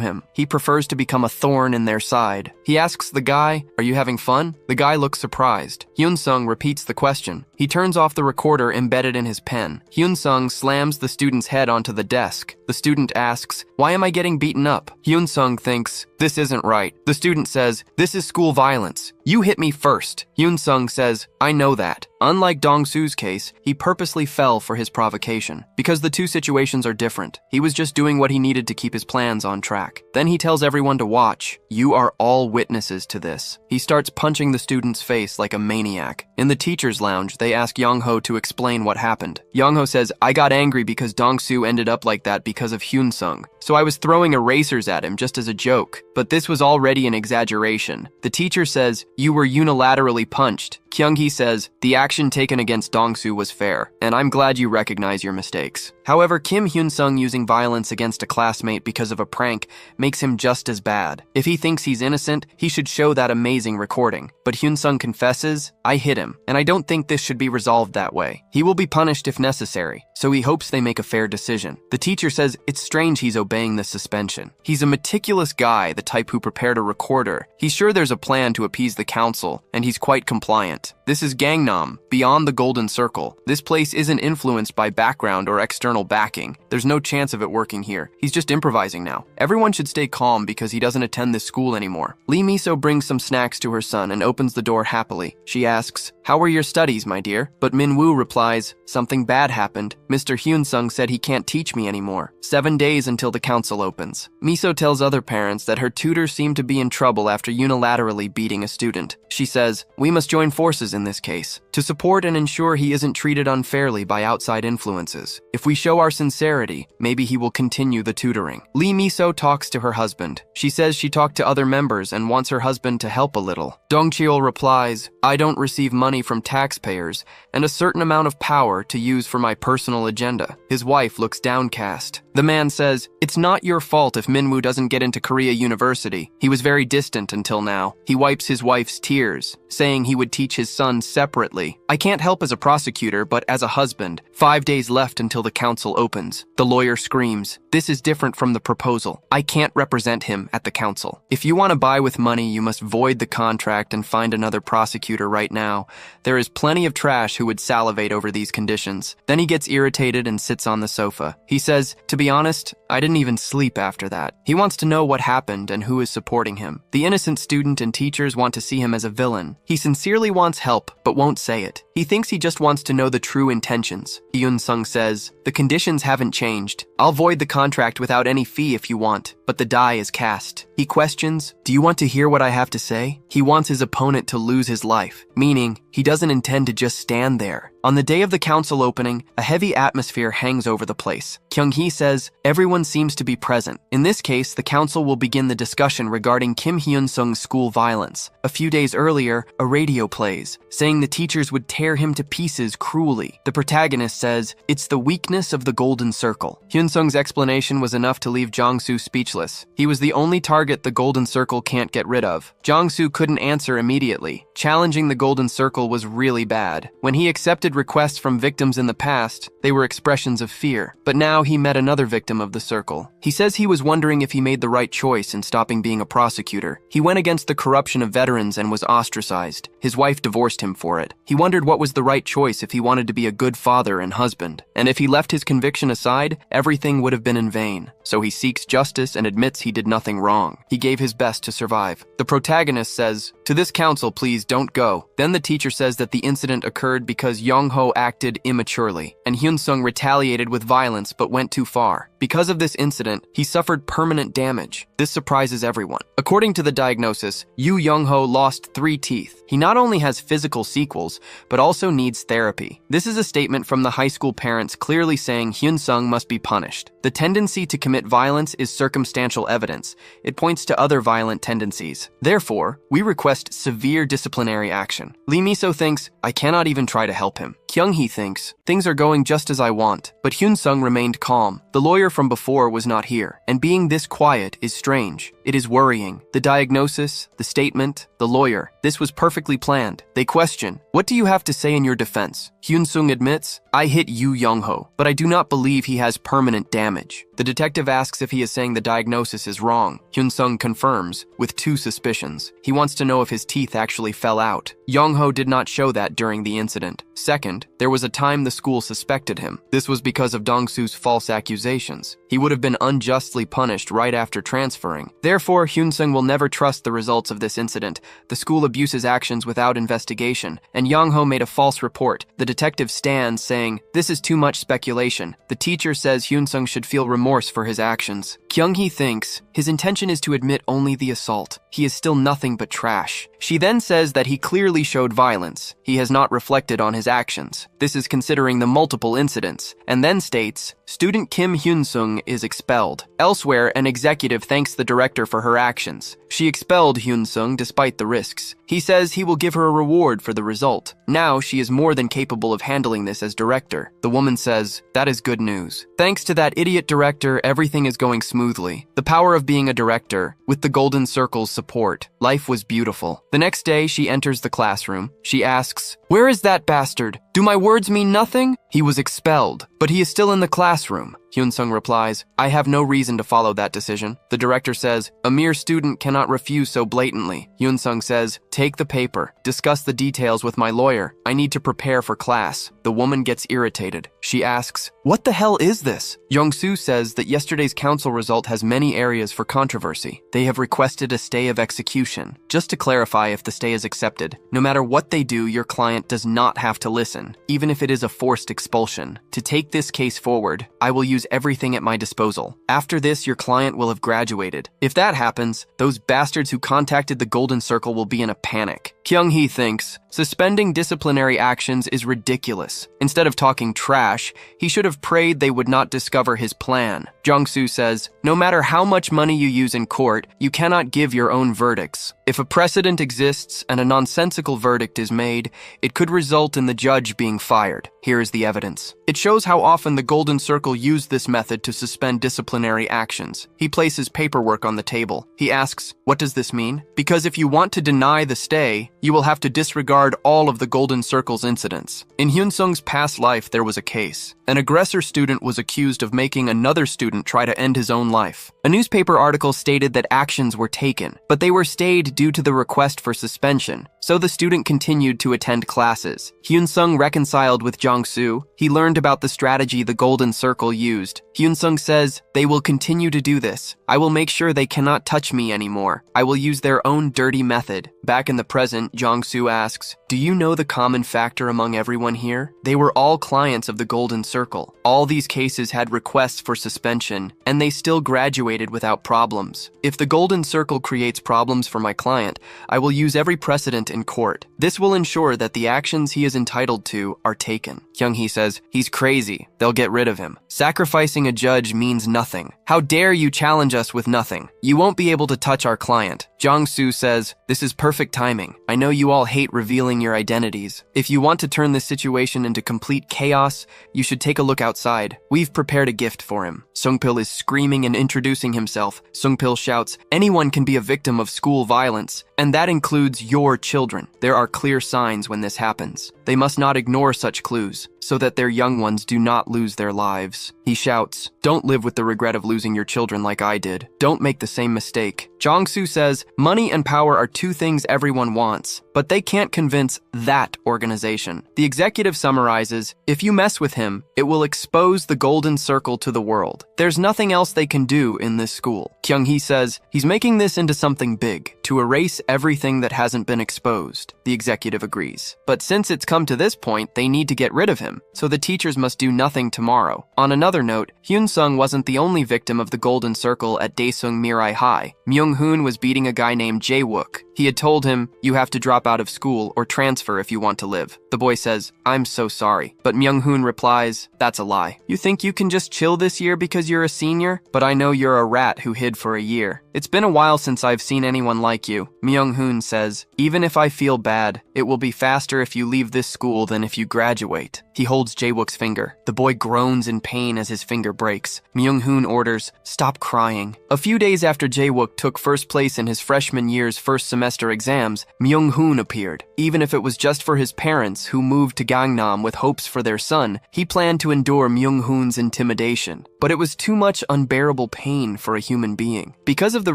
him. He prefers to become a thorn in their side. He asks the guy, are you having fun? The guy looks surprised. Hyun-sung repeats the question. He turns off the recorder embedded in his pen. Hyun-sung slams the student's head onto the desk. The student asks, why am I getting beaten up? Hyun-sung thinks, this isn't right. The student says, this is school violence. You hit me first. Hyun-sung says, I know that. Unlike Dong-soo's case, he purposely fell for his provocation. Because the two situations are different, he was just doing what he needed to keep his plans on track. Then he tells everyone to watch. You are all witnesses to this. He starts punching the student's face like a maniac. In the teacher's lounge, they ask Young-ho to explain what happened. Young-ho says, I got angry because Dong-soo ended up like that because of Hyun-sung. So I was throwing erasers at him just as a joke. But this was already an exaggeration. The teacher says, you were unilaterally punched. Kyung-hee says, the action taken against Dong-soo was fair, and I'm glad you recognize your mistakes. However, Kim Hyun-sung using violence against a classmate because of a prank makes him just as bad. If he thinks he's innocent, he should show that amazing recording. But Hyun-sung confesses, I hit him, and I don't think this should be resolved that way. He will be punished if necessary, so he hopes they make a fair decision. The teacher says it's strange he's obeying the suspension. He's a meticulous guy, the type who prepared a recorder. He's sure there's a plan to appease the council, and he's quite compliant. This is Gangnam, beyond the Golden Circle. This place isn't influenced by background or external backing. There's no chance of it working here. He's just improvising now. Everyone should stay calm because he doesn't attend this school anymore. Lee Miso brings some snacks to her son and opens the door happily. She asks, how are your studies, my dear? But Min-woo replies, something bad happened. Mr. Hyun-sung said he can't teach me anymore. 7 days until the council opens. Miso tells other parents that her tutor seemed to be in trouble after unilaterally beating a student. She says, we must join forces in this case to support and ensure he isn't treated unfairly by outside influences. If we show our sincerity, maybe he will continue the tutoring. Lee Miso talks to her husband. She says she talked to other members and wants her husband to help a little. Dong Cheol replies, I don't receive money from taxpayers and a certain amount of power to use for my personal agenda. His wife looks downcast. The man says, it's not your fault if Minwoo doesn't get into Korea University. He was very distant until now. He wipes his wife's tears, saying he would teach his son separately. I can't help as a prosecutor, but as a husband. 5 days left until the council opens. The lawyer screams, this is different from the proposal. I can't represent him at the council. If you want to buy with money, you must void the contract and find another prosecutor right now. There is plenty of trash who would salivate over these conditions. Then he gets irritated and sits on the sofa. He says, to be honest, I didn't even sleep after that. He wants to know what happened and who is supporting him. The innocent student and teachers want to see him as a villain. He sincerely wants help, but won't say it. He thinks he just wants to know the true intentions. Hyun-sung says, the conditions haven't changed. I'll void the contract without any fee if you want, but the die is cast. He questions, do you want to hear what I have to say? He wants his opponent to lose his life, meaning he doesn't intend to just stand there. On the day of the council opening, a heavy atmosphere hangs over the place. Kyung-hee says, everyone seems to be present. In this case, the council will begin the discussion regarding Kim Hyun-sung's school violence. A few days earlier, a radio plays, saying the teachers would tear him to pieces cruelly. The protagonist says, it's the weakness of the Golden Circle. Hyun-sung's explanation was enough to leave Jong-soo speechless. He was the only target the Golden Circle can't get rid of. Jong-soo couldn't answer immediately. Challenging the Golden Circle was really bad. When he accepted requests from victims in the past, they were expressions of fear. But now he met another victim of the circle. He says he was wondering if he made the right choice in stopping being a prosecutor. He went against the corruption of veterans and was ostracized. His wife divorced him for it. He wondered what was the right choice if he wanted to be a good father and husband. And if he left his conviction aside, everything would have been in vain. So he seeks justice and admits he did nothing wrong. Sung. He gave his best to survive. The protagonist says, "To this council, please don't go." Then the teacher says that the incident occurred because Young-ho acted immaturely, and Hyun Sung retaliated with violence but went too far. Because of this incident, he suffered permanent damage. This surprises everyone. According to the diagnosis, Yu Young-ho lost 3 teeth. He not only has physical sequels, but also needs therapy. This is a statement from the high school parents clearly saying Hyun Sung must be punished. The tendency to commit violence is circumstantial evidence. It points to other violent tendencies. Therefore, we request severe disciplinary action. Lee Miso thinks, "I cannot even try to help him." Kyung-hee thinks, "Things are going just as I want." But Hyun Sung remained calm. The lawyer from before was not here, and being this quiet is strange. It is worrying. The diagnosis, the statement, the lawyer. This was perfectly planned. They question, "What do you have to say in your defense?" Hyun Sung admits, "I hit Yu Young-ho, but I do not believe he has permanent damage." The detective asks if he is saying the diagnosis is wrong. Hyun Sung confirms, with 2 suspicions. He wants to know if his teeth actually fell out. Young-ho did not show that during the incident. Second, there was a time the school suspected him. This was because of Dong-soo's false accusations. He would have been unjustly punished right after transferring. Therefore, Hyun Sung will never trust the results of this incident. The school abuses actions without investigation, and Young-ho made a false report. The detective stands saying, "This is too much speculation." The teacher says Hyun Sung should feel remorse for his actions. Kyung-hee thinks his intention is to admit only the assault. He is still nothing but trash. She then says that he clearly showed violence. He has not reflected on his actions. This is considering the multiple incidents, and then states, "Student Kim Hyun Sung is expelled." Elsewhere, an executive thanks the director for her actions. She expelled Hyun Sung despite the risks. He says he will give her a reward for the result. Now she is more than capable of handling this as director. The woman says, "That is good news. Thanks to that idiot director, everything is going smoothly." The power of being a director, with the Golden Circle's support. Life was beautiful. The next day, she enters the classroom. She asks, "Where is that bastard? Do my words mean nothing?" "He was expelled, but he is still in the classroom." Hyun Sung replies, "I have no reason to follow that decision." The director says, "A mere student cannot refuse so blatantly." Hyun Sung says, "Take the paper. Discuss the details with my lawyer. I need to prepare for class." The woman gets irritated. She asks, "What the hell is this?" Young-soo says that yesterday's council result has many areas for controversy. They have requested a stay of execution. Just to clarify, if the stay is accepted, no matter what they do, your client does not have to listen, even if it is a forced expulsion. To take this case forward, I will use everything at my disposal. After this, your client will have graduated. If that happens, those bastards who contacted the Golden Circle will be in a panic. Kyung-hee thinks, suspending disciplinary actions is ridiculous. Instead of talking trash, he should have prayed they would not discover his plan. Jong-soo says, "No matter how much money you use in court, you cannot give your own verdicts. If a precedent exists and a nonsensical verdict is made, it could result in the judge being fired. Here is the evidence." It shows how often the Golden Circle used this method to suspend disciplinary actions. He places paperwork on the table. He asks, "What does this mean?" Because if you want to deny the stay, you will have to disregard all of the Golden Circle's incidents. In Hyun Sung's past life, there was a case. An aggressor student was accused of making another student try to end his own life. A newspaper article stated that actions were taken, but they were stayed due to the request for suspension, so the student continued to attend classes. Hyun Sung reconciled with Jong-soo. He learned about the strategy the Golden Circle used. Hyun Sung says, "They will continue to do this. I will make sure they cannot touch me anymore. I will use their own dirty method." Back in the present, Jong-soo asks, "Do you know the common factor among everyone here? They were all clients of the Golden Circle. All these cases had requests for suspension, and they still graduated without problems. If the Golden Circle creates problems for my client, I will use every precedent in court. This will ensure that the actions he is entitled to are taken." Kyung-hee says, "He's crazy. They'll get rid of him. Sacrificing a judge means nothing. How dare you challenge us with nothing? You won't be able to touch our client." Jong-soo says, "This is perfect timing. I know you all hate revealing your identities. If you want to turn this situation into complete chaos, you should take a look outside. We've prepared a gift for him." Sungpil is screaming and introducing himself. Sungpil shouts, "Anyone can be a victim of school violence, and that includes your children. There are clear signs when this happens. They must not ignore such clues." so that their young ones do not lose their lives. He shouts, "Don't live with the regret of losing your children like I did. Don't make the same mistake." Jong-soo says, "Money and power are two things everyone wants, but they can't convince that organization." The executive summarizes, "If you mess with him, it will expose the golden circle to the world. There's nothing else they can do in this school." Kyung-hee says, "He's making this into something big, to erase everything that hasn't been exposed." The executive agrees. But since it's come to this point, they need to get rid of him, so the teachers must do nothing tomorrow. On another note, Hyun-sung wasn't the only victim of the golden circle at Daesung Mirai High. Myung-hoon was beating a guy named Jae-wook. He had told him, "You have to drop out of school or transfer if you want to live." The boy says, "I'm so sorry." But Myung-hoon replies, "That's a lie. You think you can just chill this year because you're a senior? But I know you're a rat who hid for a year. It's been a while since I've seen anyone like you." Myung-hoon says, "Even if I feel bad, it will be faster if you leave this school than if you graduate." He holds Jae-wook's finger. The boy groans in pain as his finger breaks. Myung-hoon orders, "Stop crying." A few days after Jae-wook took first place in his freshman year's first semester exams, Myung-hoon appeared. Even if it was just for his parents, who moved to Gangnam with hopes for their son, he planned to endure Myung-hoon's intimidation. But it was too much unbearable pain for a human being. Because of the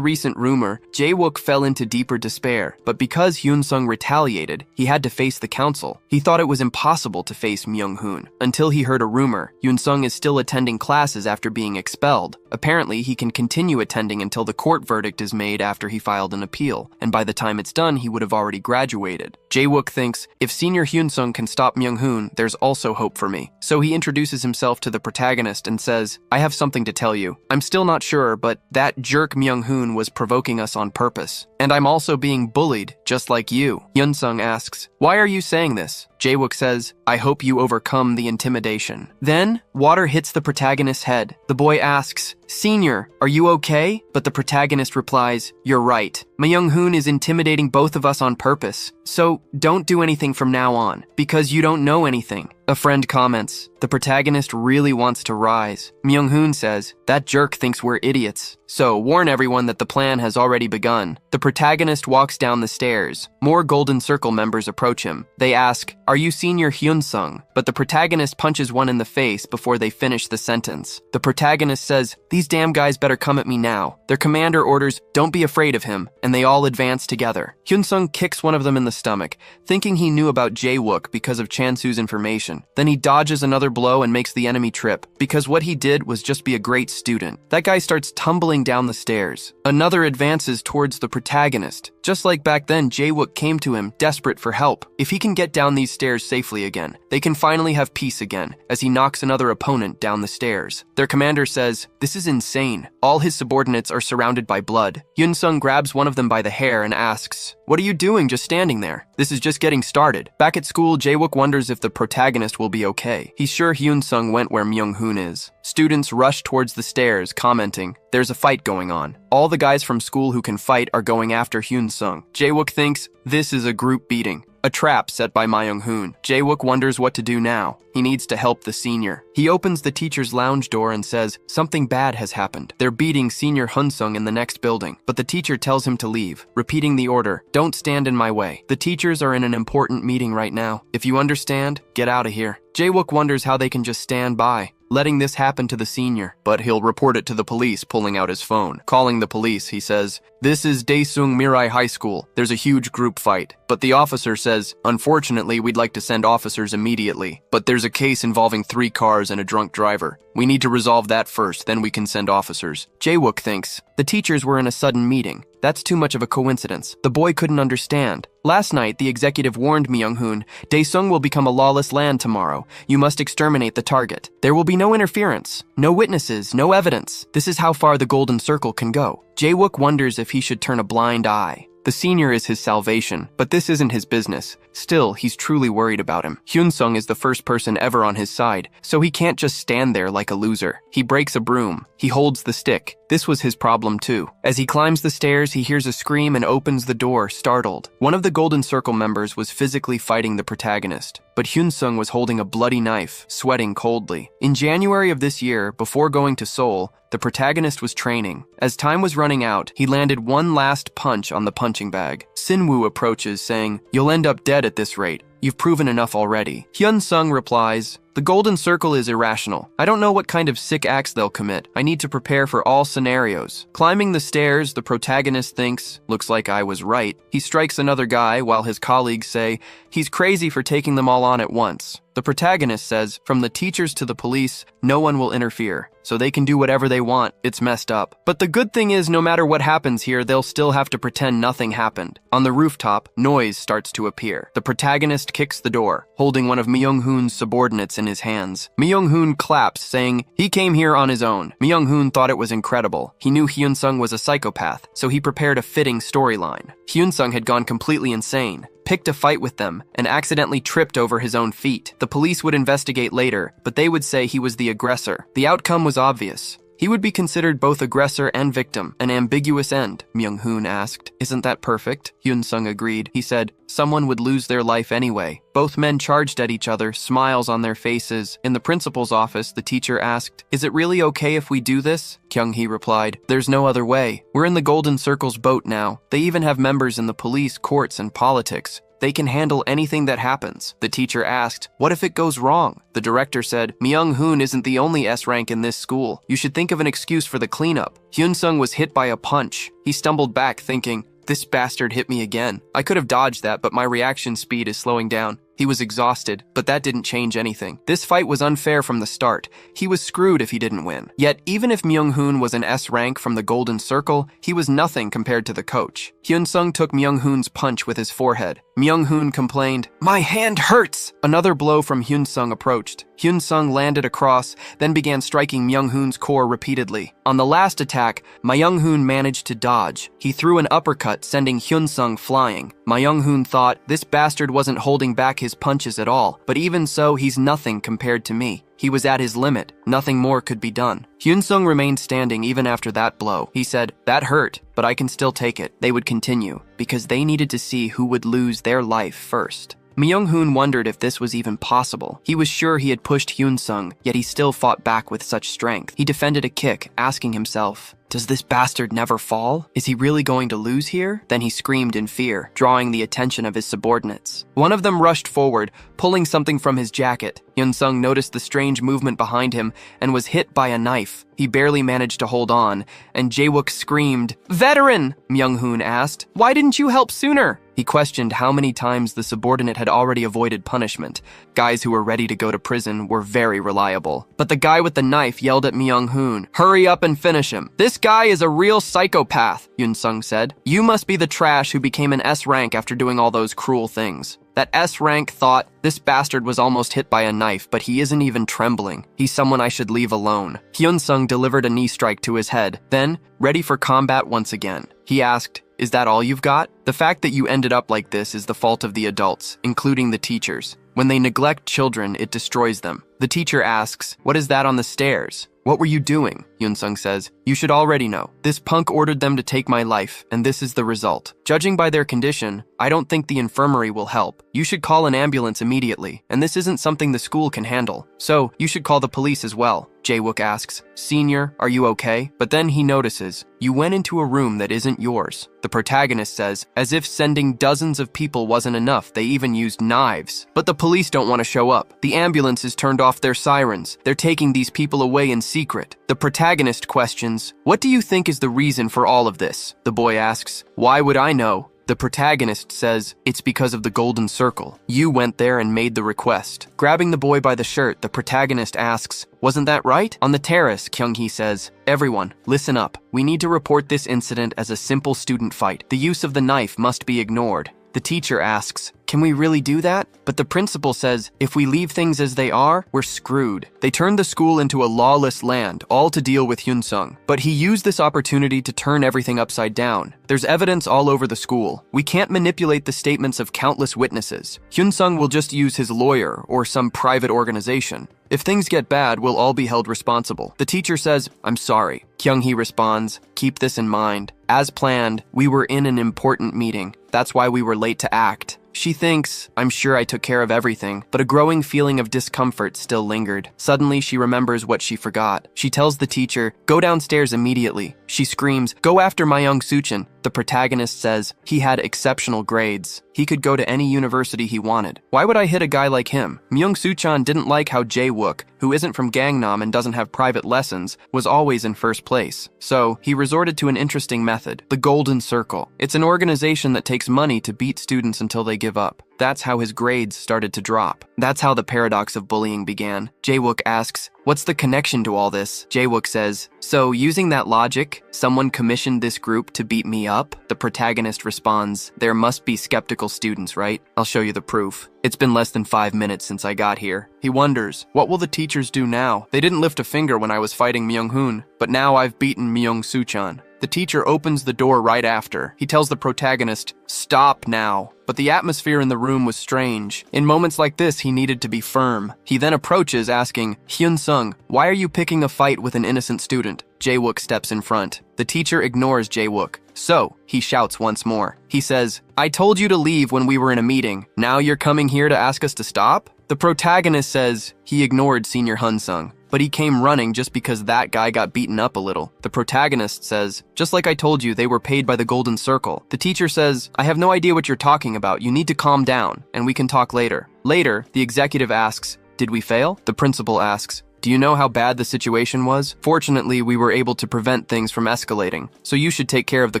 recent rumor, Jae-wook fell into deeper despair, but because Hyun-sung retaliated, he had to face the council. He thought it was impossible to face Myung-hoon, until he heard a rumor. Hyun-sung is still attending classes after being expelled. Apparently, he can continue attending until the court verdict is made after he filed an appeal, and by the time it's done, he would have already graduated. Jae-wook thinks, if senior Hyun-sung can stop Myung-hoon, there's also hope for me. So he introduces himself to the protagonist and says, "I have something to tell you. I'm still not sure, but that jerk Myung-hoon was provoking us on purpose. And I'm also being bullied, just like you." Hyun-sung asks, "Why are you saying this?" Jae-wook says, "I hope you overcome the intimidation." Then, water hits the protagonist's head. The boy asks, "Senior, are you okay?" But the protagonist replies, "You're right. Myung-hoon is intimidating both of us on purpose. So, don't do anything from now on, because you don't know anything." A friend comments, "The protagonist really wants to rise." Myung-hoon says, "That jerk thinks we're idiots. So, warn everyone that the plan has already begun." The protagonist walks down the stairs. More Golden Circle members approach him. They ask, "Are you senior Hyun-sung?" But the protagonist punches one in the face before they finish the sentence. The protagonist says, "These damn guys better come at me now." Their commander orders, "Don't be afraid of him," and they all advance together. Hyun-sung kicks one of them in the stomach, thinking he knew about Jae-wook because of Chan-soo's information. Then he dodges another blow and makes the enemy trip, because what he did was just be a great student. That guy starts tumbling down the stairs. Another advances towards the protagonist. Just like back then, Jae-wook came to him, desperate for help. If he can get down these stairs safely again, they can finally have peace again, as he knocks another opponent down the stairs. Their commander says, "This is insane." All his subordinates are surrounded by blood. Hyun-sung grabs one of them by the hair and asks, "What are you doing just standing there? This is just getting started." Back at school, Jae-wook wonders if the protagonist will be okay. He's sure Hyun-sung went where Myung-hoon is. Students rush towards the stairs, commenting, "There's a fight going on." All the guys from school who can fight are going after Hyun-sung. Jae-wook thinks, this is a group beating. A trap set by Myung-hoon. Jae-wook wonders what to do now. He needs to help the senior. He opens the teacher's lounge door and says, "Something bad has happened. They're beating senior Hyun-sung in the next building." But the teacher tells him to leave, repeating the order, "Don't stand in my way. The teachers are in an important meeting right now. If you understand, get out of here." Jae-wook wonders how they can just stand by, letting this happen to the senior. But he'll report it to the police, pulling out his phone. Calling the police, he says, "This is Daesung Mirai High School. There's a huge group fight." But the officer says, "Unfortunately, we'd like to send officers immediately. But there's a case involving 3 cars and a drunk driver. We need to resolve that first, then we can send officers." Jae-wook thinks, the teachers were in a sudden meeting. That's too much of a coincidence. The boy couldn't understand. Last night, the executive warned Myung-hoon, "Daesung will become a lawless land tomorrow. You must exterminate the target. There will be no interference, no witnesses, no evidence. This is how far the Golden Circle can go." Jae-wook wonders if he should turn a blind eye. The senior is his salvation, but this isn't his business. Still, he's truly worried about him. Hyun-sung is the first person ever on his side, so he can't just stand there like a loser. He breaks a broom. He holds the stick. This was his problem too. As he climbs the stairs, he hears a scream and opens the door, startled. One of the Golden Circle members was physically fighting the protagonist, but Hyun-sung was holding a bloody knife, sweating coldly. In January of this year, before going to Seoul, the protagonist was training. As time was running out, he landed one last punch on the punching bag. Sin-woo approaches, saying, "You'll end up dead at this rate. You've proven enough already." Hyun-sung replies, The golden circle is irrational. I don't know what kind of sick acts they'll commit. I need to prepare for all scenarios. Climbing the stairs, the protagonist thinks, looks like I was right. He strikes another guy while his colleagues say, he's crazy for taking them all on at once. The protagonist says, from the teachers to the police, no one will interfere, so they can do whatever they want. It's messed up. But the good thing is, no matter what happens here, they'll still have to pretend nothing happened. On the rooftop, noise starts to appear. The protagonist kicks the door, holding one of Myung-hoon's subordinates in his hands. Myung-hoon claps, saying, he came here on his own. Myung-hoon thought it was incredible. He knew Hyun-sung was a psychopath, so he prepared a fitting storyline. Hyun-sung had gone completely insane, picked a fight with them, and accidentally tripped over his own feet. The police would investigate later, but they would say he was the aggressor. The outcome was obvious. He would be considered both aggressor and victim, an ambiguous end, Myung-hoon asked. Isn't that perfect? Hyun-sung agreed. He said, someone would lose their life anyway. Both men charged at each other, smiles on their faces. In the principal's office, the teacher asked, is it really okay if we do this? Kyung-hee replied, there's no other way. We're in the Golden Circle's boat now. They even have members in the police, courts, and politics. They can handle anything that happens. The teacher asked, what if it goes wrong? The director said, Myung-hoon isn't the only S rank in this school. You should think of an excuse for the cleanup. Hyun-sung was hit by a punch. He stumbled back thinking, this bastard hit me again. I could have dodged that, but my reaction speed is slowing down. He was exhausted, but that didn't change anything. This fight was unfair from the start. He was screwed if he didn't win. Yet, even if Myung-hoon was an S rank from the Golden Circle, he was nothing compared to the coach. Hyun-sung took Myung-hoon's punch with his forehead. Myung-hoon complained, my hand hurts! Another blow from Hyun-sung approached. Hyun-sung landed across, then began striking Myung-hoon's core repeatedly. On the last attack, Myung-hoon managed to dodge. He threw an uppercut, sending Hyun-sung flying. Myung-hoon thought, this bastard wasn't holding back his punches at all, but even so, he's nothing compared to me. He was at his limit. Nothing more could be done. Hyun-sung remained standing even after that blow. He said, that hurt, but I can still take it. They would continue, because they needed to see who would lose their life first. Myung-hoon wondered if this was even possible. He was sure he had pushed Hyun-sung, yet he still fought back with such strength. He defended a kick, asking himself, does this bastard never fall? Is he really going to lose here? Then he screamed in fear, drawing the attention of his subordinates. One of them rushed forward, pulling something from his jacket. Hyun-sung noticed the strange movement behind him and was hit by a knife. He barely managed to hold on, and Jae-wook screamed, veteran! Myung-hoon asked, why didn't you help sooner? He questioned how many times the subordinate had already avoided punishment. Guys who were ready to go to prison were very reliable. But the guy with the knife yelled at Myung-hoon, hurry up and finish him. This guy is a real psychopath, Hyun-sung said. You must be the trash who became an S rank after doing all those cruel things. That S rank thought, this bastard was almost hit by a knife, but he isn't even trembling. He's someone I should leave alone. Hyun-sung delivered a knee strike to his head. Then, ready for combat once again, he asked, is that all you've got? The fact that you ended up like this is the fault of the adults, including the teachers. When they neglect children, it destroys them. The teacher asks, what is that on the stairs? What were you doing? Hyun-sung says, you should already know. This punk ordered them to take my life, and this is the result. Judging by their condition, I don't think the infirmary will help. You should call an ambulance immediately, and this isn't something the school can handle. So, you should call the police as well. Jae-wook asks, senior, are you okay? But then he notices, you went into a room that isn't yours. The protagonist says, as if sending dozens of people wasn't enough, they even used knives. But the police don't want to show up. The ambulance has turned off their sirens. They're taking these people away in secret. The protagonist questions, what do you think is the reason for all of this? The boy asks, why would I know? The protagonist says, it's because of the Golden Circle. You went there and made the request. Grabbing the boy by the shirt, the protagonist asks, wasn't that right? On the terrace, Kyung-hee says, everyone, listen up. We need to report this incident as a simple student fight. The use of the knife must be ignored. The teacher asks, can we really do that? But the principal says, if we leave things as they are, we're screwed. They turned the school into a lawless land, all to deal with Hyun-sung. But he used this opportunity to turn everything upside down. There's evidence all over the school. We can't manipulate the statements of countless witnesses. Hyun-sung will just use his lawyer or some private organization. If things get bad, we'll all be held responsible. The teacher says, I'm sorry. Kyung-hee responds, keep this in mind. As planned, we were in an important meeting. That's why we were late to act. She thinks, I'm sure I took care of everything, but a growing feeling of discomfort still lingered. Suddenly, she remembers what she forgot. She tells the teacher, go downstairs immediately. She screams, "Go after Myung-suchin." The protagonist says he had exceptional grades. He could go to any university he wanted. Why would I hit a guy like him? Myung-suchan didn't like how Jae-wook, who isn't from Gangnam and doesn't have private lessons, was always in first place. So he resorted to an interesting method, the Golden Circle. It's an organization that takes money to beat students until they give up. That's how his grades started to drop. That's how the paradox of bullying began. Jae-wook asks, "What's the connection to all this?" Jae-wook says, "So using that logic, someone commissioned this group to beat me up?" The protagonist responds, "There must be skeptical students, right? I'll show you the proof. It's been less than 5 minutes since I got here." He wonders, what will the teachers do now? They didn't lift a finger when I was fighting Myung-hoon, but now I've beaten Myung-suchan. The teacher opens the door right after. He tells the protagonist, "Stop now." But the atmosphere in the room was strange. In moments like this, he needed to be firm. He then approaches, asking, "Hyun-sung, why are you picking a fight with an innocent student?" Jae-wook steps in front. The teacher ignores Jae-wook. "So," he shouts once more. He says, "I told you to leave when we were in a meeting. Now you're coming here to ask us to stop?" The protagonist says he ignored Senior Hyun-sung, but he came running just because that guy got beaten up a little. The protagonist says, "Just like I told you, they were paid by the Golden Circle." The teacher says, "I have no idea what you're talking about. You need to calm down, and we can talk later." Later, the executive asks, "Did we fail?" The principal asks, "Do you know how bad the situation was? Fortunately, we were able to prevent things from escalating, so you should take care of the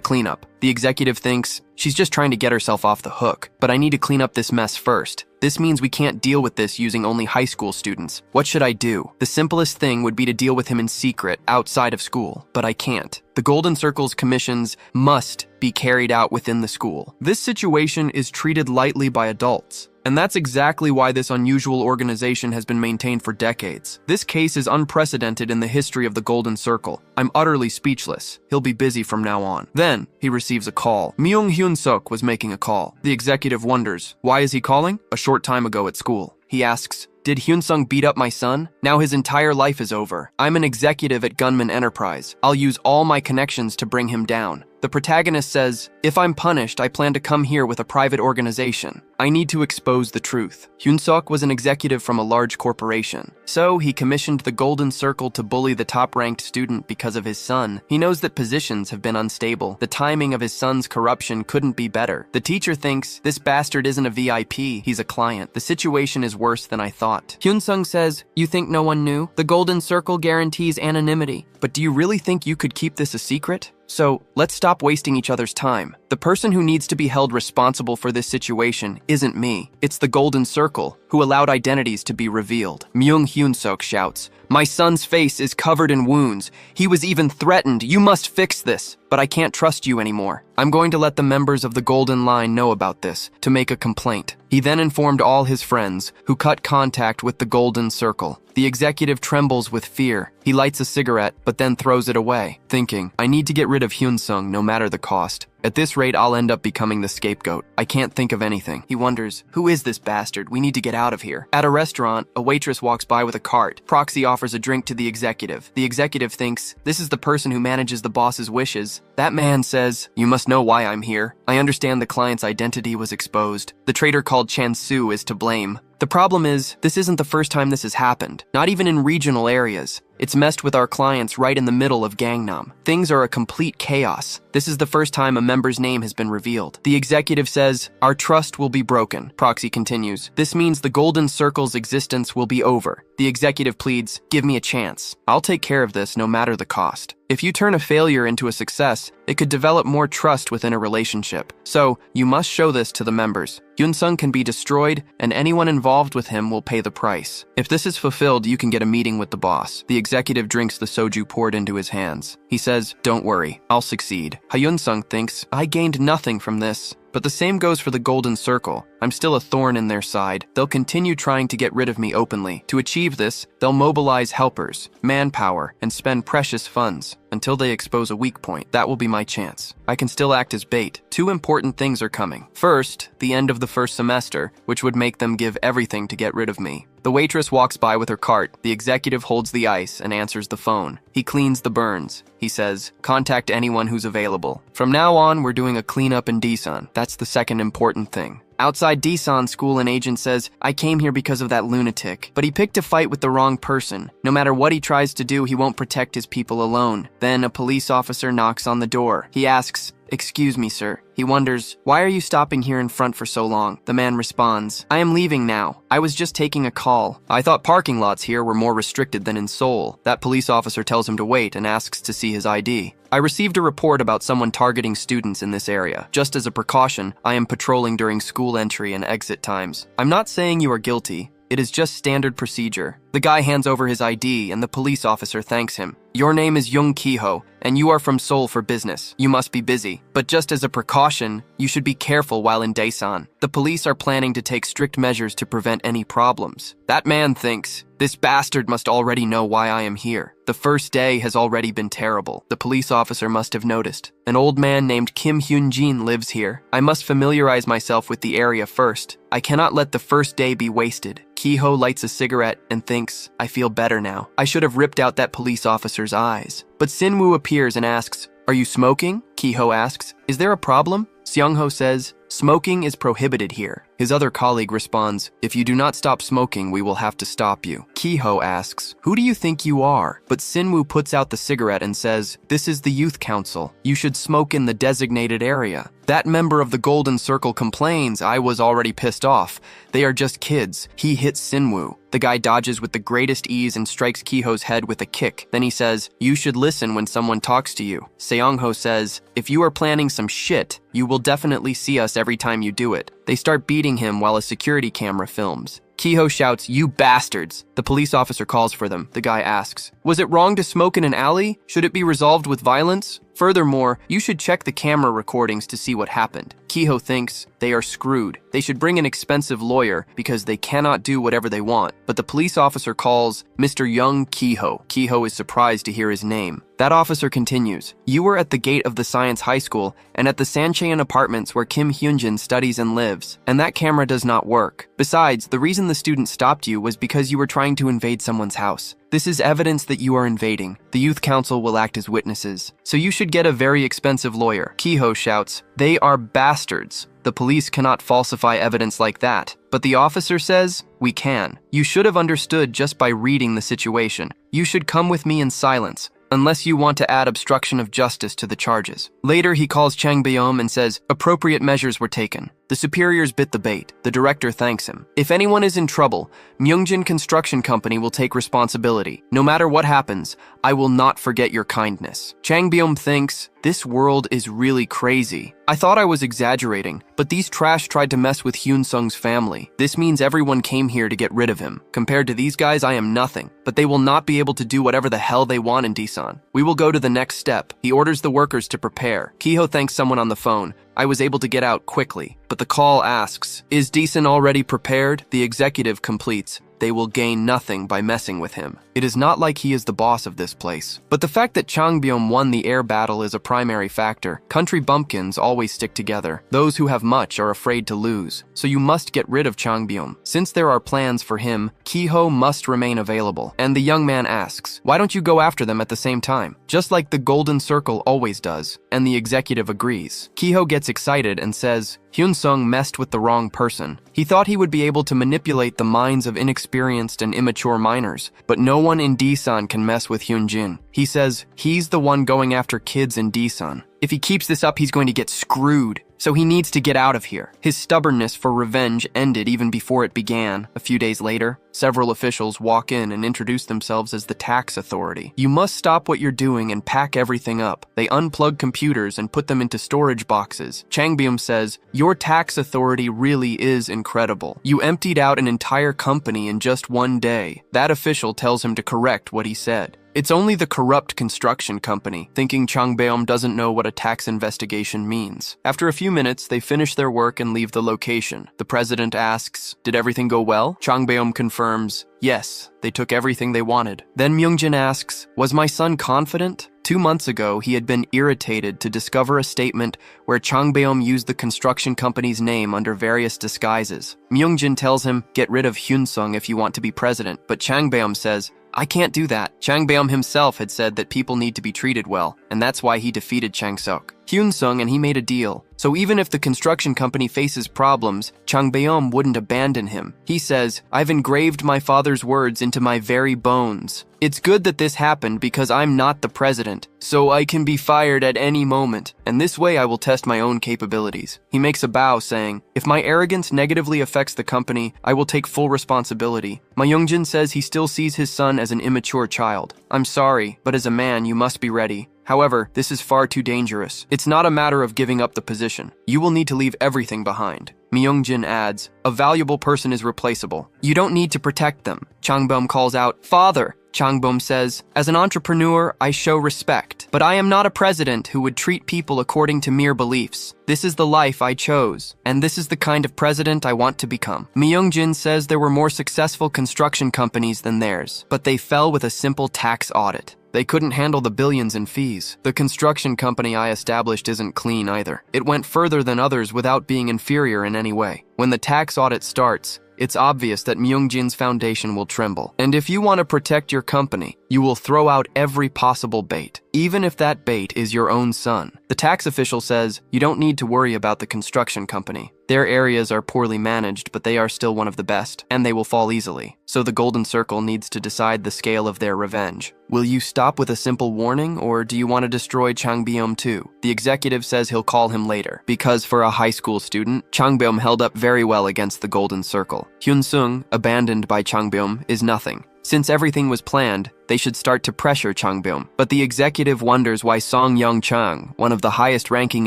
cleanup." The executive thinks, she's just trying to get herself off the hook, but I need to clean up this mess first. This means we can't deal with this using only high school students. What should I do? The simplest thing would be to deal with him in secret, outside of school, but I can't. The Golden Circle's commissions must be carried out within the school. This situation is treated lightly by adults. And that's exactly why this unusual organization has been maintained for decades. This case is unprecedented in the history of the Golden Circle. I'm utterly speechless. He'll be busy from now on. Then, he receives a call. Myung-hyun-suk was making a call. The executive wonders, why is he calling? A short time ago at school. He asks, "Did Hyun-sung beat up my son? Now his entire life is over. I'm an executive at Gunman Enterprise. I'll use all my connections to bring him down." The protagonist says, "If I'm punished, I plan to come here with a private organization. I need to expose the truth." Hyun-suk was an executive from a large corporation. So he commissioned the Golden Circle to bully the top-ranked student because of his son. He knows that positions have been unstable. The timing of his son's corruption couldn't be better. The teacher thinks, this bastard isn't a VIP, he's a client. The situation is worse than I thought. Hyun-sung says, "You think no one knew? The Golden Circle guarantees anonymity. But do you really think you could keep this a secret? So, let's stop wasting each other's time. The person who needs to be held responsible for this situation isn't me. It's the Golden Circle, who allowed identities to be revealed." Myung-hyun-suk shouts, "My son's face is covered in wounds. He was even threatened. You must fix this. But I can't trust you anymore. I'm going to let the members of the Golden Line know about this, to make a complaint." He then informed all his friends, who cut contact with the Golden Circle. The executive trembles with fear. He lights a cigarette, but then throws it away, thinking, I need to get rid of Hyun-sung no matter the cost. At this rate, I'll end up becoming the scapegoat. I can't think of anything. He wonders, who is this bastard? We need to get out of here. At a restaurant, a waitress walks by with a cart. Proxy offers a drink to the executive. The executive thinks, this is the person who manages the boss's wishes. That man says, you must know why I'm here. I understand the client's identity was exposed. The traitor called Chan-soo is to blame. The problem is, this isn't the first time this has happened, not even in regional areas. It's messed with our clients right in the middle of Gangnam. Things are a complete chaos. This is the first time a member's name has been revealed. The executive says, our trust will be broken. Proxy continues, this means the Golden Circle's existence will be over. The executive pleads, give me a chance. I'll take care of this no matter the cost. If you turn a failure into a success, it could develop more trust within a relationship. So, you must show this to the members. Hyun-sung can be destroyed, and anyone involved with him will pay the price. If this is fulfilled, you can get a meeting with the boss. The executive drinks the soju poured into his hands. He says, don't worry, I'll succeed. Hyun-sung thinks, I gained nothing from this. But the same goes for the Golden Circle. I'm still a thorn in their side. They'll continue trying to get rid of me openly. To achieve this, they'll mobilize helpers, manpower, and spend precious funds until they expose a weak point. That will be my chance. I can still act as bait. Two important things are coming. First, the end of the first semester, which would make them give everything to get rid of me. The waitress walks by with her cart. The executive holds the ice and answers the phone. He cleans the burns. he says. Contact anyone who's available. From now on, we're doing a cleanup in Disan. That's the second important thing. Outside Disan school, an agent says, I came here because of that lunatic, but he picked a fight with the wrong person. No matter what he tries to do, he won't protect his people alone. Then a police officer knocks on the door. He asks, Excuse me, sir. He wonders, why are you stopping here in front for so long? The man responds, I am leaving now. I was just taking a call. I thought parking lots here were more restricted than in Seoul. That police officer tells him to wait and asks to see his ID. I received a report about someone targeting students in this area. Just as a precaution, I am patrolling during school entry and exit times. I'm not saying you are guilty. It is just standard procedure. The guy hands over his ID and the police officer thanks him. Your name is Young Kiho, and you are from Seoul for business. You must be busy. But just as a precaution, you should be careful while in Daesan. The police are planning to take strict measures to prevent any problems. That man thinks, this bastard must already know why I am here. The first day has already been terrible. The police officer must have noticed. An old man named Kim Hyun-jin lives here. I must familiarize myself with the area first. I cannot let the first day be wasted. Kiho lights a cigarette and thinks, I feel better now. I should have ripped out that police officer's eyes. But Sinwoo appears and asks, Are you smoking? Kiho asks, Is there a problem? Seongho says, Smoking is prohibited here. His other colleague responds, If you do not stop smoking, we will have to stop you. Kiho asks, Who do you think you are? But Sinwoo puts out the cigarette and says, This is the youth council. You should smoke in the designated area. That member of the Golden Circle complains, I was already pissed off. They are just kids. He hits Sinwoo. The guy dodges with the greatest ease and strikes Kiho's head with a kick. Then he says, You should listen when someone talks to you. Seongho says, If you are planning some shit, you will definitely see us every time you do it. They start beating him while a security camera films. Kiho shouts, You bastards! The police officer calls for them. The guy asks, Was it wrong to smoke in an alley? Should it be resolved with violence? Furthermore, you should check the camera recordings to see what happened. Kiho thinks they are screwed. They should bring an expensive lawyer because they cannot do whatever they want. But the police officer calls Mr. Young Kiho. Kiho is surprised to hear his name. That officer continues, You were at the gate of the Science High School and at the Sancheon apartments where Kim Hyunjin studies and lives, and that camera does not work. Besides, the reason the student stopped you was because you were trying to invade someone's house. This is evidence that you are invading. The youth council will act as witnesses. So you should get a very expensive lawyer. Kiho shouts, They are bastards. The police cannot falsify evidence like that. But the officer says, We can. You should have understood just by reading the situation. You should come with me in silence, unless you want to add obstruction of justice to the charges. Later, he calls Chang Beom and says, Appropriate measures were taken. The superiors bit the bait. The director thanks him. If anyone is in trouble, Myungjin Construction Company will take responsibility. No matter what happens, I will not forget your kindness. Chang Beom thinks, This world is really crazy. I thought I was exaggerating, but these trash tried to mess with Hyun Sung's family. This means everyone came here to get rid of him. Compared to these guys, I am nothing, but they will not be able to do whatever the hell they want in Daesan. We will go to the next step. He orders the workers to prepare. Kiho thanks someone on the phone. I was able to get out quickly, but the call asks, Is Daesan already prepared? The executive completes, They will gain nothing by messing with him. It is not like he is the boss of this place. But the fact that Changbyom won the air battle is a primary factor. Country bumpkins always stick together. Those who have much are afraid to lose. So you must get rid of Changbyom. Since there are plans for him, Kiho must remain available. And the young man asks, Why don't you go after them at the same time? Just like the Golden Circle always does. And the executive agrees. Kiho gets excited and says, Hyun Sung messed with the wrong person. He thought he would be able to manipulate the minds of inexperienced and immature minors, but no one in Daesan can mess with Hyun Jin. He says he's the one going after kids in Daesan. If he keeps this up, he's going to get screwed. So he needs to get out of here. His stubbornness for revenge ended even before it began. A few days later, several officials walk in and introduce themselves as the tax authority. You must stop what you're doing and pack everything up. They unplug computers and put them into storage boxes. Changbyum says, Your tax authority really is incredible. You emptied out an entire company in just one day. That official tells him to correct what he said. It's only the corrupt construction company, thinking Changbeom doesn't know what a tax investigation means. After a few minutes, they finish their work and leave the location. The president asks, Did everything go well? Changbeom confirms, Yes, they took everything they wanted. Then Myungjin asks, Was my son confident? 2 months ago, he had been irritated to discover a statement where Changbeom used the construction company's name under various disguises. Myungjin tells him, Get rid of Hyun Sung if you want to be president, but Changbeom says, I can't do that. Chang Beom himself had said that people need to be treated well, and that's why he defeated Chang Sok. Hyun Sung and he made a deal. So even if the construction company faces problems, Chang Beom wouldn't abandon him. He says, I've engraved my father's words into my very bones. It's good that this happened because I'm not the president, so I can be fired at any moment, and this way I will test my own capabilities. He makes a bow saying, if my arrogance negatively affects the company, I will take full responsibility. Ma Youngjin says he still sees his son as an immature child. I'm sorry, but as a man, you must be ready. However, this is far too dangerous. It's not a matter of giving up the position. You will need to leave everything behind. Myungjin adds, a valuable person is replaceable. You don't need to protect them. Changbom calls out, Father! Changbom says, as an entrepreneur, I show respect, but I am not a president who would treat people according to mere beliefs. This is the life I chose, and this is the kind of president I want to become. Myungjin says there were more successful construction companies than theirs, but they fell with a simple tax audit. They couldn't handle the billions in fees. The construction company I established isn't clean either. It went further than others without being inferior in any way. When the tax audit starts, it's obvious that Myungjin's foundation will tremble. And if you want to protect your company, you will throw out every possible bait, even if that bait is your own son. The tax official says, you don't need to worry about the construction company. Their areas are poorly managed, but they are still one of the best, and they will fall easily. So the Golden Circle needs to decide the scale of their revenge. Will you stop with a simple warning, or do you want to destroy Changbeom too? The executive says he'll call him later, because for a high school student, Changbeom held up very well against the Golden Circle. Hyun Sung, abandoned by Changbeom, is nothing. Since everything was planned, they should start to pressure Changbeom. But the executive wonders why Song Young-chang, one of the highest-ranking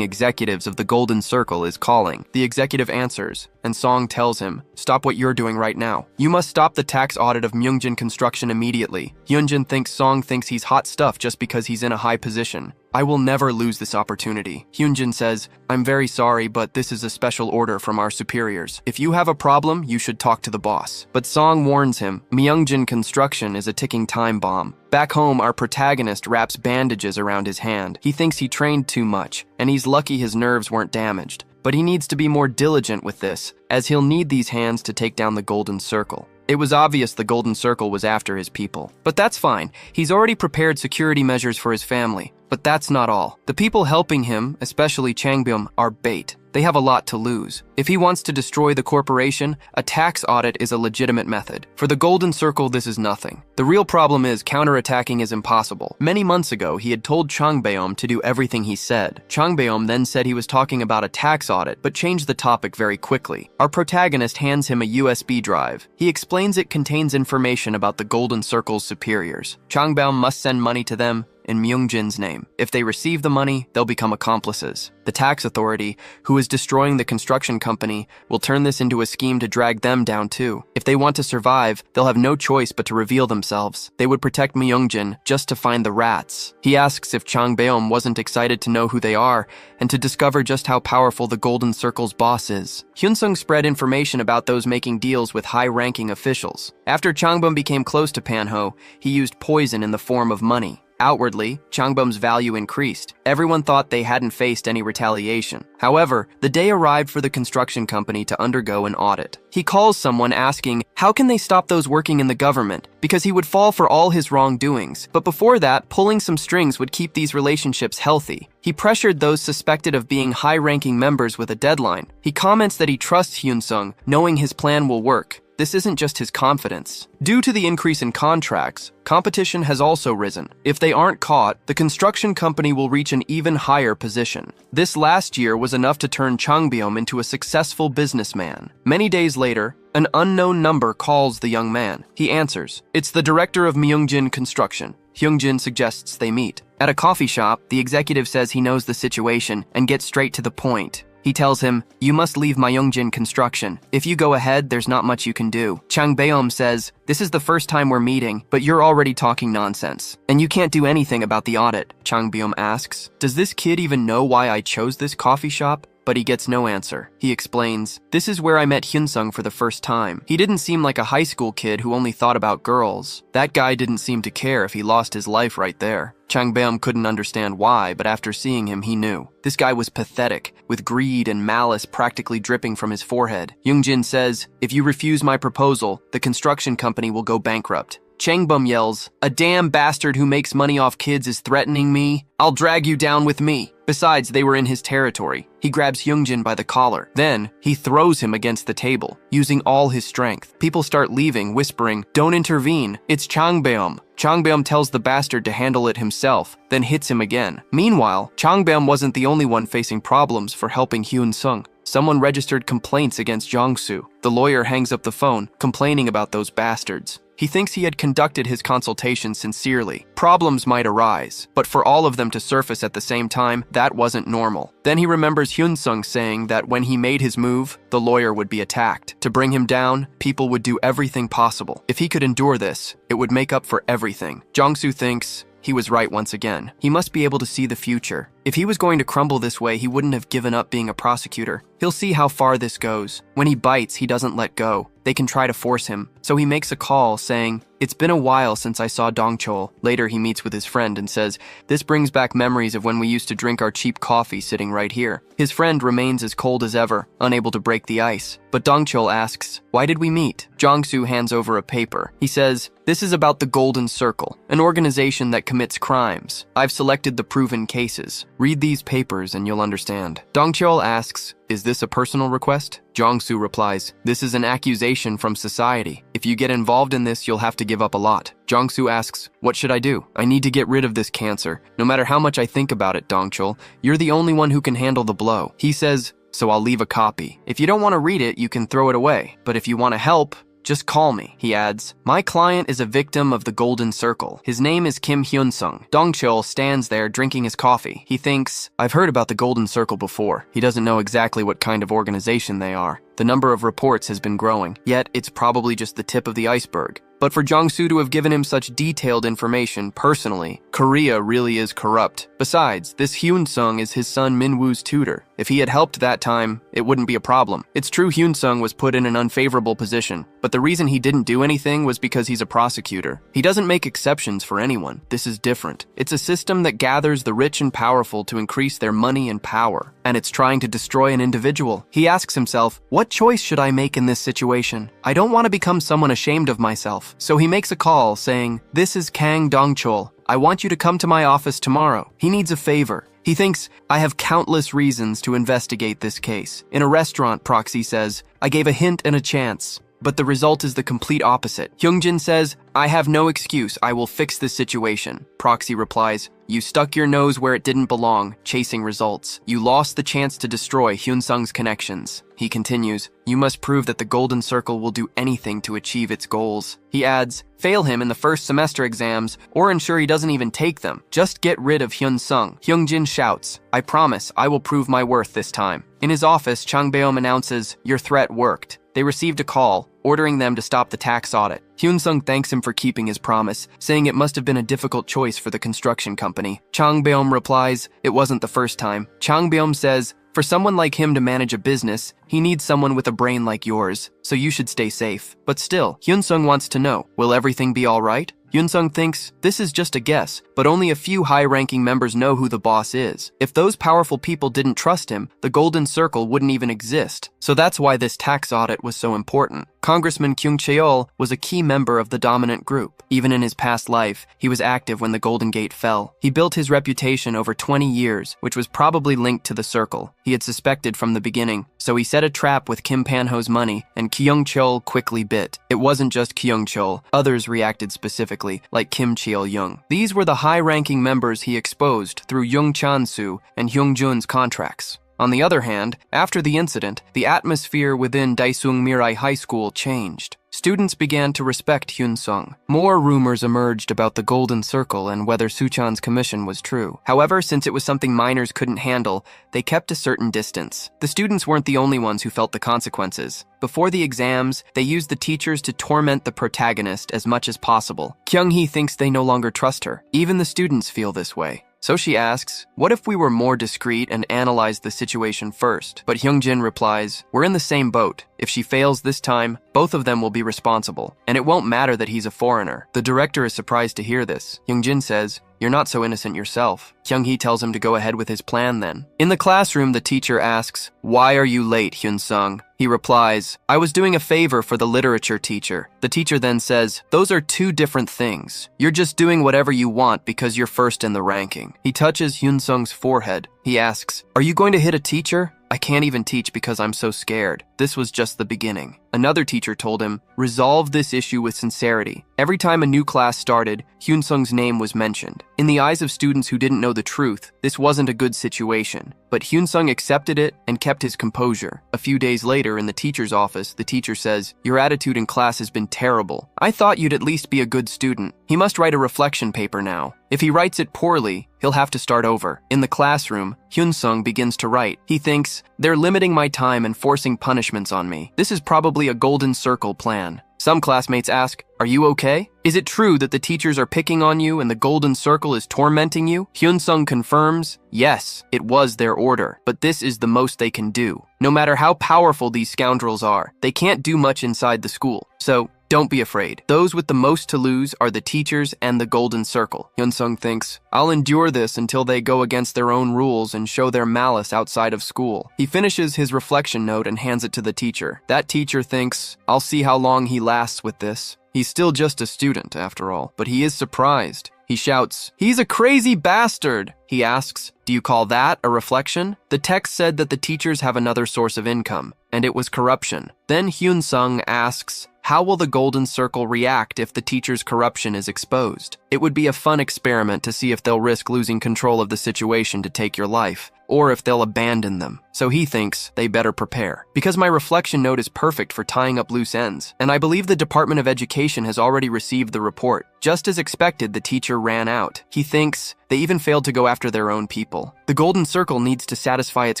executives of the Golden Circle, is calling. The executive answers, and Song tells him, stop what you're doing right now. You must stop the tax audit of Myungjin Construction immediately. Hyunjin thinks Song thinks he's hot stuff just because he's in a high position. I will never lose this opportunity. Hyunjin says, I'm very sorry, but this is a special order from our superiors. If you have a problem, you should talk to the boss. But Song warns him, Myungjin Construction is a ticking time bomb. Back home, our protagonist wraps bandages around his hand. He thinks he trained too much, and he's lucky his nerves weren't damaged. But he needs to be more diligent with this, as he'll need these hands to take down the Golden Circle. It was obvious the Golden Circle was after his people. But that's fine. He's already prepared security measures for his family. But that's not all. The people helping him, especially Changbeom, are bait. They have a lot to lose. If he wants to destroy the corporation, a tax audit is a legitimate method. For the Golden Circle, this is nothing. The real problem is counterattacking is impossible. Many months ago, he had told Changbeom to do everything he said. Changbeom then said he was talking about a tax audit, but changed the topic very quickly. Our protagonist hands him a USB drive. He explains it contains information about the Golden Circle's superiors. Changbeom must send money to them in Myungjin's name. If they receive the money, they'll become accomplices. The tax authority, who is destroying the construction company, will turn this into a scheme to drag them down too. If they want to survive, they'll have no choice but to reveal themselves. They would protect Myungjin just to find the rats. He asks if Changbeom wasn't excited to know who they are and to discover just how powerful the Golden Circle's boss is. Hyunsung spread information about those making deals with high-ranking officials. After Changbeom became close to Panho, he used poison in the form of money. Outwardly, Changbeom's value increased. Everyone thought they hadn't faced any retaliation. However, the day arrived for the construction company to undergo an audit. He calls someone asking, how can they stop those working in the government? Because he would fall for all his wrongdoings. But before that, pulling some strings would keep these relationships healthy. He pressured those suspected of being high-ranking members with a deadline. He comments that he trusts Hyunsung, knowing his plan will work. This isn't just his confidence. Due to the increase in contracts, competition has also risen. If they aren't caught, the construction company will reach an even higher position. This last year was enough to turn Changbeom into a successful businessman. Many days later, an unknown number calls the young man. He answers. It's the director of Myungjin Construction. Hyungjin suggests they meet. At a coffee shop, the executive says he knows the situation and gets straight to the point. He tells him, you must leave Myungjin Construction. If you go ahead, there's not much you can do. Changbeom says, this is the first time we're meeting, but you're already talking nonsense. And you can't do anything about the audit. Changbeom asks, does this kid even know why I chose this coffee shop? But he gets no answer. He explains, this is where I met Hyunsung for the first time. He didn't seem like a high school kid who only thought about girls. That guy didn't seem to care if he lost his life right there. Changbeom couldn't understand why, but after seeing him, he knew. This guy was pathetic, with greed and malice practically dripping from his forehead. Hyungjin says, if you refuse my proposal, the construction company will go bankrupt. Changbum yells, "A damn bastard who makes money off kids is threatening me. I'll drag you down with me." Besides, they were in his territory. He grabs Hyungjin by the collar. Then, he throws him against the table, using all his strength. People start leaving, whispering, "Don't intervene, it's Changbum." Changbum tells the bastard to handle it himself, then hits him again. Meanwhile, Changbum wasn't the only one facing problems for helping Hyun Sung. Someone registered complaints against Jong-soo. The lawyer hangs up the phone, complaining about those bastards. He thinks he had conducted his consultation sincerely. Problems might arise, but for all of them to surface at the same time, that wasn't normal. Then he remembers Hyun-sung saying that when he made his move, the lawyer would be attacked. To bring him down, people would do everything possible. If he could endure this, it would make up for everything. Jong-soo thinks he was right once again. He must be able to see the future. If he was going to crumble this way, he wouldn't have given up being a prosecutor. He'll see how far this goes. When he bites, he doesn't let go. They can try to force him. So he makes a call saying, "It's been a while since I saw Dong-chol." Later, he meets with his friend and says, "This brings back memories of when we used to drink our cheap coffee sitting right here." His friend remains as cold as ever, unable to break the ice. But Dong-chol asks, "Why did we meet?" Jong-soo hands over a paper. He says, "This is about the Golden Circle, an organization that commits crimes. I've selected the proven cases. Read these papers and you'll understand." Dong-chol asks, "Is this a personal request?" Jong-soo replies, "This is an accusation from society. If you get involved in this, you'll have to give up a lot." Jong-soo asks, "What should I do? I need to get rid of this cancer. No matter how much I think about it, Dong-chol, you're the only one who can handle the blow." He says, "So I'll leave a copy. If you don't want to read it, you can throw it away. But if you want to help, just call me." He adds, "My client is a victim of the Golden Circle. His name is Kim Hyun-sung." Dong-chol stands there drinking his coffee. He thinks, "I've heard about the Golden Circle before." He doesn't know exactly what kind of organization they are. The number of reports has been growing, yet it's probably just the tip of the iceberg. But for Jong-soo to have given him such detailed information personally, Korea really is corrupt. Besides, this Hyun-sung is his son Min-woo's tutor. If he had helped that time, it wouldn't be a problem. It's true Hyun-sung was put in an unfavorable position, but the reason he didn't do anything was because he's a prosecutor. He doesn't make exceptions for anyone. This is different. It's a system that gathers the rich and powerful to increase their money and power, and it's trying to destroy an individual. He asks himself, what choice should I make in this situation? I don't want to become someone ashamed of myself. So he makes a call saying, "This is Kang Dong-chol. I want you to come to my office tomorrow." He needs a favor. He thinks, "I have countless reasons to investigate this case." In a restaurant, Proxy says, "I gave a hint and a chance." But the result is the complete opposite. Hyungjin says, "I have no excuse. I will fix this situation." Proxy replies, "You stuck your nose where it didn't belong, chasing results. You lost the chance to destroy Hyun-sung's connections." He continues, "You must prove that the Golden Circle will do anything to achieve its goals." He adds, "Fail him in the first semester exams, or ensure he doesn't even take them. Just get rid of Hyun-sung." Hyungjin shouts, "I promise I will prove my worth this time." In his office, Changbeom announces, "Your threat worked." They received a call, ordering them to stop the tax audit. Hyun-sung thanks him for keeping his promise, saying it must have been a difficult choice for the construction company. Changbeom replies, "It wasn't the first time." Changbeom says, "For someone like him to manage a business, he needs someone with a brain like yours, so you should stay safe." But still, Hyun-sung wants to know, will everything be all right? Hyun-sung thinks this is just a guess, but only a few high-ranking members know who the boss is. If those powerful people didn't trust him, the Golden Circle wouldn't even exist. So that's why this tax audit was so important. Congressman Kyung Cheol was a key member of the dominant group. Even in his past life, he was active when the Golden Gate fell. He built his reputation over 20 years, which was probably linked to the circle. He had suspected from the beginning, so he set a trap with Kim Pan-ho's money, and Kyung Chol quickly bit. It wasn't just Kyung Chol. Others reacted specifically, like Kim Cheol-young. These were the high-ranking members he exposed through Jung Chan-soo and Hyung Jun's contracts. On the other hand, after the incident, the atmosphere within Daesung Mirai High School changed. Students began to respect Hyun-sung. More rumors emerged about the Golden Circle and whether Suchan's commission was true. However, since it was something minors couldn't handle, they kept a certain distance. The students weren't the only ones who felt the consequences. Before the exams, they used the teachers to torment the protagonist as much as possible. Kyung-hee thinks they no longer trust her. Even the students feel this way. So she asks, "What if we were more discreet and analyzed the situation first?" But Hyungjin replies, "We're in the same boat. If she fails this time, both of them will be responsible. And it won't matter that he's a foreigner." The director is surprised to hear this. Hyungjin says, You're not so innocent yourself. Kyung-hee tells him to go ahead with his plan then. In the classroom, the teacher asks, "Why are you late, Hyun-sung?" He replies, "I was doing a favor for the literature teacher." The teacher then says, "Those are two different things. You're just doing whatever you want because you're first in the ranking." He touches Hyun-sung's forehead. He asks, "Are you going to hit a teacher?" "I can't even teach because I'm so scared." This was just the beginning. Another teacher told him, "Resolve this issue with sincerity." Every time a new class started, Hyun-sung's name was mentioned. In the eyes of students who didn't know the truth, this wasn't a good situation. But Hyun-sung accepted it and kept his composure. A few days later, in the teacher's office, the teacher says, "Your attitude in class has been terrible. I thought you'd at least be a good student. He must write a reflection paper now. If he writes it poorly, he'll have to start over." In the classroom, Hyun-sung begins to write. He thinks, "They're limiting my time and forcing punishments on me. This is probably a golden circle plan." Some classmates ask, "Are you okay? Is it true that the teachers are picking on you and the golden circle is tormenting you?" Hyun-sung confirms, "Yes, it was their order, but this is the most they can do. No matter how powerful these scoundrels are, they can't do much inside the school. So, don't be afraid. Those with the most to lose are the teachers and the golden circle." Hyun-sung thinks, "I'll endure this until they go against their own rules and show their malice outside of school." He finishes his reflection note and hands it to the teacher. That teacher thinks, "I'll see how long he lasts with this. He's still just a student, after all." But he is surprised. He shouts, "He's a crazy bastard!" He asks, "Do you call that a reflection?" The text said that the teachers have another source of income, and it was corruption. Then Hyun-sung asks, "How will the golden circle react if the teacher's corruption is exposed?" It would be a fun experiment to see if they'll risk losing control of the situation to take your life, or if they'll abandon them. So he thinks they better prepare. Because my reflection note is perfect for tying up loose ends, and I believe the Department of Education has already received the report. Just as expected, the teacher ran out. He thinks they even failed to go after their own people. The golden circle needs to satisfy its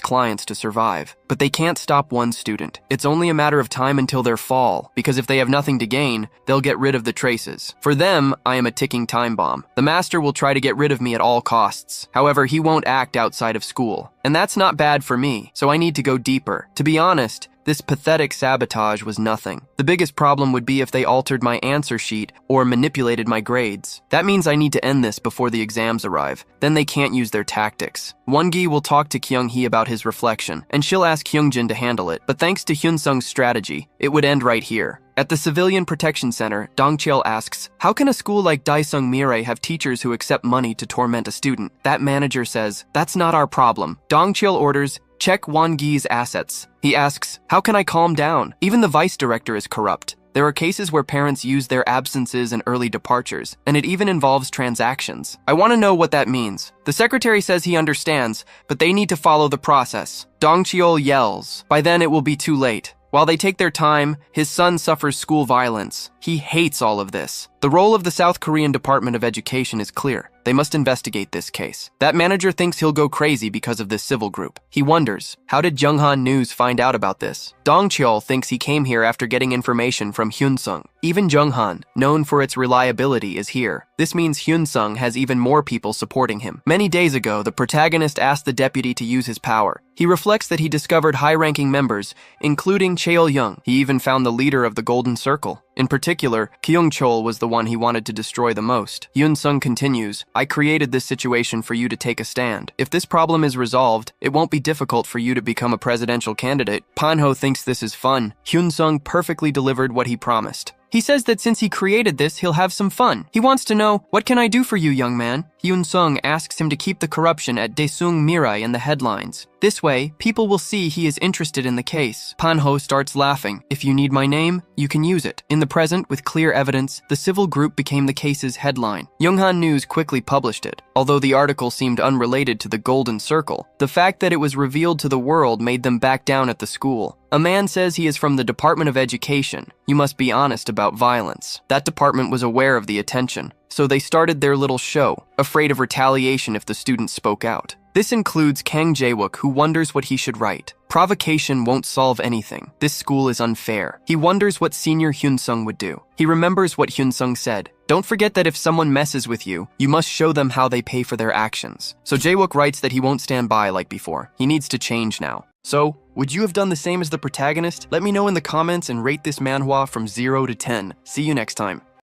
clients to survive, but they can't stop one student. It's only a matter of time until their fall, because if they have nothing to gain, they'll get rid of the traces. For them, I am a ticking time bomb. The master will try to get rid of me at all costs. However, he won't act outside of school. And that's not bad for me, so I need to go deeper. To be honest, this pathetic sabotage was nothing. The biggest problem would be if they altered my answer sheet or manipulated my grades. That means I need to end this before the exams arrive. Then they can't use their tactics. Won-gi will talk to Kyung-hee about his reflection, and she'll ask Hyung-jin to handle it. But thanks to Hyun-sung's strategy, it would end right here. At the Civilian Protection Center, Dong-cheol asks, "How can a school like Daesung Mirai have teachers who accept money to torment a student?" That manager says, "That's not our problem." Dong-cheol orders, "Check Won-gi's assets." He asks, "How can I calm down? Even the vice director is corrupt." There are cases where parents use their absences and early departures, and it even involves transactions. I want to know what that means. The secretary says he understands, but they need to follow the process. Dong-cheol yells. By then it will be too late. While they take their time, his son suffers school violence. He hates all of this. The role of the South Korean Department of Education is clear. They must investigate this case. That manager thinks he'll go crazy because of this civil group. He wonders, how did Junghan News find out about this? Dong-cheol thinks he came here after getting information from Hyun-sung. Even Junghan, known for its reliability, is here. This means Hyun-sung has even more people supporting him. Many days ago, the protagonist asked the deputy to use his power. He reflects that he discovered high-ranking members, including Cheol-young. He even found the leader of the Golden Circle. In particular, Kyung-chol was the one he wanted to destroy the most. Hyun-sung continues, "I created this situation for you to take a stand. If this problem is resolved, it won't be difficult for you to become a presidential candidate." Panho thinks this is fun. Hyun-sung perfectly delivered what he promised. He says that since he created this, he'll have some fun. He wants to know, "What can I do for you, young man?" Hyun-sung asks him to keep the corruption at Daesung Mirai in the headlines. This way, people will see he is interested in the case. Panho starts laughing. "If you need my name, you can use it." In the present, with clear evidence, the civil group became the case's headline. Yonghwan News quickly published it. Although the article seemed unrelated to the Golden Circle, the fact that it was revealed to the world made them back down at the school. A man says he is from the Department of Education. You must be honest about violence. That department was aware of the attention, so they started their little show, afraid of retaliation if the students spoke out. This includes Kang Jae-wook, who wonders what he should write. Provocation won't solve anything. This school is unfair. He wonders what senior Hyun-sung would do. He remembers what Hyun-sung said. Don't forget that if someone messes with you, you must show them how they pay for their actions. So Jae-wook writes that he won't stand by like before. He needs to change now. So, would you have done the same as the protagonist? Let me know in the comments and rate this manhwa from 0 to 10. See you next time.